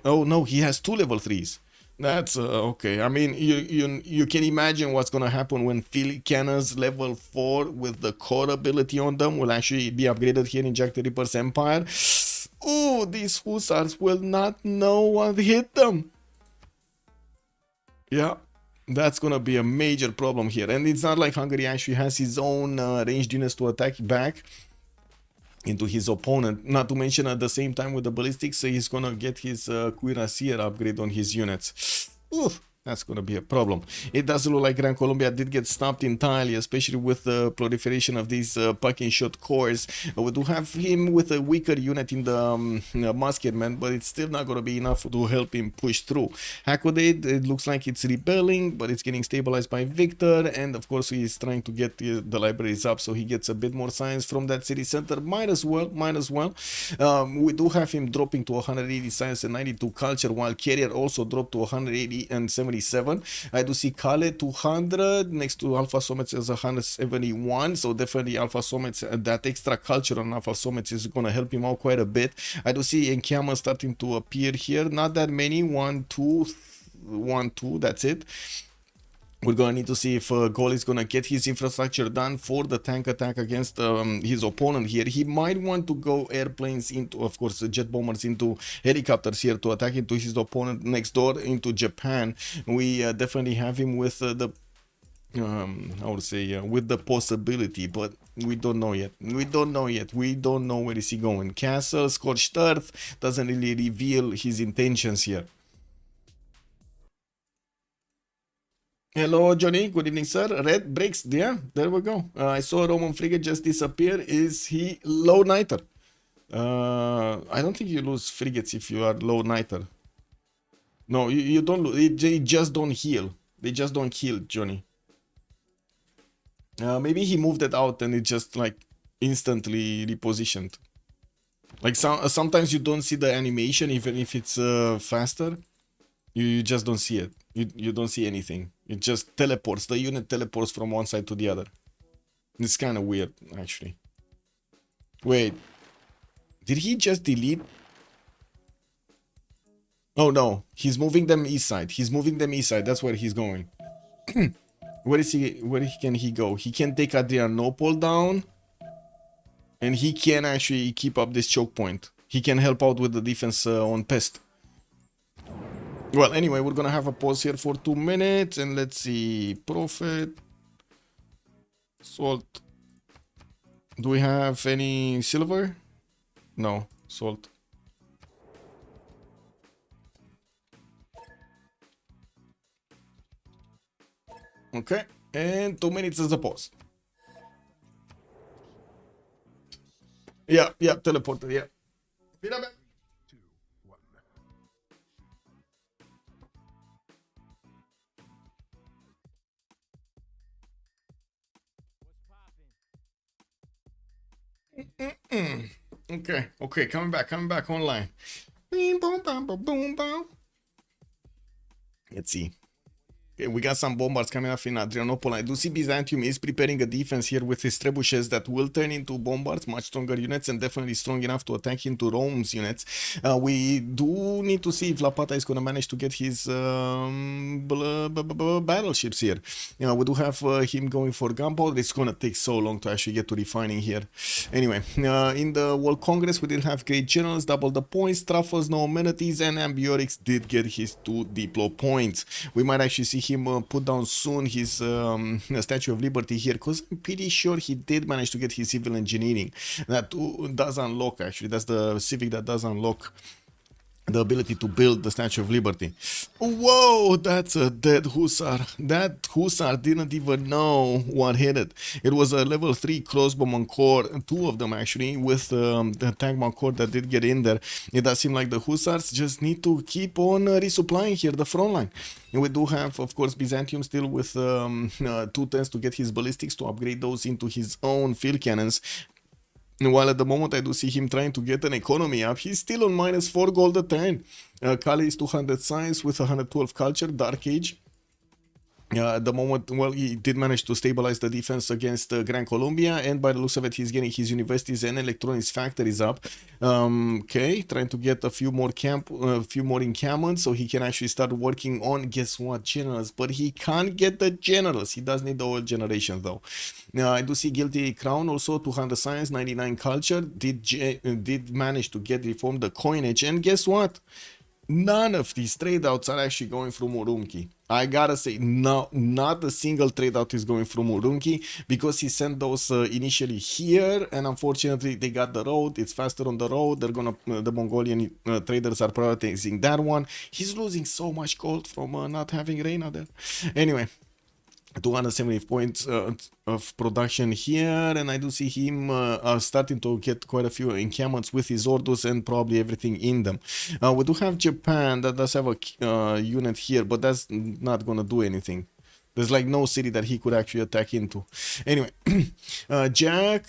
Oh no, he has 2 level 3s. That's okay. I mean, you can imagine what's gonna happen when field cannons level 4 with the core ability on them will actually be upgraded here in Jack the Ripper's Empire. Oh, these hussars will not know what hit them. Yeah, that's gonna be a major problem here. And it's not like Hungary actually has his own ranged units to attack back into his opponent, not to mention at the same time with the ballistics, so he's gonna get his cuirassier upgrade on his units. Oof, That's gonna be a problem. It doesn't look like Gran Colombia did get stopped entirely, especially with the proliferation of these pucking shot cores. We do have him with a weaker unit in the musketman, but it's still not gonna be enough to help him push through. Hakodate, it looks like it's rebelling, but it's getting stabilized by Victor, and of course he's trying to get the libraries up so he gets a bit more science from that city center. Might as well. We do have him dropping to 180 science and 92 culture, while Carrier also dropped to 180 and 77. I do see Kale 200 next to Alfasomets as 171, so definitely Alfasomets, that extra culture on Alfasomets is gonna help him out quite a bit. I do see encampments starting to appear here, not that many, 1, 2, that's it. We're gonna need to see if Gaul is gonna get his infrastructure done for the tank attack against his opponent here. He might want to go airplanes into, of course, jet bombers into helicopters here to attack into his opponent next door into Japan. We definitely have him with the I would say with the possibility, but we don't know yet. We don't know where is he going. Castle, Scorched Earth doesn't really reveal his intentions here. Hello, Johnny. Good evening, sir. Red breaks. Yeah, there we go. I saw a Roman frigate just disappear. Is he low niter? I don't think you lose frigates if you are low niter. No, you don't lose. They just don't heal. They just don't heal, Johnny. Maybe he moved it out and it just like instantly repositioned. Like sometimes you don't see the animation even if it's faster. You just don't see it. You don't see anything. It just teleports. The unit teleports from one side to the other. It's kind of weird, actually. Wait. Did he just delete? Oh, no. He's moving them east side. He's moving them east side. That's where he's going. Where is he? Where can he go? He can take Adrianople down. And he can actually keep up this choke point. He can help out with the defense on Pest. Well, anyway, we're gonna have a pause here for 2 minutes, and let's see. Prophet, salt. Do we have any silver? No, salt. Okay, and 2 minutes is the pause. Yeah, teleported, yeah. Be right back. Okay, coming back online. Let's see. Okay, we got some bombards coming off in Adrianople. I do see Byzantium is preparing a defense here with his trebuchets that will turn into bombards, much stronger units, and definitely strong enough to attack into Rome's units. We do need to see if Lapata is going to manage to get his battleships here. We do have him going for gunpowder. It's going to take so long to actually get to refining here. Anyway, in the World Congress, we did have great generals, double the points, Truffles, no amenities, and Ambiorix did get his 2 diplo points. We might actually see him put down soon his Statue of Liberty here, because I'm pretty sure he did manage to get his civil engineering. That does unlock, actually. That's the civic that does unlock the ability to build the Statue of Liberty. Whoa, that's a dead Hussar. That Hussar didn't even know what hit it. It was a level 3 crossbow Mancore, 2 of them actually, with the tank Mancore that did get in there. It does seem like the Hussars just need to keep on resupplying here the front line. And we do have, of course, Byzantium still with 2 turns to get his ballistics, to upgrade those into his own field cannons. While at the moment I do see him trying to get an economy up, he's still on -4 gold a turn. Kali is 200 science with 112 culture, Dark Age. At the moment, well, he did manage to stabilize the defense against Gran Colombia, and by the looks of it, he's getting his universities and electronics factories up. Okay, trying to get a few more encampments so he can actually start working on, guess what, generals. But he can't get the generals. He does need the oil generation though. I do see Guilty Crown also, 200 science, 99 culture. Did manage to get reformed the coinage, and guess what? None of these trade outs are actually going through Murumqi. I gotta say, no, not a single trade out is going from Urunki because he sent those initially here, and unfortunately they got the road. It's faster on the road. They're gonna the Mongolian traders are prioritizing that one. He's losing so much gold from not having Reina there. Anyway. 270 points of production here, and I do see him starting to get quite a few encampments with his orders and probably everything in them. We do have Japan that does have a unit here, but that's not gonna do anything. There's like no city that he could actually attack into. Anyway, Jack,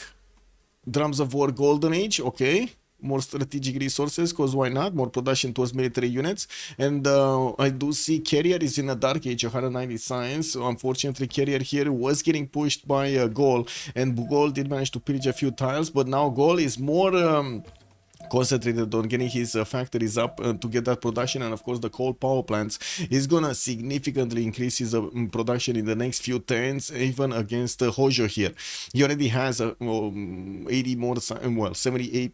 Drums of War Golden Age, okay. More strategic resources, cause why not? More production towards military units. And I do see Carrier is in a Dark Age, 190 science. So unfortunately, Carrier here was getting pushed by Gaul, and Gaul did manage to pillage a few tiles, but now Gaul is more concentrated on getting his factories up to get that production, and of course the coal power plants is gonna significantly increase his production in the next few turns, even against Hojo here. He already has 80 more, well, 78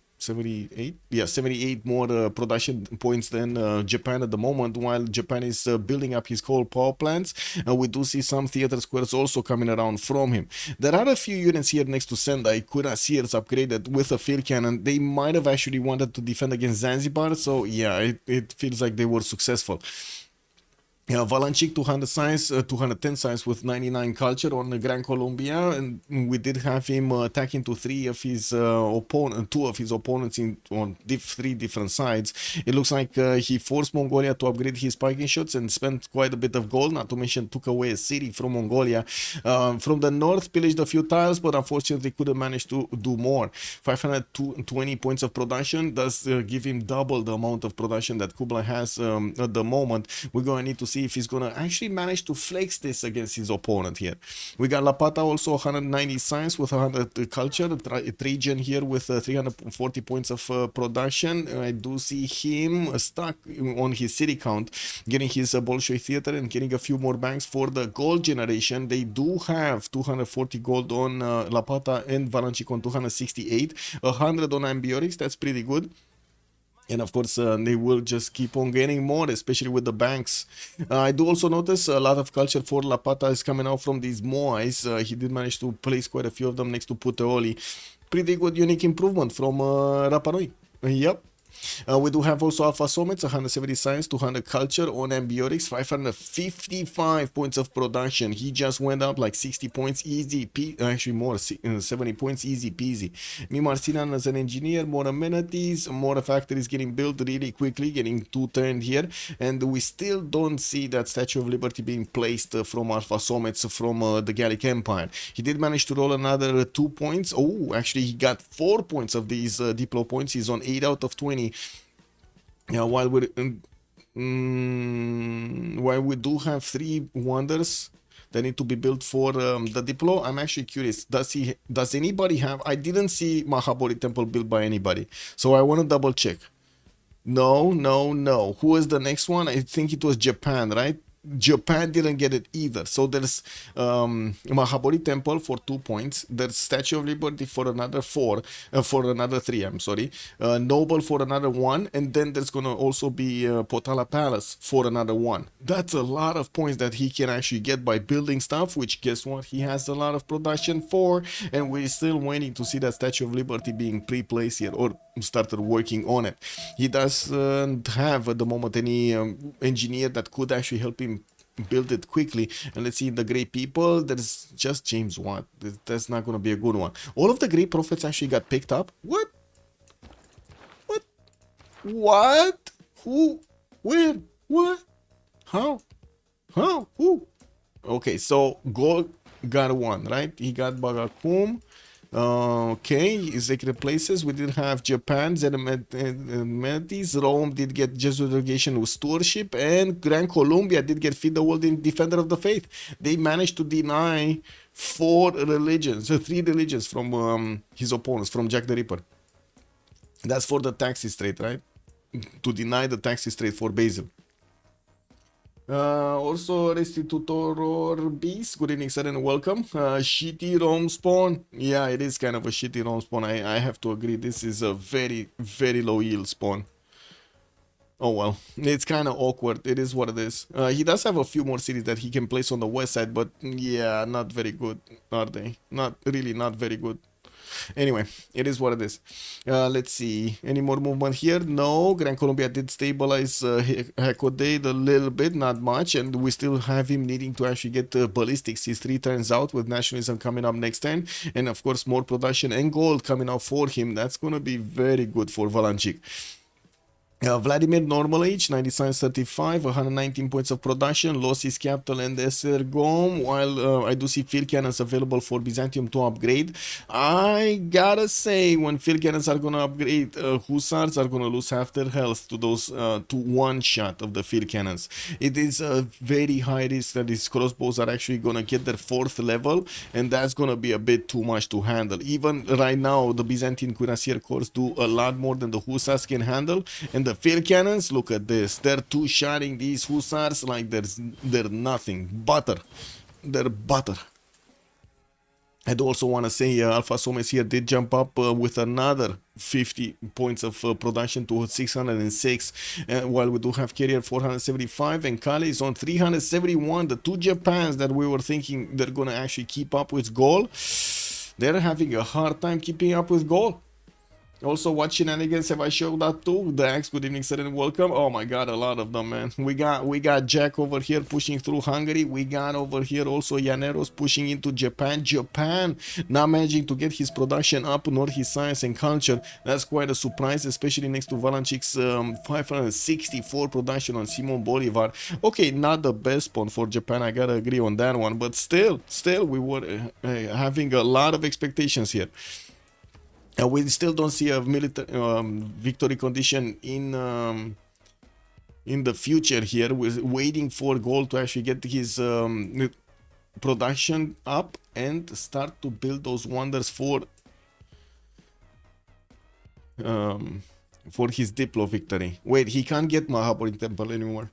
more production points than Japan at the moment, while Japan is building up his coal power plants. We do see some theater squares also coming around from him. There are a few units here next to Sendai, Kurasiers upgraded with a field cannon. They might have actually wanted to defend against Zanzibar, so yeah, it feels like they were successful. Valanchik 200 science, 210 science with 99 culture on Gran Colombia, and we did have him attacking to two of his opponents on three different sides. It looks like he forced Mongolia to upgrade his spiking shots and spent quite a bit of gold, not to mention took away a city from Mongolia. From the north, pillaged a few tiles, but unfortunately couldn't manage to do more. 520 points of production does give him double the amount of production that Kublai has at the moment. We're going to need to see if he's gonna actually manage to flex this against his opponent here. We got Lapata also 190 science with 100 culture, Trajan here with 340 points of production. I do see him stuck on his city count, getting his Bolshoi theater and getting a few more banks for the gold generation. They do have 240 gold on Lapata and Valanchik on 268, 100 on Ambiorix. That's pretty good. And of course, they will just keep on gaining more, especially with the banks. I do also notice a lot of culture for Lapata is coming out from these Moais. He did manage to place quite a few of them next to Puteoli. Pretty good unique improvement from Rapanui. Yep. We do have also Alfasomets, 170 science, 200 culture on Ambiorix, 555 points of production. He just went up like 60 points easy, actually more, 70 points easy peasy. Me Marcinan as an engineer, more amenities, more factories getting built really quickly, getting 2 turned here, and we still don't see that Statue of Liberty being placed from Alfasomets from the Gallic Empire. He did manage to roll another 2 points. Oh, actually he got 4 points of these Diplo points. He's on 8 out of 20. While we do have 3 wonders that need to be built for the Diplo, I'm actually curious. Does anybody have? I didn't see Mahabodhi Temple built by anybody, so I want to double check. No. Who is the next one? I think it was Japan, right? Japan didn't get it either. So there's Mahabodhi Temple for 2 points. There's Statue of Liberty for another 4, for another 3. I'm sorry. Noble for another 1, and then there's gonna also be Potala Palace for another 1. That's a lot of points that he can actually get by building stuff. Which, guess what? He has a lot of production for, and we're still waiting to see that Statue of Liberty being pre-placed here or started working on it. He doesn't have at the moment any engineer that could actually help him build it quickly. And let's see, the Grey People, there's just James Watt. That's not going to be a good one. All of the Grey Prophets actually got picked up. What? Who? Where? What? How? Who? Okay, so Gaul got 1, right? He got Bagakum. Okay, sacred places. We did have Japan, Zenimetis, Rome did get Jesuit delegation with stewardship, and Gran Colombia did get Feed the World in Defender of the Faith. They managed to deny 3 religions from his opponents, from Jack the Ripper. That's for the taxi straight, right? To deny the taxi straight for Basil. Also Restitutor Beast, good evening sir and welcome. Shitty Rome spawn. Yeah, it is kind of a shitty Rome spawn. I have to agree, this is a very, very low yield spawn. Oh well, it's kind of awkward. It is what it is. He does have a few more cities that he can place on the west side, but yeah, not very good, are they? Not really, not very good. Anyway, it is what it is. Let's see. Any more movement here? No. Gran Colombia did stabilize Hecodate a little bit, not much, and we still have him needing to actually get ballistics. His 3 turns out with nationalism coming up next turn, and of course more production and gold coming out for him. That's gonna be very good for Valanchik. Vladimir, normal age, 97.35, 119 points of production, lost his capital and Esergom, while I do see field cannons available for Byzantium to upgrade. I gotta say, when field cannons are gonna upgrade, Hussars are gonna lose half their health to those, to one shot of the field cannons. It is a very high risk that these crossbows are actually gonna get their 4th level, and that's gonna be a bit too much to handle. Even right now, the Byzantine Cuirassier Corps do a lot more than the Hussars can handle, and the field cannons, look at this, they're two-shotting these Hussars like they're nothing, butter, they're butter. I'd also want to say Alfasomets here did jump up with another 50 points of production to 606, while we do have Carrier 475 and Kale is on 371. The 2 Japans that we were thinking they're gonna actually keep up with Gaul, they're having a hard time keeping up with Gaul. Also, what shenanigans have I showed up to? Dax, good evening, sir, and welcome. Oh my god, a lot of them, man. We got Jack over here pushing through Hungary. We got over here also Llaneros pushing into Japan. Japan not managing to get his production up, nor his science and culture. That's quite a surprise, especially next to Valanchik's 564 production on Simon Bolivar. Okay, not the best spawn for Japan, I gotta agree on that one, but still, we were having a lot of expectations here. We still don't see a military victory condition in the future here. We're waiting for Gaul to actually get his production up and start to build those wonders for his Diplo victory. Wait, he can't get Mahabharata Temple anymore.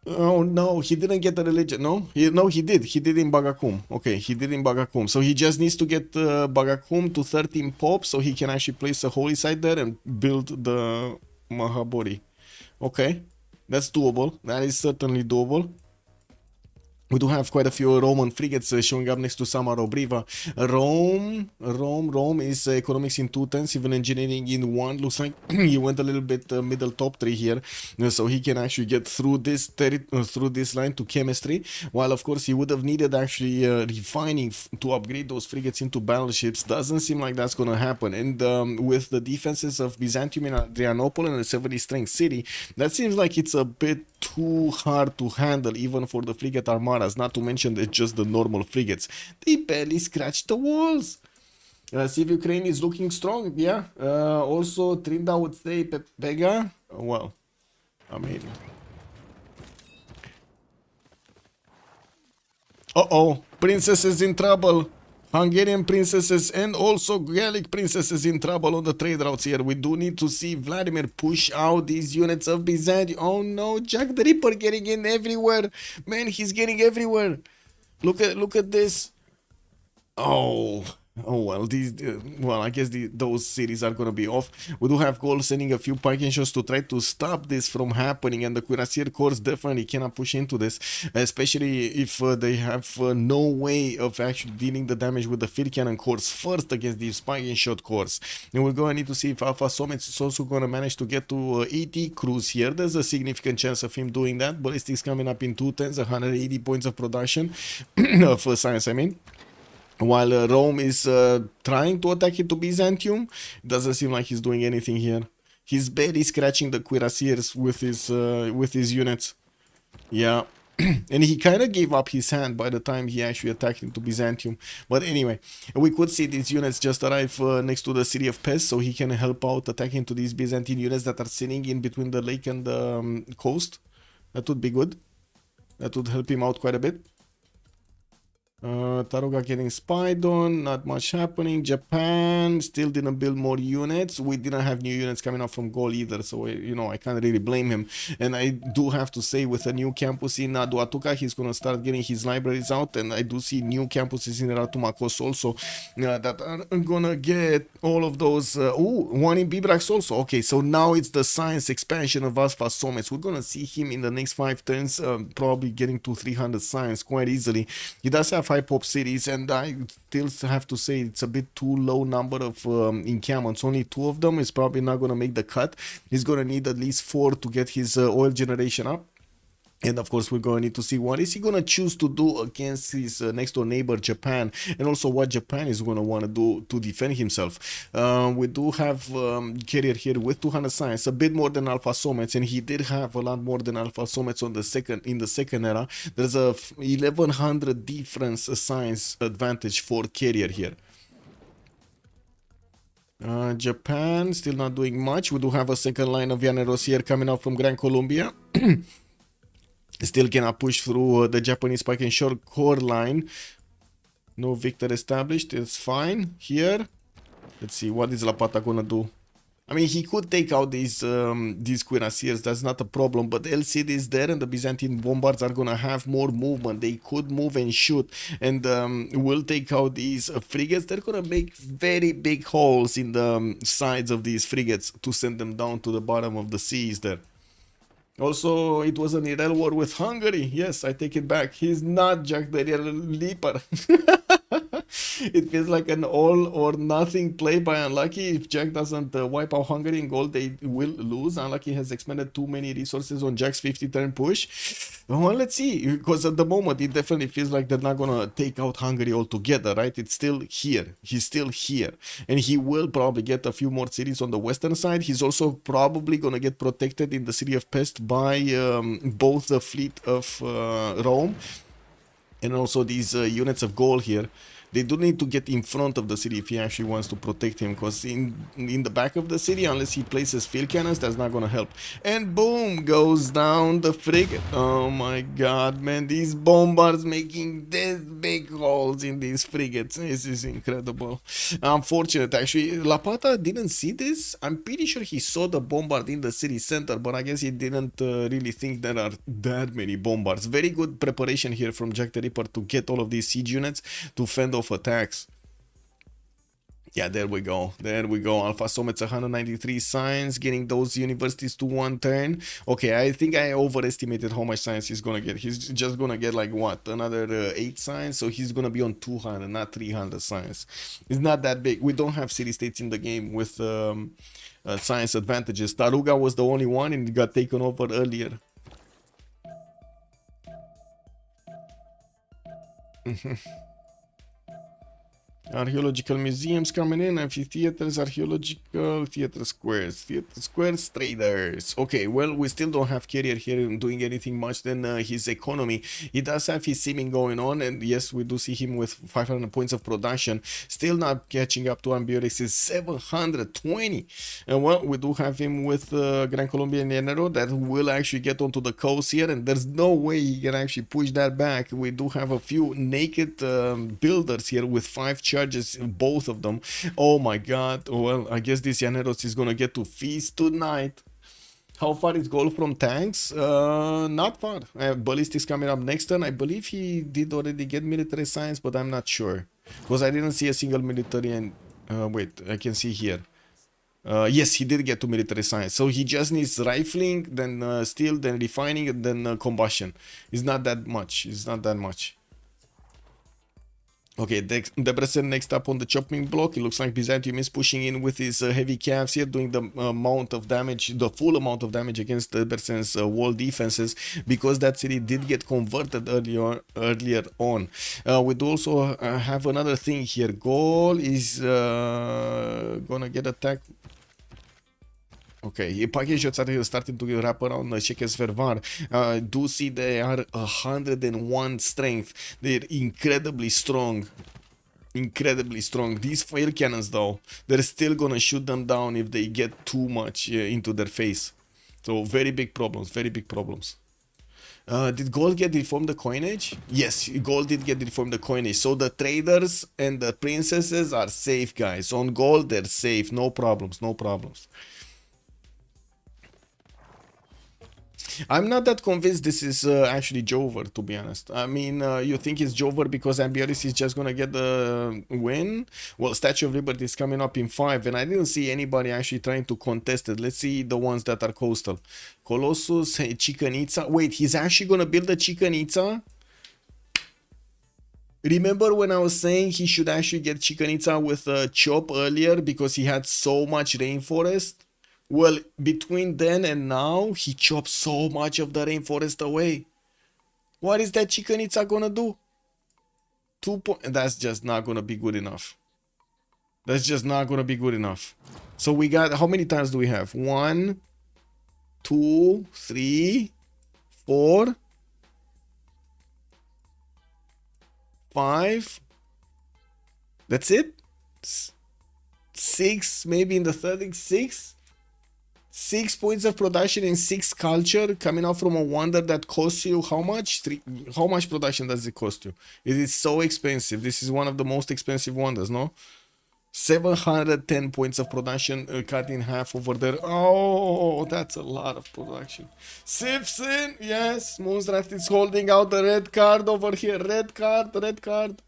Oh no, he didn't get the religion. No, he did. He did in Bagakum. Okay, he did in Bagakum. So he just needs to get Bagakum to 13 popes so he can actually place a holy site there and build the Mahabori. Okay, that's doable. That is certainly doable. We do have quite a few Roman frigates showing up next to Samaro Briva. Rome is economics in 2 turns, civil engineering in 1. Looks like he went a little bit middle top 3 here, so he can actually get through this line to chemistry. While of course he would have needed actually refining to upgrade those frigates into battleships. Doesn't seem like that's gonna happen. And with the defenses of Byzantium and Adrianople and a 70 strength city, that seems like it's a bit too hard to handle even for the frigate armadas, not to mention that just the normal frigates. They barely scratch the walls. CivUkraine is looking strong, yeah. Also, Trinda would say Pega. Well, I mean... Uh-oh, princess is in trouble. Hungarian princesses and also Gallic princesses in trouble on the trade routes here. We do need to see Vladimir push out these units of Byzantium. Oh no, Jack the Ripper getting in everywhere. Man, he's getting everywhere. Look at this. Oh well, I guess those cities are gonna be off. We do have Gaul sending a few parking shots to try to stop this from happening, and the Cuirassier Corps definitely cannot push into this, especially if they have no way of actually dealing the damage with the field cannon corps first against these parking shot corps. And we're gonna need to see if Alfasomets is also gonna manage to get to 80 crews here. There's a significant chance of him doing that. Ballistics coming up in 2 turns, 180 points of production for science, I mean. While Rome is trying to attack into Byzantium, it doesn't seem like he's doing anything here. He's barely scratching the cuirassiers with his units. Yeah, and he kind of gave up his hand by the time he actually attacked into Byzantium. But anyway, we could see these units just arrive next to the city of Pest, so he can help out attacking to these Byzantine units that are sitting in between the lake and the coast. That would be good. That would help him out quite a bit. Taruga getting spied on, not much happening. Japan still didn't build more units. We didn't have new units coming up from Gaul either, so you know, I can't really blame him. And I do have to say, with a new campus in Duatuca, he's gonna start getting his libraries out, and I do see new campuses in Ratumakos also that are gonna get all of those. One in Bibrax also. Okay, so now it's the science expansion of Alfasomets. We're gonna see him in the next 5 turns, probably getting to 300 science quite easily. He does have high pop cities, and I still have to say it's a bit too low number of encampments. Only 2 of them is probably not going to make the cut. He's going to need at least 4 to get his oil generation up. And of course, we're going to need to see what is he going to choose to do against his next door neighbor, Japan, and also what Japan is going to want to do to defend himself. We do have carrier here with 200 science, a bit more than Alfasomets, and he did have a lot more than Alfasomets on the second era. There's a 1100 difference science advantage for carrier here. Japan still not doing much. We do have a second line of Llaneros here coming out from Gran, Colombia. Still cannot push through the Japanese pike and short core line. No victor established. It's fine here. Let's see what is Lapata gonna do. I mean, he could take out these cuirassiers. That's not a problem. But the LCD is there, and the Byzantine bombards are gonna have more movement. They could move and shoot, and will take out these frigates. They're gonna make very big holes in the sides of these frigates to send them down to the bottom of the seas there. Also, it was an Irel war with Hungary. Yes, I take it back. He's not Jack the Leaper. It feels like an all or nothing play by Unlucky. If Jack doesn't wipe out Hungary in gold, they will lose. Unlucky has expended too many resources on Jack's 50 turn push. Well, let's see, because at the moment it definitely feels like they're not gonna take out Hungary altogether, right? It's still here. He's still here, and he will probably get a few more cities on the western side. He's also probably gonna get protected in the city of Pest by both the fleet of Rome and also these units of Gaul here. They do need to get in front of the city if he actually wants to protect him, because in the back of the city, unless he places field cannons, that's not gonna help. And boom, goes down the frigate. Oh my god, man, these bombards making this big holes in these frigates. This is incredible. Unfortunate, actually. Lapata didn't see this. I'm pretty sure he saw the bombard in the city center, but I guess he didn't really think there are that many bombards. Very good preparation here from Jack the Ripper to get all of these siege units to fend off attacks. Yeah, there we go. There we go. Alfasomets 193 science, getting those universities to 1 turn. Okay, I think I overestimated how much science he's gonna get. He's just gonna get like what, another 8 science, so he's gonna be on 200, not 300 science. It's not that big. We don't have city states in the game with science advantages. Taruga was the only one, and it got taken over earlier. Archaeological museums coming in, amphitheaters, archaeological, theater squares, traders. Okay, well, we still don't have carrier here doing anything much than his economy. He does have his simming going on, and yes, we do see him with 500 points of production. Still not catching up to Ambiorix's 720. And well, we do have him with Gran Colombia and Enero that will actually get onto the coast here, and there's no way he can actually push that back. We do have a few naked builders here with 5 charges, both of them. Oh my god. Well, I guess this Llaneros is gonna get to feast tonight. How far is Gaul from tanks? Not far. Ballistics coming up next turn. I believe he did already get military science, but I'm not sure, because I didn't see a single military. And wait, I can see here. Yes, he did get to military science, so he just needs rifling, then steel, then refining, and then combustion. It's not that much. It's not that much. Okay, Debrecen next up on the chopping block. It looks like Byzantium is pushing in with his heavy calves here, doing the amount of damage, the full amount of damage against Debrecen's wall defenses, because that city did get converted earlier on. We do also have another thing here. Gaul is gonna get attacked. Okay, package shots are starting to wrap around Shekes Vervar. Do see they are 101 strength. They're incredibly strong. Incredibly strong. These fire cannons, though, they're still gonna shoot them down if they get too much into their face. So very big problems, very big problems. Did Gaul get reformed the coinage? Yes, Gaul did get reformed the coinage. So the traders and the princesses are safe, guys. On Gaul, they're safe. No problems, no problems. I'm not that convinced this is actually Jover, to be honest. I mean, you think it's Jover because Ambioris is just gonna get the win? Well, Statue of Liberty is coming up in 5, and I didn't see anybody actually trying to contest it. Let's see the ones that are coastal. Colossus, Chichen Itza. Wait, he's actually gonna build a Chichen Itza? Remember when I was saying he should actually get Chichen Itza with a chop earlier because he had so much rainforest? Well, between then and now, he chopped so much of the rainforest away. What is that Chichen Itza gonna do? 2 points. That's just not gonna be good enough. That's just not gonna be good enough. So we got, how many times do we have? 1, 2, 3, 4, 5. That's it? 6, maybe in the third, 6? 6 points of production and 6 culture coming out from a wonder that costs you how much? How much production does it cost you? It is so expensive. This is one of the most expensive wonders, no? 710 points of production cut in half over there. Oh, that's a lot of production. Civ6, yes. Moonstrat is holding out the red card over here. Red card, red card.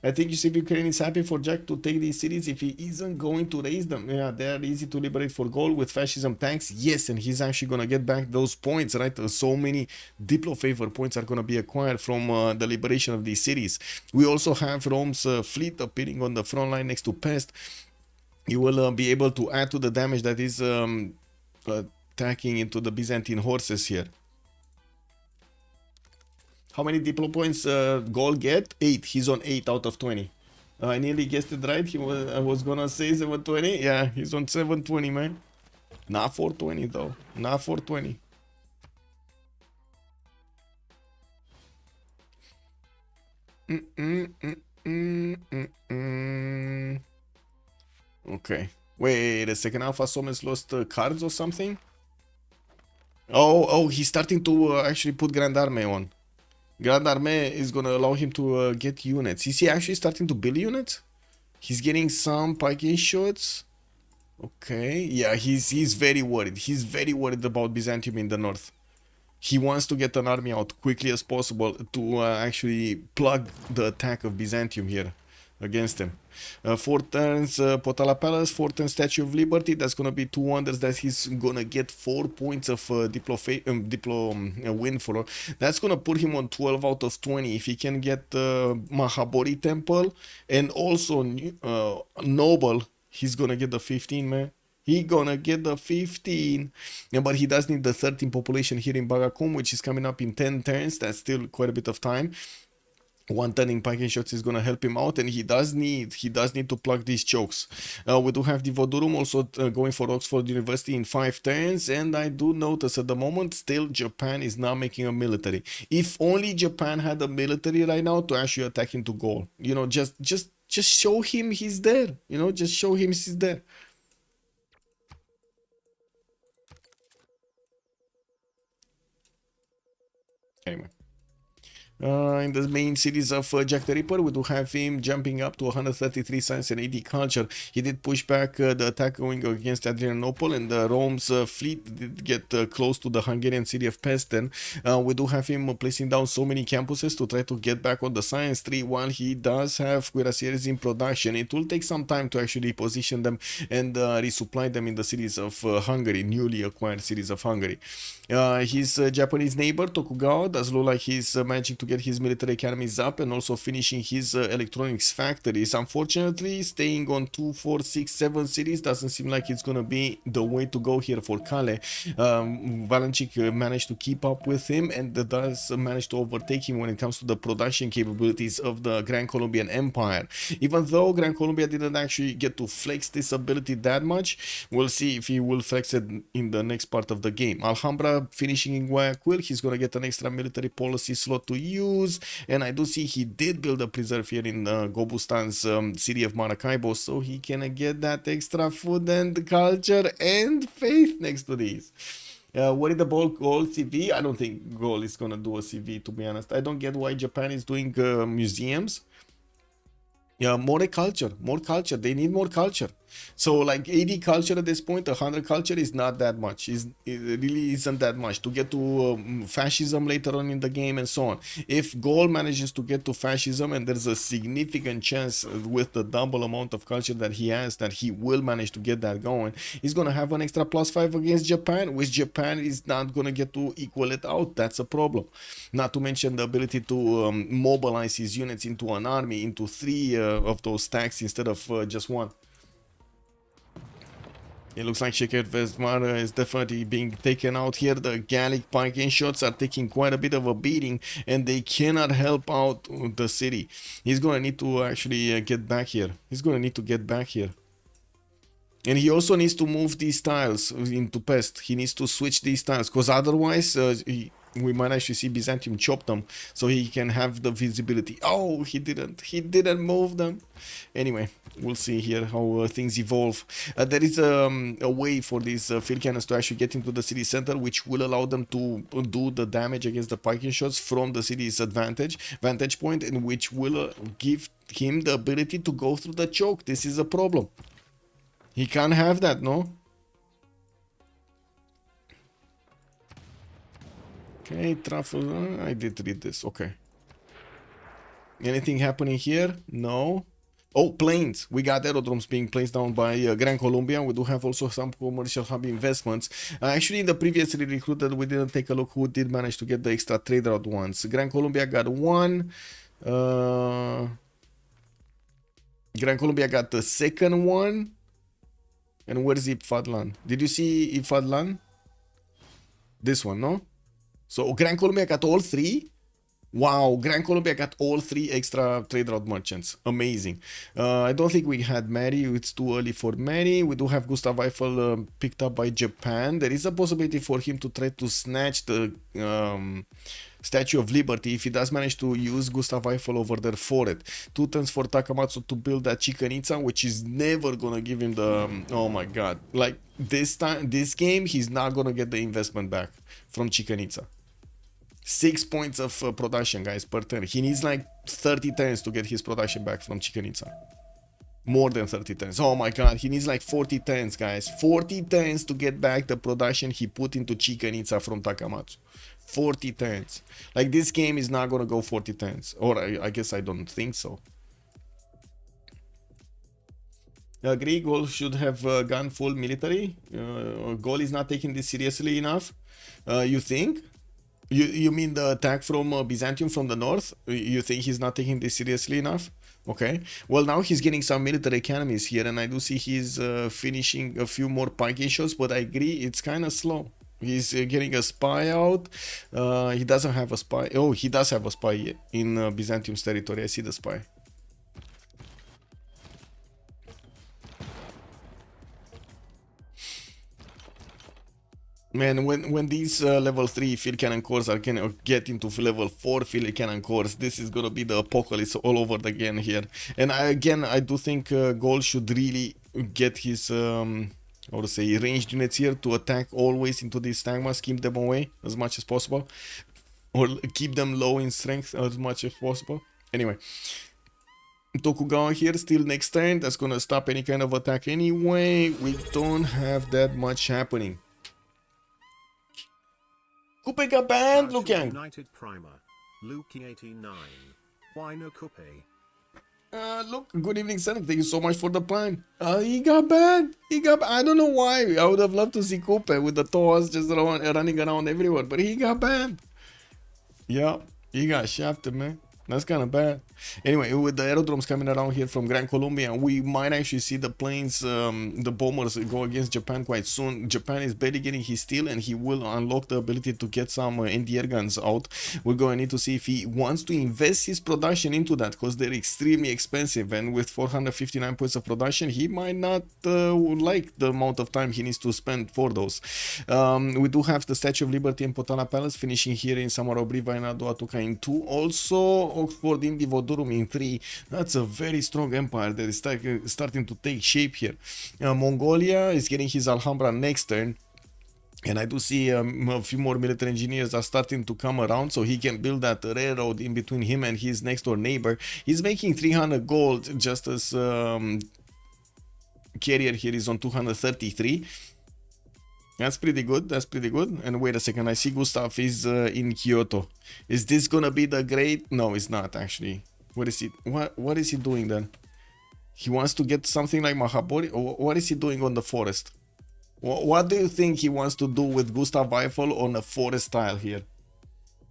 I think CivUkraine is happy for Jack to take these cities if he isn't going to raise them. Yeah, they are easy to liberate for Gaul with fascism tanks. Yes, and he's actually going to get back those points, right? So many Diplo favor points are going to be acquired from the liberation of these cities. We also have Rome's fleet appearing on the front line next to Pest. You will be able to add to the damage that is attacking into the Byzantine horses here. How many Diplo points Gaul get? 8. He's on 8 out of 20. I nearly guessed it right. I was gonna say 720. Yeah, he's on 720, man. Not 420 though. Not 420. Okay. Wait a second. Alfasomets lost cards or something? Oh, he's starting to actually put Grand Army on. Grand Army is gonna allow him to get units. Is he actually starting to build units? He's getting some Python shots. Okay, yeah, he's very worried. He's very worried about Byzantium in the north. He wants to get an army out quickly as possible to actually plug the attack of Byzantium here against him. 4 turns Potala Palace, 4 turns Statue of Liberty. That's gonna be 2 wonders that he's gonna get 4 points of Diplo win for. That's gonna put him on 12 out of 20. If he can get Mahabori Temple and also Noble, he's gonna get the 15, man. He gonna get the 15. Yeah, but he does need the 13 population here in Bagakum, which is coming up in 10 turns. That's still quite a bit of time. 1 turn in packing shots is gonna help him out, and he does need to plug these chokes. We do have Divodurum also going for Oxford University in 5 turns, and I do notice at the moment still Japan is not making a military. If only Japan had a military right now to actually attack into Gaul. You know, just show him he's there. You know, just show him he's there. Anyway. In the main cities of Jack the Ripper, we do have him jumping up to 133 science and 80 culture. He did push back the attack going against Adrianople, and Rome's fleet did get close to the Hungarian city of Pesten. We do have him placing down so many campuses to try to get back on the science tree while he does have cuirassiers in production. It will take some time to actually position them and resupply them in the cities of Hungary, newly acquired cities of Hungary. His Japanese neighbor Tokugawa does look like he's managing to get his military academies up and also finishing his electronics factories. Unfortunately, staying on 2, 4, 6, 7 cities doesn't seem like it's gonna be the way to go here for Kale. Valanchik managed to keep up with him and does manage to overtake him when it comes to the production capabilities of the Gran Colombian Empire. Even though Gran Colombia didn't actually get to flex this ability that much, we'll see if he will flex it in the next part of the game. Alhambra finishing in Guayaquil, he's gonna get an extra military policy slot to use, and I do see he did build a preserve here in Gobustan's city of Maracaibo, so he can get that extra food and culture and faith next to these. What is the Gaul CV? I don't think Gaul is gonna do a CV, to be honest. I don't get why Japan is doing museums. Yeah, more culture, more culture. They need more culture. So like 80 culture at this point, 100 culture is not that much. It really isn't that much to get to fascism later on in the game and so on. If Gaul manages to get to fascism, and there's a significant chance with the double amount of culture that he has that he will manage to get that going, he's gonna have an extra +5 against Japan, which Japan is not gonna get to equal it out. That's a problem. Not to mention the ability to mobilize his units into an army, into 3 of those stacks instead of just 1. It looks like Sheket Vesmar is definitely being taken out here. The Gallic Pike shots are taking quite a bit of a beating, and they cannot help out the city. He's gonna need to actually get back here. He's gonna need to get back here. And he also needs to move these tiles into Pest. He needs to switch these tiles, because otherwise we might actually see Byzantium chop them, so he can have the visibility. Oh, he didn't move them. Anyway, we'll see here how things evolve. There is a way for these field cannons to actually get into the city center, which will allow them to do the damage against the pike shots from the city's vantage point, and which will give him the ability to go through the choke. This is a problem. He can't have that, no? Okay, truffle. I did read this. Okay. Anything happening here? No. Oh, planes. We got aerodromes being placed down by Gran Colombia. We do have also some commercial hub investments. Actually, in the previously recruited, we didn't take a look who did manage to get the extra trade route ones. Gran Colombia got 1. Gran Colombia got the second one. And where's Ifadlan? Did you see Ifadlan? This one, no? So Gran Colombia got all 3. Wow, Gran Colombia got all 3 extra trade route merchants. Amazing. I don't think we had Mary. It's too early for Mary. We do have Gustav Eiffel picked up by Japan. There is a possibility for him to try to snatch the Statue of Liberty if he does manage to use Gustav Eiffel over there for it. 2 turns for Takamatsu to build that Chichen Itza, which is never gonna give him the... oh my god. Like, this game, he's not gonna get the investment back from Chichen Itza. 6 points of production, guys, per turn. He needs like 30 turns to get his production back from Chichen Itza. More than 30 turns. Oh my god, he needs like 40 turns, guys. 40 turns to get back the production he put into Chichen Itza from Takamatsu. 40 turns. Like, this game is not gonna go 40 turns. Or I guess I don't think so. Agree, Gaul should have gone full military. Gaul is not taking this seriously enough. You think? You mean the attack from Byzantium from the north? You think he's not taking this seriously enough? Okay. Well, now he's getting some military economies here, and I do see he's finishing a few more pike shots, but I agree, it's kind of slow. He's getting a spy out. He doesn't have a spy. Oh, he does have a spy in Byzantium's territory. I see the spy. Man, when these level 3 field cannon cores are gonna get into level 4 field cannon cores, this is gonna be the apocalypse all over again here. And I do think Gaul should really get his I would say ranged units here to attack always into these stammas, keep them away as much as possible, or keep them low in strength as much as possible. Anyway, Tokugawa here still next turn. That's gonna stop any kind of attack anyway. We don't have that much happening. Coupe got banned, Lukian. United Primer, Luki 89. Why no Coupe? Look, good evening, Sonic. Thank you so much for the prime. He got banned. I don't know why. I would have loved to see Coupe with the tours just running around everywhere, but he got banned. Yeah, he got shafted, man. That's kind of bad. Anyway, with the aerodromes coming around here from Gran Colombia, we might actually see the planes, the bombers go against Japan quite soon. Japan is barely getting his steel, and he will unlock the ability to get some anti-air guns out. We're going to need to see if he wants to invest his production into that, because they're extremely expensive, and with 459 points of production, he might not like the amount of time he needs to spend for those. We do have the Statue of Liberty in Potala Palace finishing here in Samarobriva and Aduatuca in 2. Also, Oxford in Divodurum in 3. That's a very strong empire that is starting to take shape here. Mongolia is getting his Alhambra next turn. And I do see a few more military engineers are starting to come around, so he can build that railroad in between him and his next door neighbor. He's making 300 gold, just as carrier here is on 233. That's pretty good. That's pretty good. And wait a second, I see Gustav is in Kyoto. Is this gonna be the great? No, it's not actually. What is he? What is he doing then? He wants to get something like Mahabori. Or what is he doing on the forest? What do you think he wants to do with Gustav Eiffel on a forest tile here?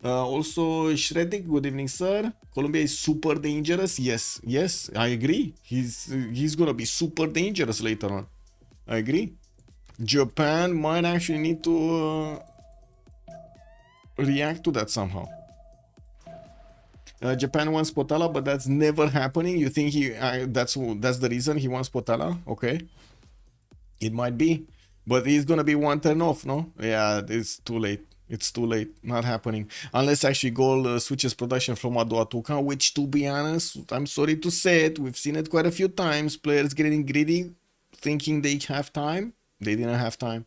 Also, Shredik, good evening, sir. Colombia is super dangerous. Yes, yes, I agree. He's gonna be super dangerous later on. I agree. Japan might actually need to react to that somehow. Japan wants Potala, but that's never happening. You think that's the reason he wants Potala? Okay, it might be, but he's gonna be one turn off, no? Yeah, it's too late. It's too late. Not happening unless actually Gaul switches production from Aduatuca, which, to be honest, I'm sorry to say it, we've seen it quite a few times. Players getting greedy, thinking they have time. They didn't have time.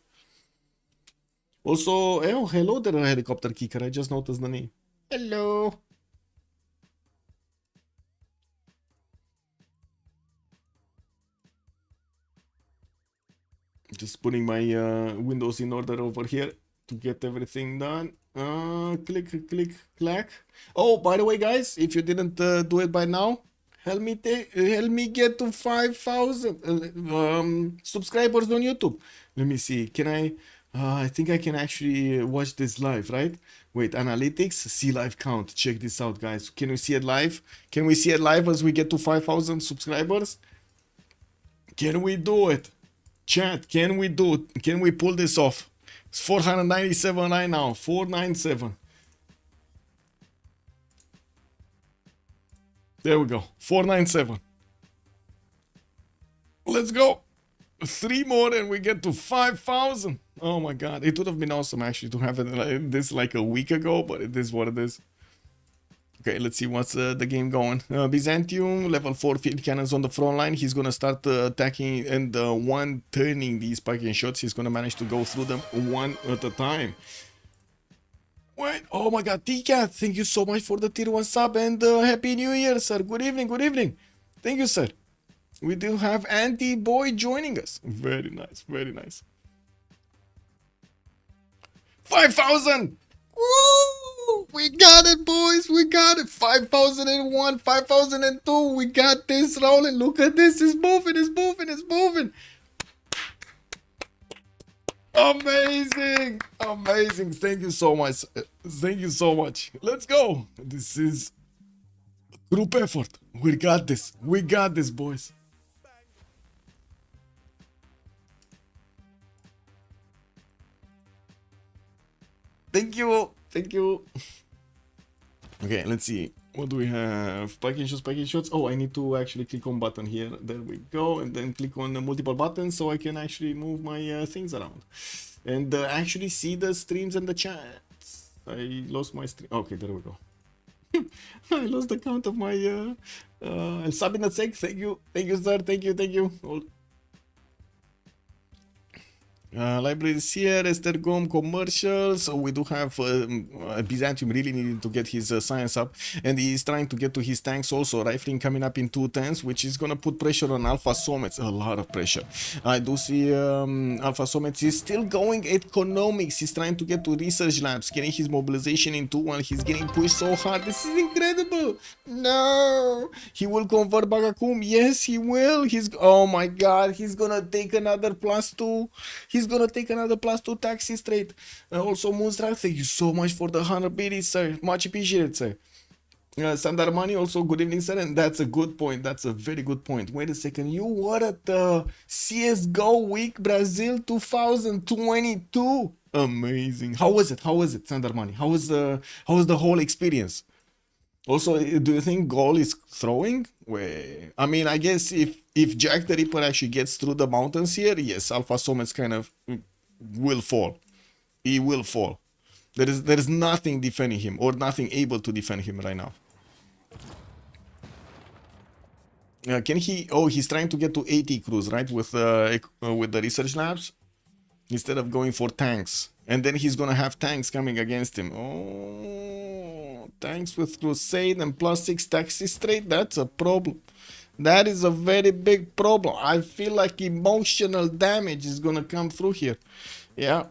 Also, oh, hello there, helicopter kicker. I just noticed the name. Hello. Just putting my windows in order over here to get everything done. Click, click, clack. Oh, by the way, guys, if you didn't do it by now, help me get to 5,000 subscribers on YouTube. Let me see. Can I think I can actually watch this live, right? Wait, analytics, see live count. Check this out, guys. Can we see it live? Can we see it live as we get to 5,000 subscribers? Can we do it? Chat, can we do it? Can we pull this off? It's 497 right now. 497. There we go. 497. Let's go. 3 more and we get to 5,000. Oh my god. It would have been awesome actually to have this like a week ago, but it is what it is. Okay, let's see what's the game going. Byzantium, level 4 field cannons on the front line. He's gonna start attacking and one turning these spiking shots. He's gonna manage to go through them one at a time. Wait, oh my god, T-Cat, thank you so much for the tier 1 sub and happy new year, sir. Good evening, good evening. Thank you, sir. We do have Andy Boy joining us. Very nice, very nice. 5,000! Woo! We got it, boys. We got it. 5,001, 5,002. We got this rolling. Look at this. It's moving. It's moving. It's moving. Amazing. Amazing. Thank you so much. Thank you so much. Let's go. This is group effort. We got this. We got this, boys. Thank you. Thank you. Okay, let's see. What do we have? Package shots, package shots. Oh, I need to actually click on button here. There we go. And then click on multiple buttons so I can actually move my things around. And actually see the streams and the chats. I lost my stream. Okay, there we go. I lost the count of my Sabinatsek. Thank you. Thank you, sir. Thank you. Thank you. Libraries here, Estergom, commercials. We do have Byzantium really needing to get his science up, and he's trying to get to his tanks also. Rifling coming up in 210s, which is gonna put pressure on Alfasomets, a lot of pressure. I do see Alfasomets is still going economics. He's trying to get to research labs, getting his mobilization in 2 while he's getting pushed so hard. This is incredible. No, he will convert Bagakum. Yes, he will. Oh my god, he's gonna take another +2. He's gonna take another +2 taxi straight. Also, Moonstrike, thank you so much for the 100 biddies, sir. Much appreciated, sir. Sandar Money, also good evening, sir. And that's a good point. That's a very good point. Wait a second. You were at the CSGO week, Brazil 2022. Amazing. How was it? How was it, Sandar Money? How was the whole experience? Also, do you think Gaul is throwing? I mean, I guess if Jack the Ripper actually gets through the mountains here, yes, Alfasomets kind of will fall. He will fall. There is nothing defending him or nothing able to defend him right now. Can he? Oh, he's trying to get to 80 crews, right? With the research labs instead of going for tanks. And then he's gonna have tanks coming against him. Oh, tanks with Crusade and +6 taxi straight. That's a problem. That is a very big problem. I feel like emotional damage is gonna come through here. Yeah.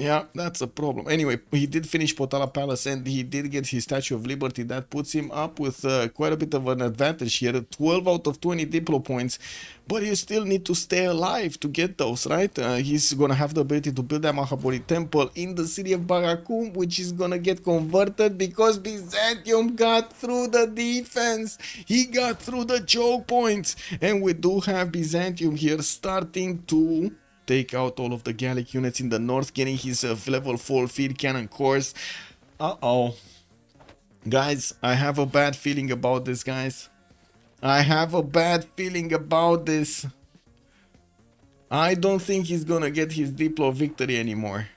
Yeah, that's a problem. Anyway, he did finish Potala Palace and he did get his Statue of Liberty. That puts him up with quite a bit of an advantage here. 12 out of 20 Diplo points. But you still need to stay alive to get those, right? He's going to have the ability to build that Mahabodhi temple in the city of Barakum, which is going to get converted because Byzantium got through the defense. He got through the choke points. And we do have Byzantium here starting to take out all of the Gallic units in the north, getting his level 4 field cannon course. Uh-oh. Guys, I have a bad feeling about this, guys. I have a bad feeling about this. I don't think he's gonna get his Diplo victory anymore.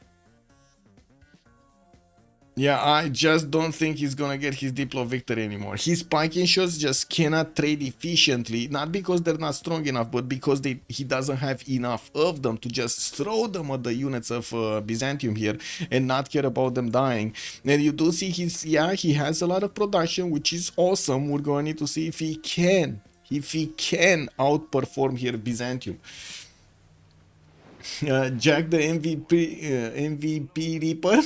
Yeah, I just don't think he's gonna get his Diplo victory anymore. His spiking shots just cannot trade efficiently, not because they're not strong enough, but because he doesn't have enough of them to just throw them at the units of Byzantium here and not care about them dying. And you do see he has a lot of production, which is awesome. We're going to need to see if he can outperform here Byzantium. Jack the MVP Reaper.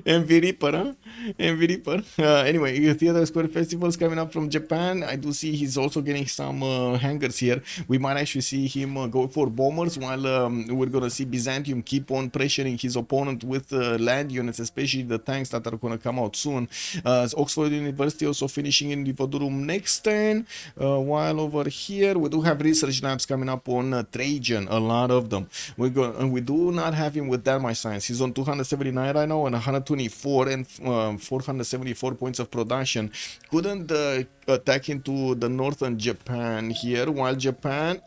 MV Reaper, huh? MV Reaper. Anyway, Theater Square Festival's coming up from Japan. I do see he's also getting some hangars here. We might actually see him go for bombers while we're gonna see Byzantium keep on pressuring his opponent with land units, especially the tanks that are gonna come out soon. Oxford University also finishing in Livodurum next turn. While over here we do have research labs coming up on Trajan, a lot of them. We do not have him with that much science. He's on 279 right now and 124 and 474 points of production. Couldn't attack into the northern Japan here, while Japan,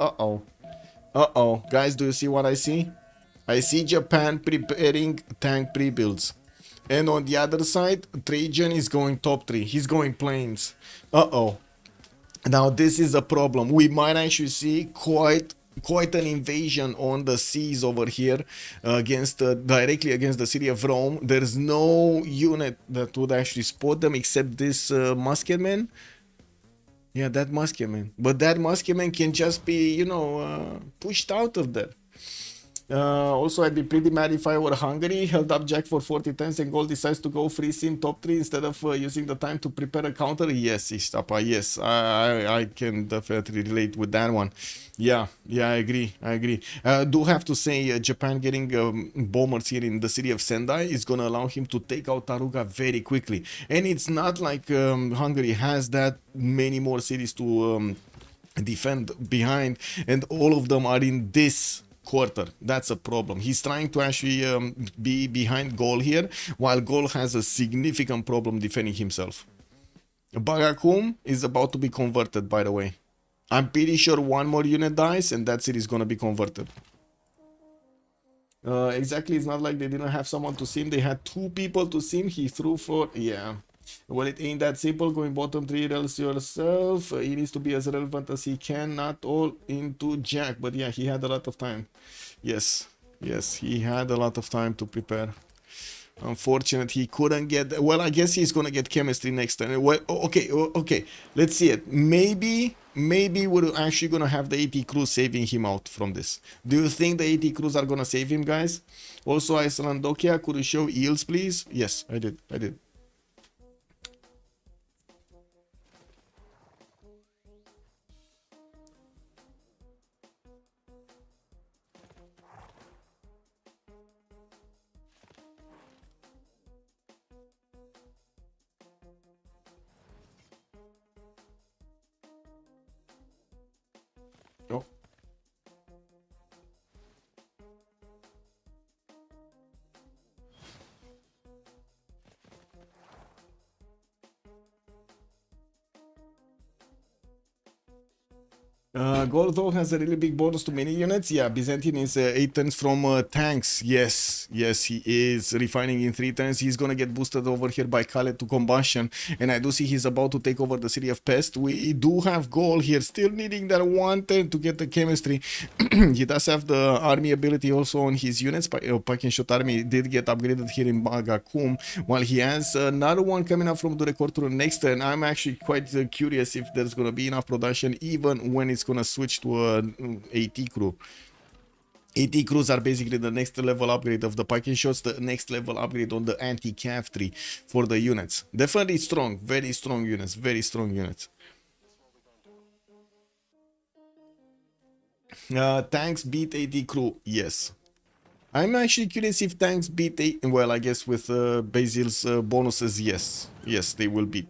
guys, do you see what I see? I see Japan preparing tank pre-builds. And on the other side, Trajan is going top 3. He's going planes. Now this is a problem. We might actually see quite an invasion on the seas over here against directly against the city of Rome. There's no unit that would actually spot them except this musketman. Yeah, that musketman. But that musketman can just be, you know, pushed out of there. Also, I'd be pretty mad if I were Hungary, held up Jack for 40 turns and Gaul decides to go free sim top 3 instead of using the time to prepare a counter. Yes, Istapa, yes, I can definitely relate with that one. Yeah, I agree. Do have to say Japan getting bombers here in the city of Sendai is going to allow him to take out Taruga very quickly. And it's not like Hungary has that many more cities to defend behind, and all of them are in this quarter. That's a problem. He's trying to actually be behind Gaul here, while Gaul has a significant problem defending himself. Barakum is about to be converted, by the way. I'm pretty sure one more unit dies and that city is gonna be converted. Exactly, it's not like they didn't have someone to sim. They had 2 people to sim. He threw for... Yeah. Well, it ain't that simple. Going bottom 3 rails yourself. He needs to be as relevant as he can. Not all into Jack. But yeah, he had a lot of time. Yes, he had a lot of time to prepare. Unfortunately, he couldn't get... Well, I guess he's gonna get chemistry next turn. Well, okay. Let's see it. Maybe we're actually gonna have the AT crews saving him out from this. Do you think the AT crews are gonna save him, guys? Also, Icelandokia, could you show eels, please? Yes, I did. Oh. Gaul though has a really big bonus to many units. Yeah, Byzantine is 8 turns from tanks. Yes, yes, he is refining in 3 turns. He's gonna get boosted over here by Khaled to combustion, and I do see he's about to take over the city of Pest. We do have Gaul here, still needing that 1 turn to get the chemistry. He does have the army ability also on his units. Pack and Shot army did get upgraded here in Bagakum, while he has another one coming up from the record to the next turn. I'm actually quite curious if there's gonna be enough production, even when it's gonna switch to a AT crew. AT crews are basically the next level upgrade of the packing shots, the next level upgrade on the anti-cav tree for the units. Definitely strong, very strong units, very strong units. Tanks beat AT crew, yes. I'm actually curious if tanks beat well, I guess with Basil's bonuses, yes. Yes, they will beat.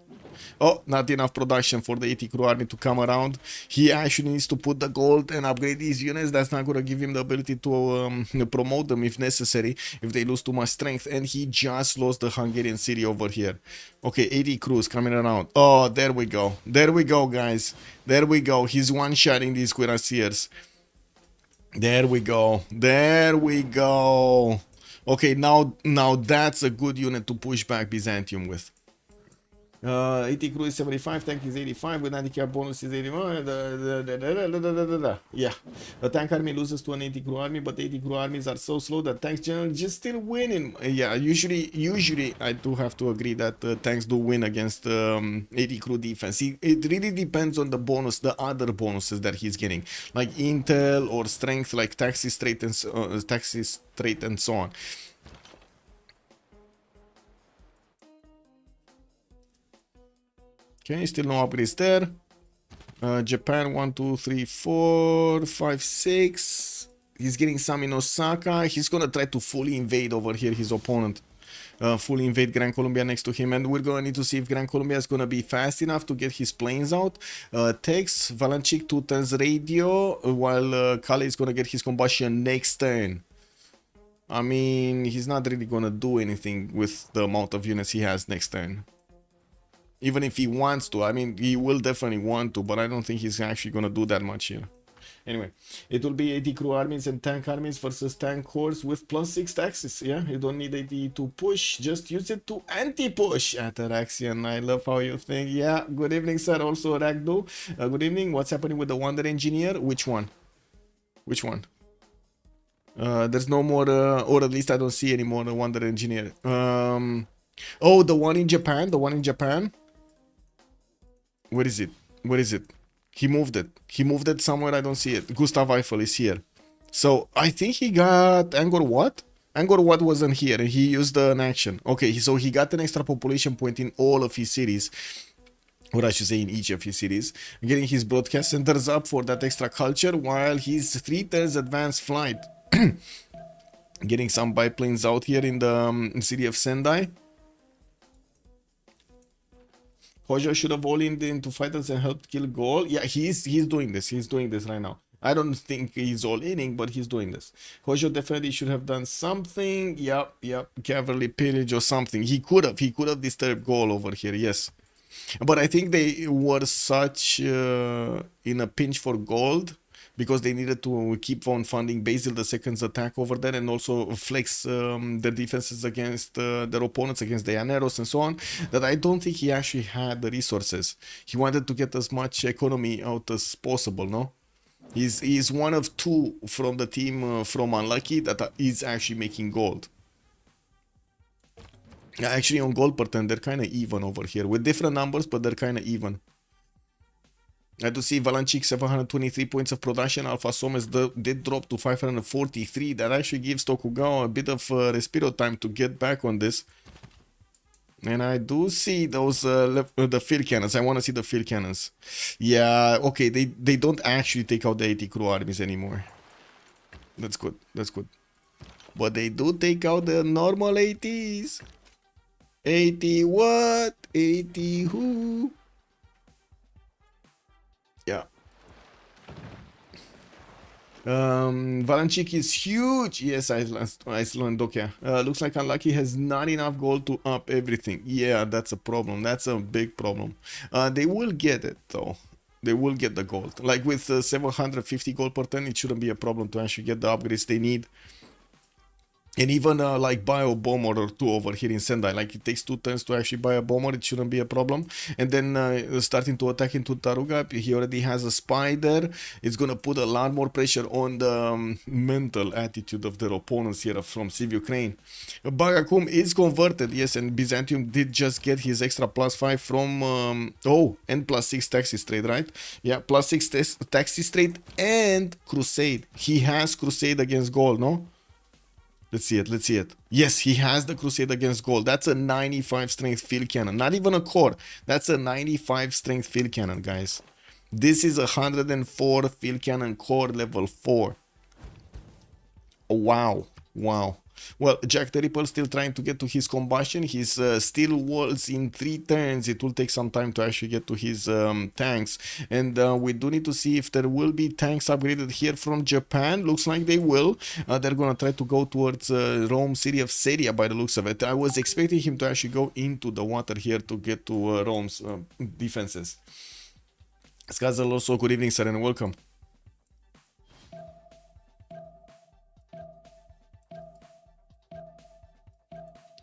Oh, not enough production for the AT crew army to come around. He actually needs to put the gold and upgrade these units. That's not going to give him the ability to promote them if necessary, if they lose too much strength. And he just lost the Hungarian city over here. Okay, AT crews coming around. Oh, there we go. There we go, guys. There we go. He's one-shotting these cuirassiers. There we go. There we go. Okay, now that's a good unit to push back Byzantium with. AT crew is 75, tank is 85, with handicap bonus is 81. Yeah, the tank army loses to an AT crew army, but AT crew armies are so slow that tanks generally just still winning. Yeah, usually I do have to agree that tanks do win against AT crew defense. It really depends on the bonus, the other bonuses that he's getting, like intel or strength, like taxi straight and so on. Okay, still no upgrades there. Japan 1, 2, 3, 4, 5, 6. He's getting some in Osaka. He's gonna try to fully invade over here his opponent. Fully invade Gran Colombia next to him, and we're gonna need to see if Gran Colombia is gonna be fast enough to get his planes out. Tex, Valanchik 2 turns radio, while Kale is gonna get his combustion next turn. I mean, he's not really gonna do anything with the amount of units he has next turn. Even if he wants to, I mean, he will definitely want to, but I don't think he's actually going to do that much here. Anyway, it will be AT crew armies and tank armies versus tank horse with +6 taxes. Yeah, you don't need AT to push, just use it to anti-push. Ataraxian, I love how you think. Yeah, good evening, sir. Also, Ragdo. Good evening. What's happening with the Wonder Engineer? Which one? Which one? There's no more, or at least I don't see any more Wonder Engineer. Oh, the one in Japan? The one in Japan? Where is it? Where is it? He moved it. He moved it somewhere. I don't see it. Gustav Eiffel is here. So I think he got Angkor Wat. Angkor Wat wasn't here, and he used an action. Okay, so he got an extra population point in all of his cities. Or I should say in each of his cities. Getting his broadcast centers up for that extra culture, while he's 3 turns advanced flight. Getting some biplanes out here in the city of Sendai. Hojo should have all-in into fighters and helped kill Gaul. Yeah, he's doing this. He's doing this right now. I don't think he's all-inning, but he's doing this. Hojo definitely should have done something. Yep. Cavalry pillage or something. He could have disturbed Gaul over here, yes. But I think they were such in a pinch for gold, because they needed to keep on funding Basil II's attack over there, and also flex their defenses against their opponents, against the Llaneros and so on, that I don't think he actually had the resources. He wanted to get as much economy out as possible, no? He's one of 2 from the team from Unlucky that is actually making gold. Actually, on gold per turn, they're kind of even over here, with different numbers, but they're kind of even. I do see Valanchik 723 points of production. Alfasomets did drop to 543. That actually gives Tokugawa a bit of respiro time to get back on this. And I do see those the field cannons. I want to see the field cannons. Yeah, okay. They don't actually take out the AT crew armies anymore. That's good. That's good. But they do take out the normal ATs. AT what? AT who? Yeah. Valanchik is huge. Yes, Iceland, okay. Looks like Unlucky has not enough gold to up everything. Yeah, that's a problem. That's a big problem. They will get it though. They will get the gold. Like with 750 gold per turn, it shouldn't be a problem to actually get the upgrades they need. And even like buy a bomber or two over here in Sendai. Like it takes 2 turns to actually buy a bomber. It shouldn't be a problem. And then starting to attack into Taruga. He already has a spider. It's going to put a lot more pressure on the mental attitude of their opponents here from CivUkraine. Bagakum is converted. Yes, and Byzantium did just get his extra +5 from... and +6 taxi trade, right? Yeah, +6 taxi trade and Crusade. He has Crusade against Gaul, no? Let's see it, let's see it. Yes, he has the Crusade against Gaul. That's a 95 strength field cannon. Not even a core. That's a 95 strength field cannon, guys. This is a 104 field cannon core level 4. Oh, wow. Wow. Well, Jack the Ripper still trying to get to his combustion. His steel walls in 3 turns. It will take some time to actually get to his tanks. And we do need to see if there will be tanks upgraded here from Japan. Looks like they will. They're going to try to go towards Rome city of Seria by the looks of it. I was expecting him to actually go into the water here to get to Rome's defenses. Skazel also, good evening, sir, and welcome.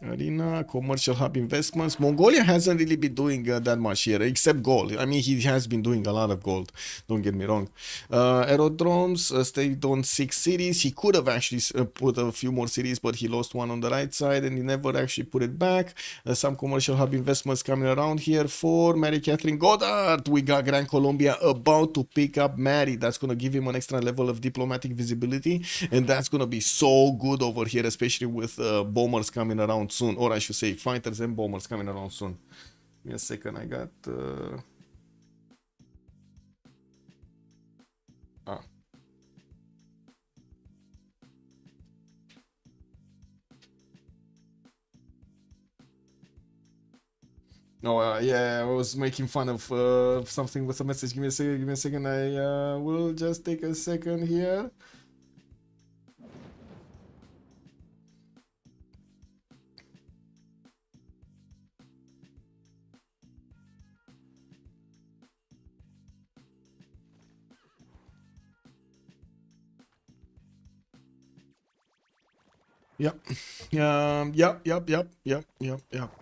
Arena, commercial hub investments. Mongolia hasn't really been doing that much here, except gold. I mean, he has been doing a lot of gold. Don't get me wrong. Aerodromes stayed on 6 cities. He could have actually put a few more cities, but he lost one on the right side and he never actually put it back. Some commercial hub investments coming around here for Mary Catherine Goddard. We got Gran Colombia about to pick up Mary. That's going to give him an extra level of diplomatic visibility, and that's going to be so good over here, especially with bombers coming around soon, or I should say fighters and bombers coming around soon. Give me a second, I got No, yeah, I was making fun of something with a message. Give me a second, I will just take a second here. Yep. Yep.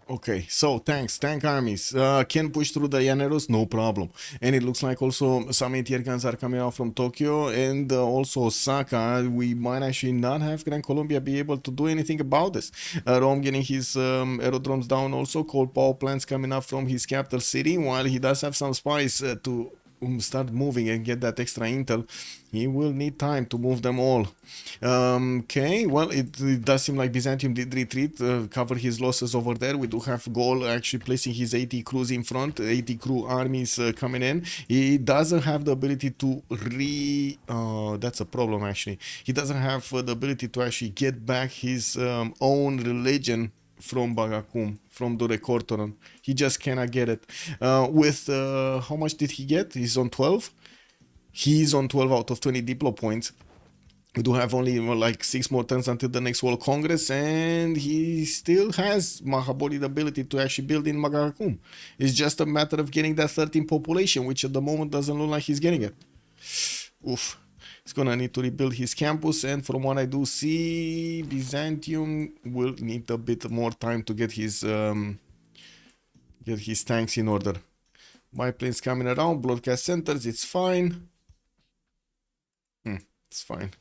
Okay, so tank armies can push through the Llaneros, no problem. And it looks like also some ATR guns are coming out from Tokyo and also Osaka. We might actually not have Gran Colombia be able to do anything about this. Rome getting his aerodromes down also, cold power plants coming up from his capital city, while he does have some spies to start moving and get that extra intel. He will need time to move them all. Okay, well, it does seem like Byzantium did retreat, cover his losses over there. We do have Gaul actually placing his 80 crews in front, 80 crew armies coming in. He doesn't have the ability to that's a problem actually. He doesn't have the ability to actually get back his own religion from Bagakum, from the Recortoron. He just cannot get it. With how much did he get? He's on 12. He's on 12 out of 20 Diplo points. We do have only like 6 more turns until the next World Congress, and he still has Mahabodhi the ability to actually build in Bagakum. It's just a matter of getting that 13 population, which at the moment doesn't look like he's getting it. Oof. He's gonna need to rebuild his campus, and from what I do see, Byzantium will need a bit more time to get his tanks in order. Biplanes coming around, broadcast centers, it's fine. It's fine.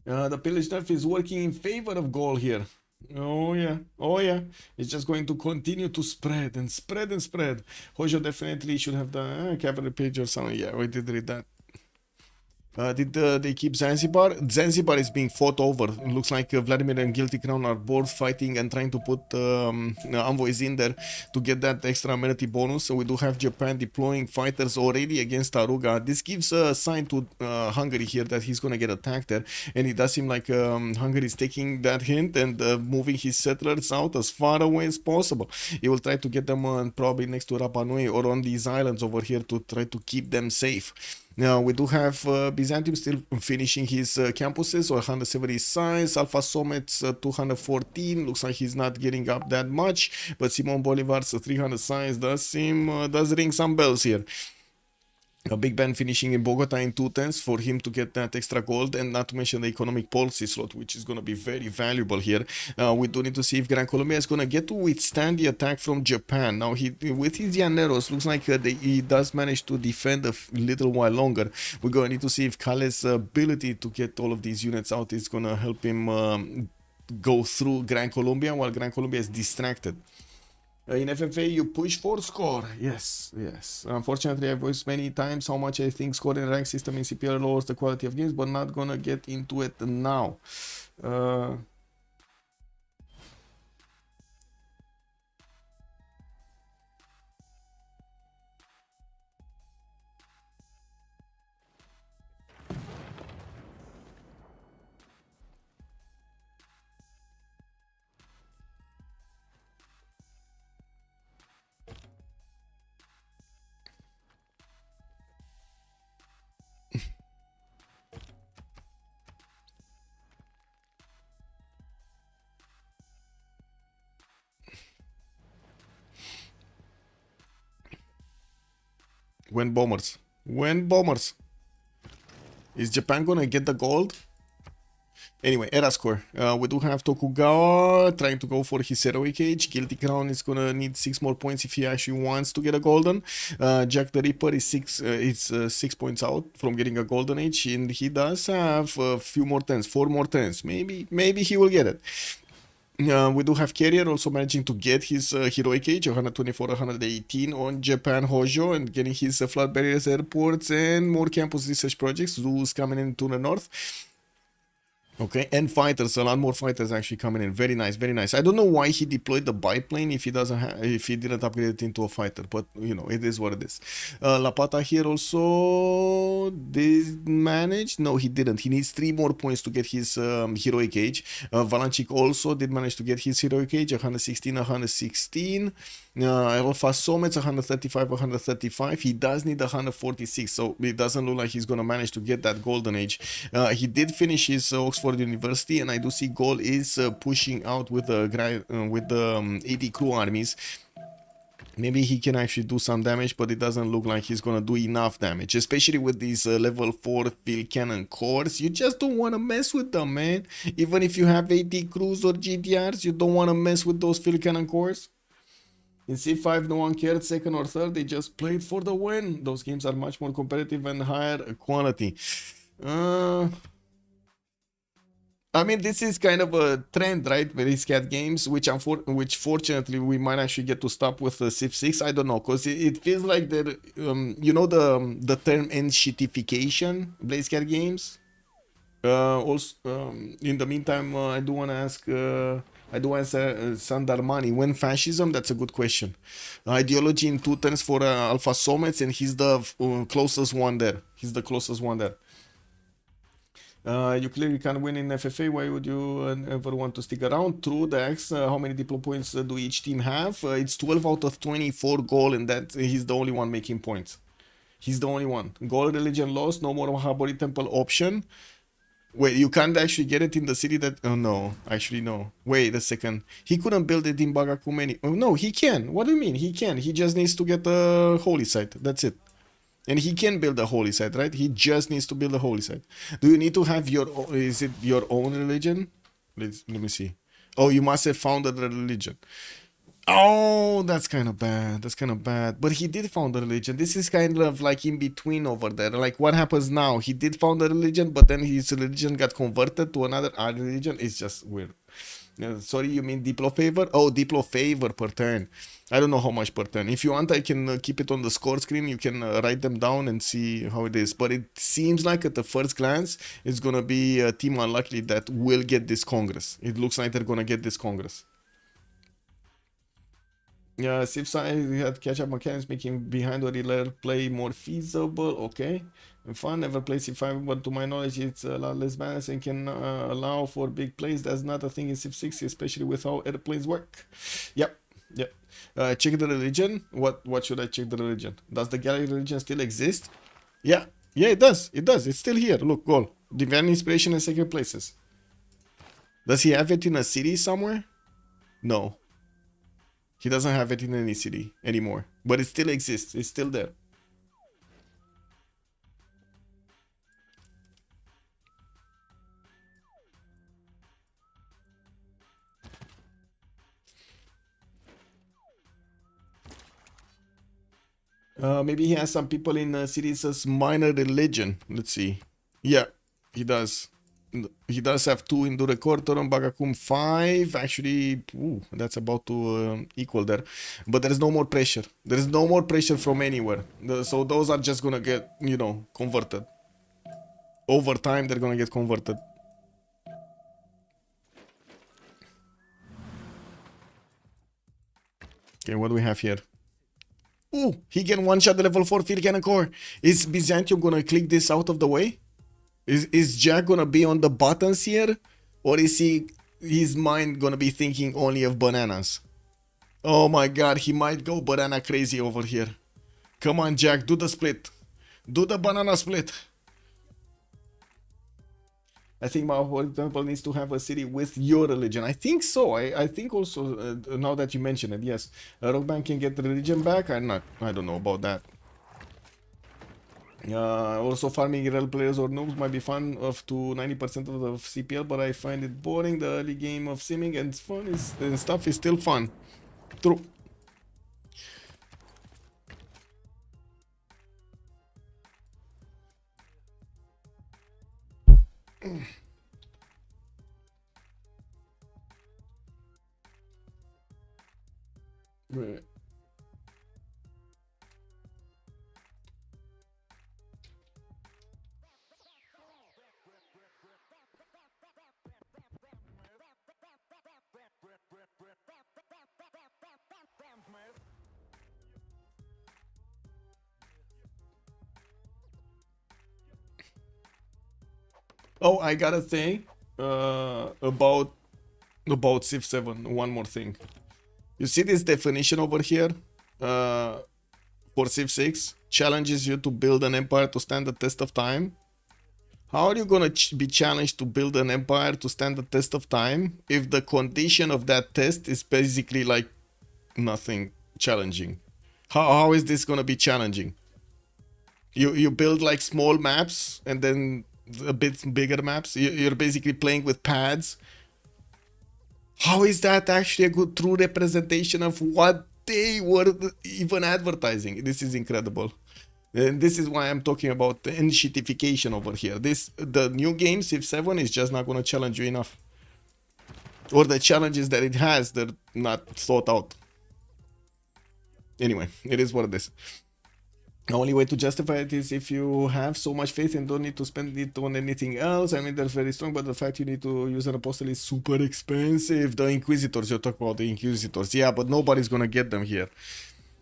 The pillage nerf is working in favor of Gaul here. Oh yeah, it's just going to continue to spread and spread and spread. Hojo definitely should have the cavalry page or something. Yeah, we did read that. Did they keep Zanzibar? Zanzibar is being fought over. It looks like Vladimir and Guilty Crown are both fighting and trying to put envoys in there to get that extra amenity bonus. So we do have Japan deploying fighters already against Taruga. This gives a sign to Hungary here that he's going to get attacked there. And it does seem like Hungary is taking that hint and moving his settlers out as far away as possible. He will try to get them probably next to Rapa Nui or on these islands over here to try to keep them safe. Now we do have Byzantium still finishing his campuses, or 170 size. Alfasomets 214. Looks like he's not getting up that much, but Simon Bolivar's 300 size does ring some bells here. A Big Ben finishing in Bogota in 2/10 for him to get that extra gold, and not to mention the economic policy slot, which is going to be very valuable here. We do need to see if Gran Colombia is going to get to withstand the attack from Japan. Now, with his Llaneros, looks like he does manage to defend a little while longer. We're going to need to see if Kale's ability to get all of these units out is going to help him go through Gran Colombia while Gran Colombia is distracted. In FFA, you push for score. Yes, yes. Unfortunately, I've voiced many times how much I think scoring rank system in CPL lowers the quality of games, but not gonna get into it now. When bombers. When bombers. Is Japan gonna get the gold? Anyway, era score. We do have Tokugawa trying to go for his heroic age. Guilty Crown is gonna need 6 more points if he actually wants to get a golden. Jack the Ripper is 6 points out from getting a golden age, and he does have a few more turns, 4 more turns. Maybe he will get it. We do have Carrier also managing to get his heroic age, 124, 118 on Japan Hojo, and getting his flood barriers, airports, and more campus research projects. Zoos coming into the north. Okay, and fighters, a lot more fighters actually coming in. Very nice, very nice. I don't know why he deployed the biplane if he didn't upgrade it into a fighter, but you know, it is what it is. Lapata here also did manage. No, he didn't. He needs 3 more points to get his heroic age. Valanchik also did manage to get his heroic age, 116, 116. Alfasomets 135, 135. He does need 146, so it doesn't look like he's gonna manage to get that golden age. He did finish his Oxford University, and I do see Gaul is pushing out with the 80 crew armies. Maybe he can actually do some damage, but it doesn't look like he's gonna do enough damage, especially with these level 4 field cannon cores. You just don't want to mess with them, man. Even if you have 80 crews or GTRs, you don't want to mess with those field cannon cores. In C5, no one cared second or third, they just played for the win. Those games are much more competitive and higher quality. I mean, this is kind of a trend, right? With these cat games, which fortunately we might actually get to stop with Civ6. I don't know, because it feels like that, you know, the term shitification, Blaze Cat games. Also, in the meantime, I do want to ask, I do answer Sandarmani. When fascism? That's a good question. Ideology in 2 turns for Alfasomets, and he's the closest one there. He's the closest one there. You clearly can't win in FFA. Why would you ever want to stick around? True, the X. How many diplo points do each team have? It's 12 out of 24 goal, and that he's the only one making points. He's the only one. Goal religion lost. No more Habori Temple option. Wait, you can't actually get it in the city that... Oh, no. Actually, no. Wait a second. He couldn't build it in Bagakumeni. Oh, no, he can. What do you mean? He can. He just needs to get a holy site. That's it. And he can build a holy site, right? He just needs to build a holy site. Do you need to have your... Is it your own religion? Let me see. Oh, you must have founded a religion. Oh, that's kind of bad. That's kind of bad. But he did found a religion. This is kind of like in between over there. Like what happens now? He did found a religion, but then his religion got converted to another religion. It's just weird. Sorry, you mean Diplo favor? Oh, Diplo favor per turn. I don't know how much per turn. If you want, I can keep it on the score screen. You can write them down and see how it is. But it seems like at the first glance, it's going to be a team unlucky that will get this Congress. It looks like they're going to get this Congress. Yeah, Civ6 had catch-up mechanics, making behind or layer play more feasible. Okay, and fun. Never played Civ5, but to my knowledge, it's a lot less balanced and can allow for big plays. That's not a thing in Civ6, especially with how airplanes work. Yep, yep. Check the religion. What should I check the religion? Does the Gallic religion still exist? Yeah, yeah, it does. It does. It's still here. Look, Gaul. Divine inspiration in sacred places. Does he have it in a city somewhere? No. He doesn't have it in any city anymore, but it still exists. It's still there. Maybe he has some people in cities as minor religion. Let's see. Yeah, he does. He does have 2 in the record. Toron Bagakum 5. Actually, that's about to equal there. But there is no more pressure. There is no more pressure from anywhere. So those are just gonna get, you know, converted. Over time, they're gonna get converted. Okay, what do we have here? Ooh, he can one-shot the level 4 field cannon core. Is Byzantium gonna click this out of the way? Is Jack gonna be on the buttons here? Or is his mind gonna be thinking only of bananas? Oh my god, he might go banana crazy over here. Come on, Jack, do the split. Do the banana split. I think Mao Temple needs to have a city with your religion. I think so. I think also, now that you mention it, yes. Rock Band can get the religion back. I don't know about that. Also, farming rel players or noobs might be fun up to 90% of the CPL, but I find it boring. The early game of simming and stuff is still fun. True. Right. Oh, I gotta say about Civ7. One more thing. You see this definition over here for Civ6 challenges you to build an empire to stand the test of time. How are you gonna be challenged to build an empire to stand the test of time if the condition of that test is basically like nothing challenging? How is this gonna be challenging? You build like small maps and then a bit bigger maps. You're basically playing with pads. How is that actually a good true representation of what they were even advertising? This is incredible. And this is why I'm talking about the enshittification over here. The new game Civ7 is just not going to challenge you enough. Or the challenges that it has, they're not thought out. Anyway, it is what it is. The only way to justify it is if you have so much faith and don't need to spend it on anything else. I mean, they're very strong, but the fact you need to use an apostle is super expensive. The Inquisitors, you're talking about the Inquisitors. Yeah, but nobody's gonna get them here.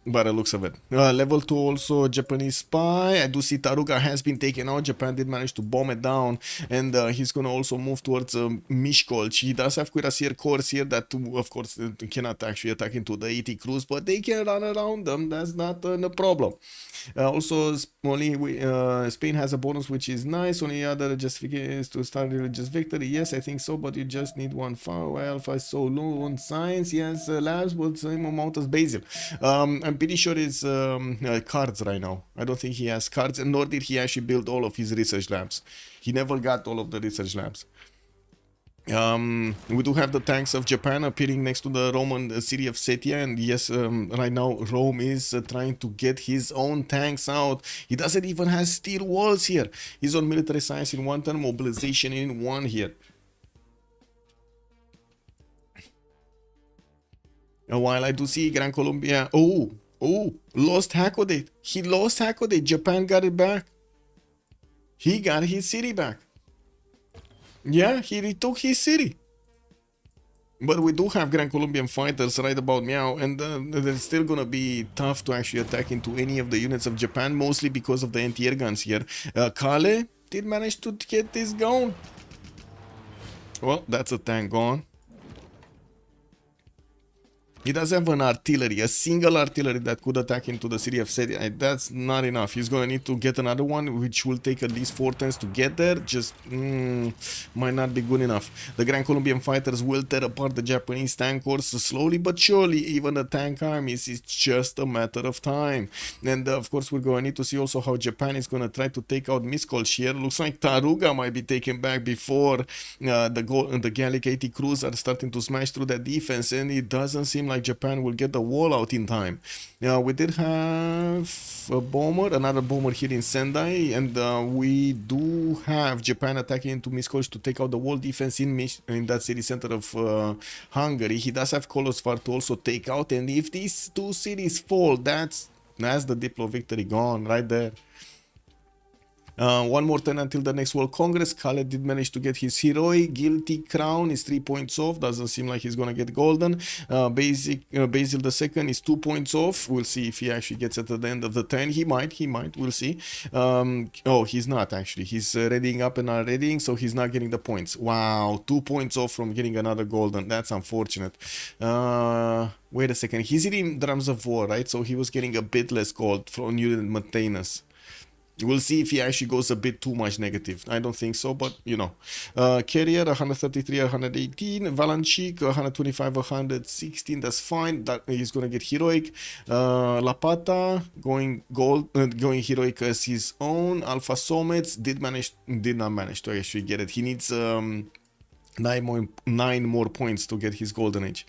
By the looks of it. Level 2 also Japanese spy. I do see Taruga has been taken out. Japan did manage to bomb it down. And he's going to also move towards Miskolc. He does have Cuirassier corps here that, of course, cannot actually attack into the 80 crews, but they can run around them. That's not a problem. Also, Spain has a bonus, which is nice. Only other justification is to start religious victory. Yes, I think so, but you just need one file. Alpha is so low on science. Yes, labs with same amount as Basil. I'm pretty sure it's cards right now. I don't think he has cards, and nor did he actually build all of his research labs. He never got all of the research labs. We do have the tanks of Japan appearing next to the Roman city of Setia, and yes, right now Rome is trying to get his own tanks out. He doesn't even have steel walls here. He's on military science in one turn, mobilization in one here. While I do see Gran Colombia, lost Hakodate. He lost Hakodate. Japan got it back. He got his city back. Yeah, he retook his city. But we do have Gran Colombian fighters right about now, and it's still gonna be tough to actually attack into any of the units of Japan, mostly because of the anti-air guns here. Kale did manage to get this going. Well, that's a tank gone. He does have an artillery, a single artillery that could attack into the city of Seti. That's not enough. He's going to need to get another one, which will take at least 4 turns to get there. Just might not be good enough. The Grand Colombian fighters will tear apart the Japanese tank corps slowly but surely. Even the tank armies, is just a matter of time. And of course, we're going to need to see also how Japan is going to try to take out Miskolc here. Looks like Taruga might be taken back before the Gallic 80 crews are starting to smash through that defense, and it doesn't seem like Japan will get the wall out in time. We did have a bomber, another bomber here in Sendai, and we do have Japan attacking into Miskolc to take out the wall defense in that city center of Hungary. He does have Kolosvar to also take out, and if these two cities fall, that's the Diplo victory gone right there. One more turn until the next World Congress. Khaled did manage to get his heroic guilty crown. Is 3 points off. Doesn't seem like he's gonna get golden. Basil II is 2 points off. We'll see if he actually gets it at the end of the turn. He might. We'll see. Oh, he's not actually. He's readying up and not readying, so he's not getting the points. Wow, 2 points off from getting another golden. That's unfortunate. Wait a second. He's eating drums of war, right? So he was getting a bit less gold from unit maintenance. We'll see if he actually goes a bit too much negative. I don't think so, but you know. Carrier 133, 118. Valanchik 125, 116. That's fine. That he's gonna get heroic. Lapata going gold, going heroic as his own. Alfasomets did not manage to actually get it. He needs 9 more points to get his golden age.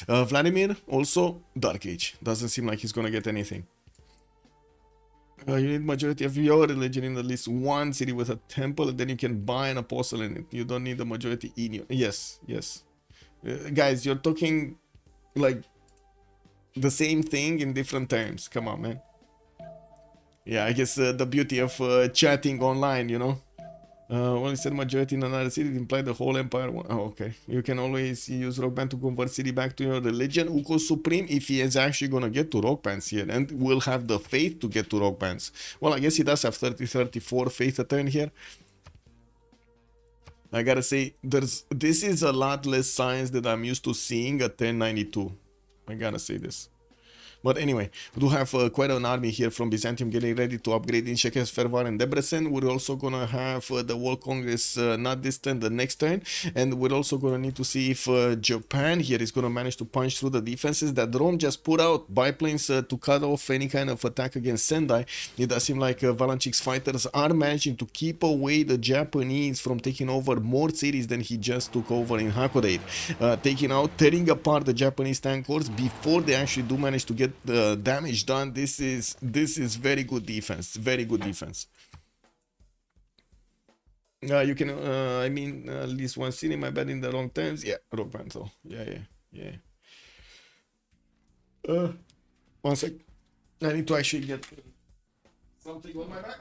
Vladimir also dark age. Doesn't seem like he's gonna get anything. You need majority of your religion in at least one city with a temple, and then you can buy an apostle in it. You don't need the majority in you. Yes. Guys, you're talking like the same thing in different terms. Come on, man. Yeah, I guess the beauty of chatting online, you know. When you said majority in another city, it implied the whole empire. Oh, okay. You can always use Rock Band to convert city back to your religion. Uko Supreme, if he is actually gonna get to Rock Bands here and will have the faith to get to Rock Bands. Well, I guess he does have 34 faith a turn here. I gotta say, this is a lot less science that I'm used to seeing at 1092. I gotta say this. But anyway, we do have quite an army here from Byzantium getting ready to upgrade in Shekes, Fervar, and Debrecen. We're also gonna have the World Congress not this turn, the next turn. And we're also gonna need to see if Japan here is gonna manage to punch through the defenses that Rome just put out biplanes to cut off any kind of attack against Sendai. It does seem like Valanchik's fighters are managing to keep away the Japanese from taking over more cities than he just took over in Hakodate. Tearing apart the Japanese tank corps before they actually do manage to get the damage done. This is very good defense. Very good defense. You can I mean at least one city, my bad, in the wrong terms. Yeah, Rock Band though. Yeah. One sec. I need to actually get something on my back.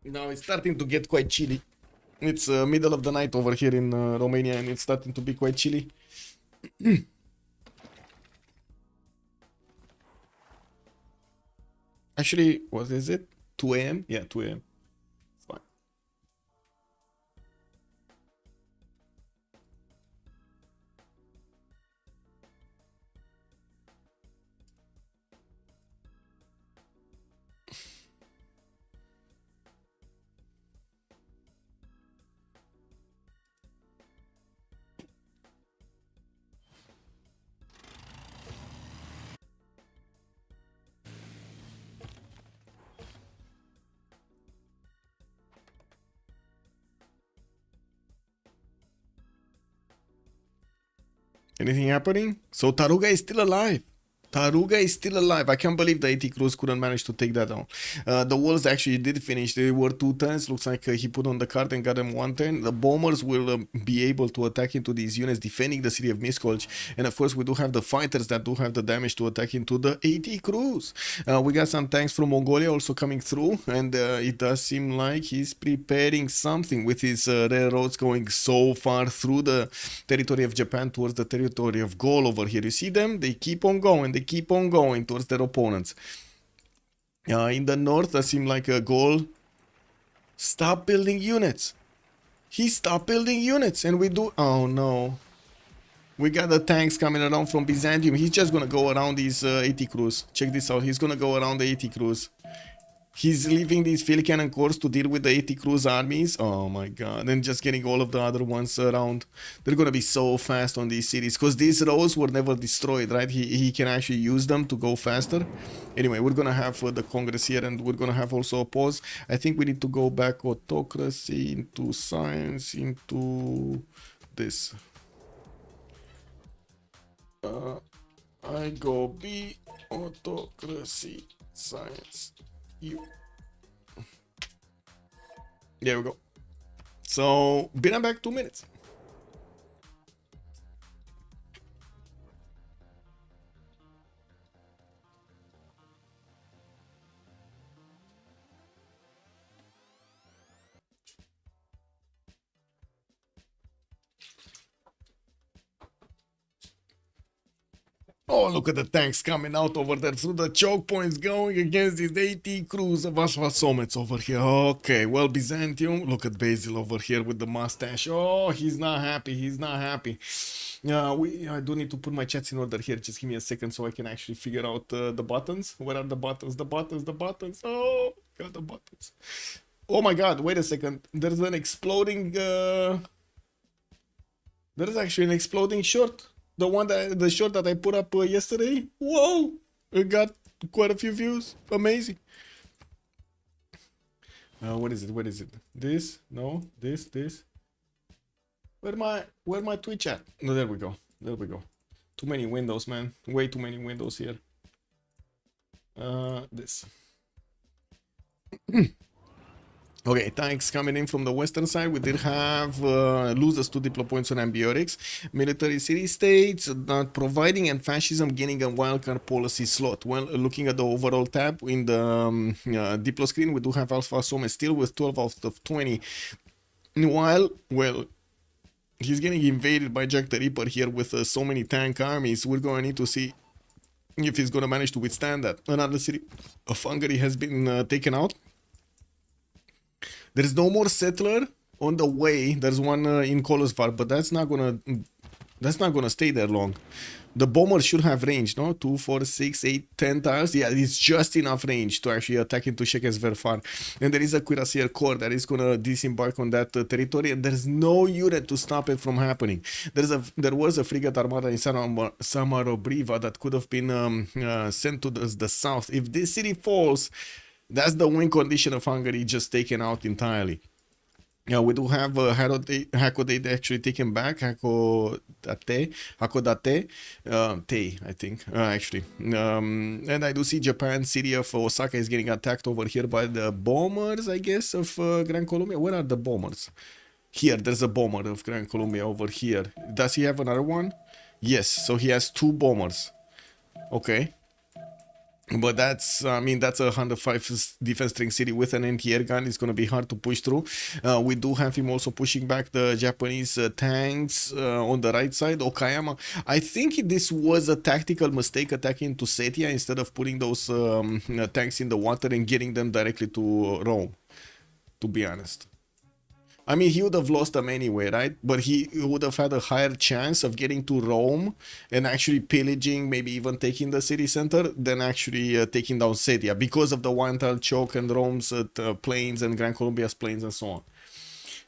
Now it's starting to get quite chilly. It's middle of the night over here in Romania, and it's starting to be quite chilly. Actually, what is it? 2 a.m? Yeah, 2 a.m. It's fine. Anything happening? So Taruga is still alive. Taruga is still alive. I can't believe the 80 crews couldn't manage to take that down. The walls actually did finish. They were 2 turns. Looks like he put on the card and got them 1 turn. The bombers will be able to attack into these units, defending the city of Miskolc. And of course, we do have the fighters that do have the damage to attack into the 80 crews. We got some tanks from Mongolia also coming through. And it does seem like he's preparing something with his railroads going so far through the territory of Japan towards the territory of Gaul over here. You see them? They keep on going. They keep on going towards their opponents. In the north, that seemed like a goal. Stop building units. He stopped building units, and we do. Oh no. We got the tanks coming around from Byzantium. He's just gonna go around these 80 crews. Check this out. He's gonna go around the 80 crews. He's leaving these field cannon corps to deal with the 80 crews armies. Oh my god. And just getting all of the other ones around. They're gonna be so fast on these cities. Because these roads were never destroyed, right? He can actually use them to go faster. Anyway, we're gonna have the Congress here. And we're gonna have also a pause. I think we need to go back autocracy into science into this. I go B, autocracy, science. There we go. So, be right back 2 minutes. Oh, look at the tanks coming out over there through the choke points going against these 80 crews of Alfasomets over here. Okay, well, Byzantium, look at Basil over here with the mustache. Oh, he's not happy. He's not happy. I do need to put my chats in order here. Just give me a second so I can actually figure out the buttons. Where are the buttons? The buttons, the buttons. Oh, got the buttons. Oh my god, wait a second. There's an exploding... There's actually an exploding short. The short that I put up yesterday. Whoa! It got quite a few views. Amazing. What is it? What is it? This? No. This. Where my Twitch at? No, there we go. There we go. Too many windows, man. Way too many windows here. This. Okay, tanks coming in from the western side. We did have losers to diplo points on ambiotics. Military city-states not providing, and fascism gaining a wildcard policy slot. Well, looking at the overall tab in the diplo screen, we do have Alfasomets still with 12 out of 20. While, well, he's getting invaded by Jack the Ripper here with so many tank armies. We're going to need to see if he's going to manage to withstand that. Another city of Hungary has been taken out. There's no more settler on the way. There's one in Kolosvar, but that's not gonna stay there long. The bomber should have range, no? 2, 4, 6, 8, 10 tiles. Yeah, it's just enough range to actually attack into Shekes Verfar. And there is a Cuirassier Corps that is gonna disembark on that territory, and there's no unit to stop it from happening. There was a frigate armada in Samarobriva that could have been sent to the south. If this city falls, that's the win condition of Hungary just taken out entirely. We do have Hakodate actually taken back. Hakodate, I think, actually. And I do see Japan, city of Osaka is getting attacked over here by the bombers, I guess, of Gran Colombia. Where are the bombers? Here, there's a bomber of Gran Colombia over here. Does he have another one? Yes, so he has 2 bombers. Okay. But that's, I mean, that's a 105 defense strength city with an anti-air gun. It's going to be hard to push through. We do have him also pushing back the Japanese tanks on the right side. Okayama, I think this was a tactical mistake attacking to Setia instead of putting those tanks in the water and getting them directly to Rome, to be honest. I mean, he would have lost them anyway, right? But he would have had a higher chance of getting to Rome and actually pillaging, maybe even taking the city center, than actually taking down Setia because of the one-tile choke and Rome's planes and Gran Colombia's planes and so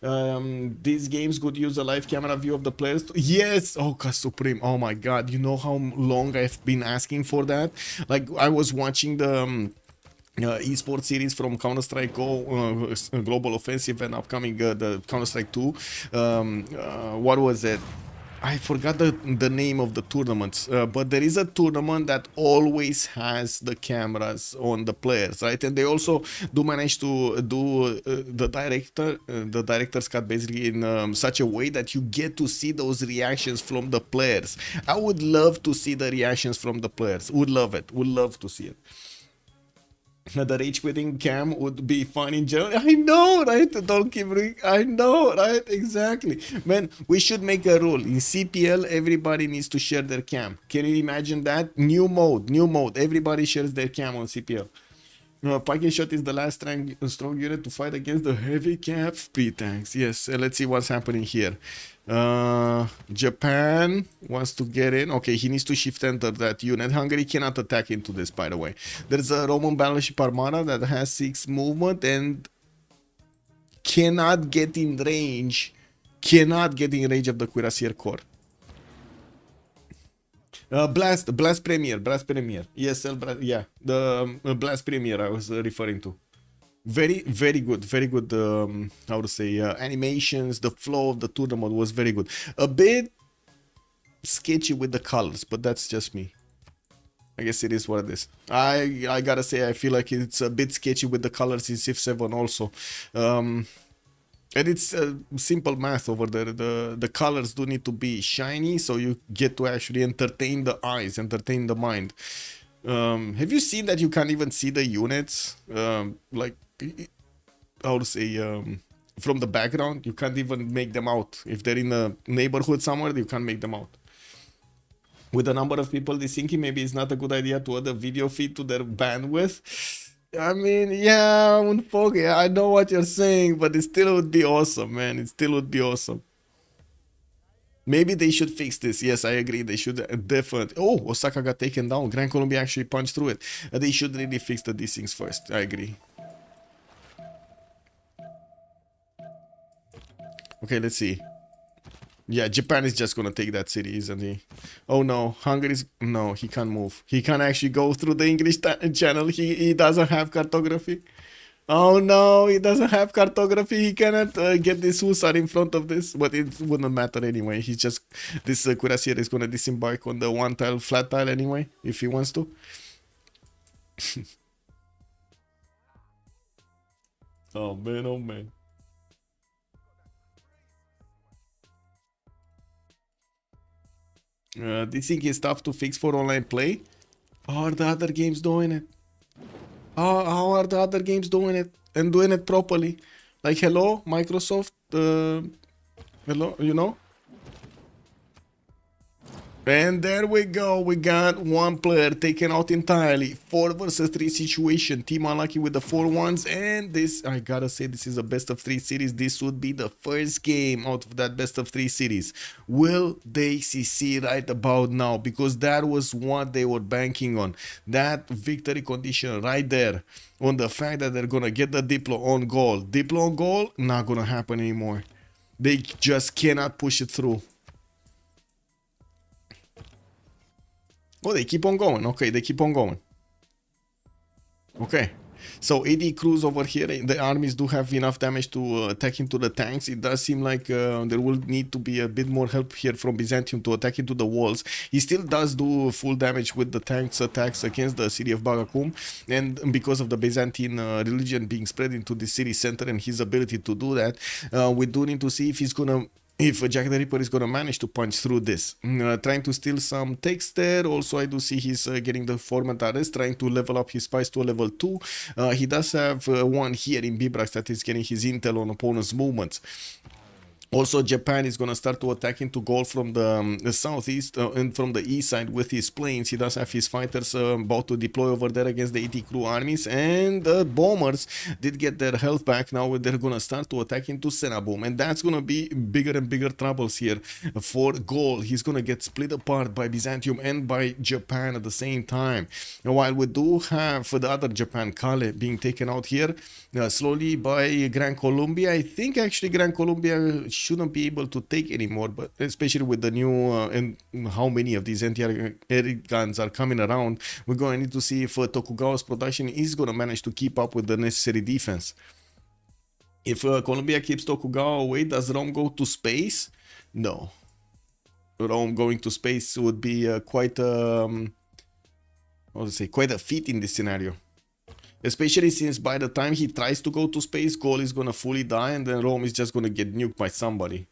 on. These games could use a live camera view of the players. Yes! Oh, Supreme. Oh my god. You know how long I've been asking for that? Like, I was watching the... esports series from Counter-Strike Go, Global Offensive, and upcoming the Counter-Strike 2. What was it? I forgot the name of the tournaments, but there is a tournament that always has the cameras on the players, right? And they also do manage to do the director's cut basically in such a way that you get to see those reactions from the players. I would love to see the reactions from the players. Would love it. Would love to see it. The rage quitting cam would be fun in general. I know, right? Don't keep I know, right? Exactly. Man, we should make a rule. In CPL, everybody needs to share their cam. Can you imagine that? New mode. Everybody shares their cam on CPL. Packet shot is the last strong unit to fight against the heavy cap speed tanks. Yes, let's see what's happening here. Japan wants to get in. Okay, he needs to shift enter that unit. Hungary cannot attack into this, by the way. There's a Roman battleship armada that has 6 movement and cannot get in range. Cannot get in range of the cuirassier corps. Blast Premier. ESL, yeah, the Blast Premier I was referring to. Very good, how to say, animations. The flow of the tournament was very good. A bit sketchy with the colors, but that's just me. I guess it is what it is. I gotta say, I feel like it's a bit sketchy with the colors in Civ7 also. And it's simple math over there. The colors do need to be shiny, so you get to actually entertain the eyes, entertain the mind. Have you seen that you can't even see the units? Like, how to say, from the background, you can't even make them out. If they're in a neighborhood somewhere, you can't make them out. With the number of people they thinking, maybe it's not a good idea to add a video feed to their bandwidth. I mean, yeah, I know what you're saying, but it still would be awesome, man. It still would be awesome. Maybe they should fix this. Yes, I agree. They should definitely. Oh, Osaka got taken down. Gran Colombia actually punched through it. They should really fix these things first. I agree. Okay, let's see. Yeah, Japan is just gonna take that city, isn't he? Oh no, Hungary's... No, he can't move. He can't actually go through the English channel. He doesn't have cartography. Oh no, he doesn't have cartography. He cannot get this Hussar in front of this. But it wouldn't matter anyway. He's just... This cuirassier is gonna disembark on the one tile, flat tile anyway, if he wants to. Oh man, oh man. This thing is tough to fix for online play. How are the other games doing it? How are the other games doing it? And doing it properly? Like, hello, Microsoft? Hello, you know? And there we go. We got one player taken out entirely. 4 versus 3 situation. Team Unlucky with the 4-1s. And this, I gotta say, this is a best of 3 series. This would be the first game out of that best of 3 series. Will they CC right about now? Because that was what they were banking on. That victory condition right there. On the fact that they're gonna get the Diplo on goal. Diplo on goal, not gonna happen anymore. They just cannot push it through. Oh, they keep on going. Okay, they keep on going. Okay. So AD crews over here, the armies do have enough damage to attack into the tanks. It does seem like there will need to be a bit more help here from Byzantium to attack into the walls. He still does do full damage with the tanks attacks against the city of Bagakum. And because of the Byzantine religion being spread into the city center and his ability to do that, we do need to see if he's gonna... If Jack the Ripper is gonna manage to punch through this. Trying to steal some text there. Also, I do see he's getting the format arrest, trying to level up his spies to a level 2. He does have one here in Bibrax that is getting his intel on opponent's movements. Also, Japan is going to start to attack into Gaul from the southeast and from the east side with his planes. He does have his fighters about to deploy over there against the 80 crew armies. And the bombers did get their health back. Now they're going to start to attack into Senaboom. And that's going to be bigger and bigger troubles here for Gaul. He's going to get split apart by Byzantium and by Japan at the same time. Now, while we do have the other Japan, Kale, being taken out here slowly by Gran Colombia. I think actually Gran Colombia shouldn't be able to take anymore, but especially with the new and how many of these anti-air guns are coming around, we're going to need to see if Tokugawa's production is going to manage to keep up with the necessary defense. If Colombia keeps Tokugawa away, does Rome go to space? No. Rome going to space would be quite quite a feat in this scenario. Especially since by the time he tries to go to space, Gaul is gonna fully die and then Rome is just gonna get nuked by somebody.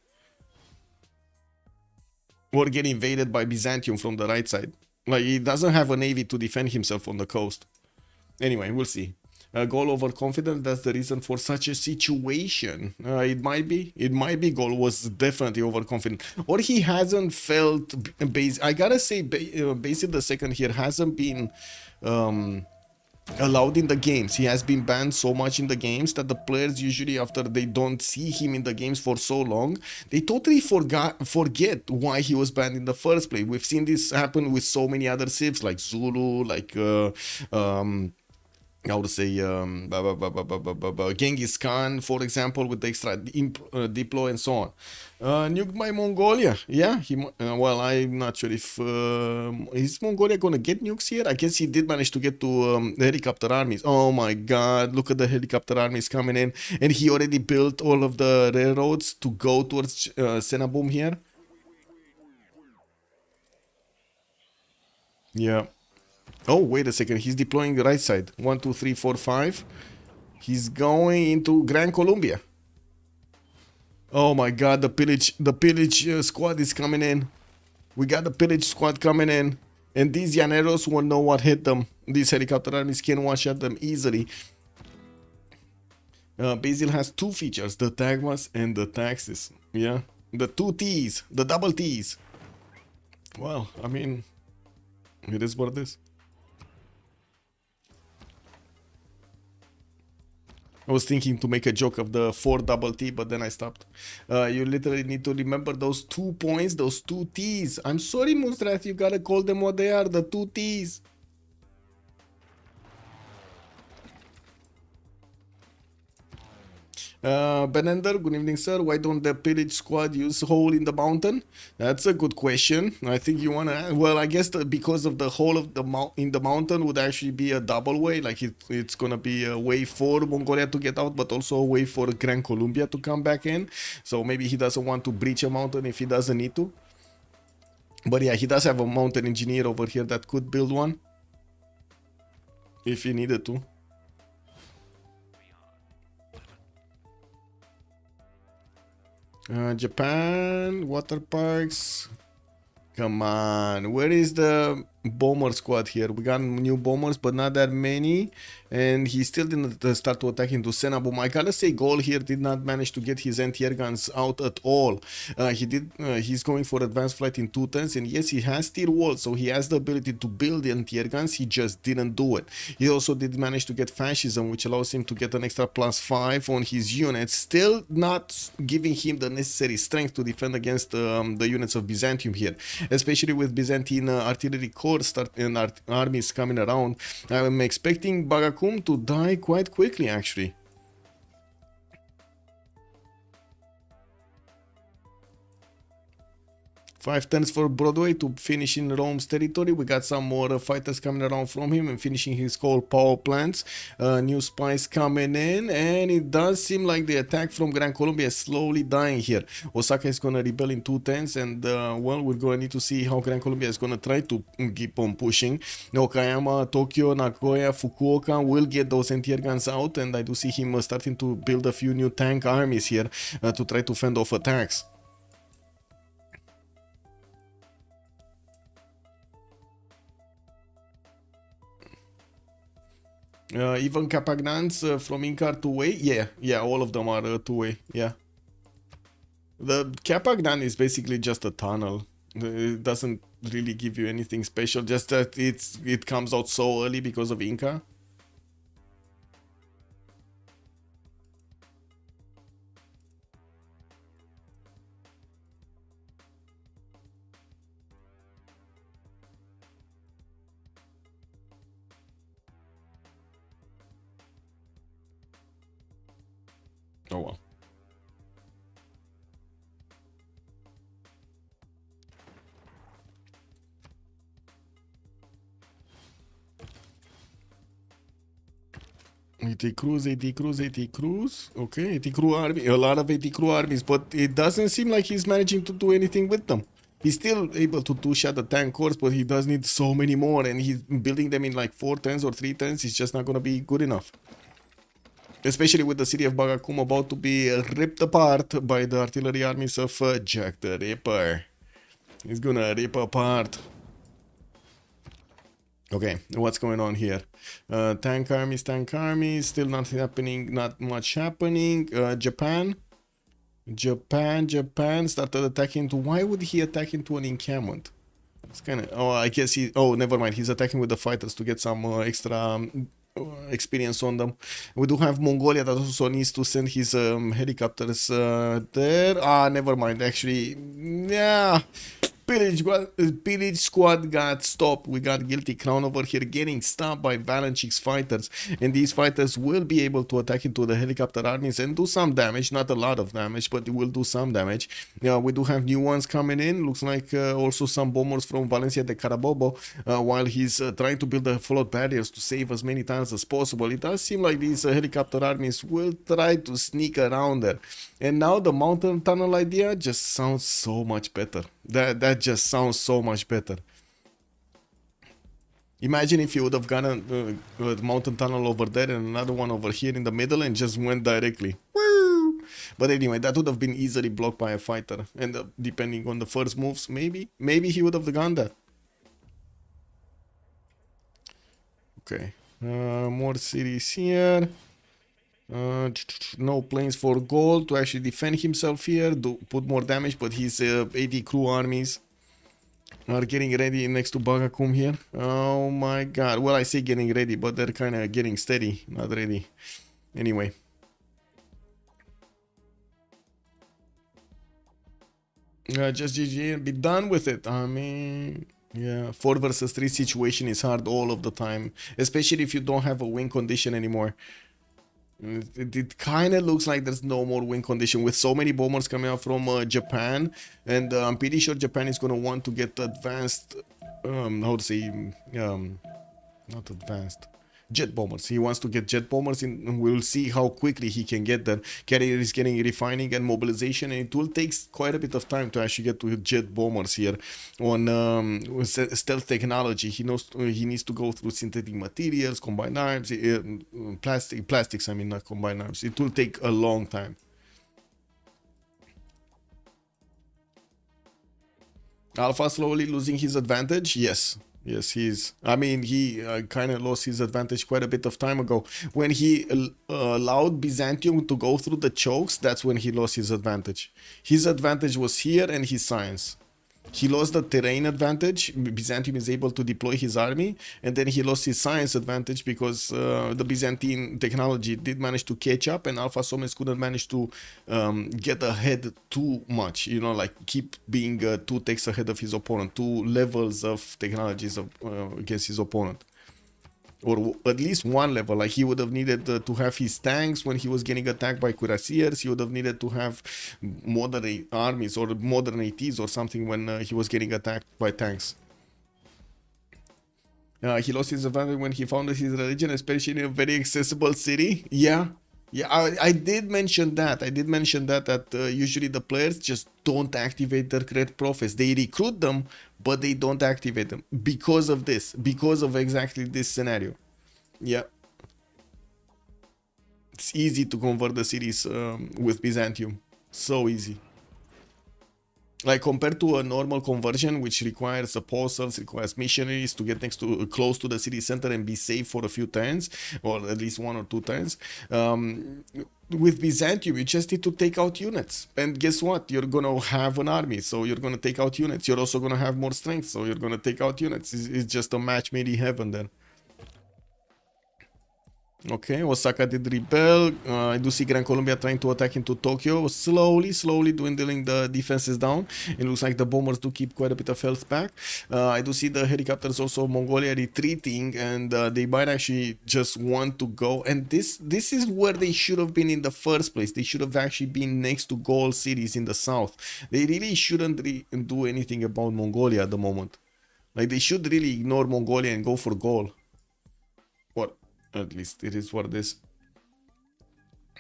Or get invaded by Byzantium from the right side. Like, he doesn't have a navy to defend himself on the coast. Anyway, we'll see. Gaul overconfident, that's the reason for such a situation. It might be. It might be Gaul was definitely overconfident. Or he hasn't felt... I gotta say, Basil the second here hasn't been... allowed in the games. He has been banned so much in the games that the players usually, after they don't see him in the games for so long, they totally forget why he was banned in the first place. We've seen this happen with so many other civs like Zulu, like I would say Genghis Khan, for example, with the extra deploy and so on. Nuked by Mongolia. Yeah, well, I'm not sure if... is Mongolia gonna get nukes here? I guess he did manage to get to the helicopter armies. Oh my god, look at the helicopter armies coming in. And he already built all of the railroads to go towards Senabum here. Yeah. Oh, wait a second. He's deploying the right side. 1, 2, 3, 4, 5. He's going into Gran, Colombia. Oh my god, the pillage squad is coming in. We got the pillage squad coming in. And these llaneros won't know what hit them. These helicopter armies can one-shot them easily. Basil has two features, the Tagmas and the taxes. Yeah, the two T's, the double T's. Well, I mean, it is what it is. I was thinking to make a joke of the 4 double T, but then I stopped. You literally need to remember those 2 points, those 2 T's. I'm sorry, Monstrat, you gotta call them what they are, the 2 T's. Benender, good evening, sir. Why don't the pillage squad use hole in the mountain? That's a good question. I think you wanna... Well, I guess because of the hole of the in the mountain would actually be a double way. Like it's gonna be a way for Mongolia to get out, but also a way for Gran Colombia to come back in. So maybe he doesn't want to breach a mountain if he doesn't need to. But yeah, he does have a mountain engineer over here that could build one if he needed to. Japan, water parks. Come on, where is the bomber squad here? We got new bombers, but not that many. And he still didn't start to attack into Senabum. I gotta say, Gaul here did not manage to get his anti-air guns out at all. He's going for advanced flight in 2 turns, and yes, he has steel walls, so he has the ability to build the anti-air guns. He just didn't do it. He also did manage to get fascism, which allows him to get an extra +5 on his units, still not giving him the necessary strength to defend against the units of Byzantium here, especially with Byzantine artillery corps and armies coming around. I'm expecting Bagakum to die quite quickly, actually. Five turns for Broadway to finish in Rome's territory. We got some more fighters coming around from him and finishing his coal power plants. New spies coming in, and it does seem like the attack from Gran Colombia is slowly dying here. Osaka is gonna rebel in 2 turns, and well, we're gonna need to see how Gran Colombia is gonna try to keep on pushing. Okayama, Tokyo, Nagoya, Fukuoka will get those anti-air guns out, and I do see him starting to build a few new tank armies here to try to fend off attacks. Even Capagnans from Incar 2-way? Yeah, all of them are 2-way, yeah. The Capagnan is basically just a tunnel. It doesn't really give you anything special, just that it comes out so early because of Inca. Oh well. AT Crews, AT Crews, AT Crews. Okay, AT Crew army, a lot of AT Crew armies, but it doesn't seem like he's managing to do anything with them. He's still able to two-shot the tank corps, but he does need so many more, and he's building them in like 4 turns or 3 turns. It's just not gonna be good enough. Especially with the city of Bagakum about to be ripped apart by the artillery armies of Jack the Ripper. He's gonna rip apart. Okay, what's going on here? Tank armies, still nothing happening, not much happening. Japan started attacking to, why would he attack into an encampment? It's kind of, oh, I guess he, oh, never mind, he's attacking with the fighters to get some extra experience on them. We do have Mongolia that also needs to send his helicopters there. Ah, never mind, actually, yeah. Pillage squad got stopped. We got guilty crown over here getting stopped by Valanchik's fighters, and these fighters will be able to attack into the helicopter armies and do some damage, not a lot of damage, but it will do some damage. Yeah, we do have new ones coming in. Looks like also some bombers from Valencia de Carabobo, while he's trying to build the float barriers to save as many times as possible. It does seem like these helicopter armies will try to sneak around there. And now the mountain tunnel idea just sounds so much better. That just sounds so much better. Imagine if you would have gone a mountain tunnel over there and another one over here in the middle and just went directly. Woo! But anyway, that would have been easily blocked by a fighter. And depending on the first moves, maybe he would have gone that. Okay. More cities here. No planes for Gaul to actually defend himself here, put more damage, but his 80 crew armies are getting ready next to Bagakum here. Oh my god. Well, I say getting ready, but they're kind of getting steady, not ready. Anyway. Just GG and be done with it. I mean, yeah, 4 versus 3 situation is hard all of the time, especially if you don't have a win condition anymore. It kind of looks like there's no more win condition with so many bombers coming out from Japan, and I'm pretty sure Japan is going to want to get advanced, how to say, not advanced, jet bombers. He wants to get jet bombers in, and we'll see how quickly he can get there. Carrier is getting refining and mobilization, and it will take quite a bit of time to actually get to jet bombers here on stealth technology. He knows he needs to go through synthetic materials, combined arms, plastics, I mean, not combined arms. It will take a long time. Alpha slowly losing his advantage? Yes. Yes, he's. I mean, he kind of lost his advantage quite a bit of time ago. When he allowed Byzantium to go through the chokes, that's when he lost his advantage. His advantage was here and his science. He lost the terrain advantage. Byzantium is able to deploy his army, and then he lost his science advantage because the Byzantine technology did manage to catch up, and Alfasomets couldn't manage to get ahead too much. You know, like keep being 2 techs ahead of his opponent, 2 levels of technologies against his opponent. Or at least 1 level. Like he would have needed to have his tanks when he was getting attacked by cuirassiers. He would have needed to have modern armies or modern ATs or something when he was getting attacked by tanks. He lost his advantage when he founded his religion, especially in a very accessible city. Yeah, I did mention that. That usually the players just don't activate their great prophets. They recruit them, but they don't activate them because of this, because of exactly this scenario. Yeah, it's easy to convert the cities with Byzantium. So easy. Like compared to a normal conversion, which requires apostles, requires missionaries to get close to the city center and be safe for a few turns, or at least 1 or 2 turns. With Byzantium, you just need to take out units. And guess what? You're going to have an army, so you're going to take out units. You're also going to have more strength, so you're going to take out units. It's just a match made in heaven then. Okay, Osaka did rebel. I do see Gran Colombia trying to attack into Tokyo. Slowly dwindling the defenses down. It looks like the bombers do keep quite a bit of health back. I do see the helicopters also Mongolia retreating, and they might actually just want to go. And this is where they should have been in the first place. They should have actually been next to Gaul cities in the south. They really shouldn't do anything about Mongolia at the moment. Like they should really ignore Mongolia and go for Gaul. What? At least it is what it is.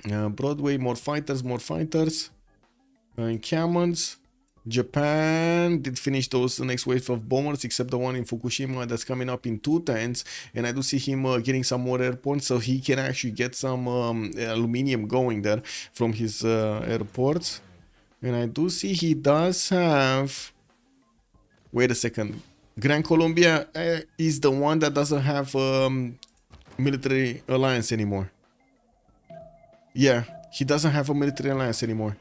Broadway, more fighters. Encampments. Japan did finish those next wave of bombers, except the one in Fukushima that's coming up in 2 turns. And I do see him getting some more airports, so he can actually get some aluminium going there from his airports. And I do see he does have... Wait a second. Gran Colombia is the one that doesn't have military alliance anymore. Yeah, he doesn't have a military alliance anymore.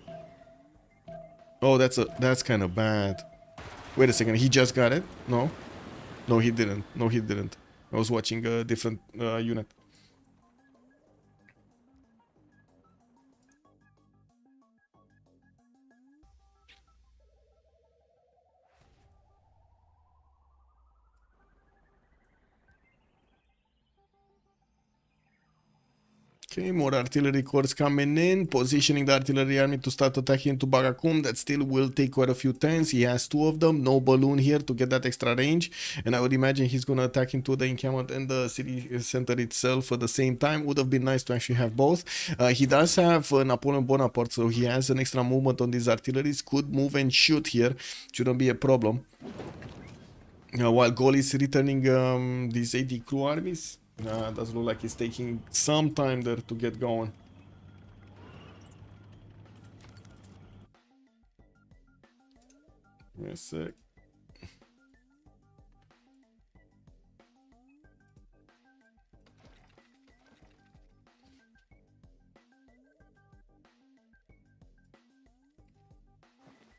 Oh, that's kind of bad. Wait a second, he just got it? No? No, he didn't. No, he didn't. I was watching a different unit. Okay, more artillery corps coming in, positioning the artillery army to start attacking into Bagakum. That still will take quite a few turns. He has 2 of them, no balloon here to get that extra range. And I would imagine he's going to attack into the encampment and the city center itself at the same time. Would have been nice to actually have both. He does have Napoleon Bonaparte, so he has an extra movement on these artilleries. Could move and shoot here. Shouldn't be a problem. While Gaul is returning these 80 crew armies. Does look like it's taking some time there to get going. Wait a sec.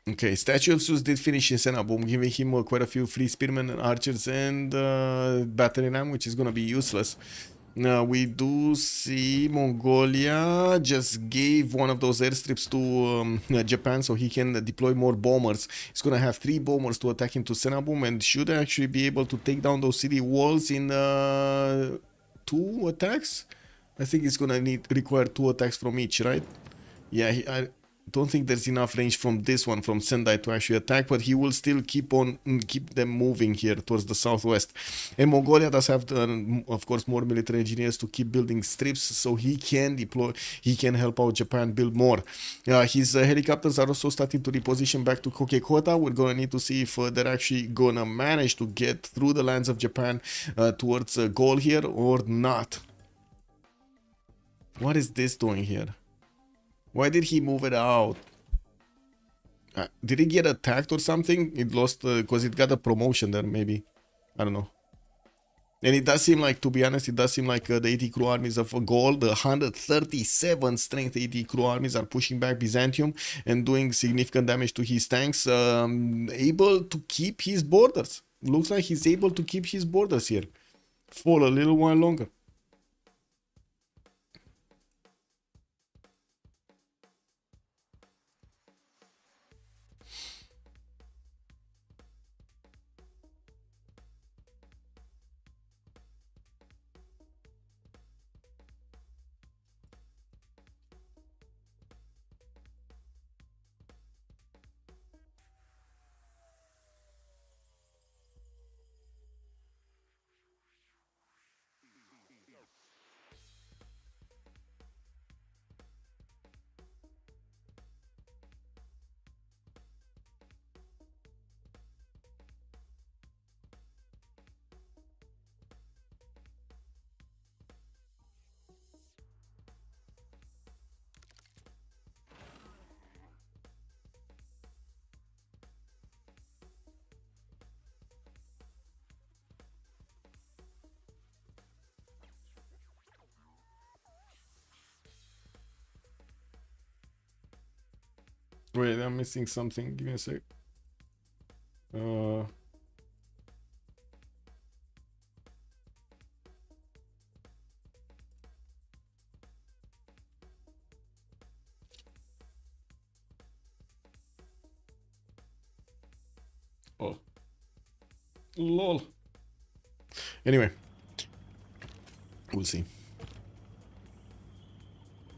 Okay, Statue of Zeus did finish in Senabum, giving him quite a few free spearmen and archers and battery ram, which is gonna be useless. Now we do see Mongolia just gave one of those airstrips to Japan, so he can deploy more bombers. He's gonna have 3 bombers to attack into Senabum and should actually be able to take down those city walls in 2 attacks. I think it's gonna require 2 attacks from each, right? Yeah, I don't think there's enough range from this one, from Sendai, to actually attack, but he will still keep them moving here towards the southwest. And Mongolia does have, of course, more military engineers to keep building strips, so he can help out Japan build more. His helicopters are also starting to reposition back to Kokekota. We're gonna need to see if they're actually gonna manage to get through the lands of Japan towards Gaul here or not. What is this doing here? Why did he move it out? Did he get attacked or something? It lost because it got a promotion there, maybe. I don't know. And it does seem like, to be honest, it does seem like the 80 crew armies of Gaul, the 137 strength 80 crew armies are pushing back Byzantium and doing significant damage to his tanks, able to keep his borders. Looks like he's able to keep his borders here for a little while longer. Wait, I'm missing something. Give me a sec. Oh. Lol. Anyway. We'll see.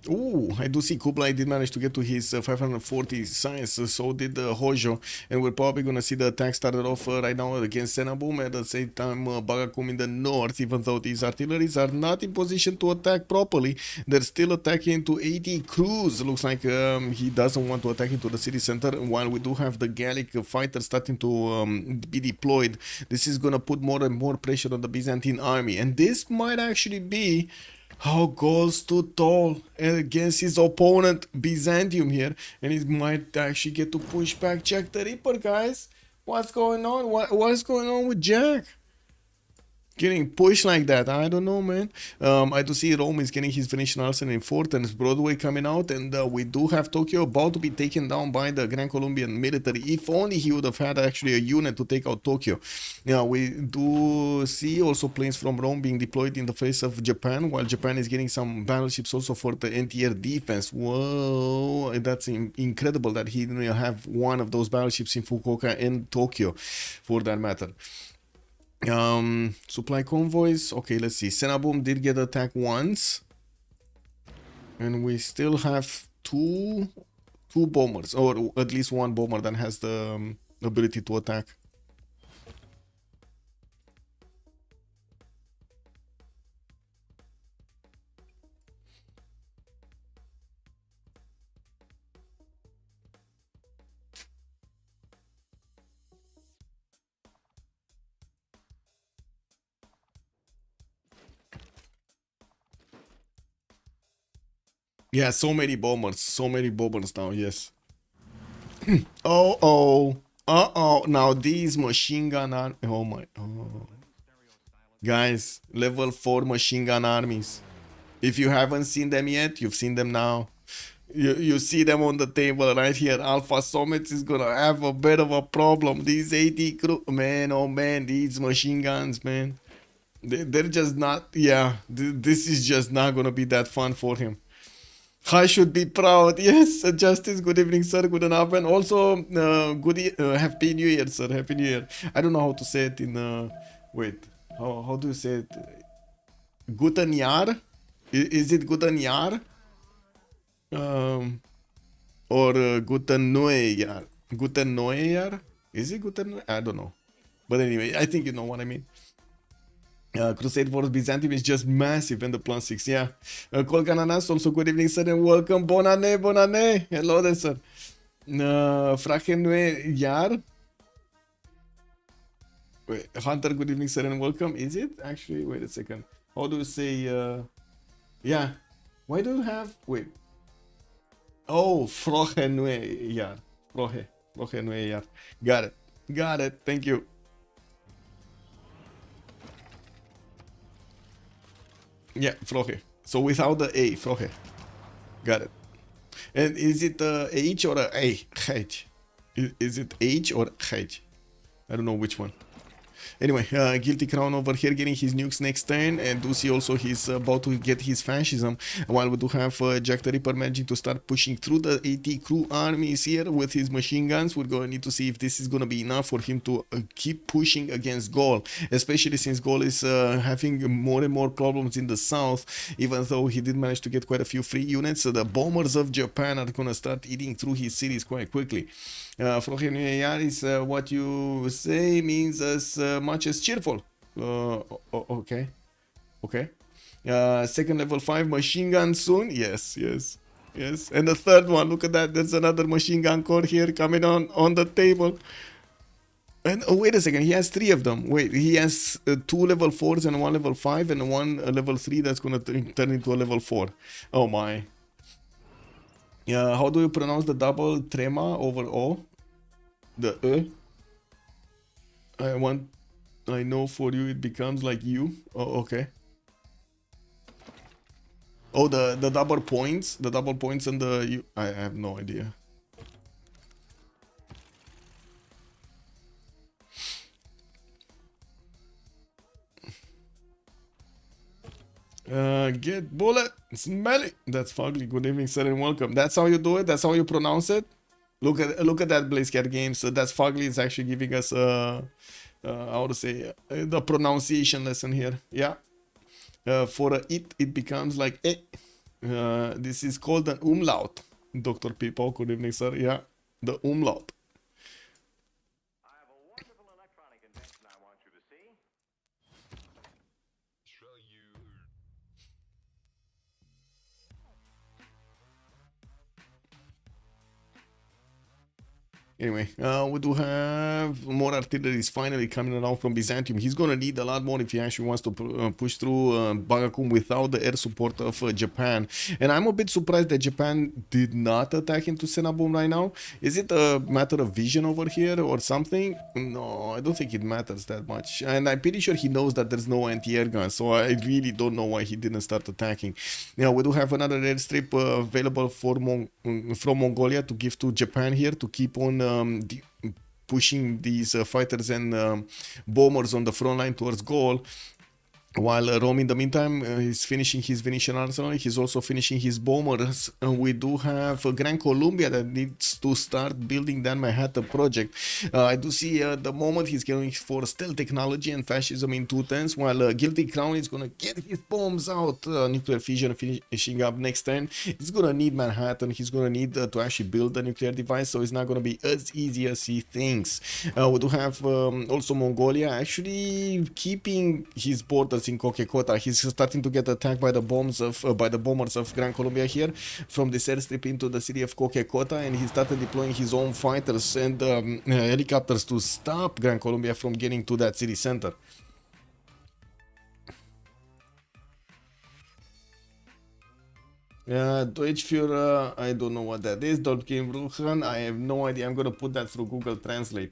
Ooh, I do see Kublai did manage to get to his 540 science, so did Hojo, and we're probably gonna see the attack started off right now against Senabum. At the same time, Bagakum in the north, even though these artilleries are not in position to attack properly, they're still attacking into 80 crews. Looks like he doesn't want to attack into the city center, while we do have the Gallic fighters starting to be deployed. This is gonna put more and more pressure on the Byzantine army, and this might actually be how Gaul stood tall against his opponent Byzantium here, and he might actually get to push back Jack the Ripper, guys. What's going on? What's going on with Jack? Getting pushed like that, I don't know, man. I do see Rome is getting his Venetian arsenal in fort, and Broadway coming out, and we do have Tokyo about to be taken down by the Grand Colombian military. If only he would have had actually a unit to take out Tokyo. Yeah, we do see also planes from Rome being deployed in the face of Japan, while Japan is getting some battleships also for the anti-air defense. Whoa, that's incredible that he didn't have one of those battleships in Fukuoka and Tokyo, for that matter. Supply convoys. Okay, let's see. Senabum did get attacked once, and we still have two bombers, or at least one bomber that has the ability to attack. Yeah, so many bombers now, yes. Uh-oh, now these machine gun guys, level 4 machine gun armies. If you haven't seen them yet, you've seen them now. You see them on the table right here. Alfasomets is gonna have a bit of a problem. These 80 crew, man, oh man, these machine guns, man. They're just not, yeah, this is just not gonna be that fun for him. I should be proud. Yes, Justice. Good evening, sir. Good afternoon. Also, Happy New Year, sir. Happy New Year. I don't know how to say it in. Wait. How do you say it? Guten Jahr? Is it Guten Jahr? Or Guten Neujahr? Guten Neujahr? Is it Guten Neujahr? I don't know. But anyway, I think you know what I mean. Crusade for Byzantium is just massive in the +6, yeah. Colgananas, also good evening, sir, and welcome. Bon année, bon année. Hello there, sir. Fragenwe Yar. Wait, Hunter, good evening, sir, and welcome. Is it actually? Wait a second. How do you say? Yeah. Why do you have? Wait. Oh, Frogenwe Yar. Frogenwe Yar. Got it. Thank you. Yeah, Frohe. So without the A, Frohe. Got it. And is it H or a H? Is it H or H? I don't know which one. Anyway, Guilty Crown over here getting his nukes next turn, and do see also he's about to get his fascism, while we do have Jack the Ripper managing to start pushing through the 80 crew armies here with his machine guns. We're going to need to see if this is going to be enough for him to keep pushing against Gaul, especially since Gaul is having more and more problems in the south, even though he did manage to get quite a few free units. So the bombers of Japan are going to start eating through his cities quite quickly. Frohenuyar is what you say means as much as cheerful. Okay. Second level 5 machine gun soon. Yes. And the third one, look at that. There's another machine gun core here coming on the table. And oh, wait a second, he has 3 of them. Wait, he has 2 level 4s and 1 level 5 and 1 level 3 that's gonna turn into a level 4. Oh my. How do you pronounce the double trema over O? The I know for you it becomes like you. Oh, okay. Oh, the double points. The double points and the you. I have no idea. Get bullet. Smelly. That's fugly. Good evening, sir, and welcome. That's how you do it? That's how you pronounce it? Look at that BlazeCat game. So that's fugly. It's actually giving us how to say the pronunciation lesson here. Yeah. For it becomes like This is called an umlaut. Dr. People, good evening, sir. Yeah, the umlaut. I have a wonderful electronic invention I want you to see. Anyway, we do have more artillery finally coming around from Byzantium. He's gonna need a lot more if he actually wants to push through Bagakum without the air support of Japan. And I'm a bit surprised that Japan did not attack into Senabum right now. Is it a matter of vision over here or something? No, I don't think it matters that much. And I'm pretty sure he knows that there's no anti-air gun, so I really don't know why he didn't start attacking. Now, we do have another airstrip available for from Mongolia to give to Japan here to keep on pushing these fighters and bombers on the front line towards Gaul. While Rome, in the meantime, is finishing his Venetian arsenal. He's also finishing his bombers. We do have Gran Colombia that needs to start building that Manhattan project. I do see the moment he's going for stealth technology and fascism in 2 turns, while Guilty Crown is going to get his bombs out. Nuclear fission finishing up next turn. He's going to need Manhattan. He's going to need to actually build a nuclear device, so it's not going to be as easy as he thinks. We do have also Mongolia actually keeping his borders in Kokekota. He's starting to get attacked by the bombers of Gran Colombia here from this airstrip into the city of Kokekota, and he started deploying his own fighters and helicopters to stop Gran Colombia from getting to that city center. Deutschführer, I don't know what that is. Dolkin Bruchen, I have no idea. I'm gonna put that through Google Translate.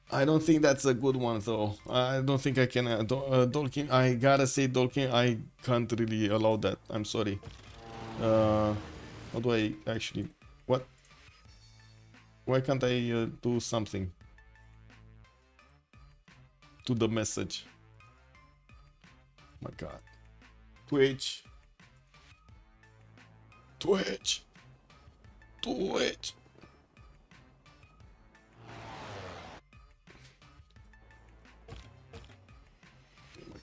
I don't think that's a good one though. I don't think I can. Dolkin, I gotta say Dolkin, I can't really allow that. I'm sorry. How do I actually? What? Why can't I do something to the message? My God. Twitch. Twitch. Twitch.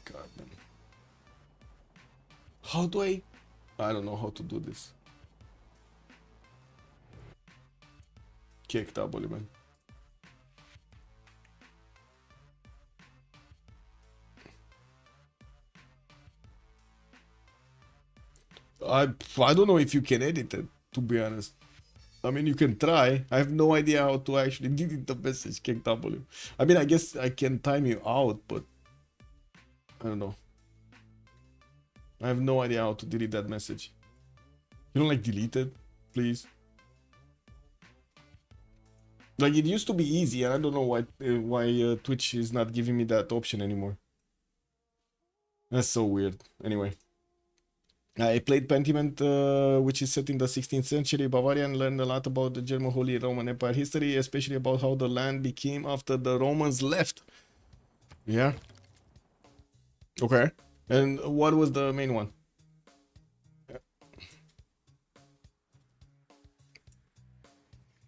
God, man. How do I don't know how to do this. Kick W, man. I don't know if you can edit it, to be honest. I mean, you can try. I have no idea how to actually delete the message, kick W. I mean, I guess I can time you out, but I don't know. I have no idea how to delete that message. You don't like delete it, please? Like, it used to be easy, and I don't know why Twitch is not giving me that option anymore. That's so weird. Anyway. I played Pentiment, which is set in the 16th century Bavaria, and learned a lot about the German Holy Roman Empire history, especially about how the land became after the Romans left. Yeah. Okay. And what was the main one?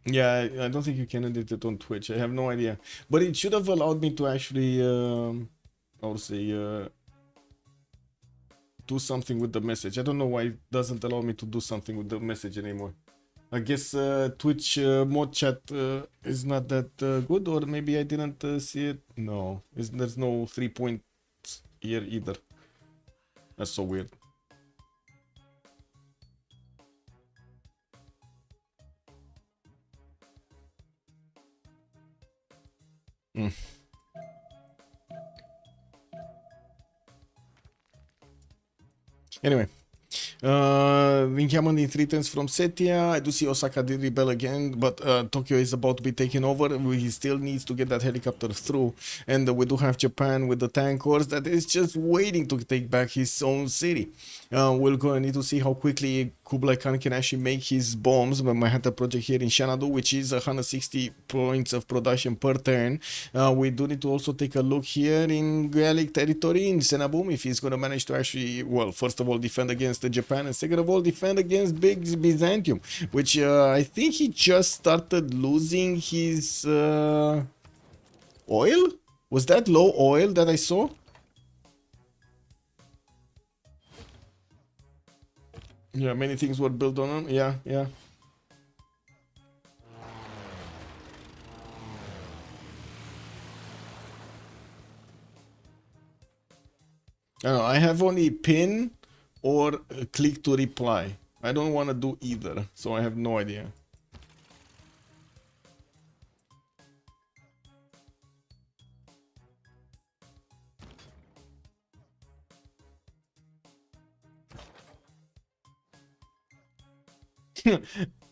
Yeah, I don't think you can edit it on Twitch. I have no idea. But it should have allowed me to actually, I would say, do something with the message. I don't know why it doesn't allow me to do something with the message anymore. I guess Twitch mod chat is not that good, or maybe I didn't see it. No, there's no 3 points here either. That's so weird. Anyway, Winkaman in 3 turns from Setia. I do see Osaka did rebel again, but Tokyo is about to be taken over. He still needs to get that helicopter through. And we do have Japan with the tank horse that is just waiting to take back his own city. We're going to need to see how quickly Kublai Khan can actually make his bombs. Manhattan project here in Shanadu, which is 160 points of production per turn. We do need to also take a look here in Gallic territory in Senabum, if he's going to manage to actually, well, first of all, defend against Japan, and second of all, defend against Big Byzantium, which I think he just started losing his oil. Was that low oil that I saw? Yeah, many things were built on them. Yeah, yeah. I don't know, I have only pin or click to reply. I don't want to do either, so I have no idea.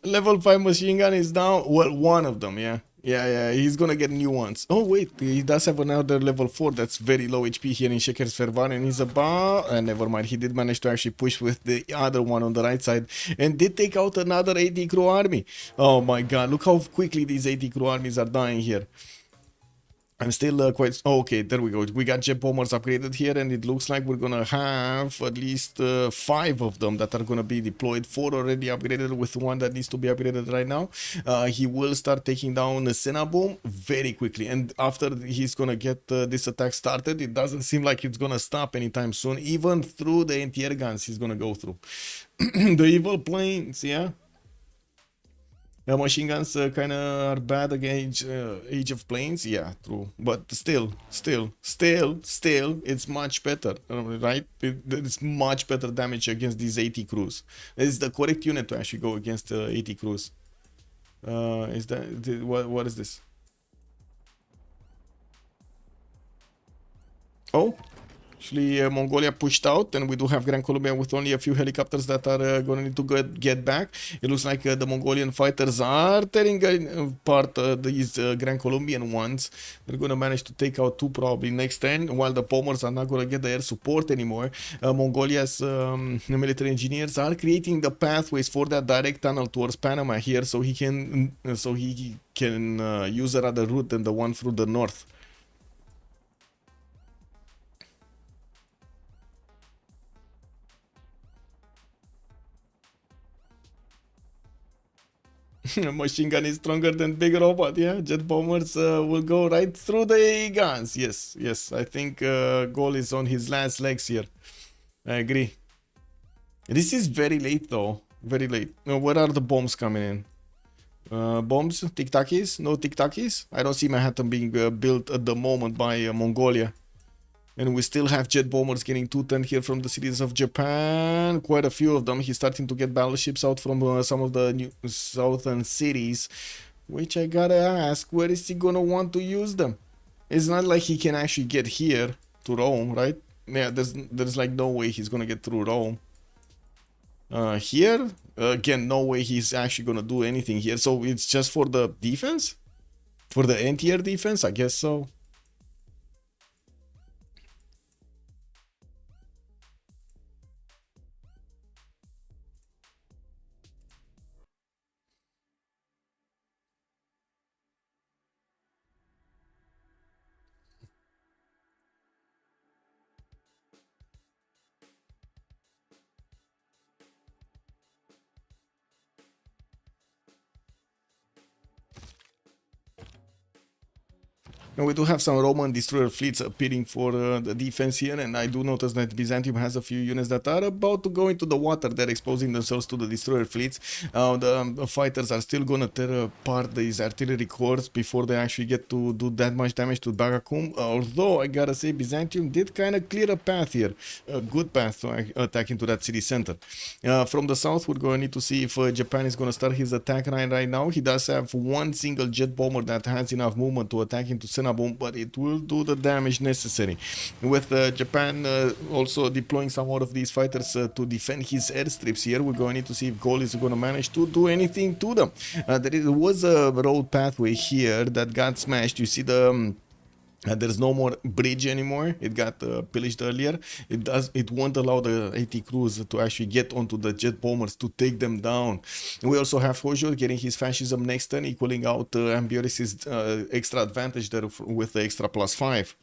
Level 5 machine gun is down. Well, one of them, yeah. Yeah, he's gonna get new ones. Oh, wait, he does have another level 4 that's very low HP here in Shekers Fervan, and he's about... never mind, he did manage to actually push with the other one on the right side, and did take out another 80 crew army. Oh my god, look how quickly these 80 crew armies are dying here. I'm still quite... Oh, okay, there we go. We got jet bombers upgraded here, and it looks like we're gonna have at least 5 of them that are gonna be deployed. 4 already upgraded, with 1 that needs to be upgraded right now. He will start taking down the Cinnabom very quickly, and after he's gonna get this attack started, it doesn't seem like it's gonna stop anytime soon, even through the anti-air guns he's gonna go through. The evil planes, yeah. Machine guns kind of are bad against Age of Planes, yeah, true. But still, it's much better, right? It's much better damage against these 80 crews. It's the correct unit to actually go against 80 crews. Is that what is this? Oh, actually, Mongolia pushed out, and we do have Gran Colombia with only a few helicopters that are going to need to get back. It looks like the Mongolian fighters are tearing apart these Gran Colombian ones. They're going to manage to take out 2 probably next turn, while the bombers are not going to get the air support anymore. Mongolia's military engineers are creating the pathways for that direct tunnel towards Panama here, so he can use another route than the one through the north. Machine gun is stronger than big robot, yeah. Jet bombers will go right through the guns. Yes. I think Gaul is on his last legs here. I agree. This is very late though. Very late. Where are the bombs coming in? Bombs? Tic-Takis? No tic-Takis? I don't see Manhattan being built at the moment by Mongolia. And we still have jet bombers getting 210 here from the cities of Japan. Quite a few of them. He's starting to get battleships out from some of the new southern cities. Which I gotta ask, where is he gonna want to use them? It's not like he can actually get here to Rome, right? Yeah, there's like no way he's gonna get through Rome. Here, again, no way he's actually gonna do anything here. So it's just for the defense? For the anti-air defense? I guess so. And we do have some Roman destroyer fleets appearing for the defense here, and I do notice that Byzantium has a few units that are about to go into the water. They're exposing themselves to the destroyer fleets. The fighters are still gonna tear apart these artillery cores before they actually get to do that much damage to Bagakum. Although I gotta say, Byzantium did kind of clear a path here, a good path to attack into that city center. From the south, we're going to need to see if Japan is gonna start his attack right now. He does have one single jet bomber that has enough movement to attack into Cinnabom, but it will do the damage necessary. With Japan also deploying some more of these fighters to defend his airstrips here, we're going to need to see if Gaul is going to manage to do anything to them. There was a road pathway here that got smashed. You see the... there's no more bridge anymore. It got pillaged earlier. It won't allow the 80 crews to actually get onto the jet bombers to take them down. And we also have Hojo getting his fascism next turn, equaling out Ambioris' extra advantage there with the extra +5.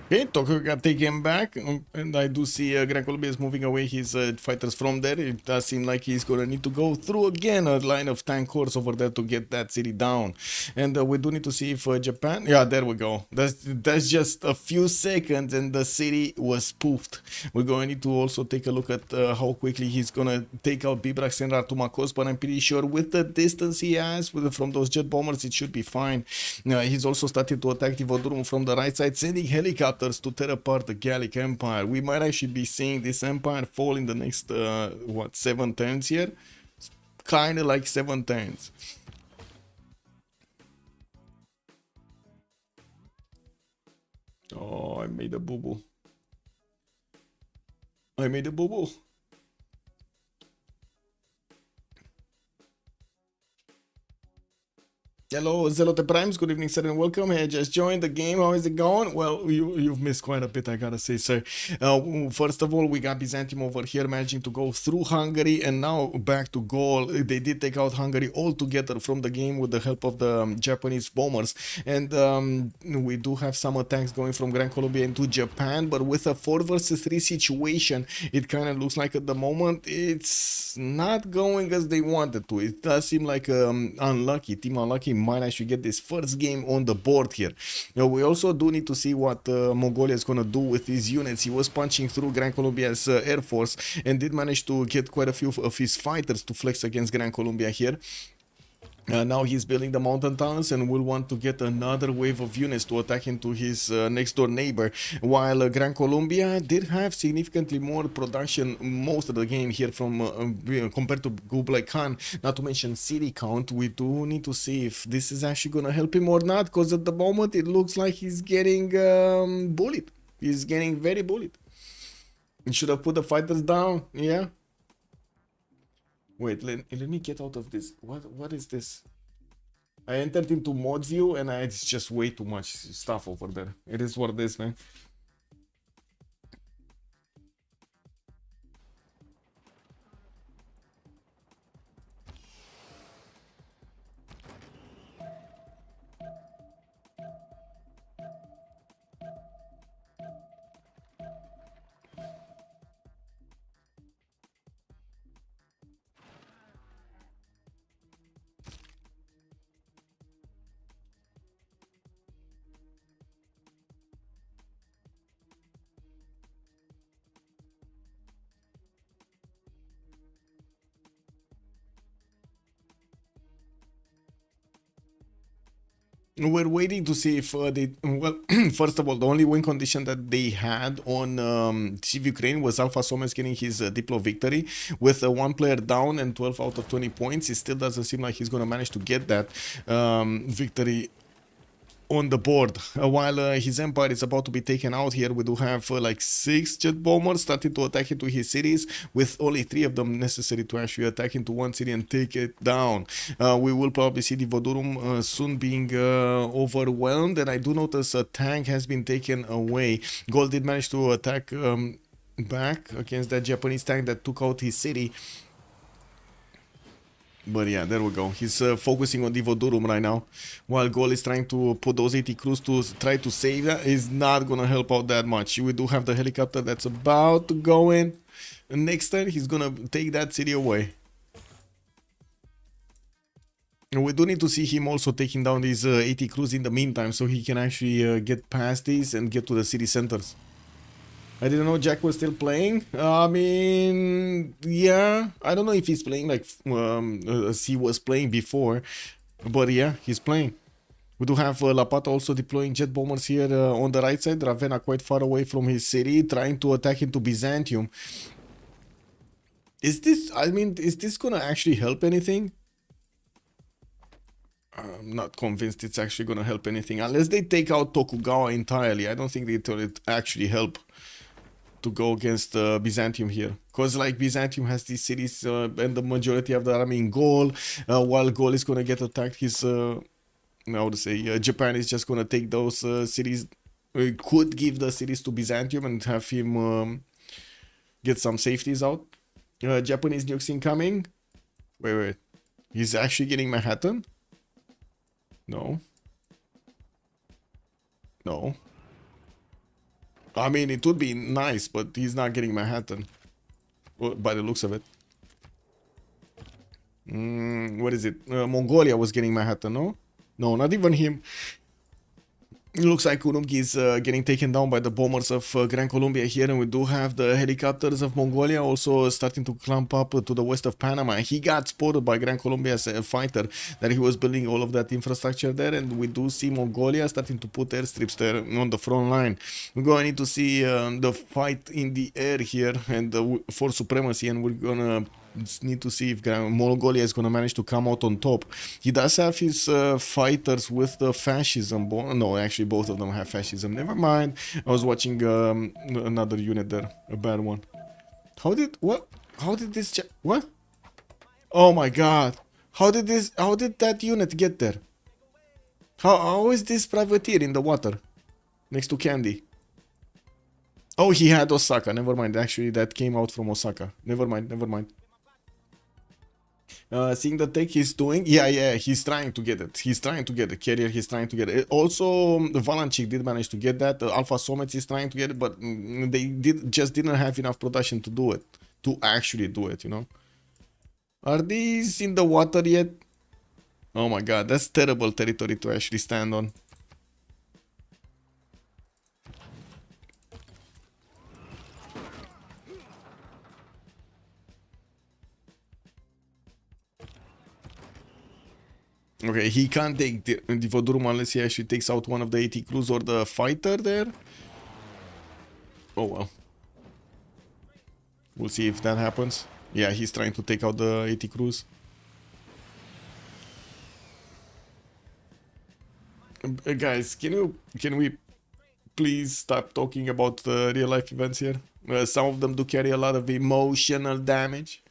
Okay, Tokugawa got taken back, and I do see Gran Colombia is moving away his fighters from there. It does seem like he's gonna need to go through again a line of tank corps over there to get that city down. And we do need to see if Japan... Yeah, there we go. That's just a few seconds and the city was poofed. We're gonna need to also take a look at how quickly he's gonna take out Bibrax and Ratumakos, but I'm pretty sure with the distance he has from those jet bombers, it should be fine. He's also started to attack the Vodurum from the right side, sending helicopters to tear apart the Gallic Empire. We might actually be seeing this empire fall in the next, 7 turns here? Kind of like 7 turns. Oh, I made a boo-boo. I made a boo-boo. Hello, Zelote Primes. Good evening, sir, and welcome. Hey, I just joined the game. How is it going? Well, you've missed quite a bit, I gotta say, sir. First of all, we got Byzantium over here managing to go through Hungary, and now back to Gaul. They did take out Hungary altogether from the game with the help of the Japanese bombers. And we do have some attacks going from Gran Colombia into Japan, but with a 4 versus 3 situation, it kind of looks like at the moment it's not going as they wanted to. It does seem like Team Unlucky might actually get this first game on the board here. Now, we also do need to see what Mongolia is going to do with these units. He was punching through Gran Colombia's air force and did manage to get quite a few of his fighters to flex against Gran Colombia here. Now he's building the mountain tunnels and will want to get another wave of units to attack into his next door neighbor, while Gran Colombia did have significantly more production most of the game here from compared to Kublai Khan, not to mention city count. We do need to see if this is actually gonna help him or not, because at the moment it looks like he's getting bullied. He's getting very bullied. He should have put the fighters down. Yeah. Wait, let me get out of this. What is this? I entered into mod view and it's just way too much stuff over there. It is what it is, man. We're waiting to see if they... Well, first of all, the only win condition that they had on CivUkraine was Alfasomets getting his Diplo victory. With 1 player down and 12 out of 20 points, it still doesn't seem like he's going to manage to get that victory on the board. While his empire is about to be taken out here, we do have like 6 jet bombers starting to attack into his cities, with only 3 of them necessary to actually attack into one city and take it down. We will probably see the Vodurum soon being overwhelmed, and I do notice a tank has been taken away. Gaul did manage to attack back against that Japanese tank that took out his city. But yeah, there we go. He's focusing on the Vodurum right now, while Gaul is trying to put those 80 crews to try to save that. Is not gonna help out that much. We do have the helicopter that's about to go in. And next turn, he's gonna take that city away. And we do need to see him also taking down these 80 crews in the meantime, so he can actually get past these and get to the city centers. I didn't know Jack was still playing. I mean, yeah. I don't know if he's playing like as he was playing before. But yeah, he's playing. We do have Lapata also deploying jet bombers here on the right side. Ravenna quite far away from his city, trying to attack into Byzantium. Is this gonna actually help anything? I'm not convinced it's actually gonna help anything. Unless they take out Tokugawa entirely. I don't think it will actually help to go against Byzantium here, because like Byzantium has these cities and the majority of the army in Gaul, while Gaul is gonna get attacked. His I would say Japan is just gonna take those cities. Could give the cities to Byzantium and have him get some safeties out. Japanese nukes incoming. Wait, he's actually getting Manhattan? No. I mean, it would be nice, but he's not getting Manhattan. Well, by the looks of it. What is it? Mongolia was getting Manhattan, no? No, not even him. It looks like Urumqi is getting taken down by the bombers of Gran Colombia here, and we do have the helicopters of Mongolia also starting to clamp up to the west of Panama. He got spotted by Gran Colombia's fighter that he was building all of that infrastructure there, and we do see Mongolia starting to put airstrips there on the front line. We're going to need to see the fight in the air here and for supremacy, and we're going to need to see if Mongolia is going to manage to come out on top. He does have his fighters with the fascism. No, actually, both of them have fascism. Never mind. I was watching another unit there, a bad one. How did what? How did this? What? Oh my God! How did this? How did that unit get there? How is this privateer in the water next to Candy? Oh, he had Osaka. Never mind. Actually, that came out from Osaka. Never mind. Never mind. Seeing the tech he's doing, yeah, he's trying to get it. He's trying to get the carrier. He's trying to get it. Also, Valanchik did manage to get that. Alfasomets is trying to get it, but they didn't have enough production to do it, to actually do it. You know, are these in the water yet? Oh my God, that's terrible territory to actually stand on. Okay, he can't take the Vodurum unless he actually takes out one of the 80 crews or the fighter there. Oh well. We'll see if that happens. Yeah, he's trying to take out the 80 crews. Guys, can we please stop talking about real life events here? Some of them do carry a lot of emotional damage.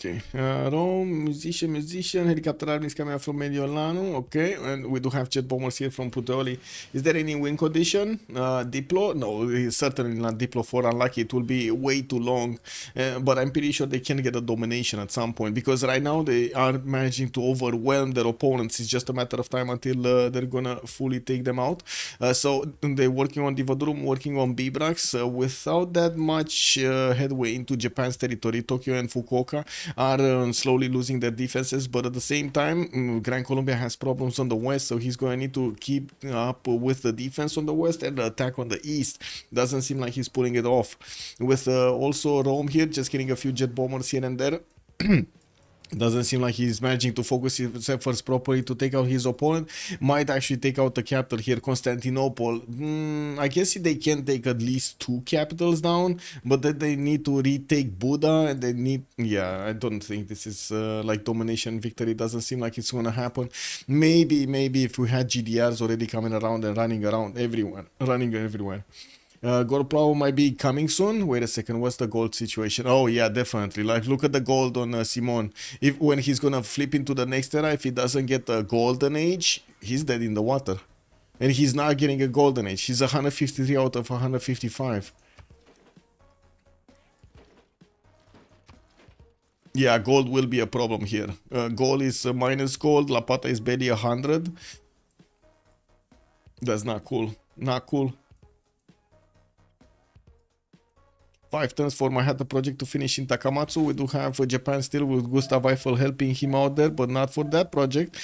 Okay, Rome, musician, helicopter army is coming up from Mediolano. Okay, and we do have jet bombers here from Puteoli. Is there any win condition? Diplo? No, it's certainly not Diplo 4. Unlucky, it will be way too long. But I'm pretty sure they can get a domination at some point because right now they are managing to overwhelm their opponents. It's just a matter of time until they're gonna fully take them out. So they're working on Divodurum, working on Bibrax without that much headway into Japan's territory. Tokyo and Fukuoka are slowly losing their defenses, but at the same time, Gran Colombia has problems on the west, so he's going to need to keep up with the defense on the west and the attack on the east. Doesn't seem like he's pulling it off. With also Rome here, just getting a few jet bombers here and there. Doesn't seem like he's managing to focus his efforts properly to take out his opponent. Might actually take out the capital here, Constantinople. I guess they can take at least 2 capitals down, but then they need to retake Buda, and they need... Yeah, I don't think this is like domination victory. Doesn't seem like it's gonna happen. Maybe if we had GDRs already coming around and running everywhere. Gold Plow might be coming soon. Wait a second, what's the gold situation? Oh yeah, definitely. Like, look at the gold on Simon. When he's gonna flip into the next era, if he doesn't get a golden age, he's dead in the water. And he's not getting a golden age. He's 153 out of 155. Yeah, gold will be a problem here. Gold is minus gold. Lapata is barely 100. That's not cool. Not cool. 5 turns for Manhattan project to finish in Takamatsu. We do have Japan still with Gustav Eiffel helping him out there, but not for that project.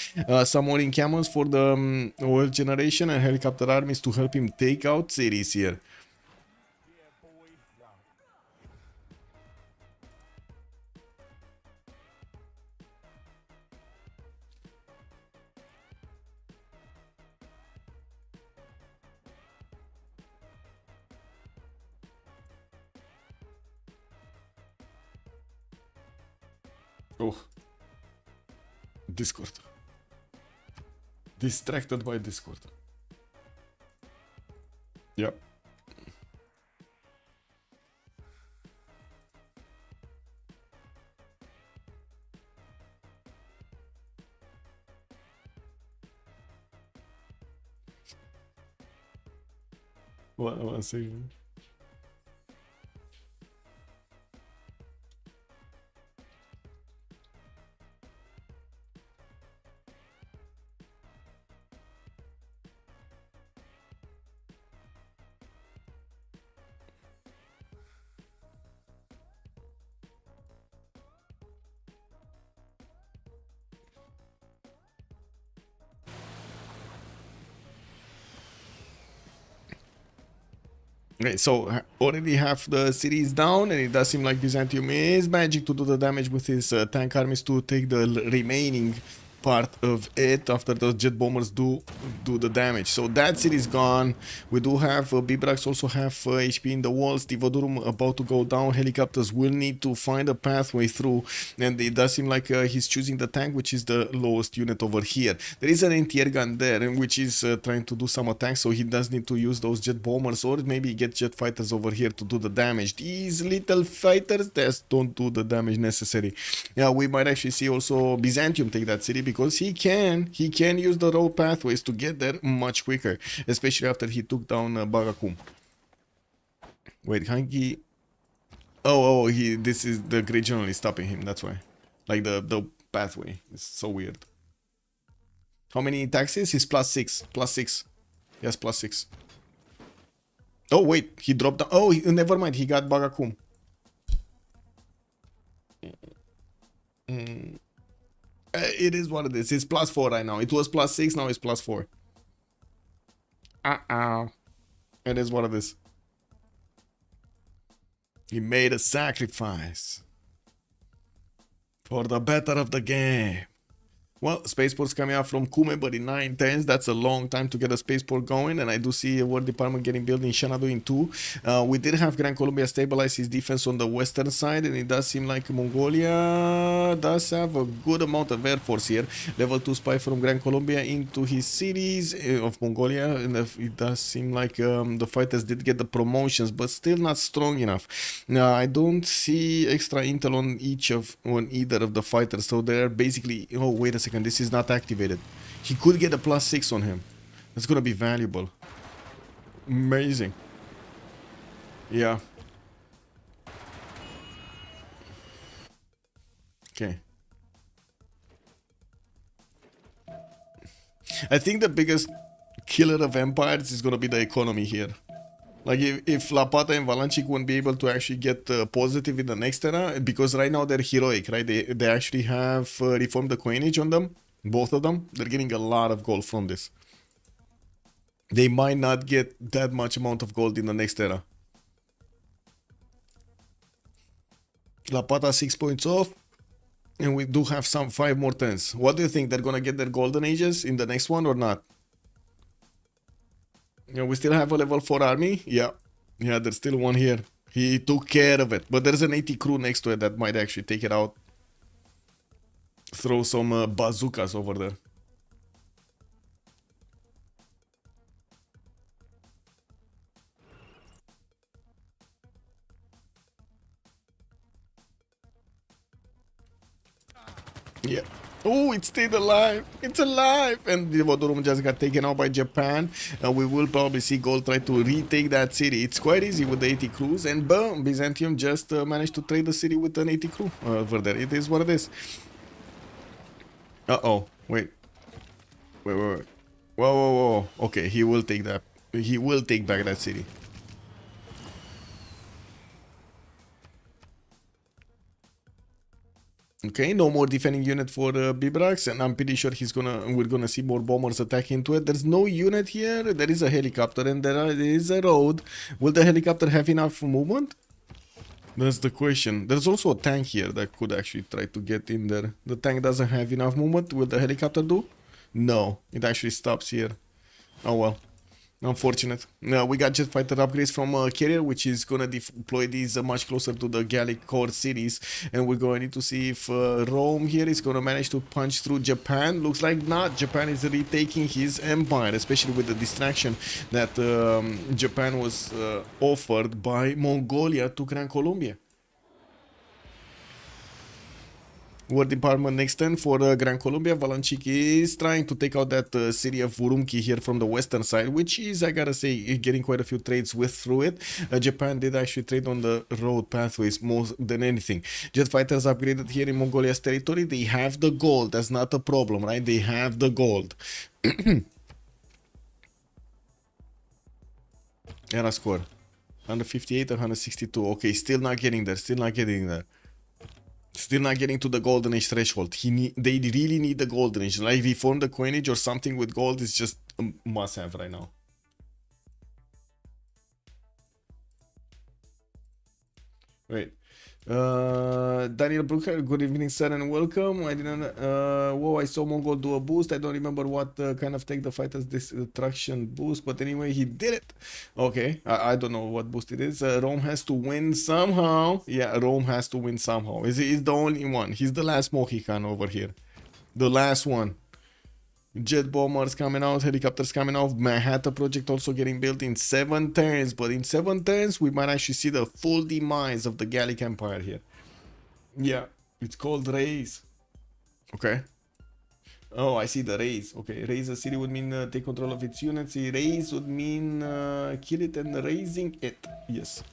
Some more camels for the oil generation and helicopter armies to help him take out cities here. Oh. Discord. Distracted by Discord. Yep. One second. Okay, so already half the city is down, and it does seem like Byzantium is magic to do the damage with his tank armies to take the remaining part of it after those jet bombers do the damage. So that city is gone. We do have Bibrax also have HP in the walls. Divodurum about to go down. Helicopters will need to find a pathway through, and it does seem like he's choosing the tank, which is the lowest unit over here. There is an anti-air gun there, which is trying to do some attacks, so he does need to use those jet bombers or maybe get jet fighters over here to do the damage. These little fighters just don't do the damage necessary. Yeah, we might actually see also Byzantium take that city because he can use the road pathways to get there much quicker, especially after he took down Bagakum. Wait, Hangi. Oh, this is the Great General is stopping him. That's why, like the pathway is so weird. How many taxes? He's +6. +6. Yes, +6. Oh wait, he dropped down. Oh, never mind. He got Bagakum. It is what it is. It's +4 right now. It was +6. Now it's +4. It is what it is. He made a sacrifice for the better of the game. Well, spaceport's coming out from Kume, but in 9/10, that's a long time to get a spaceport going, and I do see a war department getting built in Xanadu in 2. We did have Gran Colombia stabilize his defense on the western side, and it does seem like Mongolia does have a good amount of air force here. Level 2 spy from Gran Colombia into his cities of Mongolia, and it does seem like the fighters did get the promotions, but still not strong enough. I don't see extra intel on either of the fighters, so they're basically... Oh, wait a second, this is not activated. He could get a +6 on him. That's gonna be valuable. Amazing. Yeah. Okay. I think the biggest killer of empires is gonna be the economy here. Like if Lapata and Valanchik won't be able to actually get positive in the next era, because right now they're heroic, right? They actually have reformed the coinage on them, both of them. They're getting a lot of gold from this. They might not get that much amount of gold in the next era. Lapata 6 points off, and we do have some 5 more turns. What do you think? They're gonna get their golden ages in the next one or not? Yeah, we still have a level 4 army. Yeah, there's still one here. He took care of it. But there's an 80 crew next to it that might actually take it out. Throw some bazookas over there. Yeah. Oh, it stayed alive. It's alive. And the Vodorum just got taken out by Japan. We will probably see Gaul try to retake that city. It's quite easy with the 80 crews. And boom, Byzantium just managed to trade the city with an 80 crew over there. It is what it is. Uh-oh. Wait. Whoa. Okay, he will take that. He will take back that city. Okay, no more defending unit for Bibrax, and I'm pretty sure we're gonna see more bombers attack into it. There's no unit here. There is a helicopter, and there is a road. Will the helicopter have enough movement? That's the question. There's also a tank here that could actually try to get in there. The tank doesn't have enough movement. Will the helicopter do? No, it actually stops here. Oh well. Unfortunate. We got jet fighter upgrades from Carrier, which is gonna deploy these much closer to the Gallic core cities, and we're going to need to see if Rome here is gonna manage to punch through Japan. Looks like not. Japan is retaking his empire, especially with the distraction that Japan was offered by Mongolia to Gran Colombia. War Department next turn for Gran Colombia. Valanchik is trying to take out that city of Urumqi here from the western side, which is, I gotta say, getting quite a few trades with through it. Japan did actually trade on the road pathways more than anything. Jet fighters upgraded here in Mongolia's territory. They have the gold. That's not a problem, right? They have the gold. Era score 158 or 162. Okay, still not getting there. Still not getting there. Still not getting to the golden age threshold. They really need the golden age. Like reform the coinage or something with gold is just a must have right now. Wait. Daniel Brooker, good evening, sir, and welcome. I didn't. Whoa, I saw Mongol do a boost. I don't remember what kind of take the fighters destruction boost, but anyway, he did it. Okay, I don't know what boost it is. Rome has to win somehow. Yeah, Rome has to win somehow. He's the only one. He's the last Mohican over here. The last one. Jet bombers coming out, helicopters coming out, Manhattan project also getting built in 7 turns, but in 7 turns we might actually see the full demise of the Gallic Empire here. Yeah, it's called Raise. Okay. Oh, I see the Raise. Okay, Raise a city would mean take control of its units. Raise would mean kill it and raising it. Yes.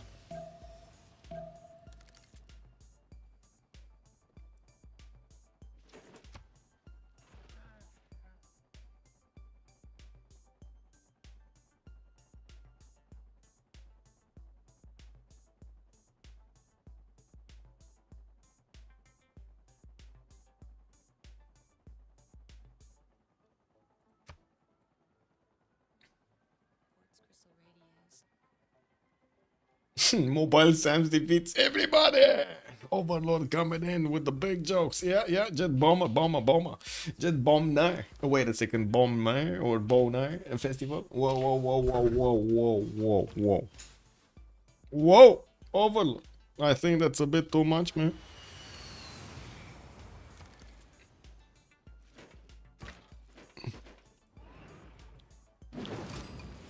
Mobile Sam's defeats everybody. Overlord coming in with the big jokes. Yeah, yeah. Jet bomber. Jet bomb now. Oh, wait a second. Bomb now or bow now festival. Whoa. Whoa. Overlord. I think that's a bit too much, man.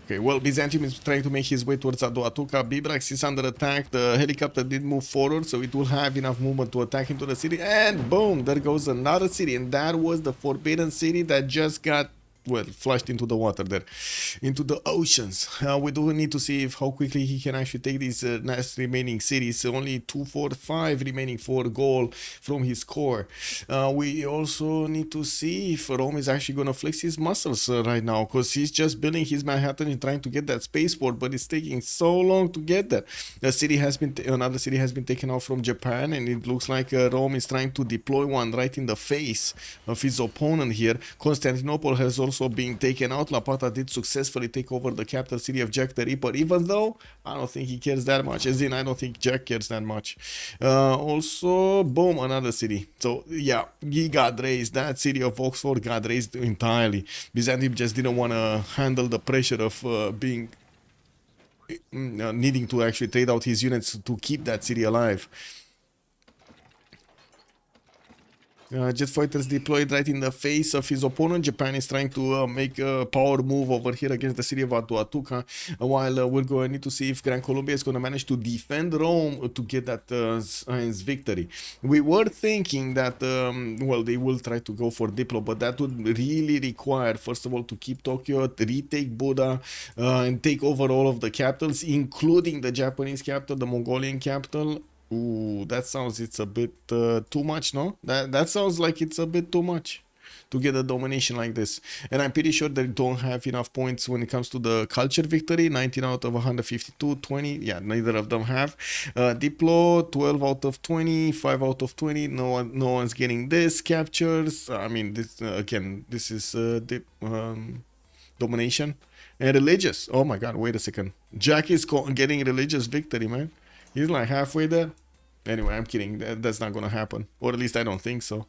Okay, well, Byzantium is trying to make his way towards Aduatuca. Bibrax is under attack. The helicopter did move forward, so it will have enough movement to attack into the city. And boom, there goes another city. And that was the Forbidden City that just got, well, flushed into the water there, into the oceans. We do need to see how quickly he can actually take these last remaining cities. Only 2, 4, 5 remaining for Gaul from his core. We also need to see if Rome is actually going to flex his muscles right now, because he's just building his Manhattan and trying to get that spaceport, but it's taking so long to get there. Another city has been taken out from Japan, and it looks like Rome is trying to deploy one right in the face of his opponent here. Constantinople has also being taken out. Lapata did successfully take over the capital city of Jack the Ripper, even though I don't think he cares that much. As in, I don't think Jack cares that much. Also, boom, another city. So, yeah, he got raised. That city of Oxford got raised entirely. Byzantium just didn't want to handle the pressure of needing to actually trade out his units to keep that city alive. Jet fighters deployed right in the face of his opponent. Japan is trying to make a power move over here against the city of Aduatuca, while we're going to need to see if Gran Colombia is going to manage to defend Rome to get that science victory. We were thinking that, well, they will try to go for Diplo, but that would really require, first of all, to keep Tokyo, retake Buda, and take over all of the capitals, including the Japanese capital, the Mongolian capital. Ooh, that sounds it's a bit too much, no? That sounds like it's a bit too much to get a domination like this. And I'm pretty sure they don't have enough points when it comes to the culture victory. 19 out of 152, 20. Yeah, neither of them have. Diplo, 12 out of 20, 5 out of 20. No one's getting this. Captures. I mean, this again, this is domination. And religious. Oh my god, wait a second. Jack is getting religious victory, man. He's like halfway there. Anyway, I'm kidding. That's not gonna happen. Or at least I don't think so.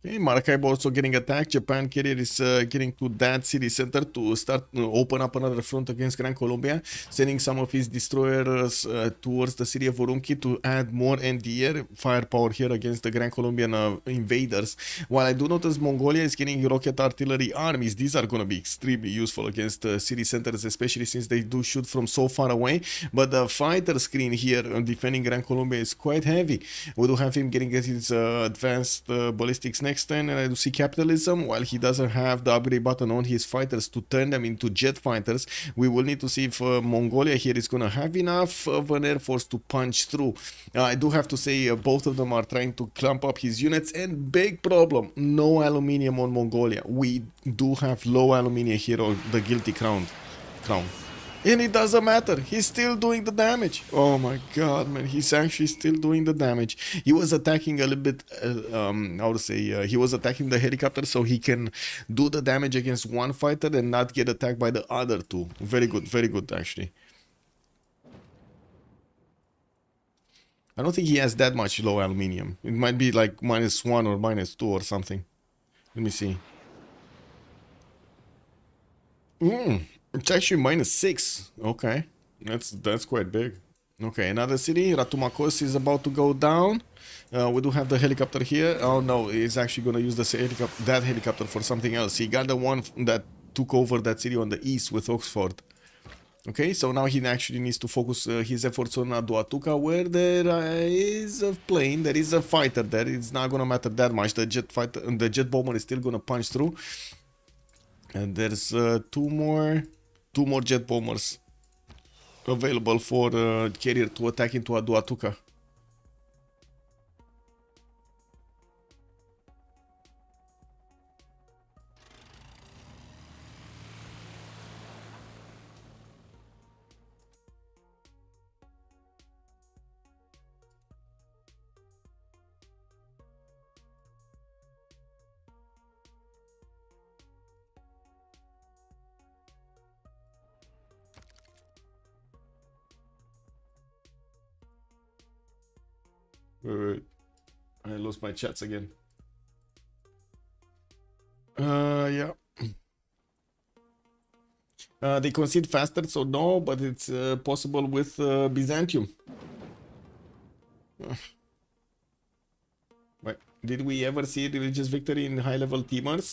Okay, Maracaibo also getting attacked. Japan carrier is getting to that city center to start open up another front against Gran Colombia, sending some of his destroyers towards the city of Urumqi to add more NDR firepower here against the Gran Colombian invaders. While I do notice Mongolia is getting rocket artillery armies, these are going to be extremely useful against city centers, especially since they do shoot from so far away. But the fighter screen here defending Gran Colombia is quite heavy. We do have him getting his advanced ballistics next turn, and I do see capitalism. While he doesn't have the upgrade button on his fighters to turn them into jet fighters, we will need to see if Mongolia here is going to have enough of an air force to punch through. I do have to say both of them are trying to clump up his units, and big problem, no aluminium on Mongolia. We do have low aluminium here on the Guilty Crown. And it doesn't matter. He's still doing the damage. Oh my god, man. He's actually still doing the damage. He was attacking a little bit, how to say, he was attacking the helicopter so he can do the damage against one fighter and not get attacked by the other two. Very good, actually. I don't think he has that much low aluminium. It might be like -1 or -2 or something. Let me see. It's actually -6. Okay, that's quite big. Okay, another city. Ratumakos is about to go down. We do have the helicopter here. Oh no, he's actually gonna use that helicopter for something else. He got the one that took over that city on the east with Oxford. Okay, so now he actually needs to focus his efforts on Aduatuca, where there is a plane, there is a fighter there. It's not gonna matter that much. The jet bomber is still gonna punch through. And there's two more jet bombers available for carrier to attack into Aduatuca. Wait. I lost my chats again. Yeah. They concede faster, so no, but it's possible with Byzantium. Wait, did we ever see religious victory in high-level teamers?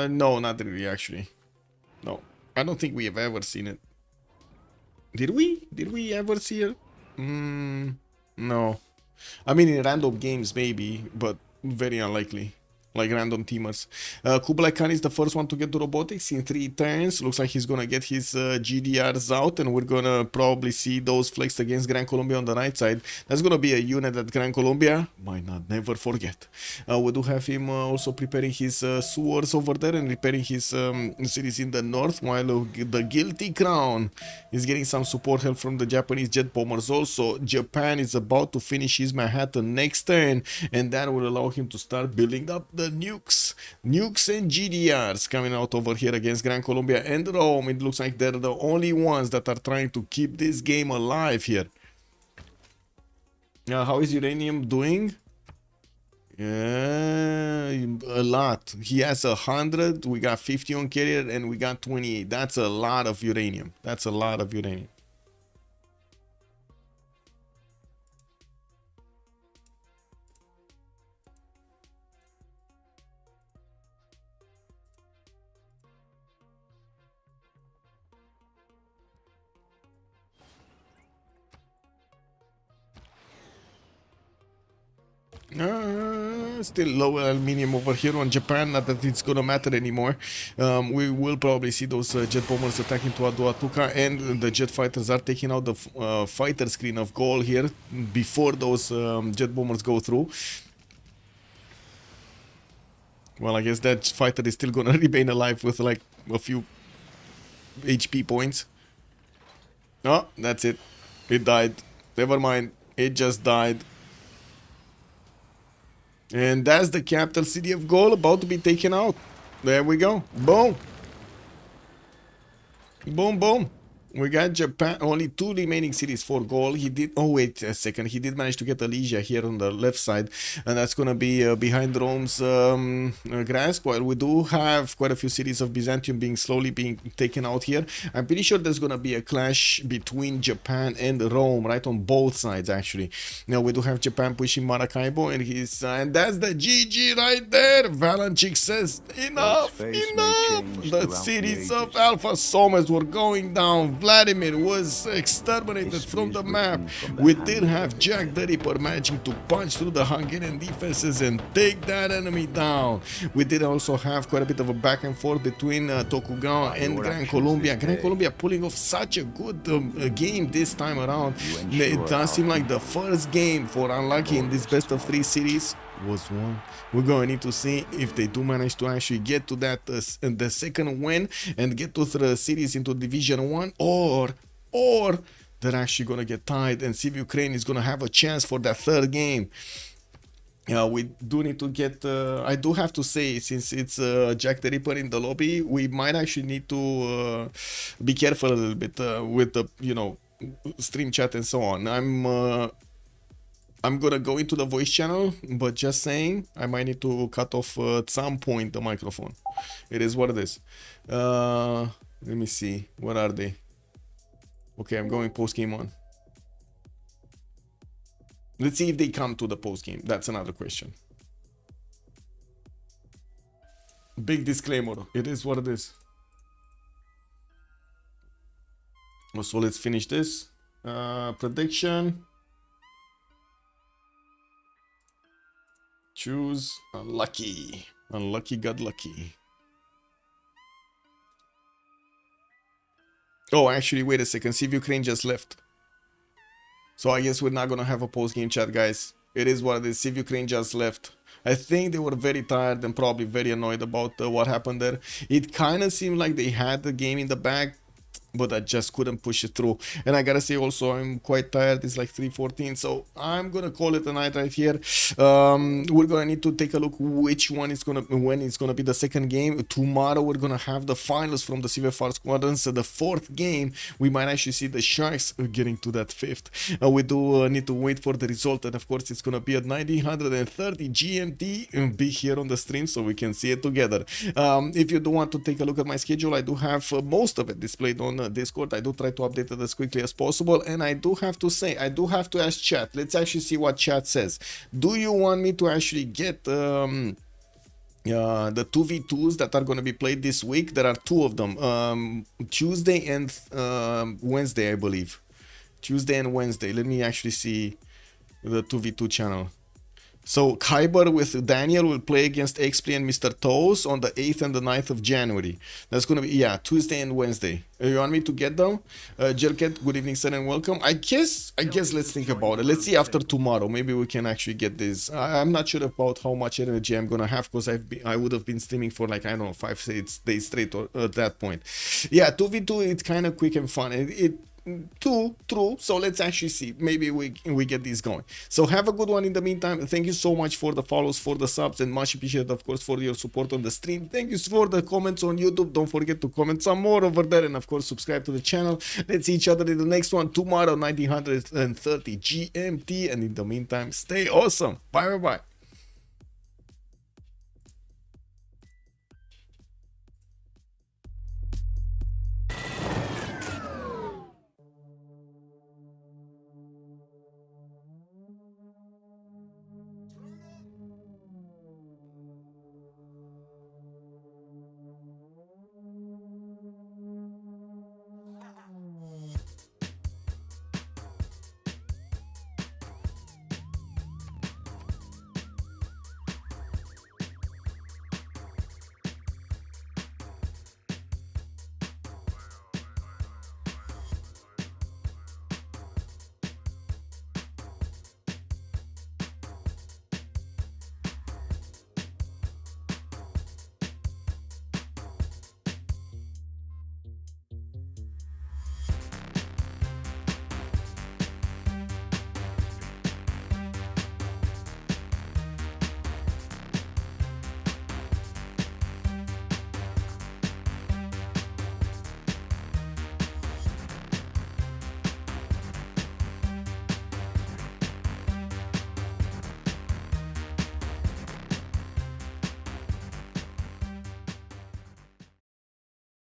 No, not really, actually. No, I don't think we have ever seen it. Did we? Did we ever see it? No. I mean, in random games, maybe, but very unlikely. Like random teamers. Kublai Khan is the first one to get to robotics in 3 turns. Looks like he's gonna get his GDRs out, and we're gonna probably see those flexed against Gran Colombia on the right side. That's gonna be a unit that Gran Colombia might not never forget. We do have him also preparing his sewers over there and repairing his cities in the north, while the Guilty Crown is getting some support help from the Japanese jet bombers. Also, Japan is about to finish his Manhattan next turn, and that will allow him to start building up the nukes and GDRs coming out over here against Gran Colombia and Rome. It looks like they're the only ones that are trying to keep this game alive here. How is Uranium doing? Yeah, a lot. He has 100, we got 50 on carrier, and we got 28. That's a lot of uranium. That's a lot of uranium. Still low aluminium over here on Japan, not that it's gonna matter anymore. We will probably see those jet bombers attacking to Aduatuca, and the jet fighters are taking out the fighter screen of Gaul here before those jet bombers go through. Well, I guess that fighter is still gonna remain alive with like a few HP points. Oh, that's it. It died. Never mind. It just died. And that's the capital city of Gaul about to be taken out. There we go. Boom. Boom, boom. We got Japan, only 2 remaining cities for Gaul. He did, oh wait a second, he did manage to get Alesia here on the left side, and that's gonna be behind Rome's grasp. While we do have quite a few cities of Byzantium slowly being taken out here, I'm pretty sure there's gonna be a clash between Japan and Rome, right, on both sides actually. Now we do have Japan pushing Maracaibo, and that's the GG right there. Valanchik says, enough, the cities of Alfasomets were going down. Vladimir was exterminated from the map. We did have Jack the Ripper managing to punch through the Hungarian defenses and take that enemy down. We did also have quite a bit of a back and forth between Tokugawa and Gran Colombia. Gran Colombia pulling off such a good game this time around. It does seem like the first game for Unlucky in this best of 3 series was won. We're going to need to see if they do manage to actually get to that the second win and get to the series into Division 1, or they're actually going to get tied and CivUkraine is going to have a chance for that third game. We do need to get, I do have to say, since it's Jack the Ripper in the lobby, we might actually need to be careful a little bit with the, stream chat and so on. I'm gonna go into the voice channel, but just saying, I might need to cut off at some point the microphone. It is what it is. Let me see, where are they? Okay, I'm going post game on. Let's see if they come to the post game. That's another question. Big disclaimer, it is what it is. So let's finish this. Prediction. Choose unlucky. Unlucky got lucky. Oh, actually, wait a second. CivUkraine just left. So I guess we're not going to have a post-game chat, guys. It is what it is. CivUkraine just left. I think they were very tired and probably very annoyed about what happened there. It kind of seemed like they had the game in the bag, but I just couldn't push it through. And I gotta say also, I'm quite tired. It's like 3:14, so I'm gonna call it a night right here. We're gonna need to take a look which one is when it's gonna be the second game. Tomorrow we're gonna have the finals from the CVFR squadrons. So the 4th game, we might actually see the Sharks getting to that 5th. We do need to wait for the result, and of course it's gonna be at 1930 GMT. Be here on the stream so we can see it together. If you do want to take a look at my schedule, I do have most of it displayed on Discord. I do try to update it as quickly as possible, and I do have to say, I do have to ask chat. Let's actually see what chat says. Do you want me to actually get the 2v2s that are going to be played this week? There are 2 of them, Tuesday and Wednesday, I believe. Tuesday and Wednesday. Let me actually see the 2v2 channel. So Kyber with Daniel will play against XP and Mr. Toes on the 8th and the 9th of January. That's going to be, yeah, Tuesday and Wednesday. You want me to get them? Jerket, good evening, sir, and welcome. I guess let's think about it. Let's see after tomorrow. Maybe we can actually get this. I'm not sure about how much energy I'm going to have, because I would have been streaming for like, I don't know, 5 days straight at that point. Yeah, 2v2, it's kind of quick and fun. True. So let's actually see. Maybe we get this going. So have a good one in the meantime. Thank you so much for the follows, for the subs, and much appreciated, of course, for your support on the stream. Thank you for the comments on YouTube. Don't forget to comment some more over there, and of course subscribe to the channel. Let's see each other in the next one tomorrow, 1930 GMT. And in the meantime, stay awesome. Bye.